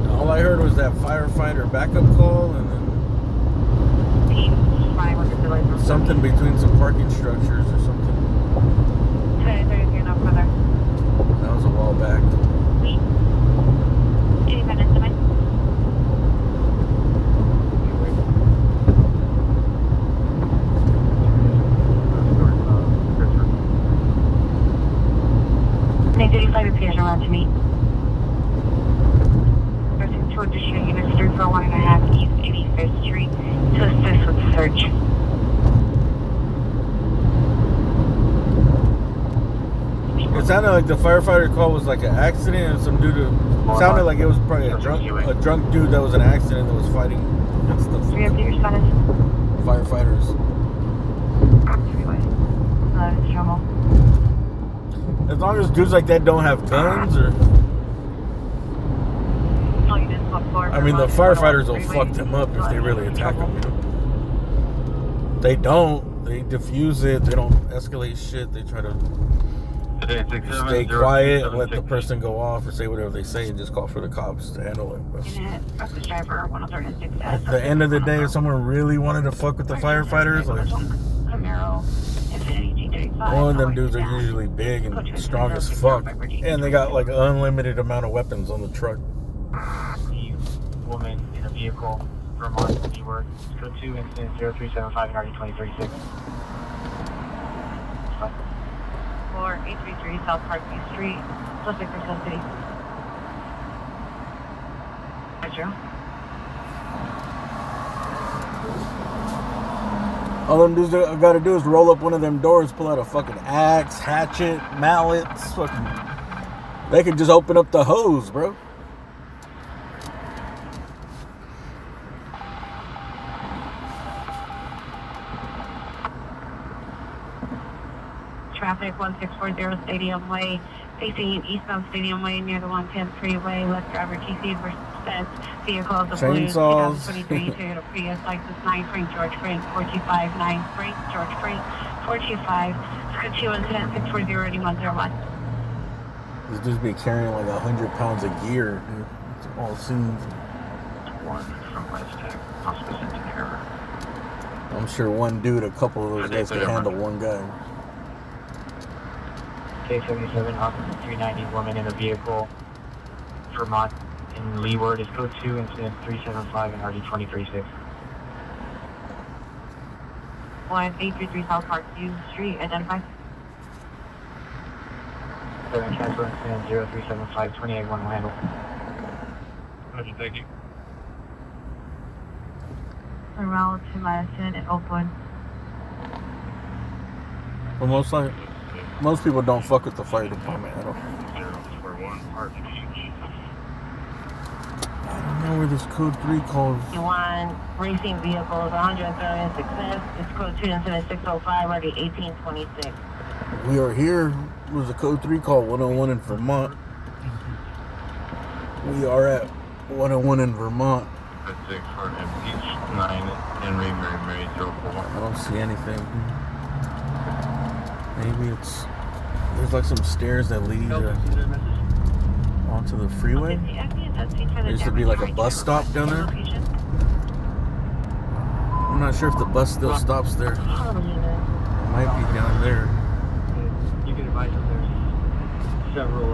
All I heard was that firefighter backup call and then something between some parking structures or something. That was a while back. Around to me. Person to additional units 341.5 East 85th Street to assist with the search. It sounded like the firefighter call was like an accident and some dude. Sounded like it was probably a drunk dude that was in an accident that was fighting against the firefighters. As long as dudes like that don't have guns, or I mean, the firefighters will fuck them up if they really attack them. You know? They don't. They diffuse it. They don't escalate shit. They try to stay quiet and let the person go off or say whatever they say and just call for the cops to handle it. But at the end of the day, if someone really wanted to fuck with the firefighters, like, one of them dudes are usually big and strong as fuck, and they got like an unlimited amount of weapons on the truck. The woman in a vehicle, Vermont, Keyword, code 2, incident 0375 and RD 2036. 4833 South Park View Street, suspect for custody. Roger. All them dudes gotta do is roll up one of them doors, pull out a fucking axe, hatchet, mallets, fucking. They could just open up the hose, bro. Traffic 1640 Stadium Way, facing eastbound Stadium Way near the 110 freeway. Left driver TC versus vehicle of the Blues 2023 Toyota Prius, license 9 Frank George Frank 425 9 Frank George Frank 425. Continue incident 640 101. This dude's be carrying like 100 pounds of gear, dude. It's all scenes. One from West Tech, hospice into error. I'm sure one dude, a couple of those guys could handle one guy. K77, opposite 390, woman in a vehicle, Vermont, in Leeward is code 2, incident 375 and RD 2036. 1833 South Park View Street, identify. 7 cancel incident 0375 281 will handle. Roger, thank you. Around to Madison and Oakwood. Well, most people don't fuck with the fire department at all. 041 Park Beach. I don't know where this code 3 calls. You want racing vehicles, 130 success. It's code 2 incident 605, already 1826. We are here. It was a code 3 call, 101 in Vermont. We are at 101 in Vermont. That's 6 Hart and Peach 9 Henry Mary 04. I don't see anything. Maybe there's like some stairs that lead onto the freeway. There used to be like a bus stop down there. I'm not sure if the bus still stops there. It might be down there. You can advise if there's several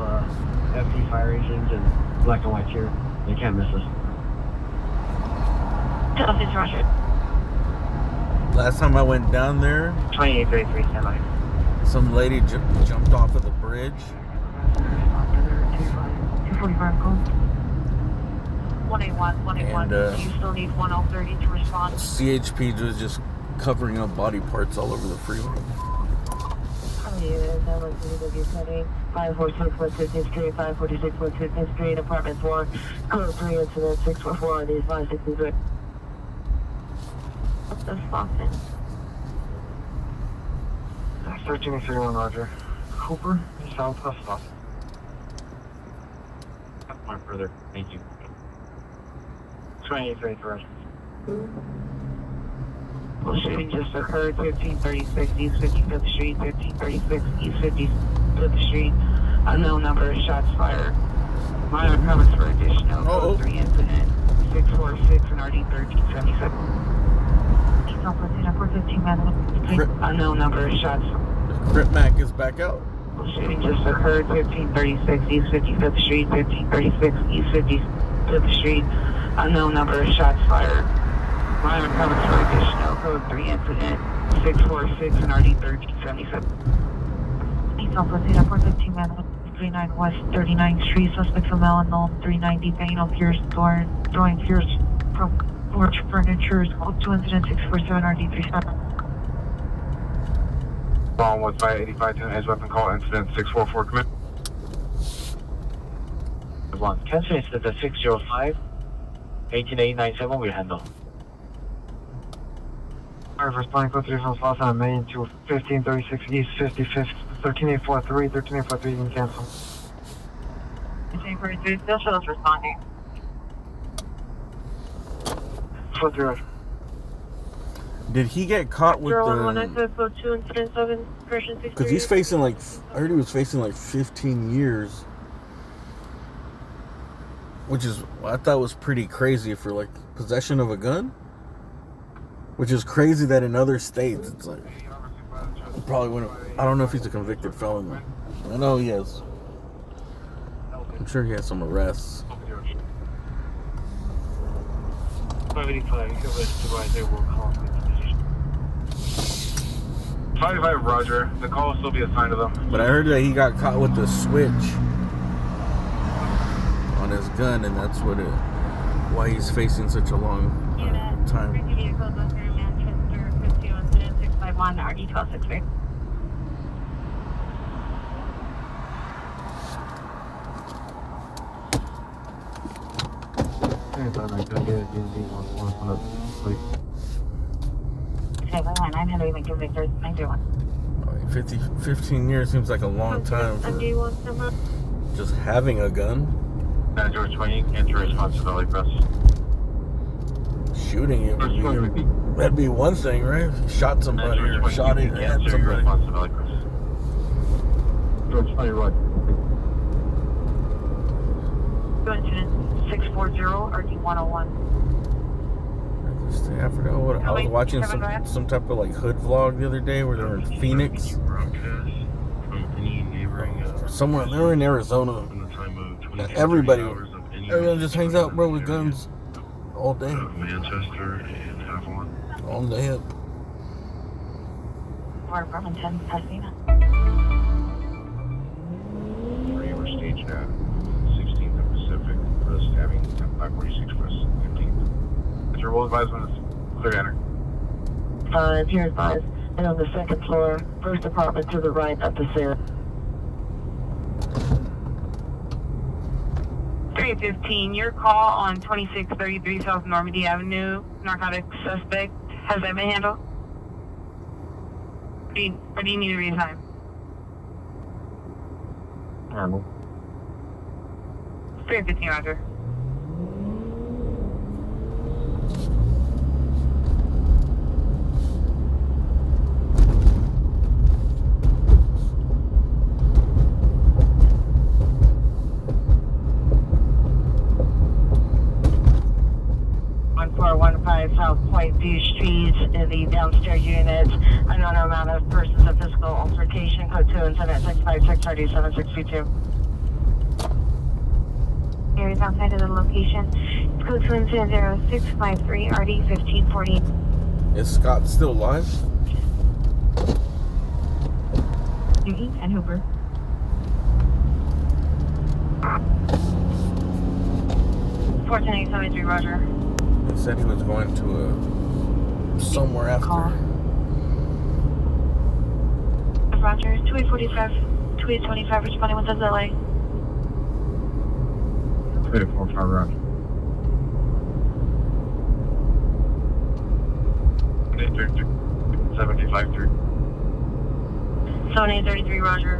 FD fire engines and black and white here. They can't miss us. Southeast Roger. Last time I went down there, 2833, stand by. some lady jumped off of the bridge. 245 code. 181. And, Do you still need 1030 to respond? CHP was just covering up body parts all over the freeway. 546 West 15th Street, 546 West 15th Street, apartment 4, code 3, incident 644, these 563. What's the Boston? 1331, Roger. Cooper, southwest Boston. My brother, thank you. 2833, Roger. Well, shooting just occurred, 1536 East 55th Street, 1536 East 55th Street. Unknown number of shots fired. Minor comments for additional code 3 incident 646 and RD 1377. For 15 minutes. Unknown number of shots. Crip Mac is back out. Well, shooting just occurred, 1536 East 55th Street, 1536 East 55th Street. Unknown number of shots fired. Minor comments for additional code 3 incident 646 and RD 1377. For 15 minutes. 39 West 39th Street, suspect from Illinois, 390 Daniel Pierce, throwing Pierce from porch furniture, called 2 incident 647 RD 37. Wrong with 585 10 edge weapon call incident 644 commit. One. Cancel incident 605 18897, we handle. Alright, responding code 3 from South on Main to 1536 East 55th, 13843, 13843, you can cancel. 1543, still shows responding. 43, Roger. Did he get caught with the... 2 incident 7, version 6. Because he's facing like... I heard he was facing like 15 years. Which is... I thought was pretty crazy for like possession of a gun. Which is crazy that in other states it's like... Probably wouldn't... I don't know if he's a convicted felon though. I know he is. I'm sure he has some arrests. 585, you can list device, they will call me. 55 Roger, the call will still be assigned to them. But I heard that he got caught with the switch on his gun, and that's what it... Why he's facing such a long time. Manchester 52 incident 651 RD 1263. I mean, 15 years seems like a long time for just having a gun. George 20, enter responsibility press. Shooting it would be, that'd be one thing, right? If you shot somebody or shot it at somebody. George 20, right. 640 RD 101. I forgot what I was watching some type of like hood vlog the other day where they were in Phoenix. Somewhere they were in Arizona. And everyone just hangs out, bro, with guns all day. Manchester and Avalon. On the hip. Or Birmingham, Pasadena. Where you were staged at 16th and Pacific for the stabbing at 546 West 15th. Your will advisement is clear to enter. Here advised, and on the second floor, first apartment to the right of the stairs. 315, your call on 2633 South Normandy Avenue, narcotics suspect, has that been handled? Or do you need a reason? Handle. 315, Roger. South Point View Street in the downstairs unit. Unknown amount of persons of physical altercation. Code 2 incident 656 3762. Areas outside of the location. It's code 20653 RD 1540. Is Scott still alive? Doogie and Hooper. Four 1073, Roger. He said he was going to somewhere after. Roger, 2845, 2825, responding with LA. 2845, Roger. 753. 7833, Roger.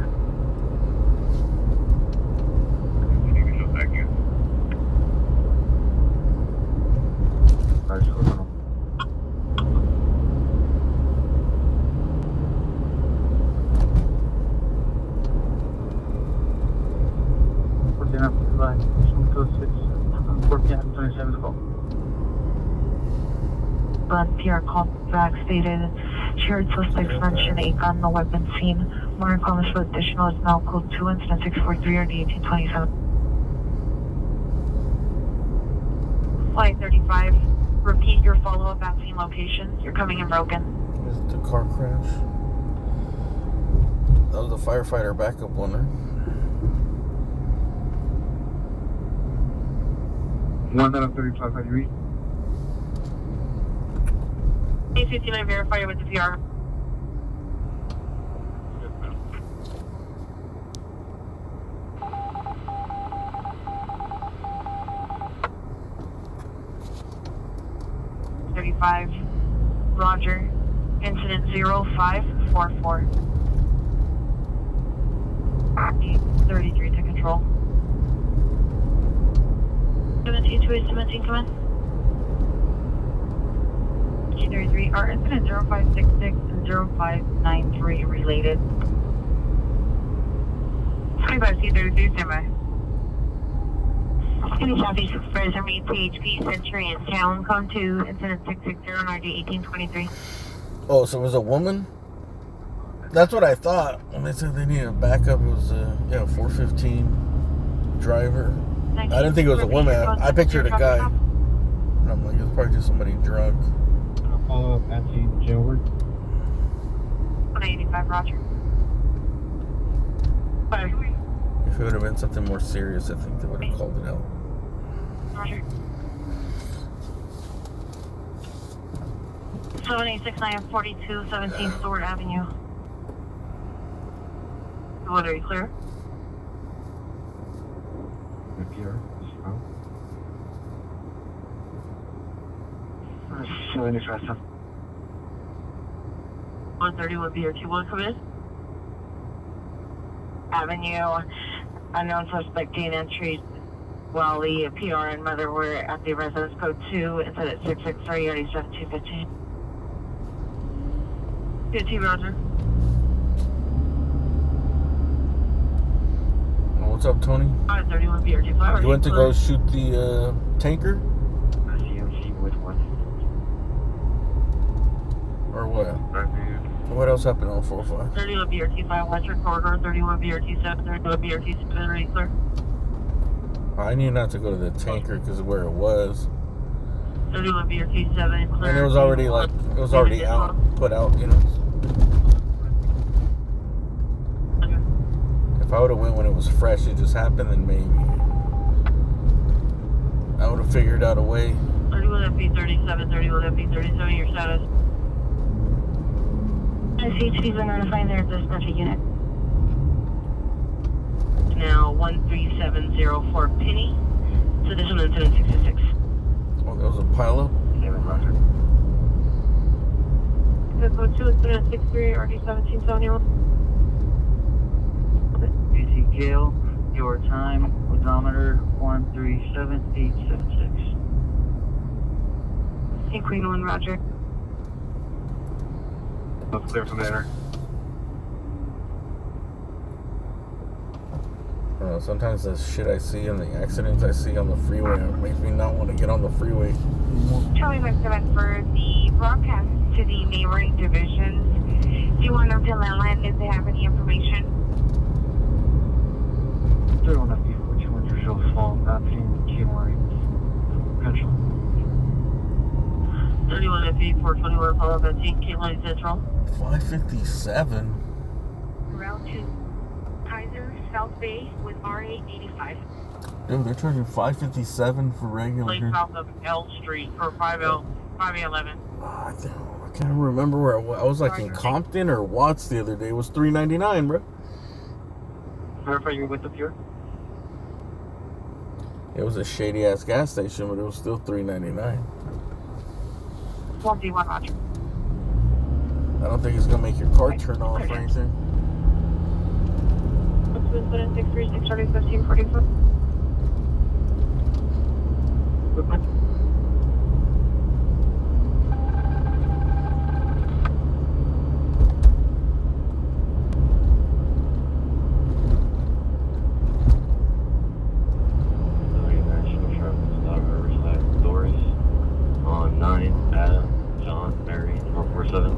PR call back stated, shared suspects mentioned a gun, no weapon seen. More comments for additional is now code 2, incident 643 or the 1827. Flight 35, repeat your follow-up at scene location. You're coming in broken. Is it the car crash? That was the firefighter backup one, right? 135, how do you read? 859, verify with the PR. Roger. Incident 0544. 33 to control. 172817, come in. 33, our incident 0566 and 0593 related. 25C33, stand by. In the Southeast Express, Army PHP Century in town, come to incident 660 on RD 1823. Oh, so it was a woman? That's what I thought. When they said they needed a backup, it was a 415 driver. I didn't think it was a woman. I pictured a guy. And I'm like, it's probably just somebody drunk. Follow up at the jailbird. 185, Roger. Bye. If it would have been something more serious, I think they would have called it out. Roger. 7869 4217 Stewart Avenue. What, are you clear? Here. 75. 131 BRT1, come in. Avenue, unknown suspect gained entry while the PR and mother were at the residence code 2, incident 663, RD 1715. Good T, Roger. What's up, Tony? 531 BRT5. You went to go shoot the tanker? CMC with one. Or what? What else happened on 45? 31 BRT5, Western Corridor, 31 BRT7, 31 BRT7, ready, clear? I knew not to go to the tanker because of where it was. 31 BRT7, clear. And it was already out, put out, you know. If I would have went when it was fresh, it just happened, then maybe I would have figured out a way. 31 FP37, 31 FP37, your status. SHPs are notifying their dispatcher unit. Now 13704 Penny. So this one incident 66. Oh, there was a pileup? David, Roger. Code 2 incident 63 RD 1771. DC Gale, your time, odometer 137876. Hey, Queen 1, Roger. Let's clear from there. Sometimes the shit I see and the accidents I see on the freeway makes me not want to get on the freeway. Charlie 17 for the broadcast to the neighboring divisions. Do you want them to landline if they have any information? 31 FP41, your show small, not seen 421 follow up 8K Central. 557. Route to Kaiser South Bay with RA85. Dude, they're charging 557 for regular. Lake south of L Street for 5A11. I can't remember where I was like in Compton or Watts the other day. It was $3.99, bro. Verify you're with the Pure. It was a shady ass gas station, but it was still $3.99. 1D1 Roger. I don't think it's gonna make your car turn off or anything. Incident 636 starting 1544. On 9, Adam, John, Mary, 447.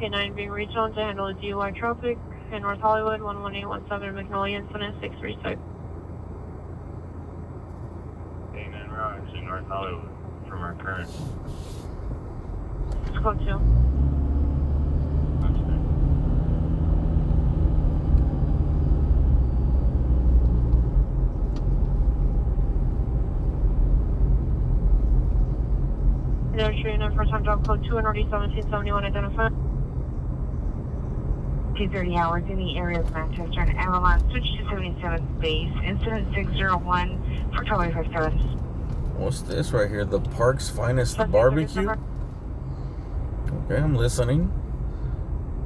K9 being reached on to handle a DUI traffic in North Hollywood, 11817 Magnolia, incident 636. K9 Rise in North Hollywood from our current. Let's go to. No train and first time job code 2 and RD 1771 identified. 2:30 hours in the area of Manchester and Avalon. Switch to 77th base. Incident 601 for 1257. What's this right here? The Park's Finest Barbecue? Okay, I'm listening.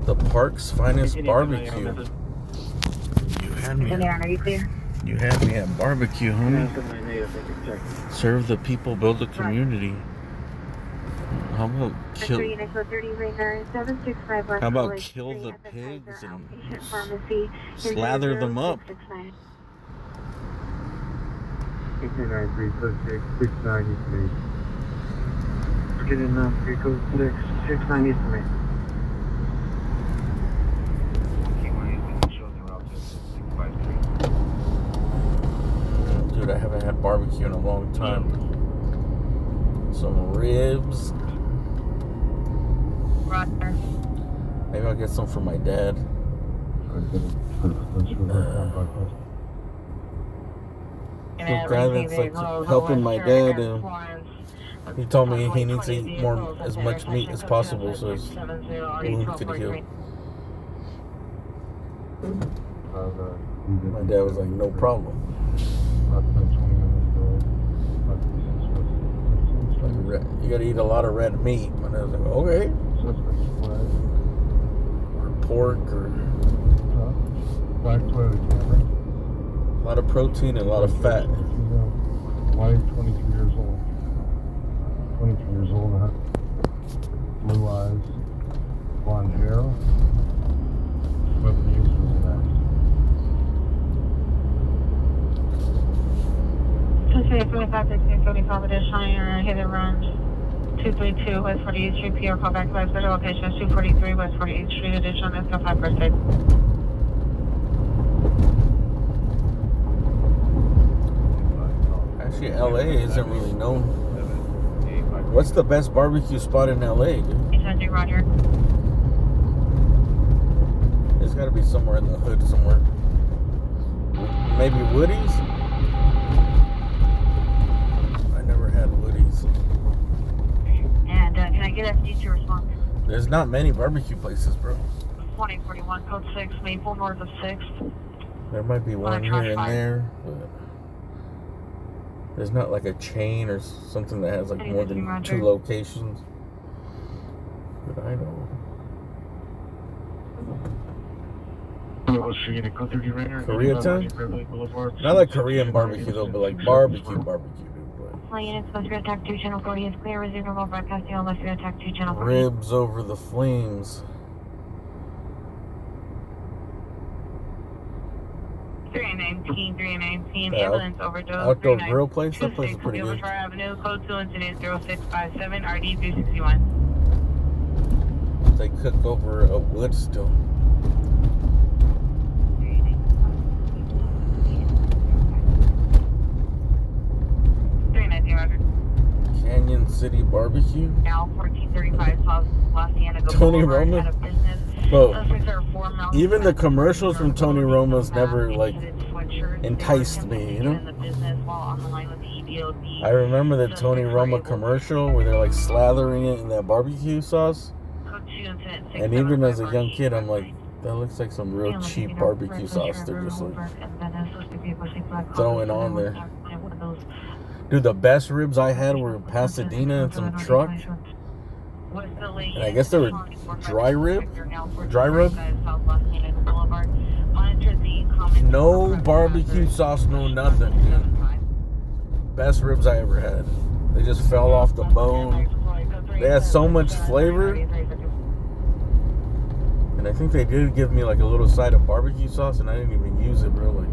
The Park's Finest Barbecue. You had me. Are you clear? You had me at barbecue, homie. Serve the people, build a community. How about kill? How about kill the pigs and slather them up? 693, We're getting 3 code 6, 690 for me. Dude, I haven't had barbecue in a long time. Some ribs. Roger. Maybe I'll get some for my dad. The guy that's like helping my dad, and he told me he needs to eat as much meat as possible so his wound could heal. My dad was like, no problem. You gotta eat a lot of red meat. And I was like, okay. Or pork or a lot of protein and a lot of fat. Wife, 23 years old. 23 years old, blue eyes, blonde hair. What news was that? 25, 16, 35 additional, you're hit and run. 232 West 48th Street, PR call back to special location 243 West 48th Street, additional, let's go 5 first aid. Actually, LA isn't really known. What's the best barbecue spot in LA, dude? H1G, Roger. There's gotta be somewhere in the hood somewhere. Maybe Woody's? I never had Woody's. And can I get FD to respond? There's not many barbecue places, bro. 1841, code 6, Maple, north of 6th. There might be one here and there, but there's not like a chain or something that has like more than 2 locations. But I know. Koreatown? Not like Korean barbecue though, but like barbecue. All units, West Attack 2, Channel 40 is clear. Resume normal broadcasting on West Attack 2, Channel 40. Ribs over the flames. 319, ambulance overdose. Outdoor grill place? That place is pretty good. Avenue, code 2, incident 0657, RD 361. they cook over a wood still. Canyon City Barbecue. Now 1435 South Los Angeles. Tony Roma. Bro, even the commercials from Tony Roma's never like enticed me, you know? I remember the Tony Roma commercial where they're like slathering it in that barbecue sauce. And even as a young kid, I'm like, that looks like some real cheap barbecue sauce they're just like throwing on there. Dude, the best ribs I had were in Pasadena in some truck. And I guess they were dry rub. No barbecue sauce, no nothing, dude. Best ribs I ever had. They just fell off the bone. They had so much flavor. And I think they did give me like a little side of barbecue sauce, and I didn't even use it really.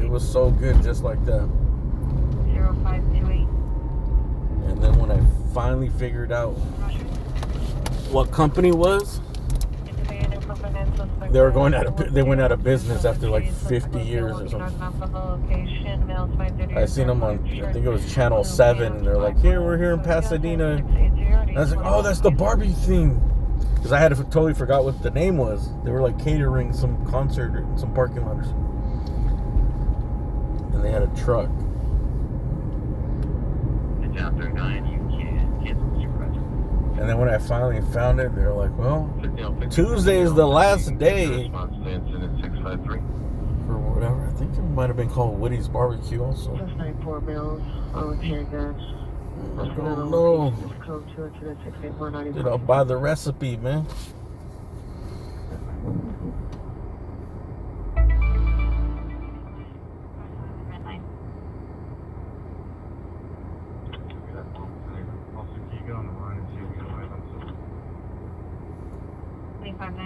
It was so good, just like that. 0528. And then when I finally figured out what company was, they went out of business after like 50 years or something. I seen them on, I think it was Channel 7, and they're like, we're here in Pasadena. And I was like, oh, that's the Barbie thing. Because I had totally forgot what the name was. They were like catering some concert or some parking lot or something. And they had a truck. After 9, you can't cancel your project. And then when I finally found it, they were like, well, Tuesday is the last day. For whatever. I think it might have been called Woody's Barbecue also. 94 bills with handguns. I don't know. Dude, I'll buy the recipe, man.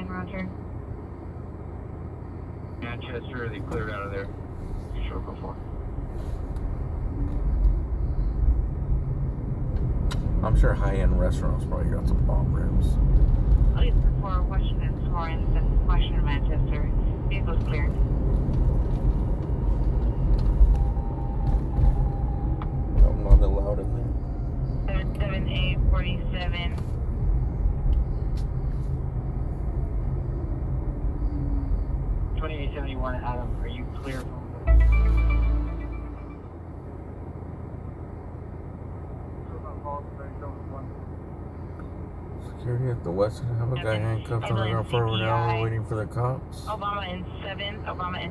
Roger. Manchester, they cleared out of there. Sure, before. I'm sure high-end restaurants probably got some bomb ribs. Please report Washington, Florence, and Washington, Manchester. Vehicles cleared. I'm not allowed in there. 77847. Adam, are you clear from Security at the West have a guy handcuffed on the ground for an hour waiting for the cops. Obama and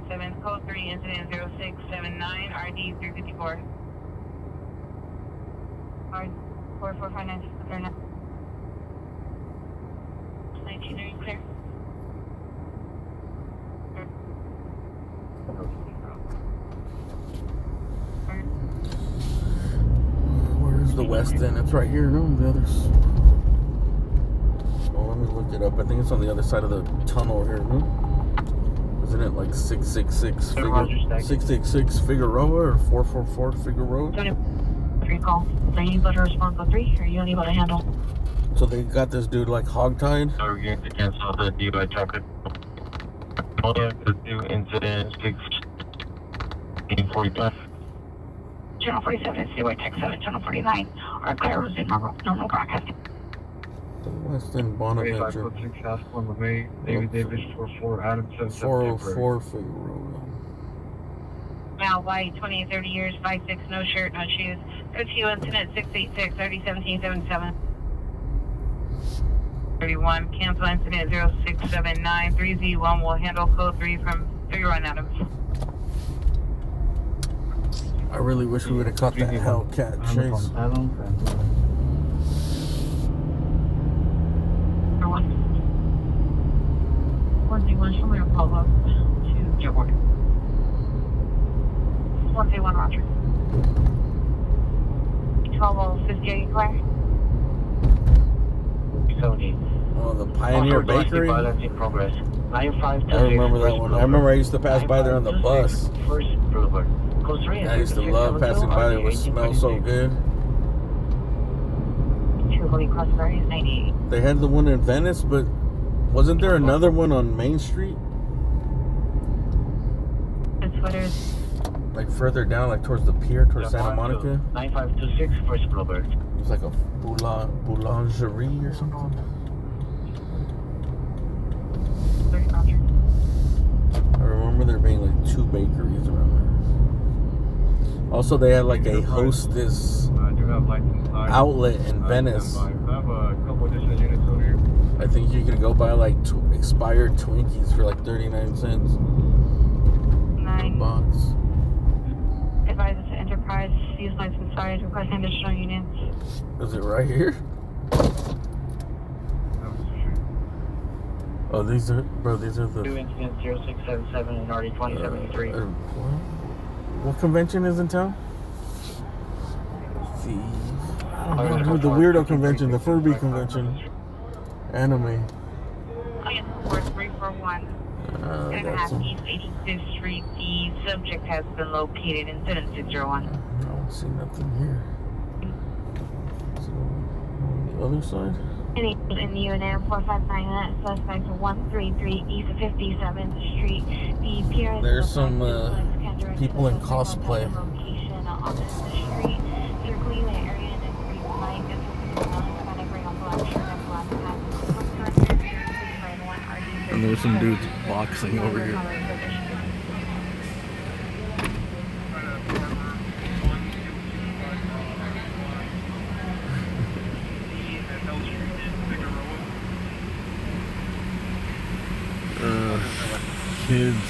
7, code 3, incident 0679, RD 354. RD 4459, 19, are you clear? Where's the West End? It's right here, no? The others. Oh, let me look it up. I think it's on the other side of the tunnel here, no? Isn't it like 666 Figueroa or 444 Figueroa? 3 call. Are you able to respond to 3? Or are you unable to handle? So they got this dude like hogtied? So we're going to cancel the DUI traffic. The new incident 1645. Channel 47 is CY Tech 7, Channel 49. Our clear was in normal broadcasting. The West End Bonaventure. David Davis 44 Adam 404 Figueroa. Now, white, 20 and 30 years, 5'6", no shirt, no shoes. Go to incident 686, 301777. 31, cancel incident 0679, 3Z1 will handle code 3 from Figueroa Adams. I really wish we would have caught that Hellcat chase. 131, show me your follow-up to Airport. 131, Roger. 12:58, clear. Oh, the Pioneer Bakery? I remember that one. I remember I used to pass by there on the bus. I used to love passing by there. It would smell so good. Vehicle crossed area is 98. They had the one in Venice, but wasn't there another one on Main Street? It's Sweaters. Like further down, like towards the pier, towards Santa Monica? 9526 First Bluebird. It was like a boulangerie or something. I remember there being like 2 bakeries around there. Also, they had like a Hostess outlet in Venice. I have a couple additional units over here. I think you could go buy like expired Twinkies for like 39 cents. A box. Advise us to Enterprise. Use license side. Request additional units. Is it right here? Oh, these are, bro, these are the... 2 incidents 0677 and RD 2073. What convention is in town? I don't know, the weirdo convention, the Furby convention. Anime. 4341. 10.5 East 85th Street. The subject has been located. Incident 601. I don't see nothing here. Is it on the other side? In the UNM 459, suspect 133 East 57th Street. The pier. There's some people in cosplay. Location on the street. Circling the area and then flying this And there's some dudes boxing over here. Kids.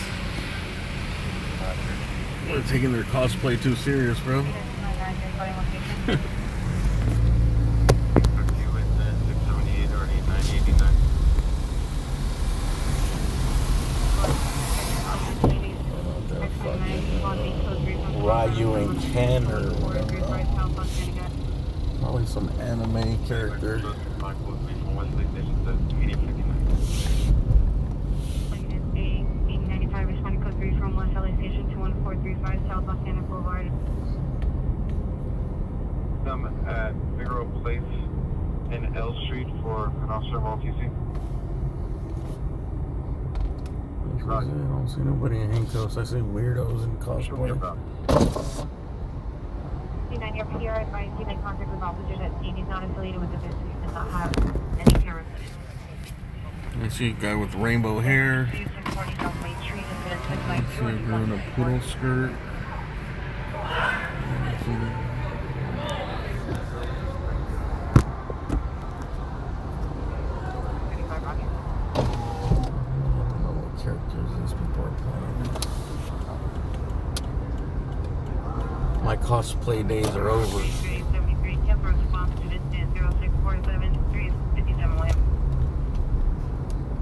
They're taking their cosplay too serious, bro. Ryu and Ken or whatever. Probably some anime character. Responding code 3 from West LA Station to 1435 South Los Angeles Boulevard. I'm at Figueroa Place in L Street for an officer of OTC. I don't see nobody in handcuffs. I see weirdos in cosplay. 59 your PR advised you make contact with officers at scene. He's not affiliated with the business. He does not have any cameras. I see a guy with rainbow hair. I see a girl in a poodle skirt. My cosplay days are over.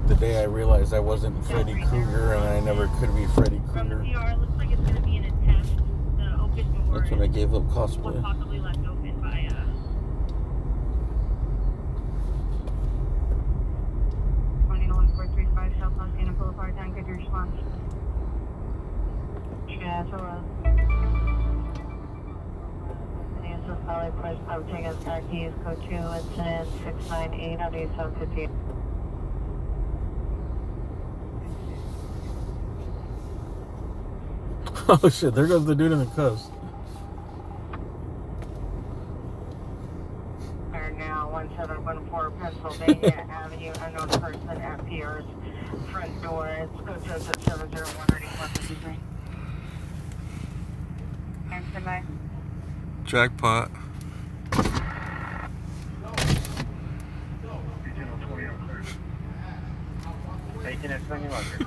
The day I realized I wasn't Freddy Krueger and I never could be Freddy Krueger. That's when I gave up cosplay. I'm taking keys, code 2, incident 698 out of 758. Oh shit, there goes the dude in the cuffs. We're now 1714 Pennsylvania Avenue, unknown person at PR's front door. It's code 701 And standby. Jackpot. Taking it from you under.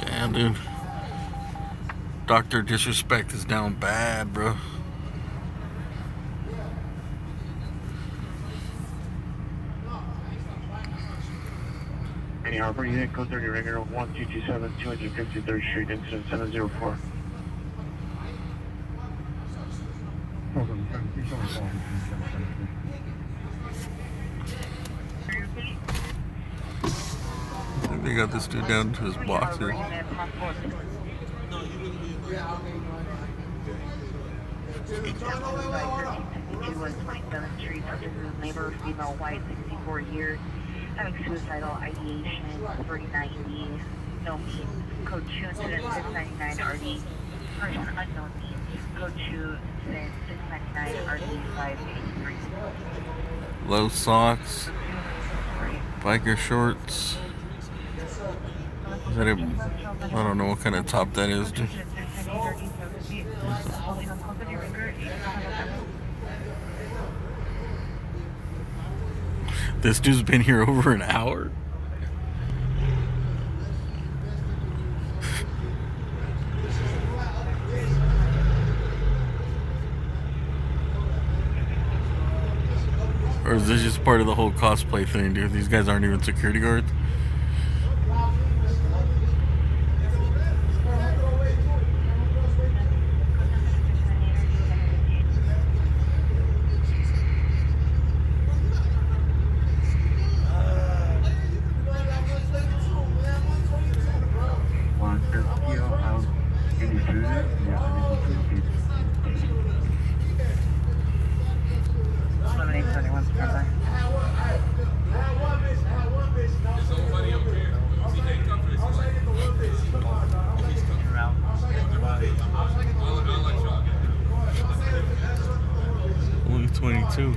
Damn, dude. Dr. Disrespect is down bad, bro. Any Harper unit, code 30 regular 1227 253rd Street, incident 704. They got this dude down to his boxers. West 27th Street, subject is neighbor, female, white, 64 years, having suicidal ideation, 390, no means, code 2 incident 699 RD, person unknown means, code 2 incident 699 RD 583. Low socks, biker shorts. Is that a, I don't know what kind of top that is, dude. This dude's been here over an hour? Or is this just part of the whole cosplay thing, dude? These guys aren't even security guards? Only 22.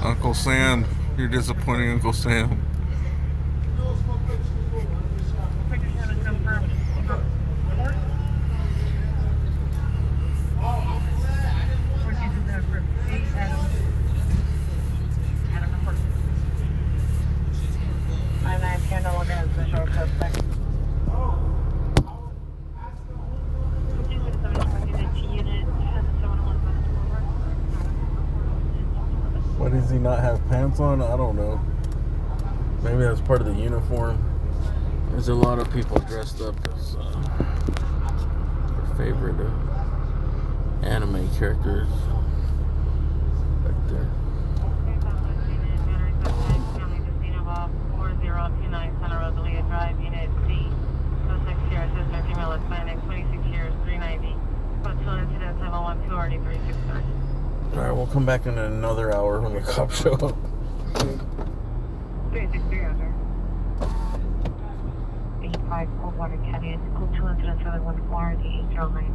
Uncle Sam, you're disappointing Uncle Sam. Why does he not have pants on? I don't know. Maybe that's part of the uniform. There's a lot of people dressed up as their favorite anime characters right there. 4029 Center Road, Leah Drive, Unit C. 06 years, sister, female, Hispanic, 26 years, 390. Code 2 incident 712, already 3630. Alright, we'll come back in another hour when the cops show up. 36300. 85 Coldwater Canyon, code 2 incident 714, the 809.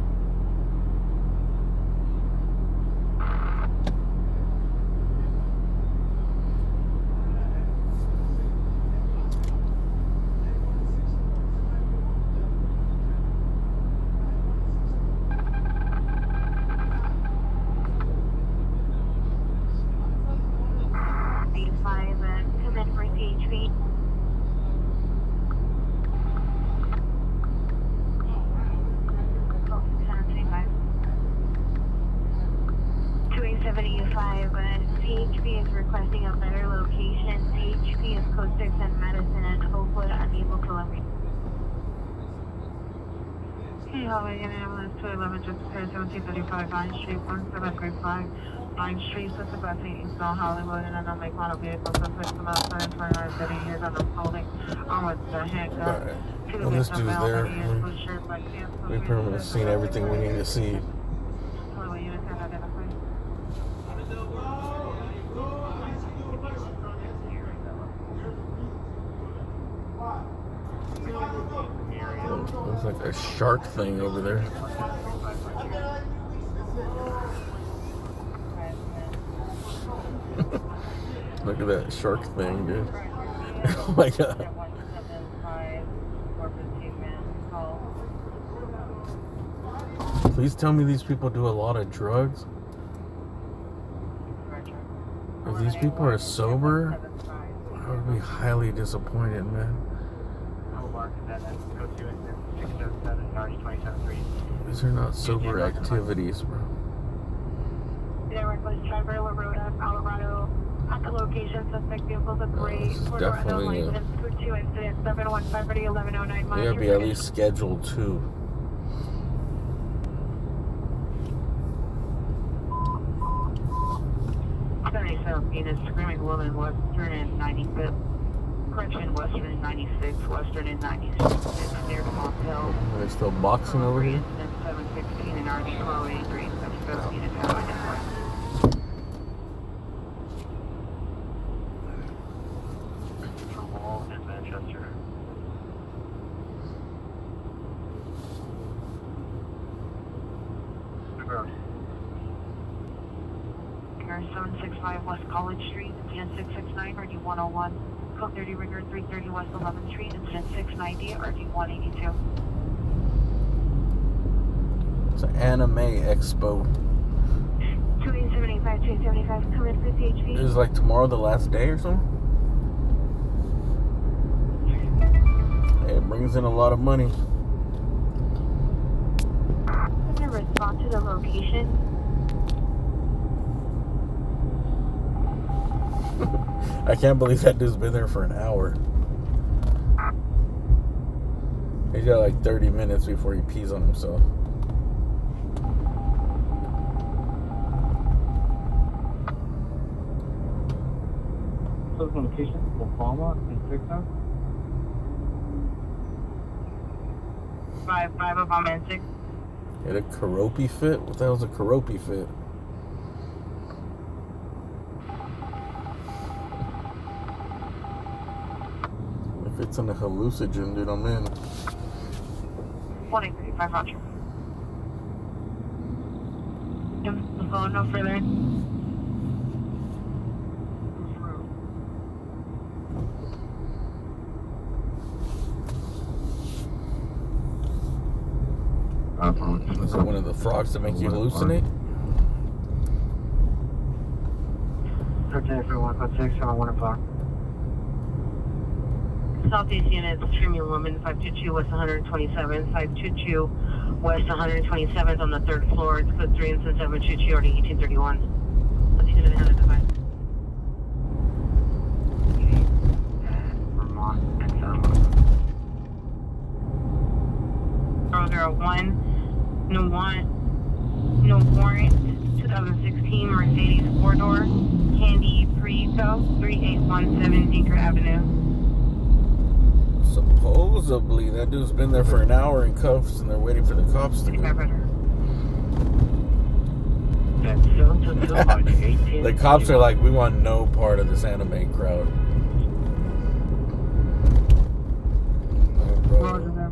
CHP is requesting a better location. CHP is code 6 and Madison and Oakwood, unable to locate. Hey, hallway, get an ambulance to 11, just repair 1735 Vine Street, 1735 Vine Street, suspect last name East Hollywood, and unknown make model vehicle, suspect about 29 30 years on holding, armed with the handgun. Well, this dude's there. We've pretty much seen everything we need to see. Looks like a shark thing over there. Look at that shark thing, dude. Oh my god. Please tell me these people do a lot of drugs. If these people are sober, I would be highly disappointed, man. These are not sober activities, bro. Reckless driver, La Roda, Colorado, At the location, suspect vehicles a gray four-door definitely, unlicensed Code 2 incident 715-1109. we gotta be at least scheduled 2. Venus, screaming woman, western and 95th. Correction, western and 96, western and 96, near the motel. Are they still boxing over here? Incident 716 and RD 1283, that's 15 and how identified. From Wall in Manchester. Car 765 West College Street, incident 669, RD 101. Code 30 Ringer 330 West 11th Street, incident 690, RD 182. It's an anime expo. 2875, 275, come in for CHV. Is like tomorrow the last day or something? Hey, it brings in a lot of money. I'm going to respond to the location. I can't believe that dude's been there for an hour. He's got like 30 minutes before he pees on himself. Location, Obama and TikTok. 5 Obama and 6. Get a Karopi fit? What the hell's a Karopi fit? If it's in a hallucinogen, dude, I'm in. 185, Roger. The phone, no further. Is it one of the frogs that make you hallucinate? Searching for 156 on 1 o'clock. Southeast units, Tremula woman, 522 West 127, 522 West 127th on the 3rd floor. It's code 3 and 722, already 1831. Let's see the hand of the device. Vermont and 001, no warrant, 2016 Mercedes 4-door, Candy Prieto, 3817 Dinker Avenue. Supposedly, that dude's been there for an hour in cuffs and they're waiting for the cops to go. The cops are like, we want no part of this anime crowd. Oh, bro.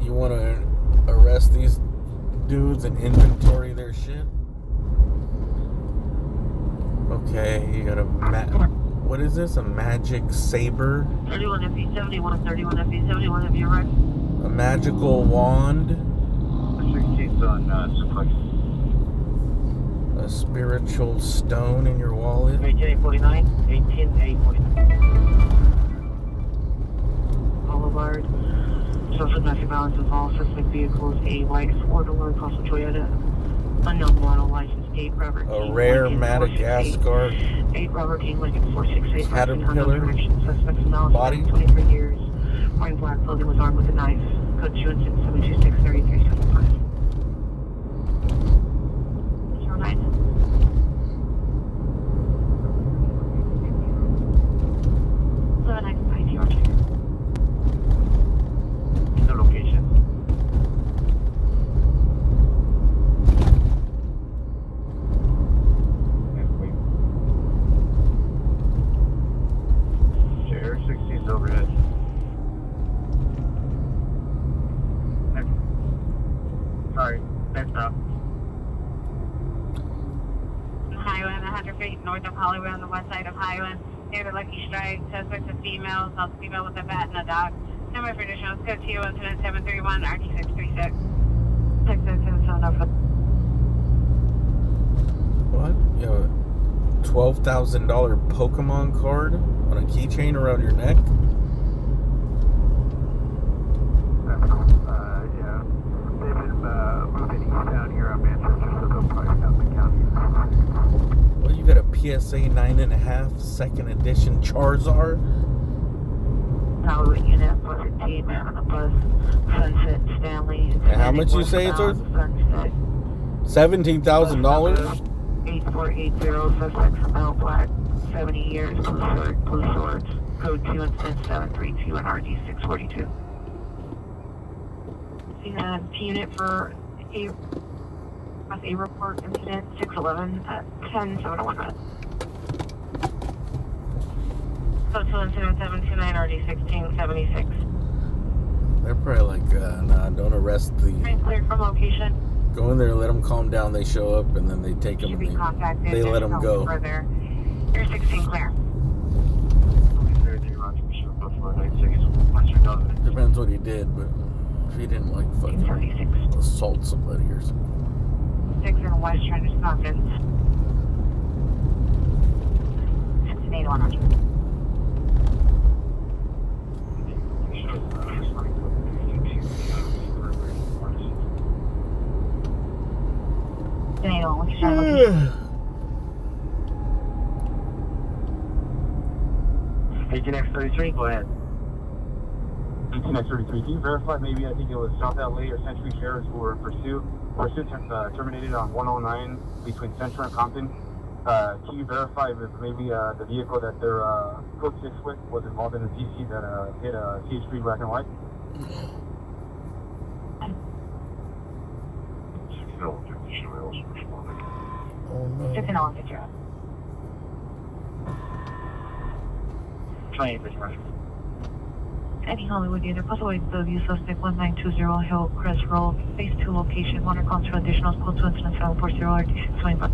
You want to arrest these dudes and inventory their shit? Okay, you got a what is this? A magic saber? 31 FE 71, 31 FE 71 FE, right? A magical wand? 16th on Suplex. A spiritual stone in your wallet? 18849, 18849. Boulevard. Social domestic violence involved suspect vehicles, a white 4-door Coastal Toyota, unknown model, license 8 Robert a rare Madagascar 8 Robert King Lincoln 468 caterpillar suspects knowledge body 23 years, wearing black clothing, was armed with a knife. Code 2 and 726 3375. 09. The location. Share 60's overhead. Sorry, next stop. Highland, 100 feet north of Hollywood on the west side of Highland. Near the Lucky Strike, suspects a female, assaults a female with a bat and a dog. Number for additional code 2, incident 731, RT636. What? You have a $12,000 Pokemon card on a keychain around your neck? Yeah. They've been moving east down here on Manchester, so they'll probably have the county. Well, you got a PSA 9.5 second edition Charizard. Power unit plus a man on the bus. Sunset Stanley. And how much you say it's worth? Sunset. $17,000. 8480 suspect from L Black. 70 years. Blue Swords. Code 2 incident 732 and RD 642. Unit for a report incident 611 at 10:701. Code 2 incident 729 RD 1676. They're probably like, nah, don't arrest the... Cleared from location. Go in there, let them calm down. They show up, and then they take them and they let them go. Further. You're 16 clear. Depends what he did, but if he didn't like fucking assault somebody or something. 6 in Western Wisconsin. 168100. What's your location? 18X33, go ahead. 18X33, can you verify maybe, I think it was South LA or Century Sheriffs who were in pursuit? Pursuit terminated on 109 between Central and Compton. Can you verify if maybe the vehicle that they're code 6 with was involved in a DC that hit a CH3 black and white? Oh no. 1601 28 Eddie Hollywood unit, possible W suspect 1920 Hillcrest Road, phase 2 location, water calls for additional code 2 incident 740 RD625.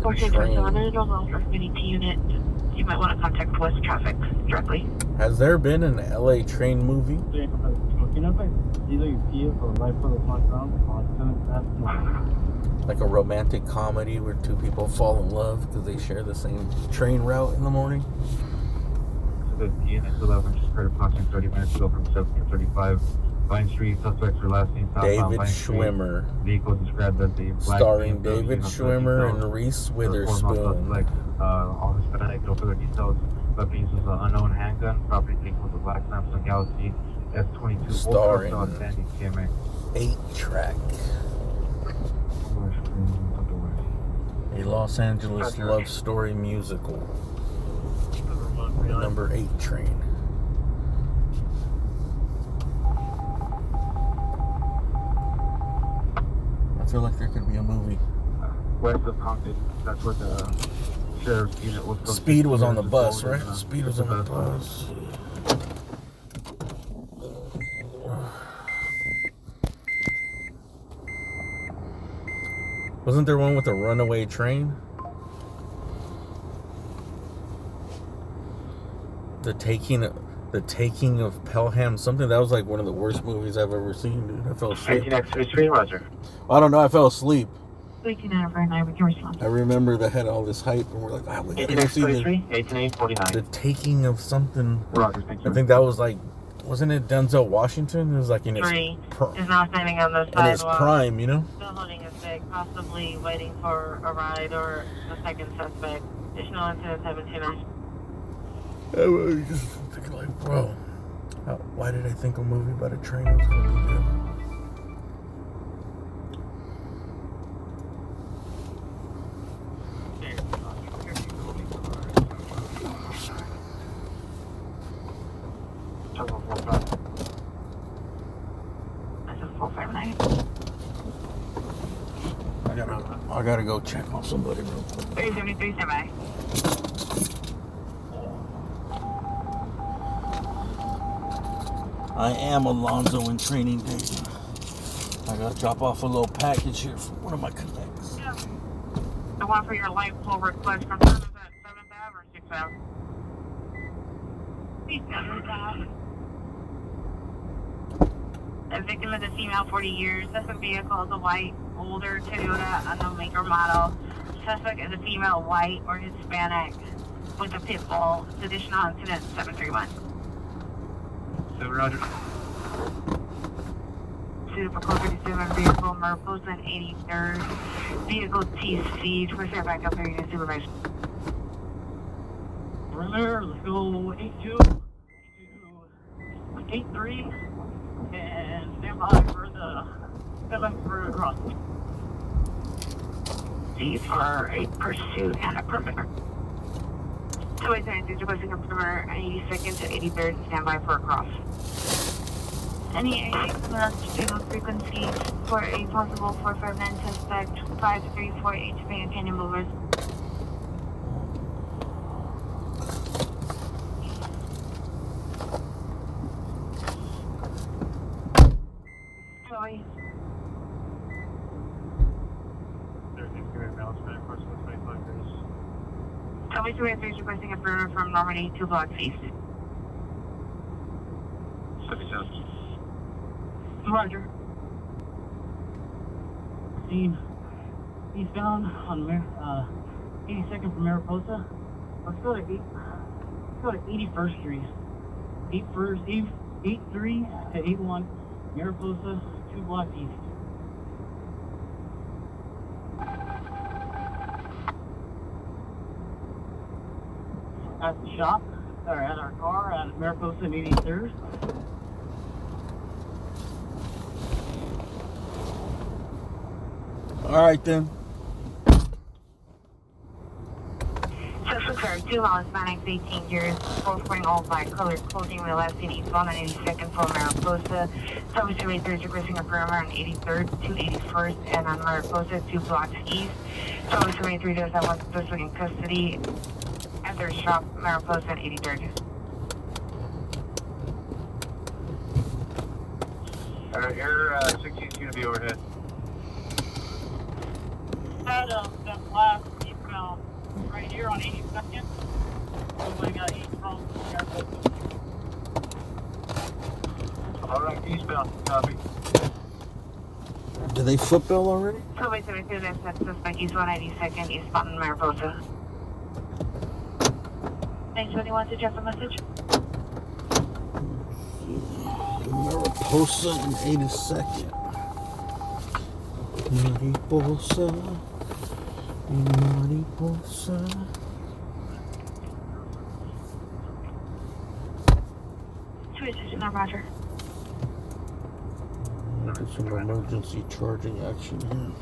4821 unit, unit. You might want to contact West Traffic directly. Has there been an LA train movie? Like a romantic comedy where two people fall in love because they share the same train route in the morning? Just heard approximately 30 minutes ago from 735 Vine Street. Suspects were last seen David Schwimmer. Vehicle described as the black starring David Schwimmer and Reese Witherspoon. All Hispanic, no further details. But these was an unknown handgun. Property taken was a black Samsung Galaxy S22. Starring 8-track. A Los Angeles love story musical. The number 8 train. I feel like there could be a movie. West of Compton. That's where the sheriff's unit was. Speed was on the bus, right? Speed was on the bus. Wasn't there one with a runaway train? The Taking of Pelham, something that was like one of the worst movies I've ever seen, dude. I fell asleep. 18X33, Roger. I don't know, I fell asleep. We can have right now, we can respond. I remember they had all this hype, and we're like, we gotta go see the Taking of something. Roger, thank you. I think that was like, wasn't it Denzel Washington? It was like in his is now standing on the sidewalk. in his prime, you know? Still holding his bag, possibly waiting for a ride or a second suspect. Additional incident 729. I was just thinking like, bro, why did I think a movie about a train was gonna be good? I gotta go check on somebody real quick. 373, stand by. I am Alonzo in Training Day. I gotta drop off a little package here from one of my connects. Yeah. The one for your light pole request from 7th Ave or 6th Ave? 7th Ave. A victim is a female, 40 years. Suspect vehicle is a white, older Toyota, unknown maker model. Suspect is a female, white or Hispanic with a pit bull. Additional incident 731. 7 Roger. pursuit of a code 37 vehicle, Mariposa and 83rd. Vehicle TC, 24 back up here, unit supervisor. Perimeter, let's go 82 to 83 and stand by for the 7th for cross. C for a pursuit and a perimeter. 289 requesting a perimeter, 82nd to 83rd, stand by for a cross. Any vehicle frequency for a possible 459 suspect 5348 Spring Canyon Boulevard. Sorry. Toby 283 is requesting a perimeter from Normandy 2 blocks east. Roger. Scene eastbound on 82nd from Mariposa. Let's go to 81st Street. 83 to 81 Mariposa 2 blocks east. At the shop, or at our car at Mariposa and 83rd. All right then. Suspects are 2 Hispanics, 18 years, both wearing all black colored clothing. We're last seen eastbound on 82nd from Mariposa. Toby 283 is requesting a perimeter on 83rd, 281st, and on Mariposa 2 blocks east. Toby 283 does have one suspect in custody at their shop, Mariposa and 83rd. Air 16 is going to be overhead. Had that last eastbound right here on 82nd. Somebody got eastbound. Alright, eastbound, copy. Did they football already? Toby 283 that's that suspect east 192nd, eastbound in Mariposa. Thanks, anyone to Jeff a message? Mariposa and 82nd. Mariposa. Mariposa. Roger. Get some emergency charging action here.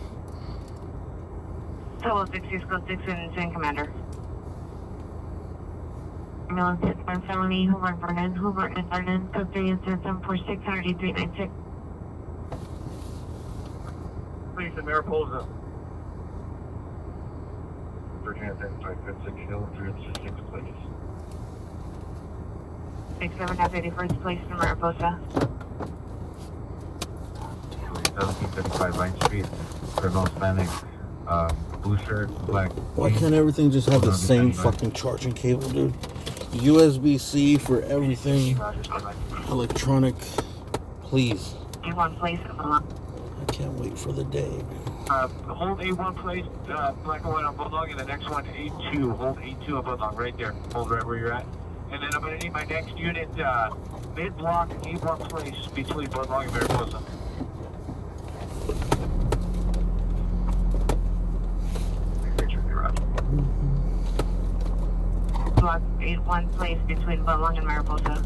Total 60 code 6 and 10 Commander. Ambulance hit by felony, Hoover and Vernon, code 3 and 746, 18396. Please, in Mariposa. Virginia 3556 Hill, 306 place. 67 has 81st place in Mariposa. 1735 Vine Street, criminal Hispanic, blue shirt, black. Why can't everything just have the same fucking charging cable, dude? USB-C for everything. Electronic. Please. A1 place of the line. I can't wait for the day. Hold A1 place, black and white on Bulldog, and the next one A2. Hold A2 on Bulldog, right there. Hold right where you're at. And then I'm going to need my next unit, mid-block, A1 place between Bulldog and Mariposa. Block 81 place between Bulldog and Mariposa.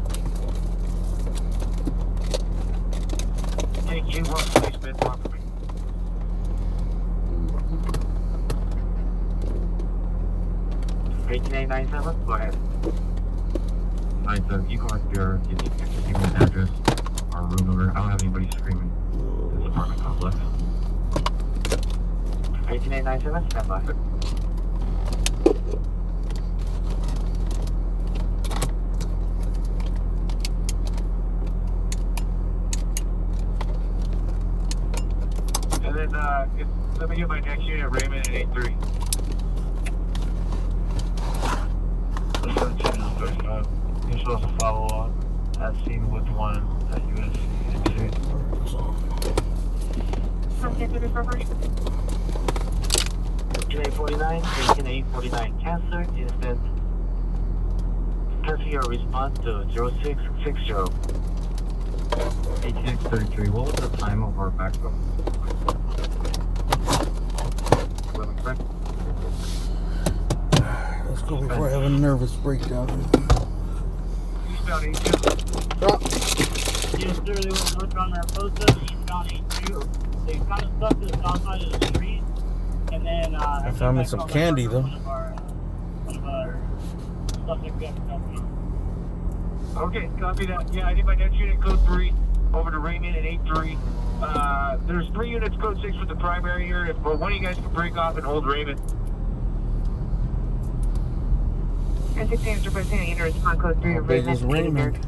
Take A1 place mid-block for me. $18,897, go ahead. 97, you go with your, give me an address or room number. I don't have anybody screaming in this apartment complex. 18897, stand by. And then, let me get my next unit, Raymond at 83. You're supposed to follow on that scene with one at USC. Something to refer first. 18849, 18849, Cancer, instant. Cancel your response to 0660. 8633, what was the time of our backup? 11 correct? Let's go before I have a nervous breakdown. Eastbound 82. Yes, sir, they were working on Mariposa, eastbound 82. They kind of stuck to the south side of the street, and then I found me some candy though. one of our suspect got company. Okay, copy that. Yeah, I need my next unit code 3 over to Raymond at 8-3. There's 3 units code 6 with the primary here. If one of you guys can break off and hold Raymond. And 16 is requesting a unit respond code 3 How of big Raymond. is Raymond?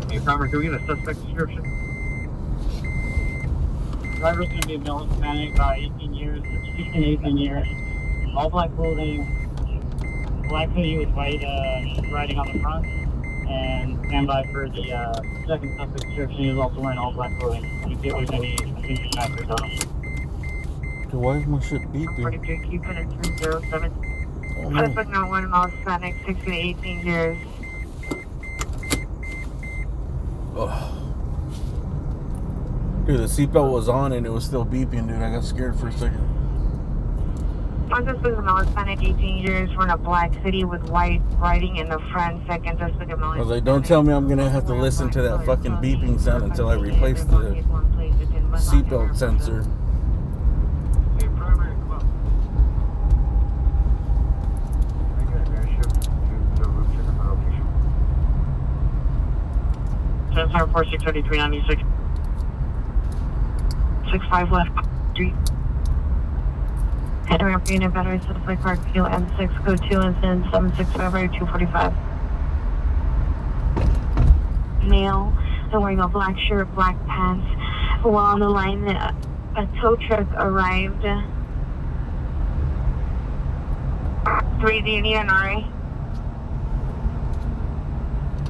Hey, Palmer, can we get a suspect description? Driver's going to be a male Hispanic, 18 years, 16, 18 years. All black clothing, black hoodie with white writing on the front, and stand by for the second suspect description. He was also wearing all black clothing. You see if there's any distinct factors on him. Dude, why is my shit beeping? 42, keep it at 307. Oh, no. Suspect not 1 male Hispanic, 16 to 18 years. Ugh. Dude, the seatbelt was on and it was still beeping, dude. I got scared for a second. One suspect is male Hispanic, 18 years, wearing a black hoodie with white writing in the front. Second suspect male. I was like, don't tell me I'm gonna have to listen to that fucking beeping sound until I replace the seatbelt sensor. Hey, primary, come on. I got an airship to route check my location. 10-7-4-633-96. 6-5 left street. Head ramp unit battery supply car QM6 code 2 and 765 right 245. Male, they're wearing a black shirt, black pants. While on the line, a tow truck arrived. 3, do you need an RA?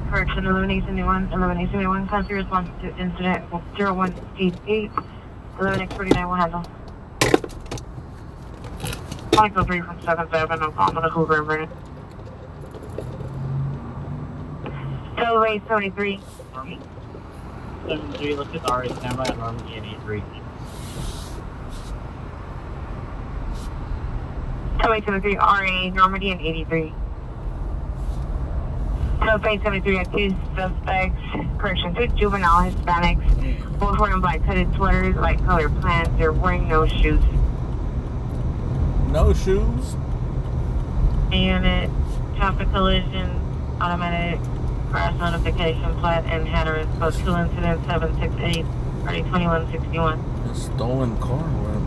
Correction, elimination 1, country response to incident 0188. 11X49 will handle. Michael 3 from 7-7, Oklahoma to Hoover and Vernon. Tollway 73. 73, look at RA, stand by on Normandy and 83. Tollway 73, RA, Normandy and 83. Tollway 73 had 2 suspects, correction, 2 juvenile Hispanics, both wearing black hooded sweaters, light colored pants. They're wearing no shoes. No shoes? Unit, traffic collision, automatic crash notification, plat, and header is code 2 incident 768, already 2161. A stolen car, well.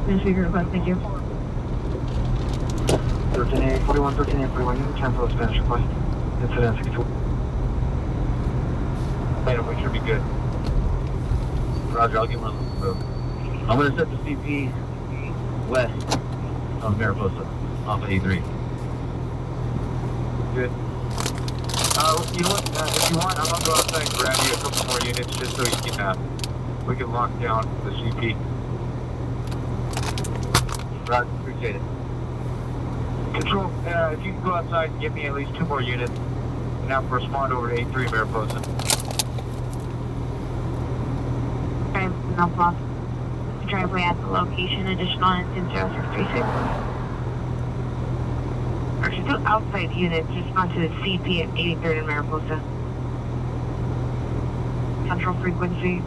Finish your request, thank you. 13-8-41, 13-8-41, cancel Spanish request. Incident 62. Later, we should be good. Roger, I'll get one of them. I'm going to set the CP west of Mariposa, off of A3. Good. You know what? If you want, I'm going to go outside and grab you a couple more units just so we can lock down the CP. Roger, appreciate it. Control, if you can go outside and give me at least 2 more units, and have to respond over to A3 Mariposa. Okay, no problem. Driveway at the location, additional instance 0636. Actually, 2 outside units respond to the CP at 83rd and Mariposa. Central frequency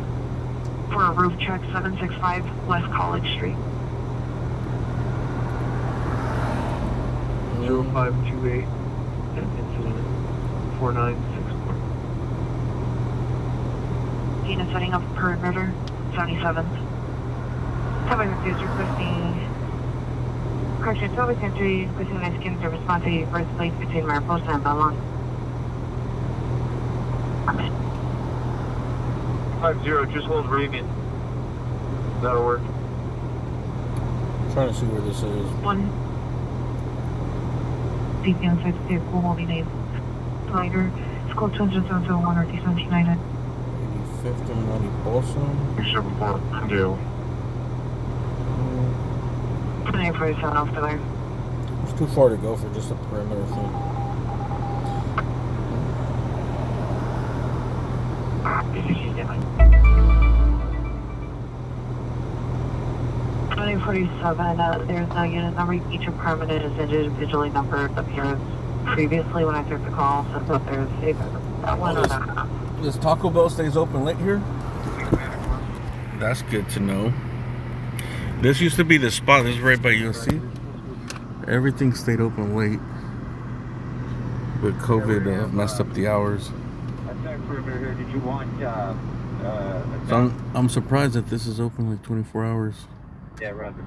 for a roof check 765 West College Street. 0528 and incident 4964. Unit setting up perimeter 77th. Somebody is requesting correction, 12 entry requesting Mexican to respond to the first place between Mariposa and Belmont. 50, just hold Raymond. That'll work. I'm trying to see where this is. 1 CPN 6 vehicle holding a glider. It's called 271 or 279. 5th and Mariposa. 274, do. 947 off the line. It's too far to go for just a perimeter thing. She's in 2047, there's no unit number. Each permanent is individually numbered. Appears previously when I took the call, so that there's that one on that. This Taco Bell stays open late here? That's good to know. This used to be the spot. This is right by USC. Everything stayed open late. But COVID messed up the hours. Did you want So I'm surprised that this is open like 24 hours. yeah, Roger.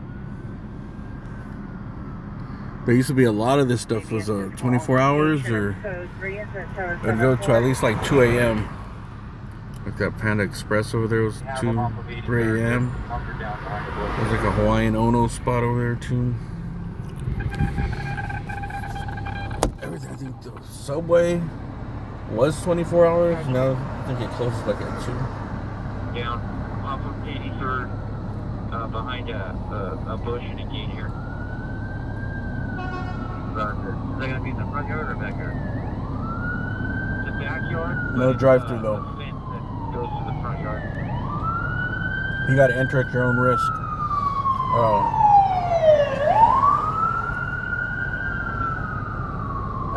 There used to be a lot of this stuff was 24 hours or it'd go to at least like 2 a.m. Like that Panda Express over there was 3 a.m. There's like a Hawaiian Ono spot over there too. Everything, I think the Subway was 24 hours. Now I think it closes like at 2. Down off of 83rd, behind a bush and a gate here. Roger. Is that going to be in the front yard or backyard? The backyard? No drive-through though. A fence that goes to the front yard. You got to enter at your own risk.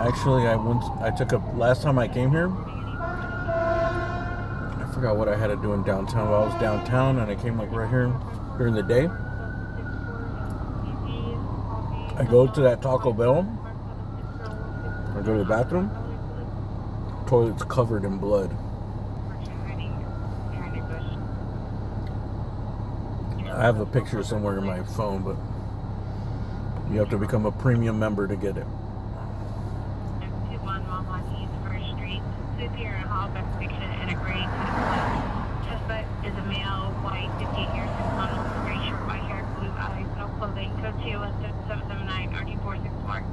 Actually, I took a last time I came here. I forgot what I had to do in downtown. Well, I was downtown and I came like right here during the day. I go to that Taco Bell. I go to the bathroom. Toilet's covered in blood. I have a picture somewhere in my phone, but you have to become a premium member to get it. Suspect is a male, white, 58 years, model, gray shirt, white hair, blue eyes, no clothing, code 21779, RD464.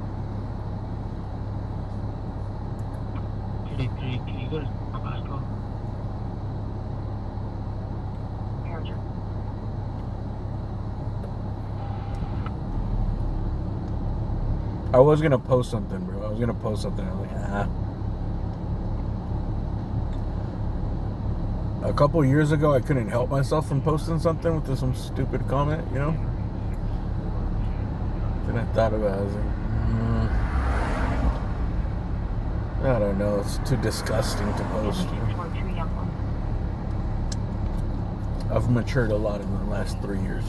Can you go to Costco? Roger. I was gonna post something, bro. I was gonna post something. I was like, A couple years ago, I couldn't help myself from posting something with some stupid comment, you know? Then I thought about it. I was like, I don't know. It's too disgusting to post. I've matured a lot in the last 3 years.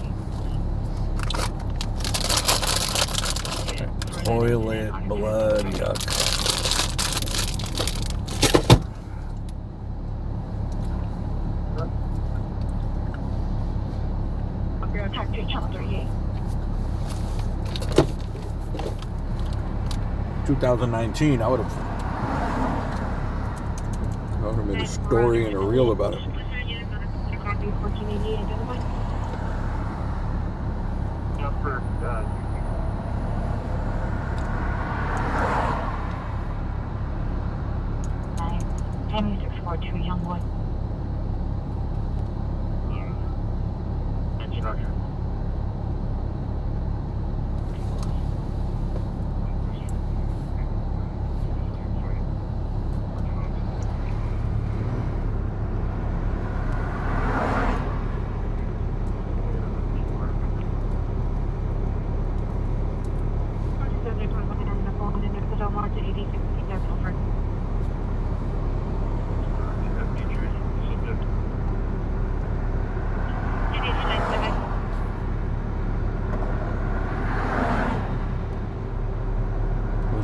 Toilet, blood, yuck. Attack 2, channel 38. 2019, I would have made a story and a reel about it. Tammy 642, young boy. Roger.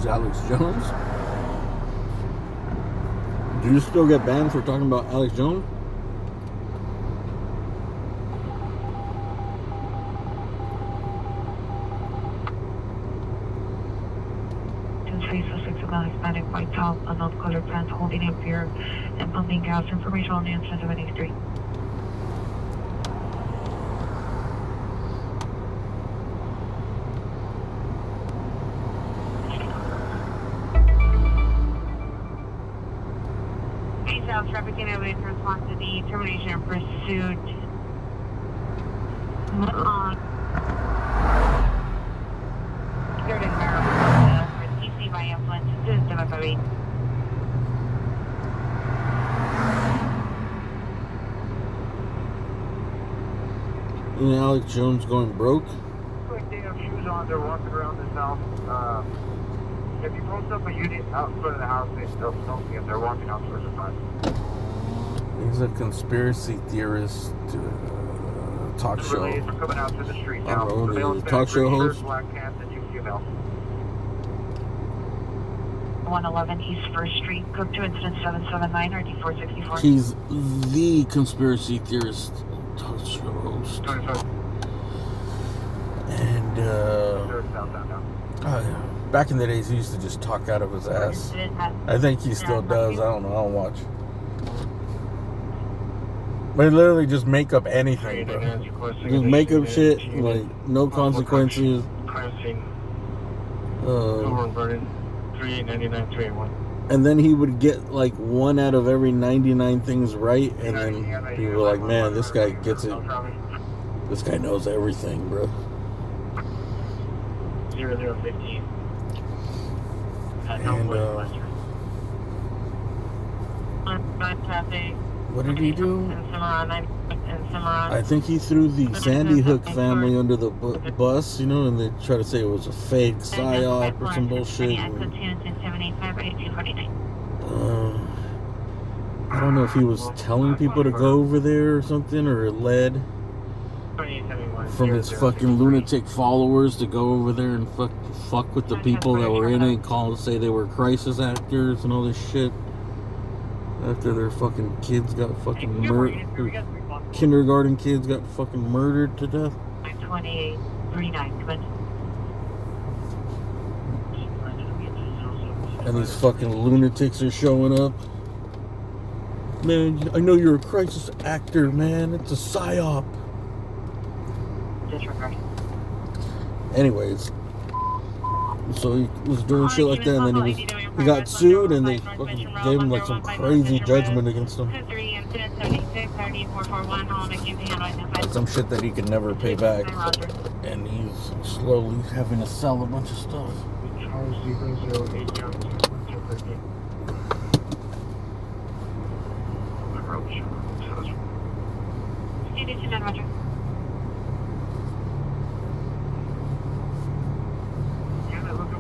Alex Jones? Do you still get banned for talking about Alex Jones? Hispanic, white top, unknown color pants, holding up beer and pumping gas. Information on the incident of 83. Traffic in away to response to the termination of pursuit. Third and Maryland for TC by influence. This is 758. And Alex Jones going broke? Like they have shoes on, they're walking around this house. If you post up a unit out in front of the house, they'll see them. They're walking out towards the front. He's a conspiracy theorist talk show. Relays are coming out to the street now. I don't know, the talk show host? Black cats and UCML. 111 East 1st Street, code 2 incident 779 or D464. He's the conspiracy theorist talk show host. And back in the days he used to just talk out of his ass. I think he still does. I don't know. I don't watch. But he literally just make up anything, bro. Just make up shit, like no consequences. And then he would get like 1 out of every 99 things right, and then people were like, man, this guy gets it. This guy knows everything, bro. 0015. What did he do? I think he threw the Sandy Hook family under the bus, you know, and they try to say it was a fake psyop or some bullshit. I don't know if he was telling people to go over there or something, or it led from his fucking lunatic followers to go over there and fuck with the people that were in it, say they were crisis actors and all this shit. After their fucking kids got fucking murdered, kindergarten kids got fucking murdered to death. 2839, come in. And these fucking lunatics are showing up. Man, I know you're a crisis actor, man. It's a psyop. Disregard. Anyways, so he was doing shit like that, and then he got sued, and they fucking gave him like some crazy judgment against him. Some shit that he could never pay back, and he's slowly having to sell a bunch of stuff.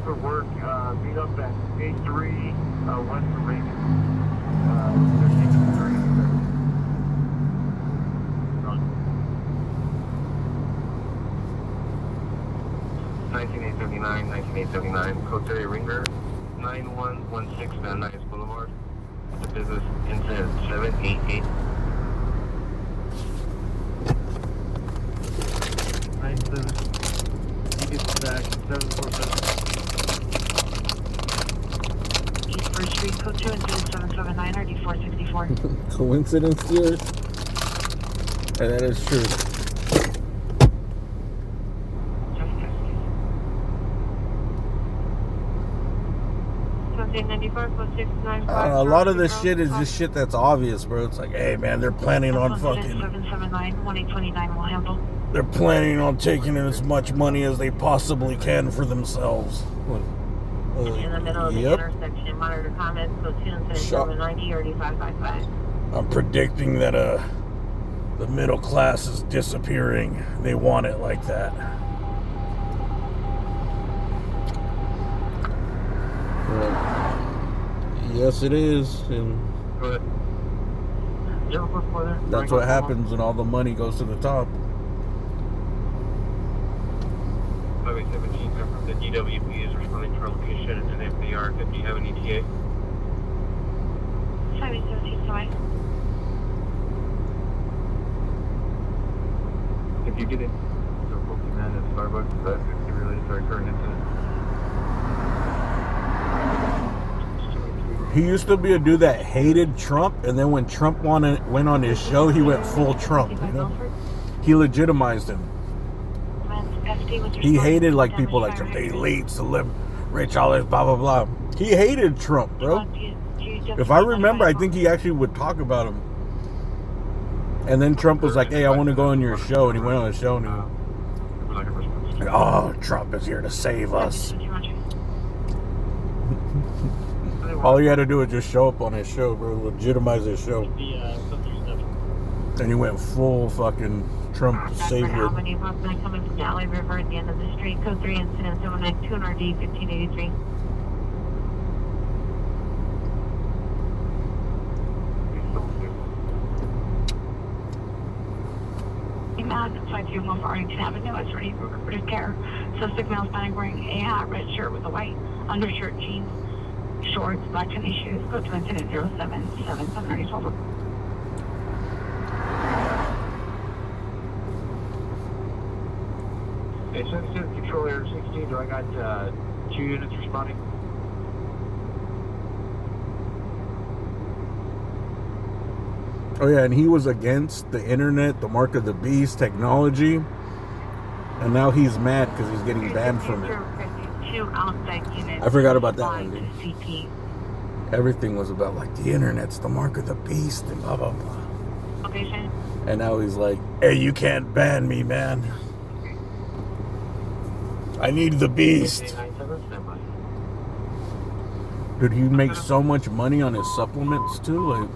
For work, meet up at A3 West of Reagan. They're taking the train. 1979, code 30 Ringer, 9116 Van Nuys Boulevard. The business incident 788. 97. He gets back 747. East 1st Street, code 2 incident 779 or D464. Coincidence here? And that is true. A lot of this shit is just shit that's obvious, bro. It's like, hey, man, they're planning on fucking... 779, 1829 will handle. They're planning on taking in as much money as they possibly can for themselves. In the middle of the intersection, monitor comments, go 2 incident 790 or D555. I'm predicting that the middle class is disappearing. They want it like that. Yes, it is. And that's what happens when all the money goes to the top. Highway 17, the DWP is responding to our location, and if they are, do you have an ETA? Highway 17, sorry. If you get it, so Pokemon at Starbucks, that's related to our current incident. He used to be a dude that hated Trump, and then when Trump went on his show, he went full Trump, you know? He legitimized him. He hated like people like Trump, the elites, the rich, all this, blah, blah, blah. He hated Trump, bro. If I remember, I think he actually would talk about him. And then Trump was like, hey, I want to go on your show. And he went on a show and he like, oh, Trump is here to save us. All he had to do was just show up on his show, bro. Legitimize his show. And he went full fucking Trump savior. Coming from the Alley River at the end of the street. Code 3 incident 792 and RD 1583. Mad 531 Arlington Avenue is ready for recruited care. Suspect male Hispanic wearing a hat, red shirt with a white undershirt, jeans, shorts, black tennis shoes. Go to incident 0777 Hey, sensitive control area 16. Do I got 2 units responding? Oh yeah, and he was against the internet, the mark of the beast, technology, and now he's mad because he's getting banned from it. I forgot about that one, dude. Everything was about like the internet's the mark of the beast and blah blah blah. And now he's like, hey, you can't ban me, man. I need the beast. Dude, he makes so much money on his supplements too, like.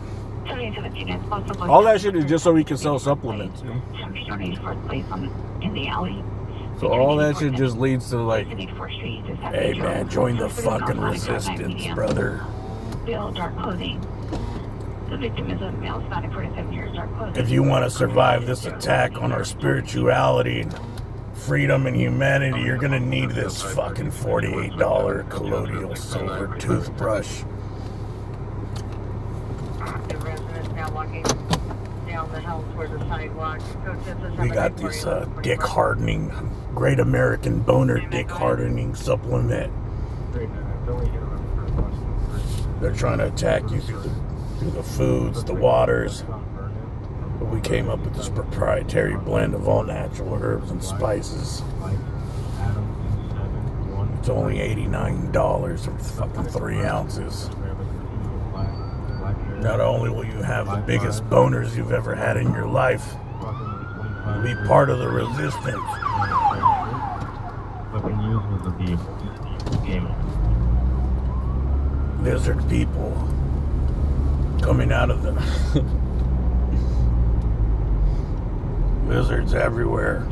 All that shit is just so he can sell supplements. You know? So all that shit just leads to like, hey man, join the fucking resistance, brother. If you want to survive this attack on our spirituality, freedom, and humanity, you're gonna need this fucking $48 colloidal silver toothbrush. We got this dick hardening, Great American Boner dick hardening supplement. They're trying to attack you through the foods, the waters. But we came up with this proprietary blend of all natural herbs and spices. It's only $89 for fucking 3 ounces. Not only will you have the biggest boners you've ever had in your life, you'll be part of the resistance. Lizard people coming out of the lizards everywhere.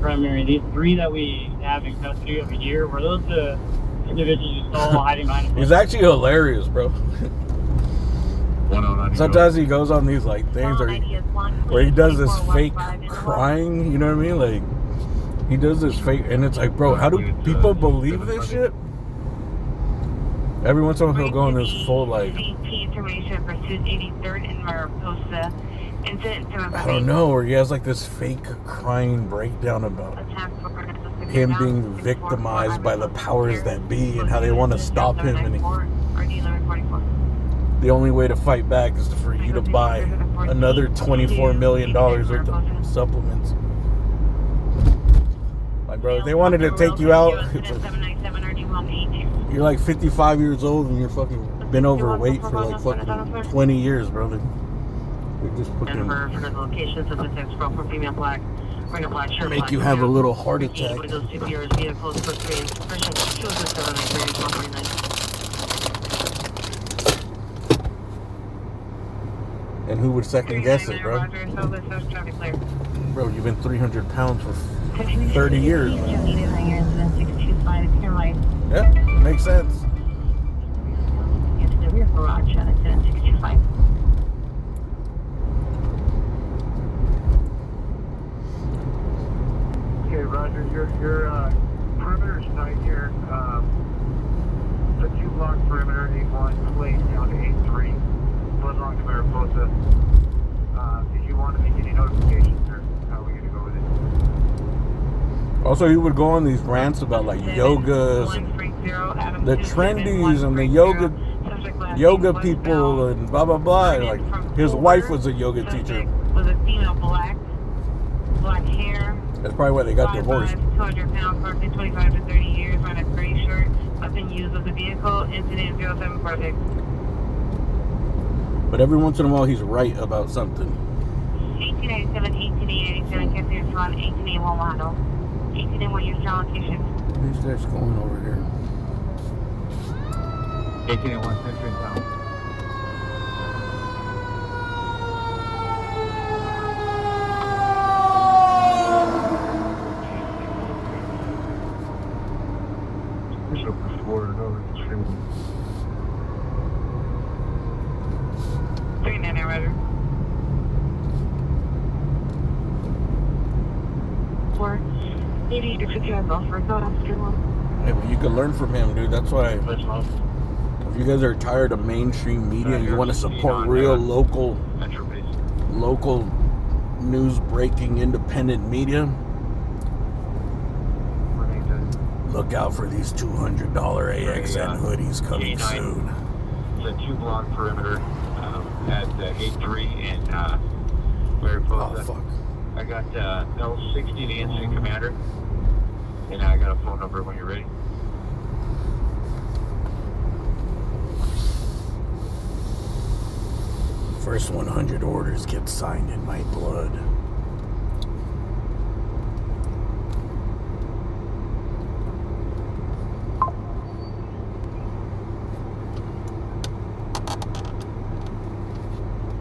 Primary, these 3 that we have in custody over here, were those the individuals you saw hiding behind? He's actually hilarious, bro. Sometimes he goes on these like things where he does this fake crying, you know what I mean? Like he does this fake, and it's like, bro, how do people believe this shit? Every once in a while he'll go on this full like, I don't know, or he has like this fake crying breakdown about him being victimized by the powers that be and how they want to stop him, and the only way to fight back is for you to buy another $24 million worth of supplements. Like, bro, if they wanted to take you out, you're like 55 years old and you're fucking been overweight for like fucking 20 years, brother. They just fucking make you have a little heart attack. And who would second guess it, bro? Bro, you've been 300 pounds for 30 years. Yeah, makes sense. Okay, Roger, your perimeter is tight here. The 2-block perimeter, 8-1, place down to 8-3. What's wrong with Mariposa? Did you want to make any notifications, or how are we going to go with it? Also, he would go on these rants about like yogas, and the trendies, and the yoga people, and blah blah blah. And, like his wife was a yoga teacher. Was a female, black hair. That's probably why they got divorced. 200 pounds, roughly 25 to 30 years, on a gray shirt. Weapon used with the vehicle. Incident 0746. But every once in a while, he's right about something. 1887, 1887, Capital Run, 1881 Wando. 1881, use your location. These guys going over here. 1881 Century Town. Push up before another stream. 390, Roger. 480 to secure buffer, go after one. Hey, but you can learn from him, dude. That's why. If you guys are tired of mainstream media and you want to support real local news breaking independent media, look out for these $200 AXN hoodies coming soon. It's a 2-block perimeter at 83 and very close. Oh, fuck. I got L60, the incident commander, and I got a phone number when you're ready. First 100 orders get signed in my blood.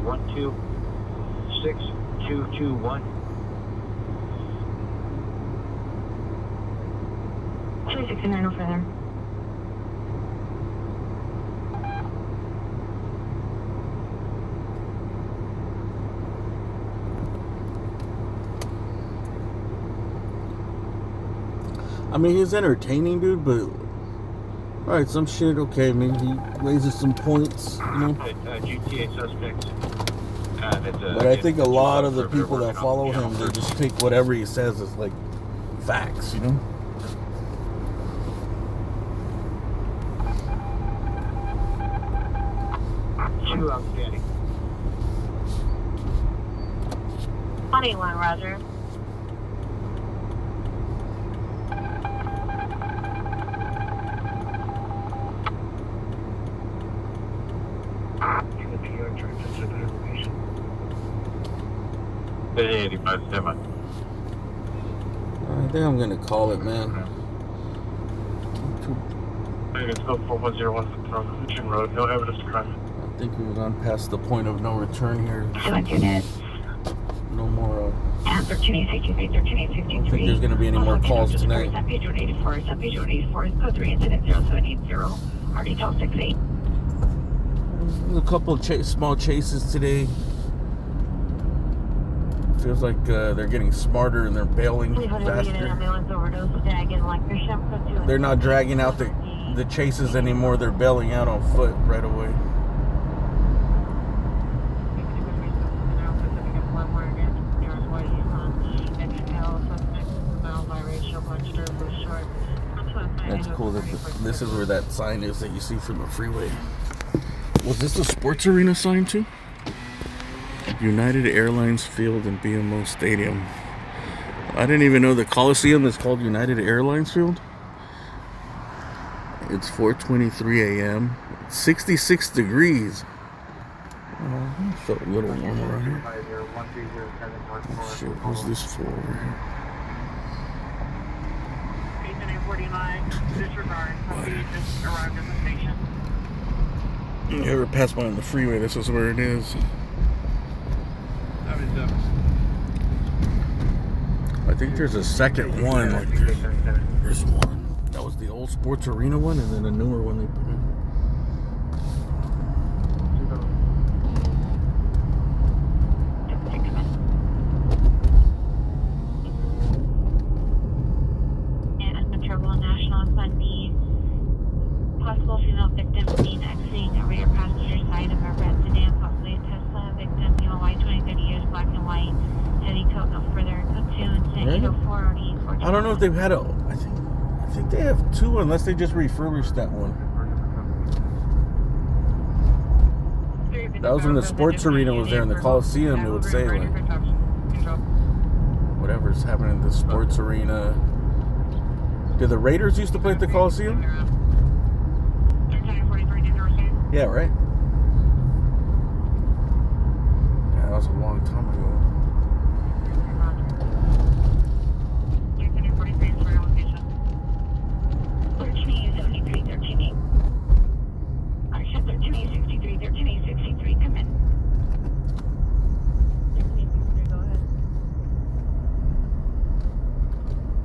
One, 2, 6, 2, 2, 1. 369 over there. I mean, he's entertaining, dude, but alright, some shit, okay, maybe he raises some points, you know. GTA suspects. But I think a lot of the people that follow him, they just take whatever he says as like facts, you know. Two outstanding. 21, Roger. I think I'm gonna call it, man. It's still 4101 from Mission Road. No evidence of crime. I think we've gone past the point of no return here. Unit. No more. 1363, 1363. I don't think there's gonna be any more calls tonight. Page 184, page 184, code 3 incident 0780, RD 68. There's a couple of small chases today. Feels like they're getting smarter and they're bailing faster. They're not dragging out the chases anymore. They're bailing out on foot right away. That's cool. This is where that sign is that you see from the freeway. Was this the sports arena sign too? United Airlines Field and BMO Stadium. I didn't even know the Coliseum is called United Airlines Field. It's 4:23 a.m. 66 degrees. Oh, it felt a little warmer around here. Oh, shit, who's this for? 8949, disregard. Somebody just arrived at the station. You ever pass by on the freeway? This is where it is. I think there's a second one. Like there's one. That was the old sports arena one, and then a newer one they put in. And Trouble National Sunday. Possible female victim seen exiting a rear passenger side of a red sedan, possibly a Tesla. Victim, white, 20, 30 years, black and white. Heavy coat, no further. Really? I don't know if they've had a. I think they have two, unless they just refurbished that one. That was when the sports arena was there in the Coliseum. It would say like whatever's happening in the sports arena. Did the Raiders used to play at the Coliseum? Yeah, right. Yeah, that was a long time ago.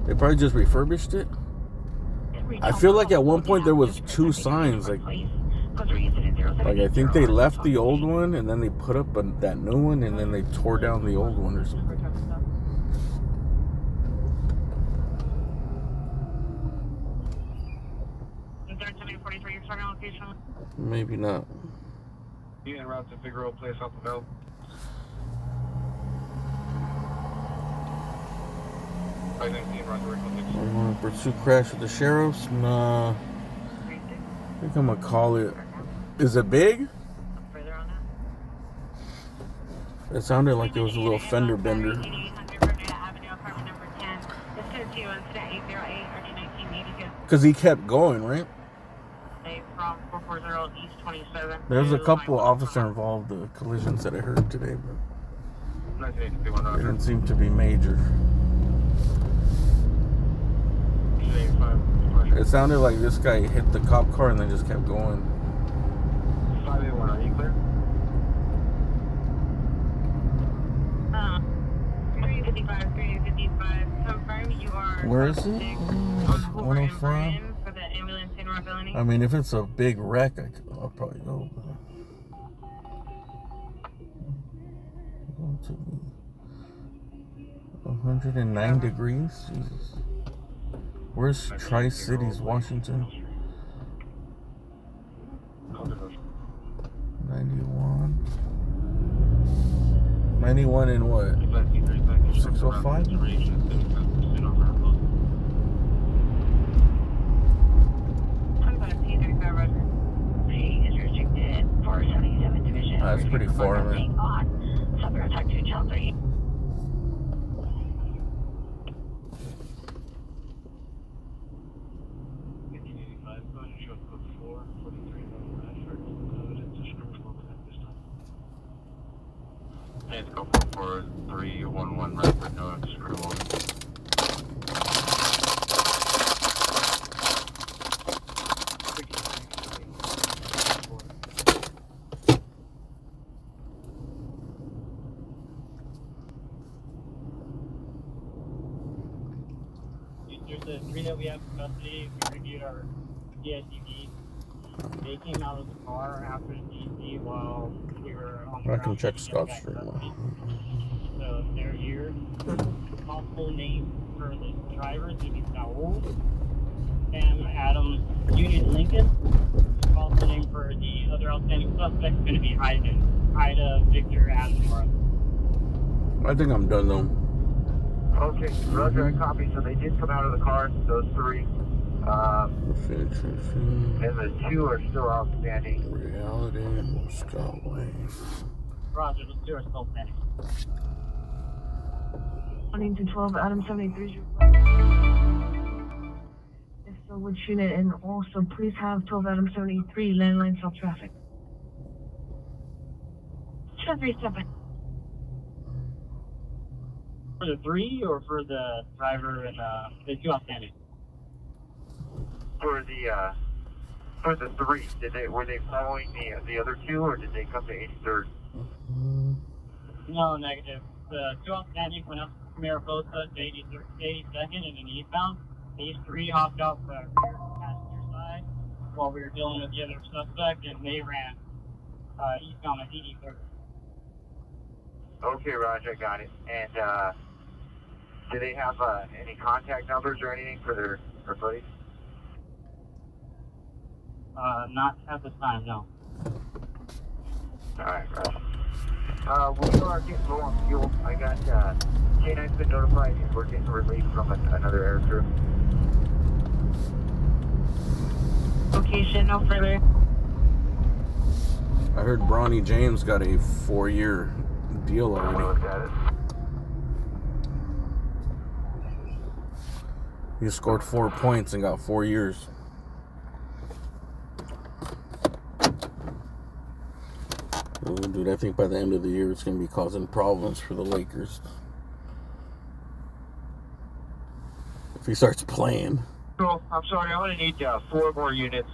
They probably just refurbished it. I feel like at one point there was 2 signs. Like I think they left the old one and then they put up that new one and then they tore down the old one or something. Maybe not. You en route to Figueroa Place off the belt. We're going to pursue crash with the sheriffs. Nah. I think I'm going to call it. Is it big? It sounded like it was a little fender bender. Because he kept going, right? There's a couple officer involved collisions that I heard today, but they didn't seem to be major. It sounded like this guy hit the cop car and then just kept going. 581, are you clear? 355, 355. Confirm you are. Where is it? 105. For the ambulance in Rock Island. I mean, if it's a big wreck, I'll probably go. 109 degrees. Jesus. Where's Tri-Cities, Washington? 91. 91 in what? 605? That's pretty far, man. Let's go 44311 right for no screw on. There's the 3 that we have in custody. We reviewed our DSUV. They came out of the car after the DC while we were on the I can check Scott's stream. So they're here. Possible name for the drivers would be Saul, Sam Adams, Union Lincoln. Possible name for the other outstanding suspect is going to be Ida Victor Adams. I think I'm done though. Okay, Roger, I copy. So they did come out of the car, those 3. And the 2 are still outstanding. Reality, Scott Lane. Roger, the 2 are still standing. Running to 12, Adam 73. If so, would shoot it, and also please have 12 Adam 73 landline self traffic. 237. For the 3 or for the driver and the 2 outstanding? For the 3, were they following the other 2, or did they come to 83rd? No, negative. The 2 outstanding went up from Mariposa to 82nd and then eastbound. These 3 hopped out the rear passenger side while we were dealing with the other suspect, and they ran eastbound at 83rd. Okay, Roger, I got it. And do they have any contact numbers or anything for their buddies? Not at this time, no. Alright, Roger. We are getting low on fuel. I got K9's been notified and we're getting relief from another airstrip. Location, no further. I heard Bronny James got a 4-year deal already. Looked at it. He scored 4 points and got 4 years. Oh, dude, I think by the end of the year it's going to be causing problems for the Lakers. If he starts playing. Cool. I'm sorry. I'm going to need 4 more units.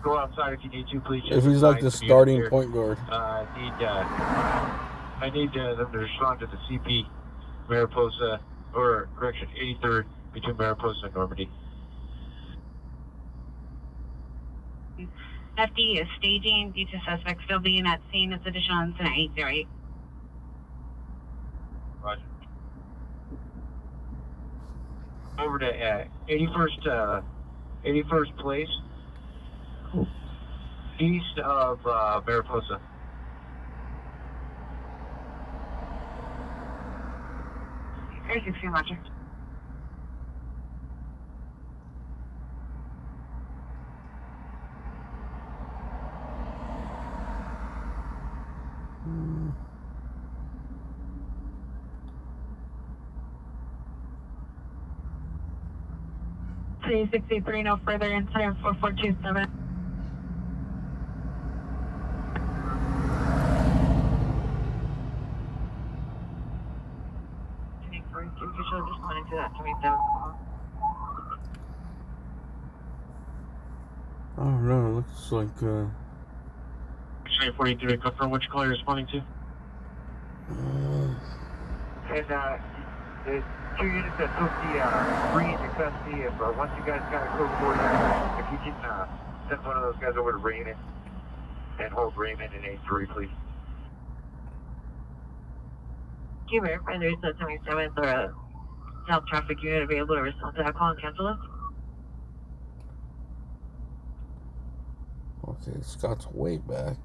Go outside if you need to, please. If he's like the starting point guard. I need them to respond to the CP, Mariposa, or correction, 83rd, between Mariposa and Normandy. FD is staging due to suspect still being at scene. It's additional incident 808. Roger. Over to 81st Place, east of Mariposa. There's 16, Roger. C63, no further incident 4427. Official responding to that 27. I don't know, it looks like 43, confirm which call you're responding to. And there's 2 units that took the breeze in custody. If once you guys kind of close forward, if you can send one of those guys over to Raymond and hold Raymond in A3, please. Can you verify there's a 77th or a South traffic unit available to respond to that call and cancel it? okay, Scott's way back.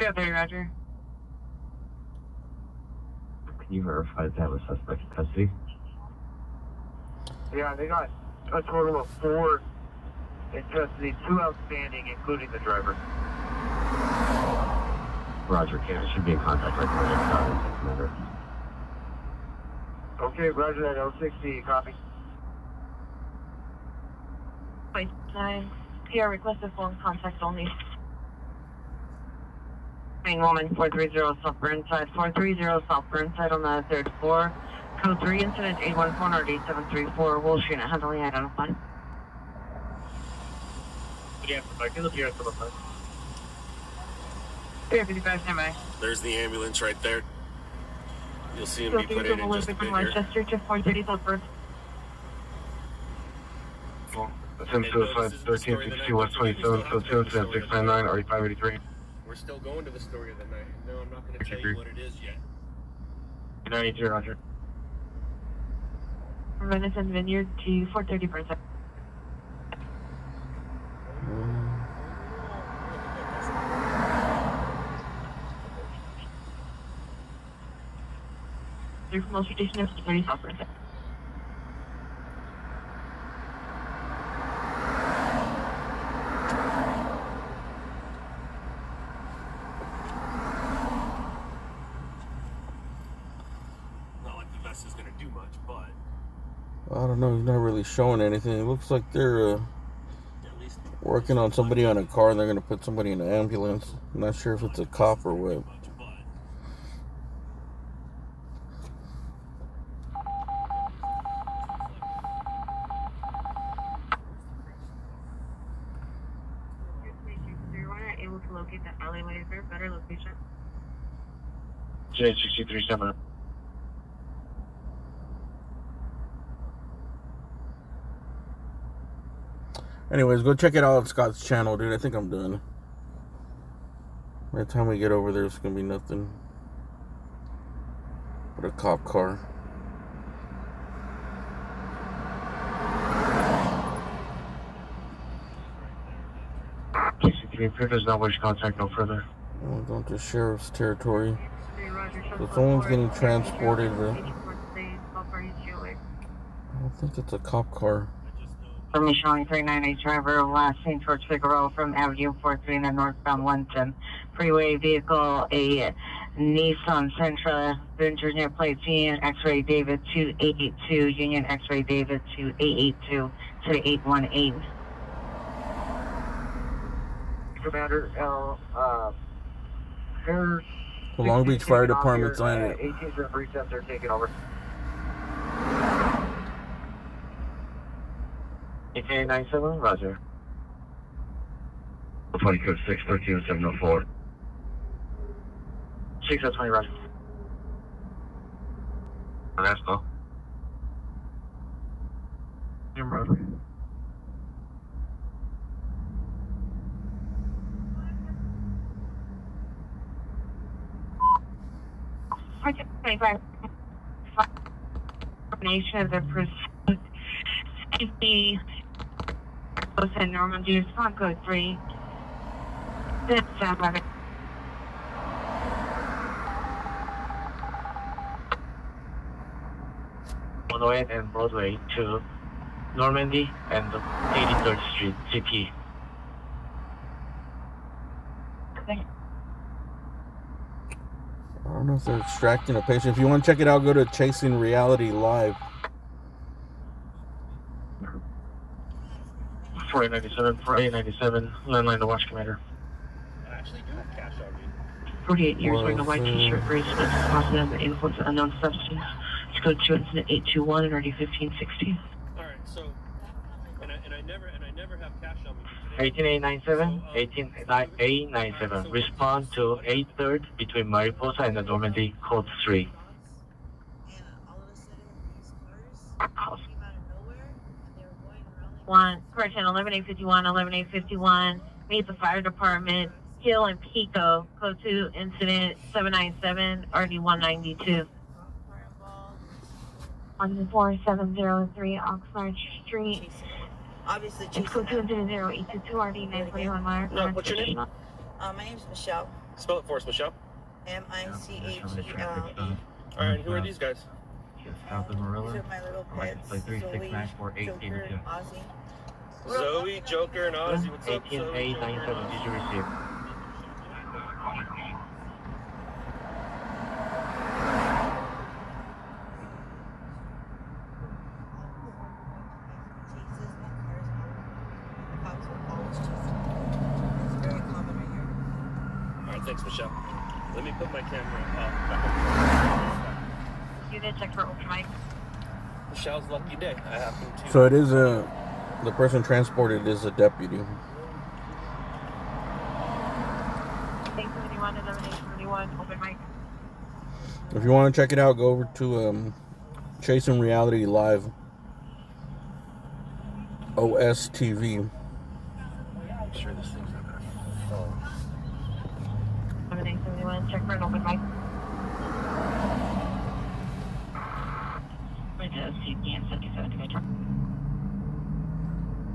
Yeah, there, Roger. Can you verify that was suspect in custody? Yeah, they got a total of 4 in custody, 2 outstanding, including the driver. Roger, Candace should be in contact right now. Okay, Roger that, L60, copy. Wait, 9. PR requested phone contact only. Main woman 430 South Burnside, 430 South Burnside on the 3rd floor. Code 3 incident 814 or 8734. Will shoot at handling identified. Yeah, I can look here at the front. 355 standby. There's the ambulance right there. You'll see him be put in just a bit from here. Westchester to 430 South Burnside. Attempt suicide 1362 West 27, so 2 incident 699, RE 583. We're still going to the story of the night. No, I'm not going to tell you what it is yet. 92, Roger. Venison Vineyard to 430 Burnside. Through from Ulster Station to 430 South Burnside. Is going to do much, but I don't know, he's not really showing anything. It looks like they're working on somebody on a car and they're going to put somebody in an ambulance. I'm not sure if it's a cop or what. Able to locate the alleyway. Is there a better location? J637. Anyways, go check it out on Scott's channel, dude. I think I'm done. By the time we get over there, it's gonna be nothing but a cop car. J63 does not wish contact no further. We're going to sheriff's territory. So someone's getting transported. I don't think it's a cop car. Information showing 398 driver last seen towards Figueroa from Avenue 43 in the northbound Lenton freeway vehicle, a Nissan Sentra, Virginia plate Union X-ray David 2882, Union X-ray David 2882 to the 818. Commander L. The Long Beach Fire Department's on it. 18's been briefed up, they're taking over. AK97, Roger. 20 code 6, 13704. 620, Roger. Ernesto. Freedom Road. Nation of the pursuit. Safety. Code Normandy, respond code 3. Then stand by. Broadway and Broadway to Normandy and 83rd Street, CP. I don't know if they're extracting a patient. If you want to check it out, go to Chasing Reality Live. 4897, 4897, landline to watch commander. I actually do have cash on me. 48 years wearing a white t-shirt, gray sweats, positive influence of unknown substance. Let's go to incident 821 and already 1560. All right, so and I never have cash on me. 18897, 18897. Respond to 83rd between Mariposa and the Normandy, code 3. Correction, 11851, 11851. Meet the fire department. Hill and Pico. Code 2, incident 797, RD 192. 14703 Oxnard Street. Obviously, Code 2, incident 0822, RD 941 Meyer. No, what's your name? my name's Michelle. Spell it for us, Michelle. Michelle. All right, who are these guys? South of Marilla. These are my little pets. Play 3694882. Ozzy. Zoe, Joker, and Ozzy. What's up, Zoe? 18897, did you receive? Alright, thanks, Michelle. Let me put my camera back up. You did check for open mic. Michelle's lucky day. I happen to. So it is the person transported is a deputy. 871 and 11871, open mic. If you want to check it out, go over to Chasing Reality Live. OSTV. I'm sure this thing's not gonna fall. 11871, check for an open mic. CPN 77 to Metro.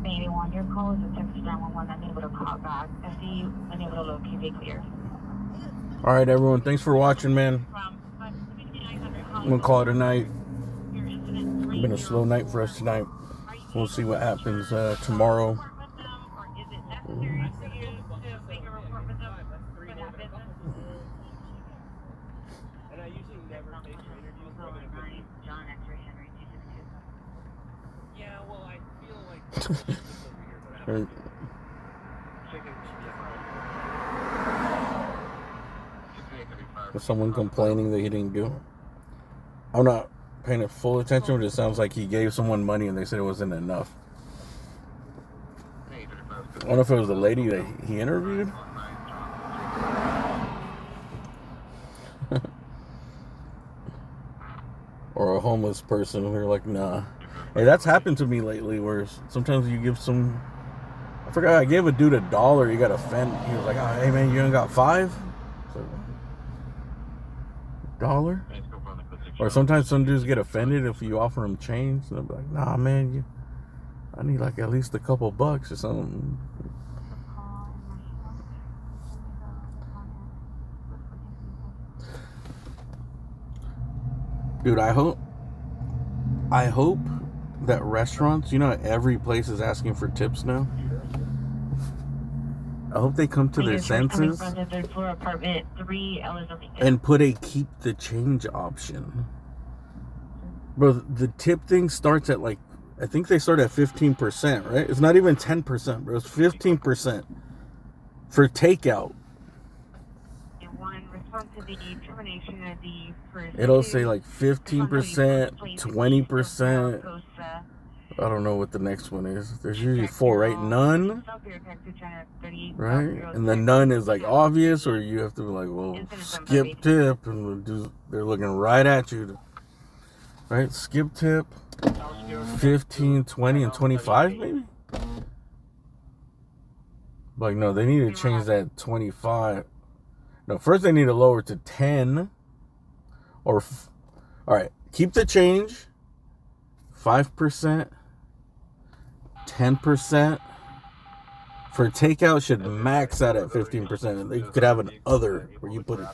81, your call is a text to 911, unable to call back. SCU, unable to locate, be cleared. All right, everyone. Thanks for watching, man. I'm going to call it a night. It's been a slow night for us tonight. We'll see what happens tomorrow. Was someone complaining that he didn't do? I'm not paying full attention, but it sounds like he gave someone money and they said it wasn't enough. I don't know if it was the lady that he interviewed. Or a homeless person who are like, nah. Hey, that's happened to me lately where sometimes you give some... I forgot, I gave a dude $1, he got offended. He was like, oh, hey man, you ain't got $5? So, $1? Or sometimes some dudes get offended if you offer them change. And they'll be like, nah man, I need like at least a couple bucks or something. Dude, I hope that restaurants, you know, every place is asking for tips now. I hope they come to their senses and put a keep the change option. Bro, the tip thing starts at like, I think they start at 15%, right? It's not even 10%, bro. It's 15% for takeout. It'll say like 15%, 20%. I don't know what the next one is. There's usually 4, right? None, right? And then none is like obvious, or you have to be like, well, skip tip, and they're looking right at you, right? Skip tip. 15, 20, and 25 maybe? Like, no, they need to change that 25. No, first they need to lower to 10. Or, all right, keep the change. 5%. 10%. For takeout should max out at 15%. You could have an other where you put it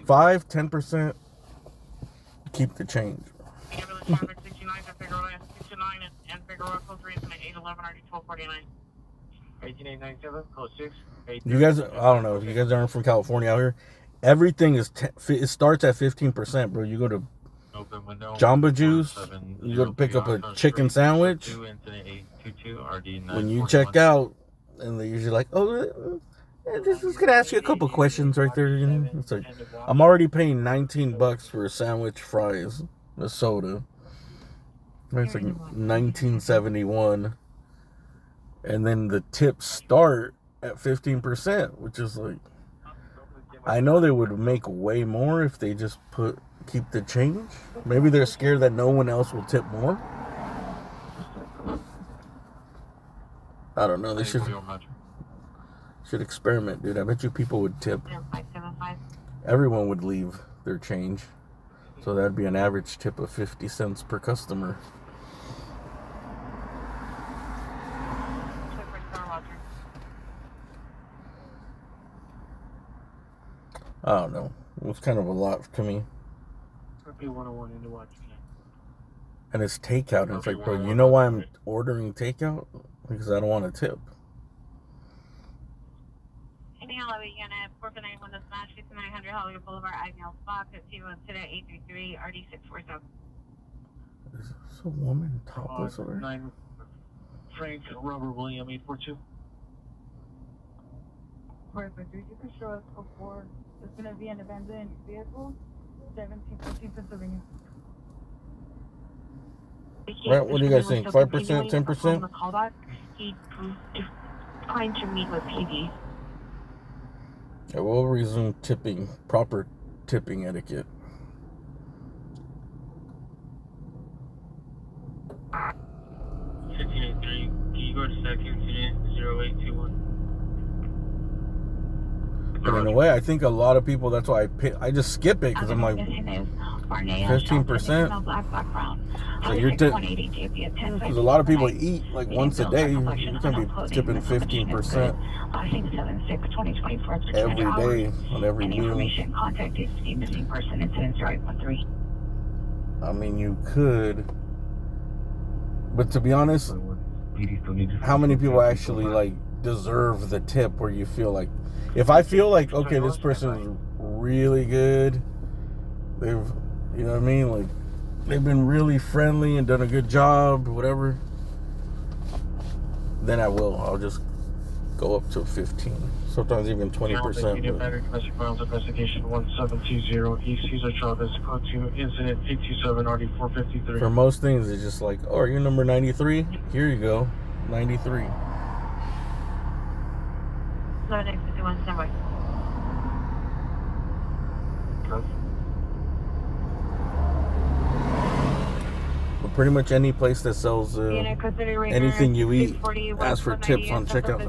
5, 10%. Keep the change. You guys, I don't know if you guys aren't from California out here. Everything is it starts at 15%, bro. You go to Jamba Juice, you go to pick up a chicken sandwich. When you check out, and they're usually like, "Oh, just gonna ask you a couple questions right there." You know, it's like I'm already paying $19 for a sandwich, fries, a soda. It's like $19.71, and then the tips start at 15%, which is like, I know they would make way more if they just keep the change. Maybe they're scared that no one else will tip more. I don't know. They should experiment, dude. I bet you people would tip. Everyone would leave their change. So that'd be an average tip of 50 cents per customer. I don't know. It was kind of a lot to me. And it's takeout. And it's like, bro, you know why I'm ordering takeout? Because I don't want to tip. Lobby unit 491 to smash 5900 Hollywood Boulevard, Agnell Spot, 51 RD647. Is this a woman topless over there? 9 Frank Robert William 842. Perfect. You can show us before. It's going to be an abandoned vehicle, 1714 Pennsylvania. Right, what do you guys think? 5%, 10%? He declined to meet with PD. Okay, we'll resume tipping, proper tipping etiquette. Can you go to second unit 0821? And in a way, I think a lot of people, that's why I just skip it, because I'm like, 15%. So you're because a lot of people eat like once a day. You're going to be tipping 15% every day on every meal. I mean, you could, but to be honest, how many people actually like deserve the tip where you feel like, if I feel like, okay, this person is really good, they've, you know what I mean, like they've been really friendly and done a good job, whatever, then I'll just go up to 15, sometimes even 20%. Domestic violence investigation 1720 East Caesar Chavez, code 2, incident 827 RD 453. For most things, it's just like, oh, are you number 93? Here you go, 93. 751 standby. But pretty much any place that sells anything you eat, ask for tips on checkout.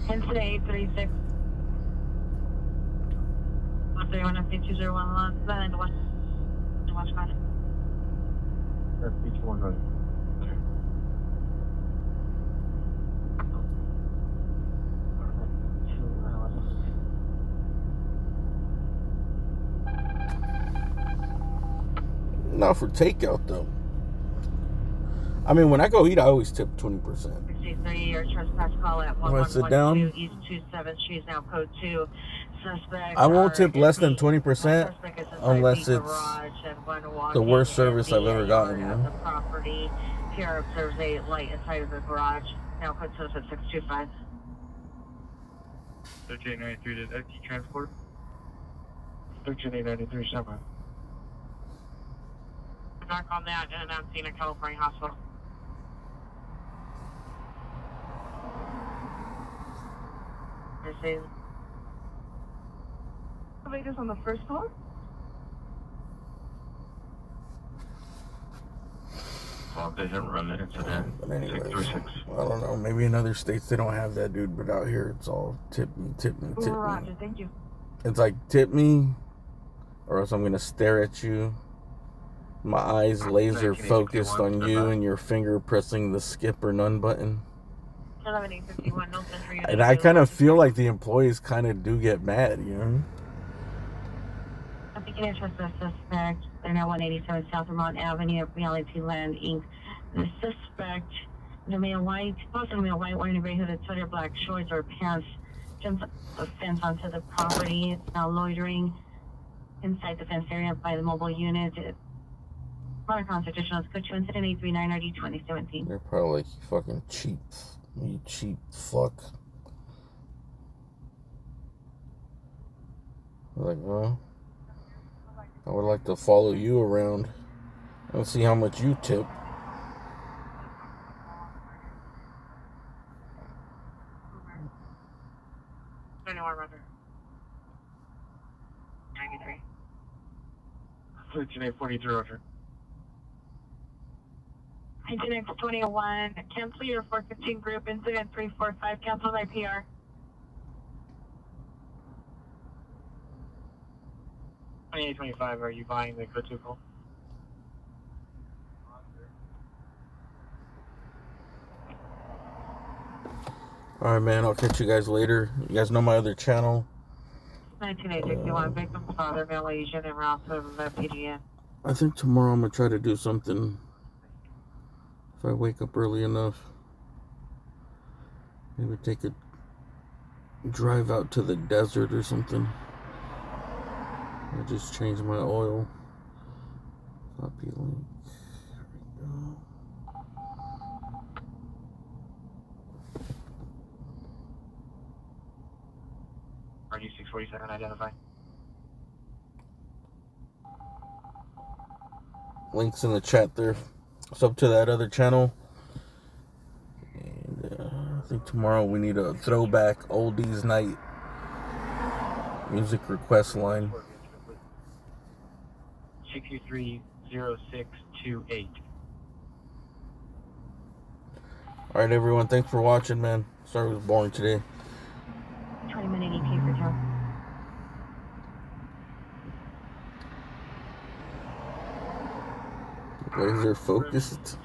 Incident 836. 131 FD201 and 1 spot. That's each one right. Not for takeout though. I mean, when I go eat, I always tip 20%. 63, your trespass call at When I sit down, East 27th Street, now code 2. Suspect. I won't tip less than 20% unless it's the worst service I've ever gotten. You know? The property here observes a light inside of the garage. Now code 625. 1393 did FT transport. 13893 standby. Back on that, and I'm seeing a California hospital. Elevators on the first floor? fault. They didn't run the incident. But anyways, 636. I don't know. Maybe in other states they don't have that, dude. But out here, it's all tip me, tip me, tip me. Roger, thank you. It's like tip me, or else I'm gonna stare at you. My eyes laser focused on you, and your finger pressing the skip or none button. 11851, no sense for you. And I kind of feel like the employees kind of do get mad, you know? I'm picking interest in the suspect. They're now 187 South Vermont Avenue at Reality Land, Inc. The suspect, the male white, possibly male white, wearing a gray hooded sweater, black shorts or pants, jumps the fence onto the property. It's now loitering inside the fence area by the mobile unit. Modern Constitution, let's put you incident 839 RD 2017. They're probably like, you fucking cheap. You cheap fuck. Like, well, I would like to follow you around and see how much you tip. Anywhere, Roger. 93. 13843, Roger. Engineer 2001, cancel your 415 group, incident 345, cancel my PR. $28.25, are you buying the code 2 call? Alright, man, I'll catch you guys later. You guys know my other channel. 19861, victim's father, male Asian, and Ralph of PDN. I think tomorrow I'm going to try to do something. If I wake up early enough, maybe take a drive out to the desert or something. I just changed my oil. Copy link. There we go. RG647 identified. Links in the chat there. It's up to that other channel. And I think tomorrow we need a throwback oldies night music request line. 6230628. Alright, everyone. Thanks for watching, man. Sorry it was boring today. 20-minute ET for Joe. Laser focused.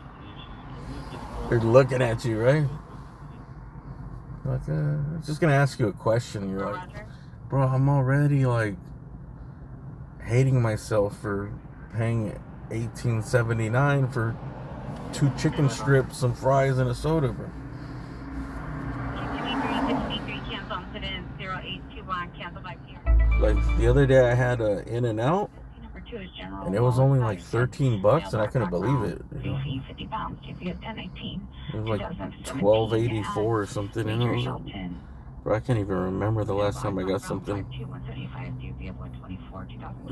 They're looking at you, right? Like, I'm just gonna ask you a question. You're like, bro, I'm already like hating myself for paying $18.79 for 2 chicken strips, some fries, and a soda, bro. 22363, cancel incident 0821, cancel by PR. Like the other day, I had a In-N-Out. And it was only like $13, and I couldn't believe it. You know? It was like $12.84 or something. And it was, bro, I can't even remember the last time I got something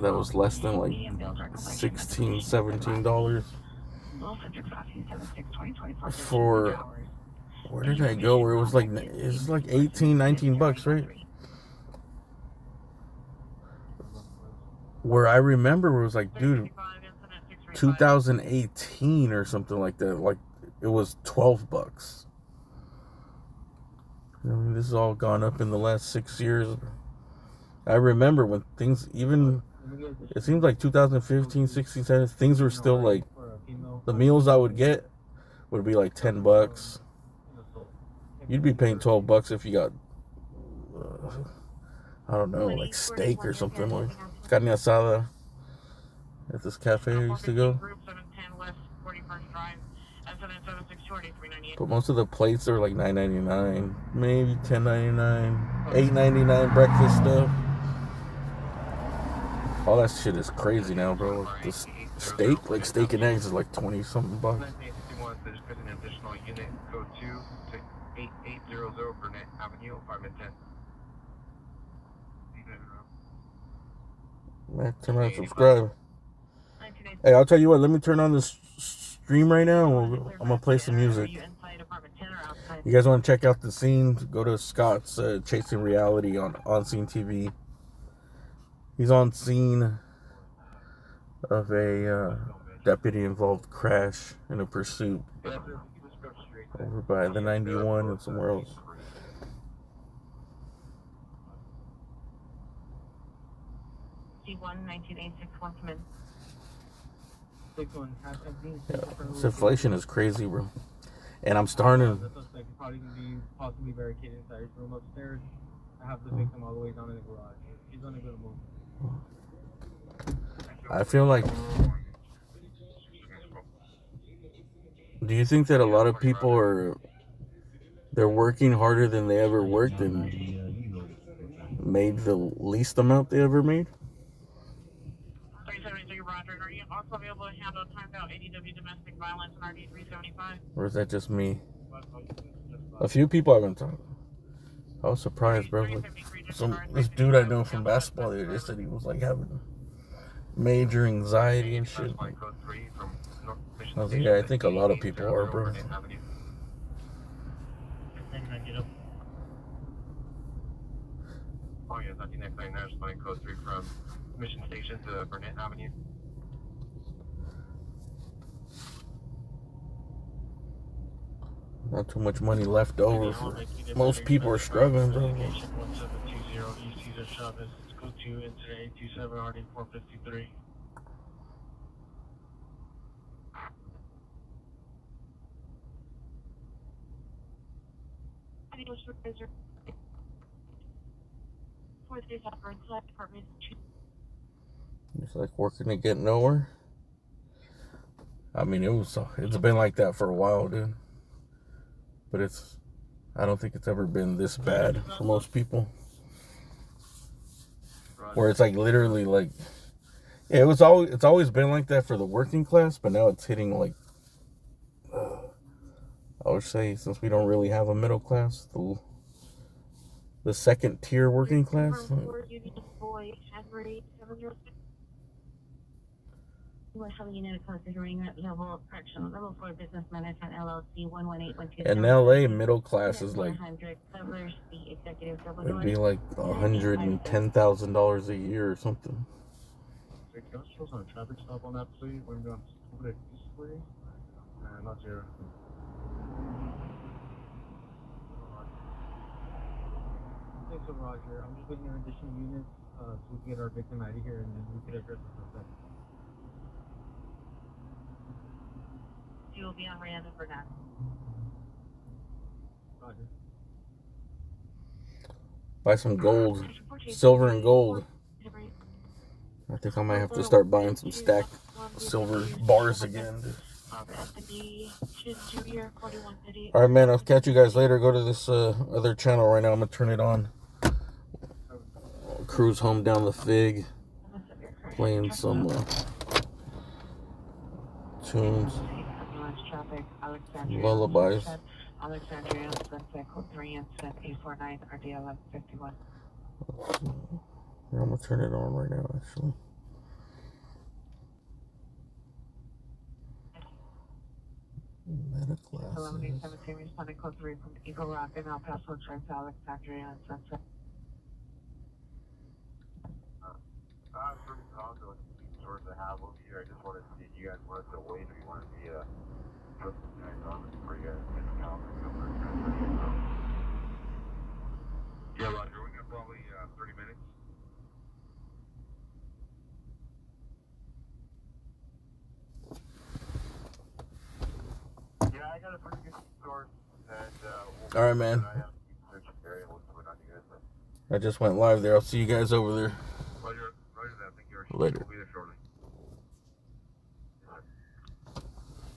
that was less than like $16, $17 for. Where did I go? Where it was like 18, $19, right? Where I remember it was like, dude, 2018 or something like that. Like, it was $12. I mean, this has all gone up in the last 6 years. I remember when things, even, it seems like 2015, 16, 17, things were still like, the meals I would get would be like $10. You'd be paying $12 if you got, I don't know, like steak or something, like carne asada at this cafe I used to go. But most of the plates are like $9.99, maybe $10.99, $8.99 breakfast stuff. All that shit is crazy now, bro. The steak, like steak and eggs, is like 20-something bucks. Man, turn around and subscribe. Hey, I'll tell you what, let me turn on this stream right now. I'm gonna play some music. You guys want to check out the scene? Go to Scott's Chasing Reality on Scene TV. He's on scene of a deputy involved crash in a pursuit over by the 91 and somewhere else. C1-1986, come in. Yeah, this inflation is crazy, bro. And I'm starting. The suspect is probably going to be possibly barricaded inside his room upstairs. I have the victim all the way down in the garage. He's on a good move. I feel like. Do you think that a lot of people they're working harder than they ever worked and made the least amount they ever made? 373 Roger. Are you also available to handle timed out ADW domestic violence and RD 375? Or is that just me? A few people I've been talking. I was surprised, bro. Like, this dude I know from basketball the other day said he was like having major anxiety and shit. I was like, yeah, I think a lot of people are, bro. Oh yeah, 1999 National Code 3 from Mission Station to Burnett Avenue. Not too much money left over. Most people are struggling, bro. 1720 East Cesar Chavez. Go to incident 827 RD 453. It's like working to get nowhere. I mean, it's been like that for a while, dude. But I don't think it's ever been this bad for most people. Where it's like literally like, yeah, it's always been like that for the working class, but now it's hitting like, I would say, since we don't really have a middle class, the second tier working class. In LA, middle class is like, it'd be like $110,000 a year or something. Can I show on a traffic stop on that, please? When we're on Eastway? Not zero. Thanks, Roger. I'm just waiting on additional units so we can get our victim out of here and then we can address the suspect. You will be on random for that. Roger. Buy some gold, silver and gold. I think I might have to start buying some stacked silver bars again. Alright, man, I'll catch you guys later. Go to this other channel right now. I'm going to turn it on. Cruise home down the Fig. Playing some tunes. Lullabies. Alexandria, Sunset Code 3 and Set 849, RD 1151. I'm going to turn it on right now, actually. Meta classes. 1117, responding Code 3 from Eagle Rock and El Paso, Drive to Alexandria and Sunset. I'm pretty confident with the source I have over here. I just wanted to see if you guys wanted to wait or you wanted to be put some guys on for you guys to get the calendar. Yeah, Roger, we got probably 30 minutes. Yeah, I got a pretty good source. And, alright, man. I just went live there. I'll see you guys over there. Roger that. Thank you. Later.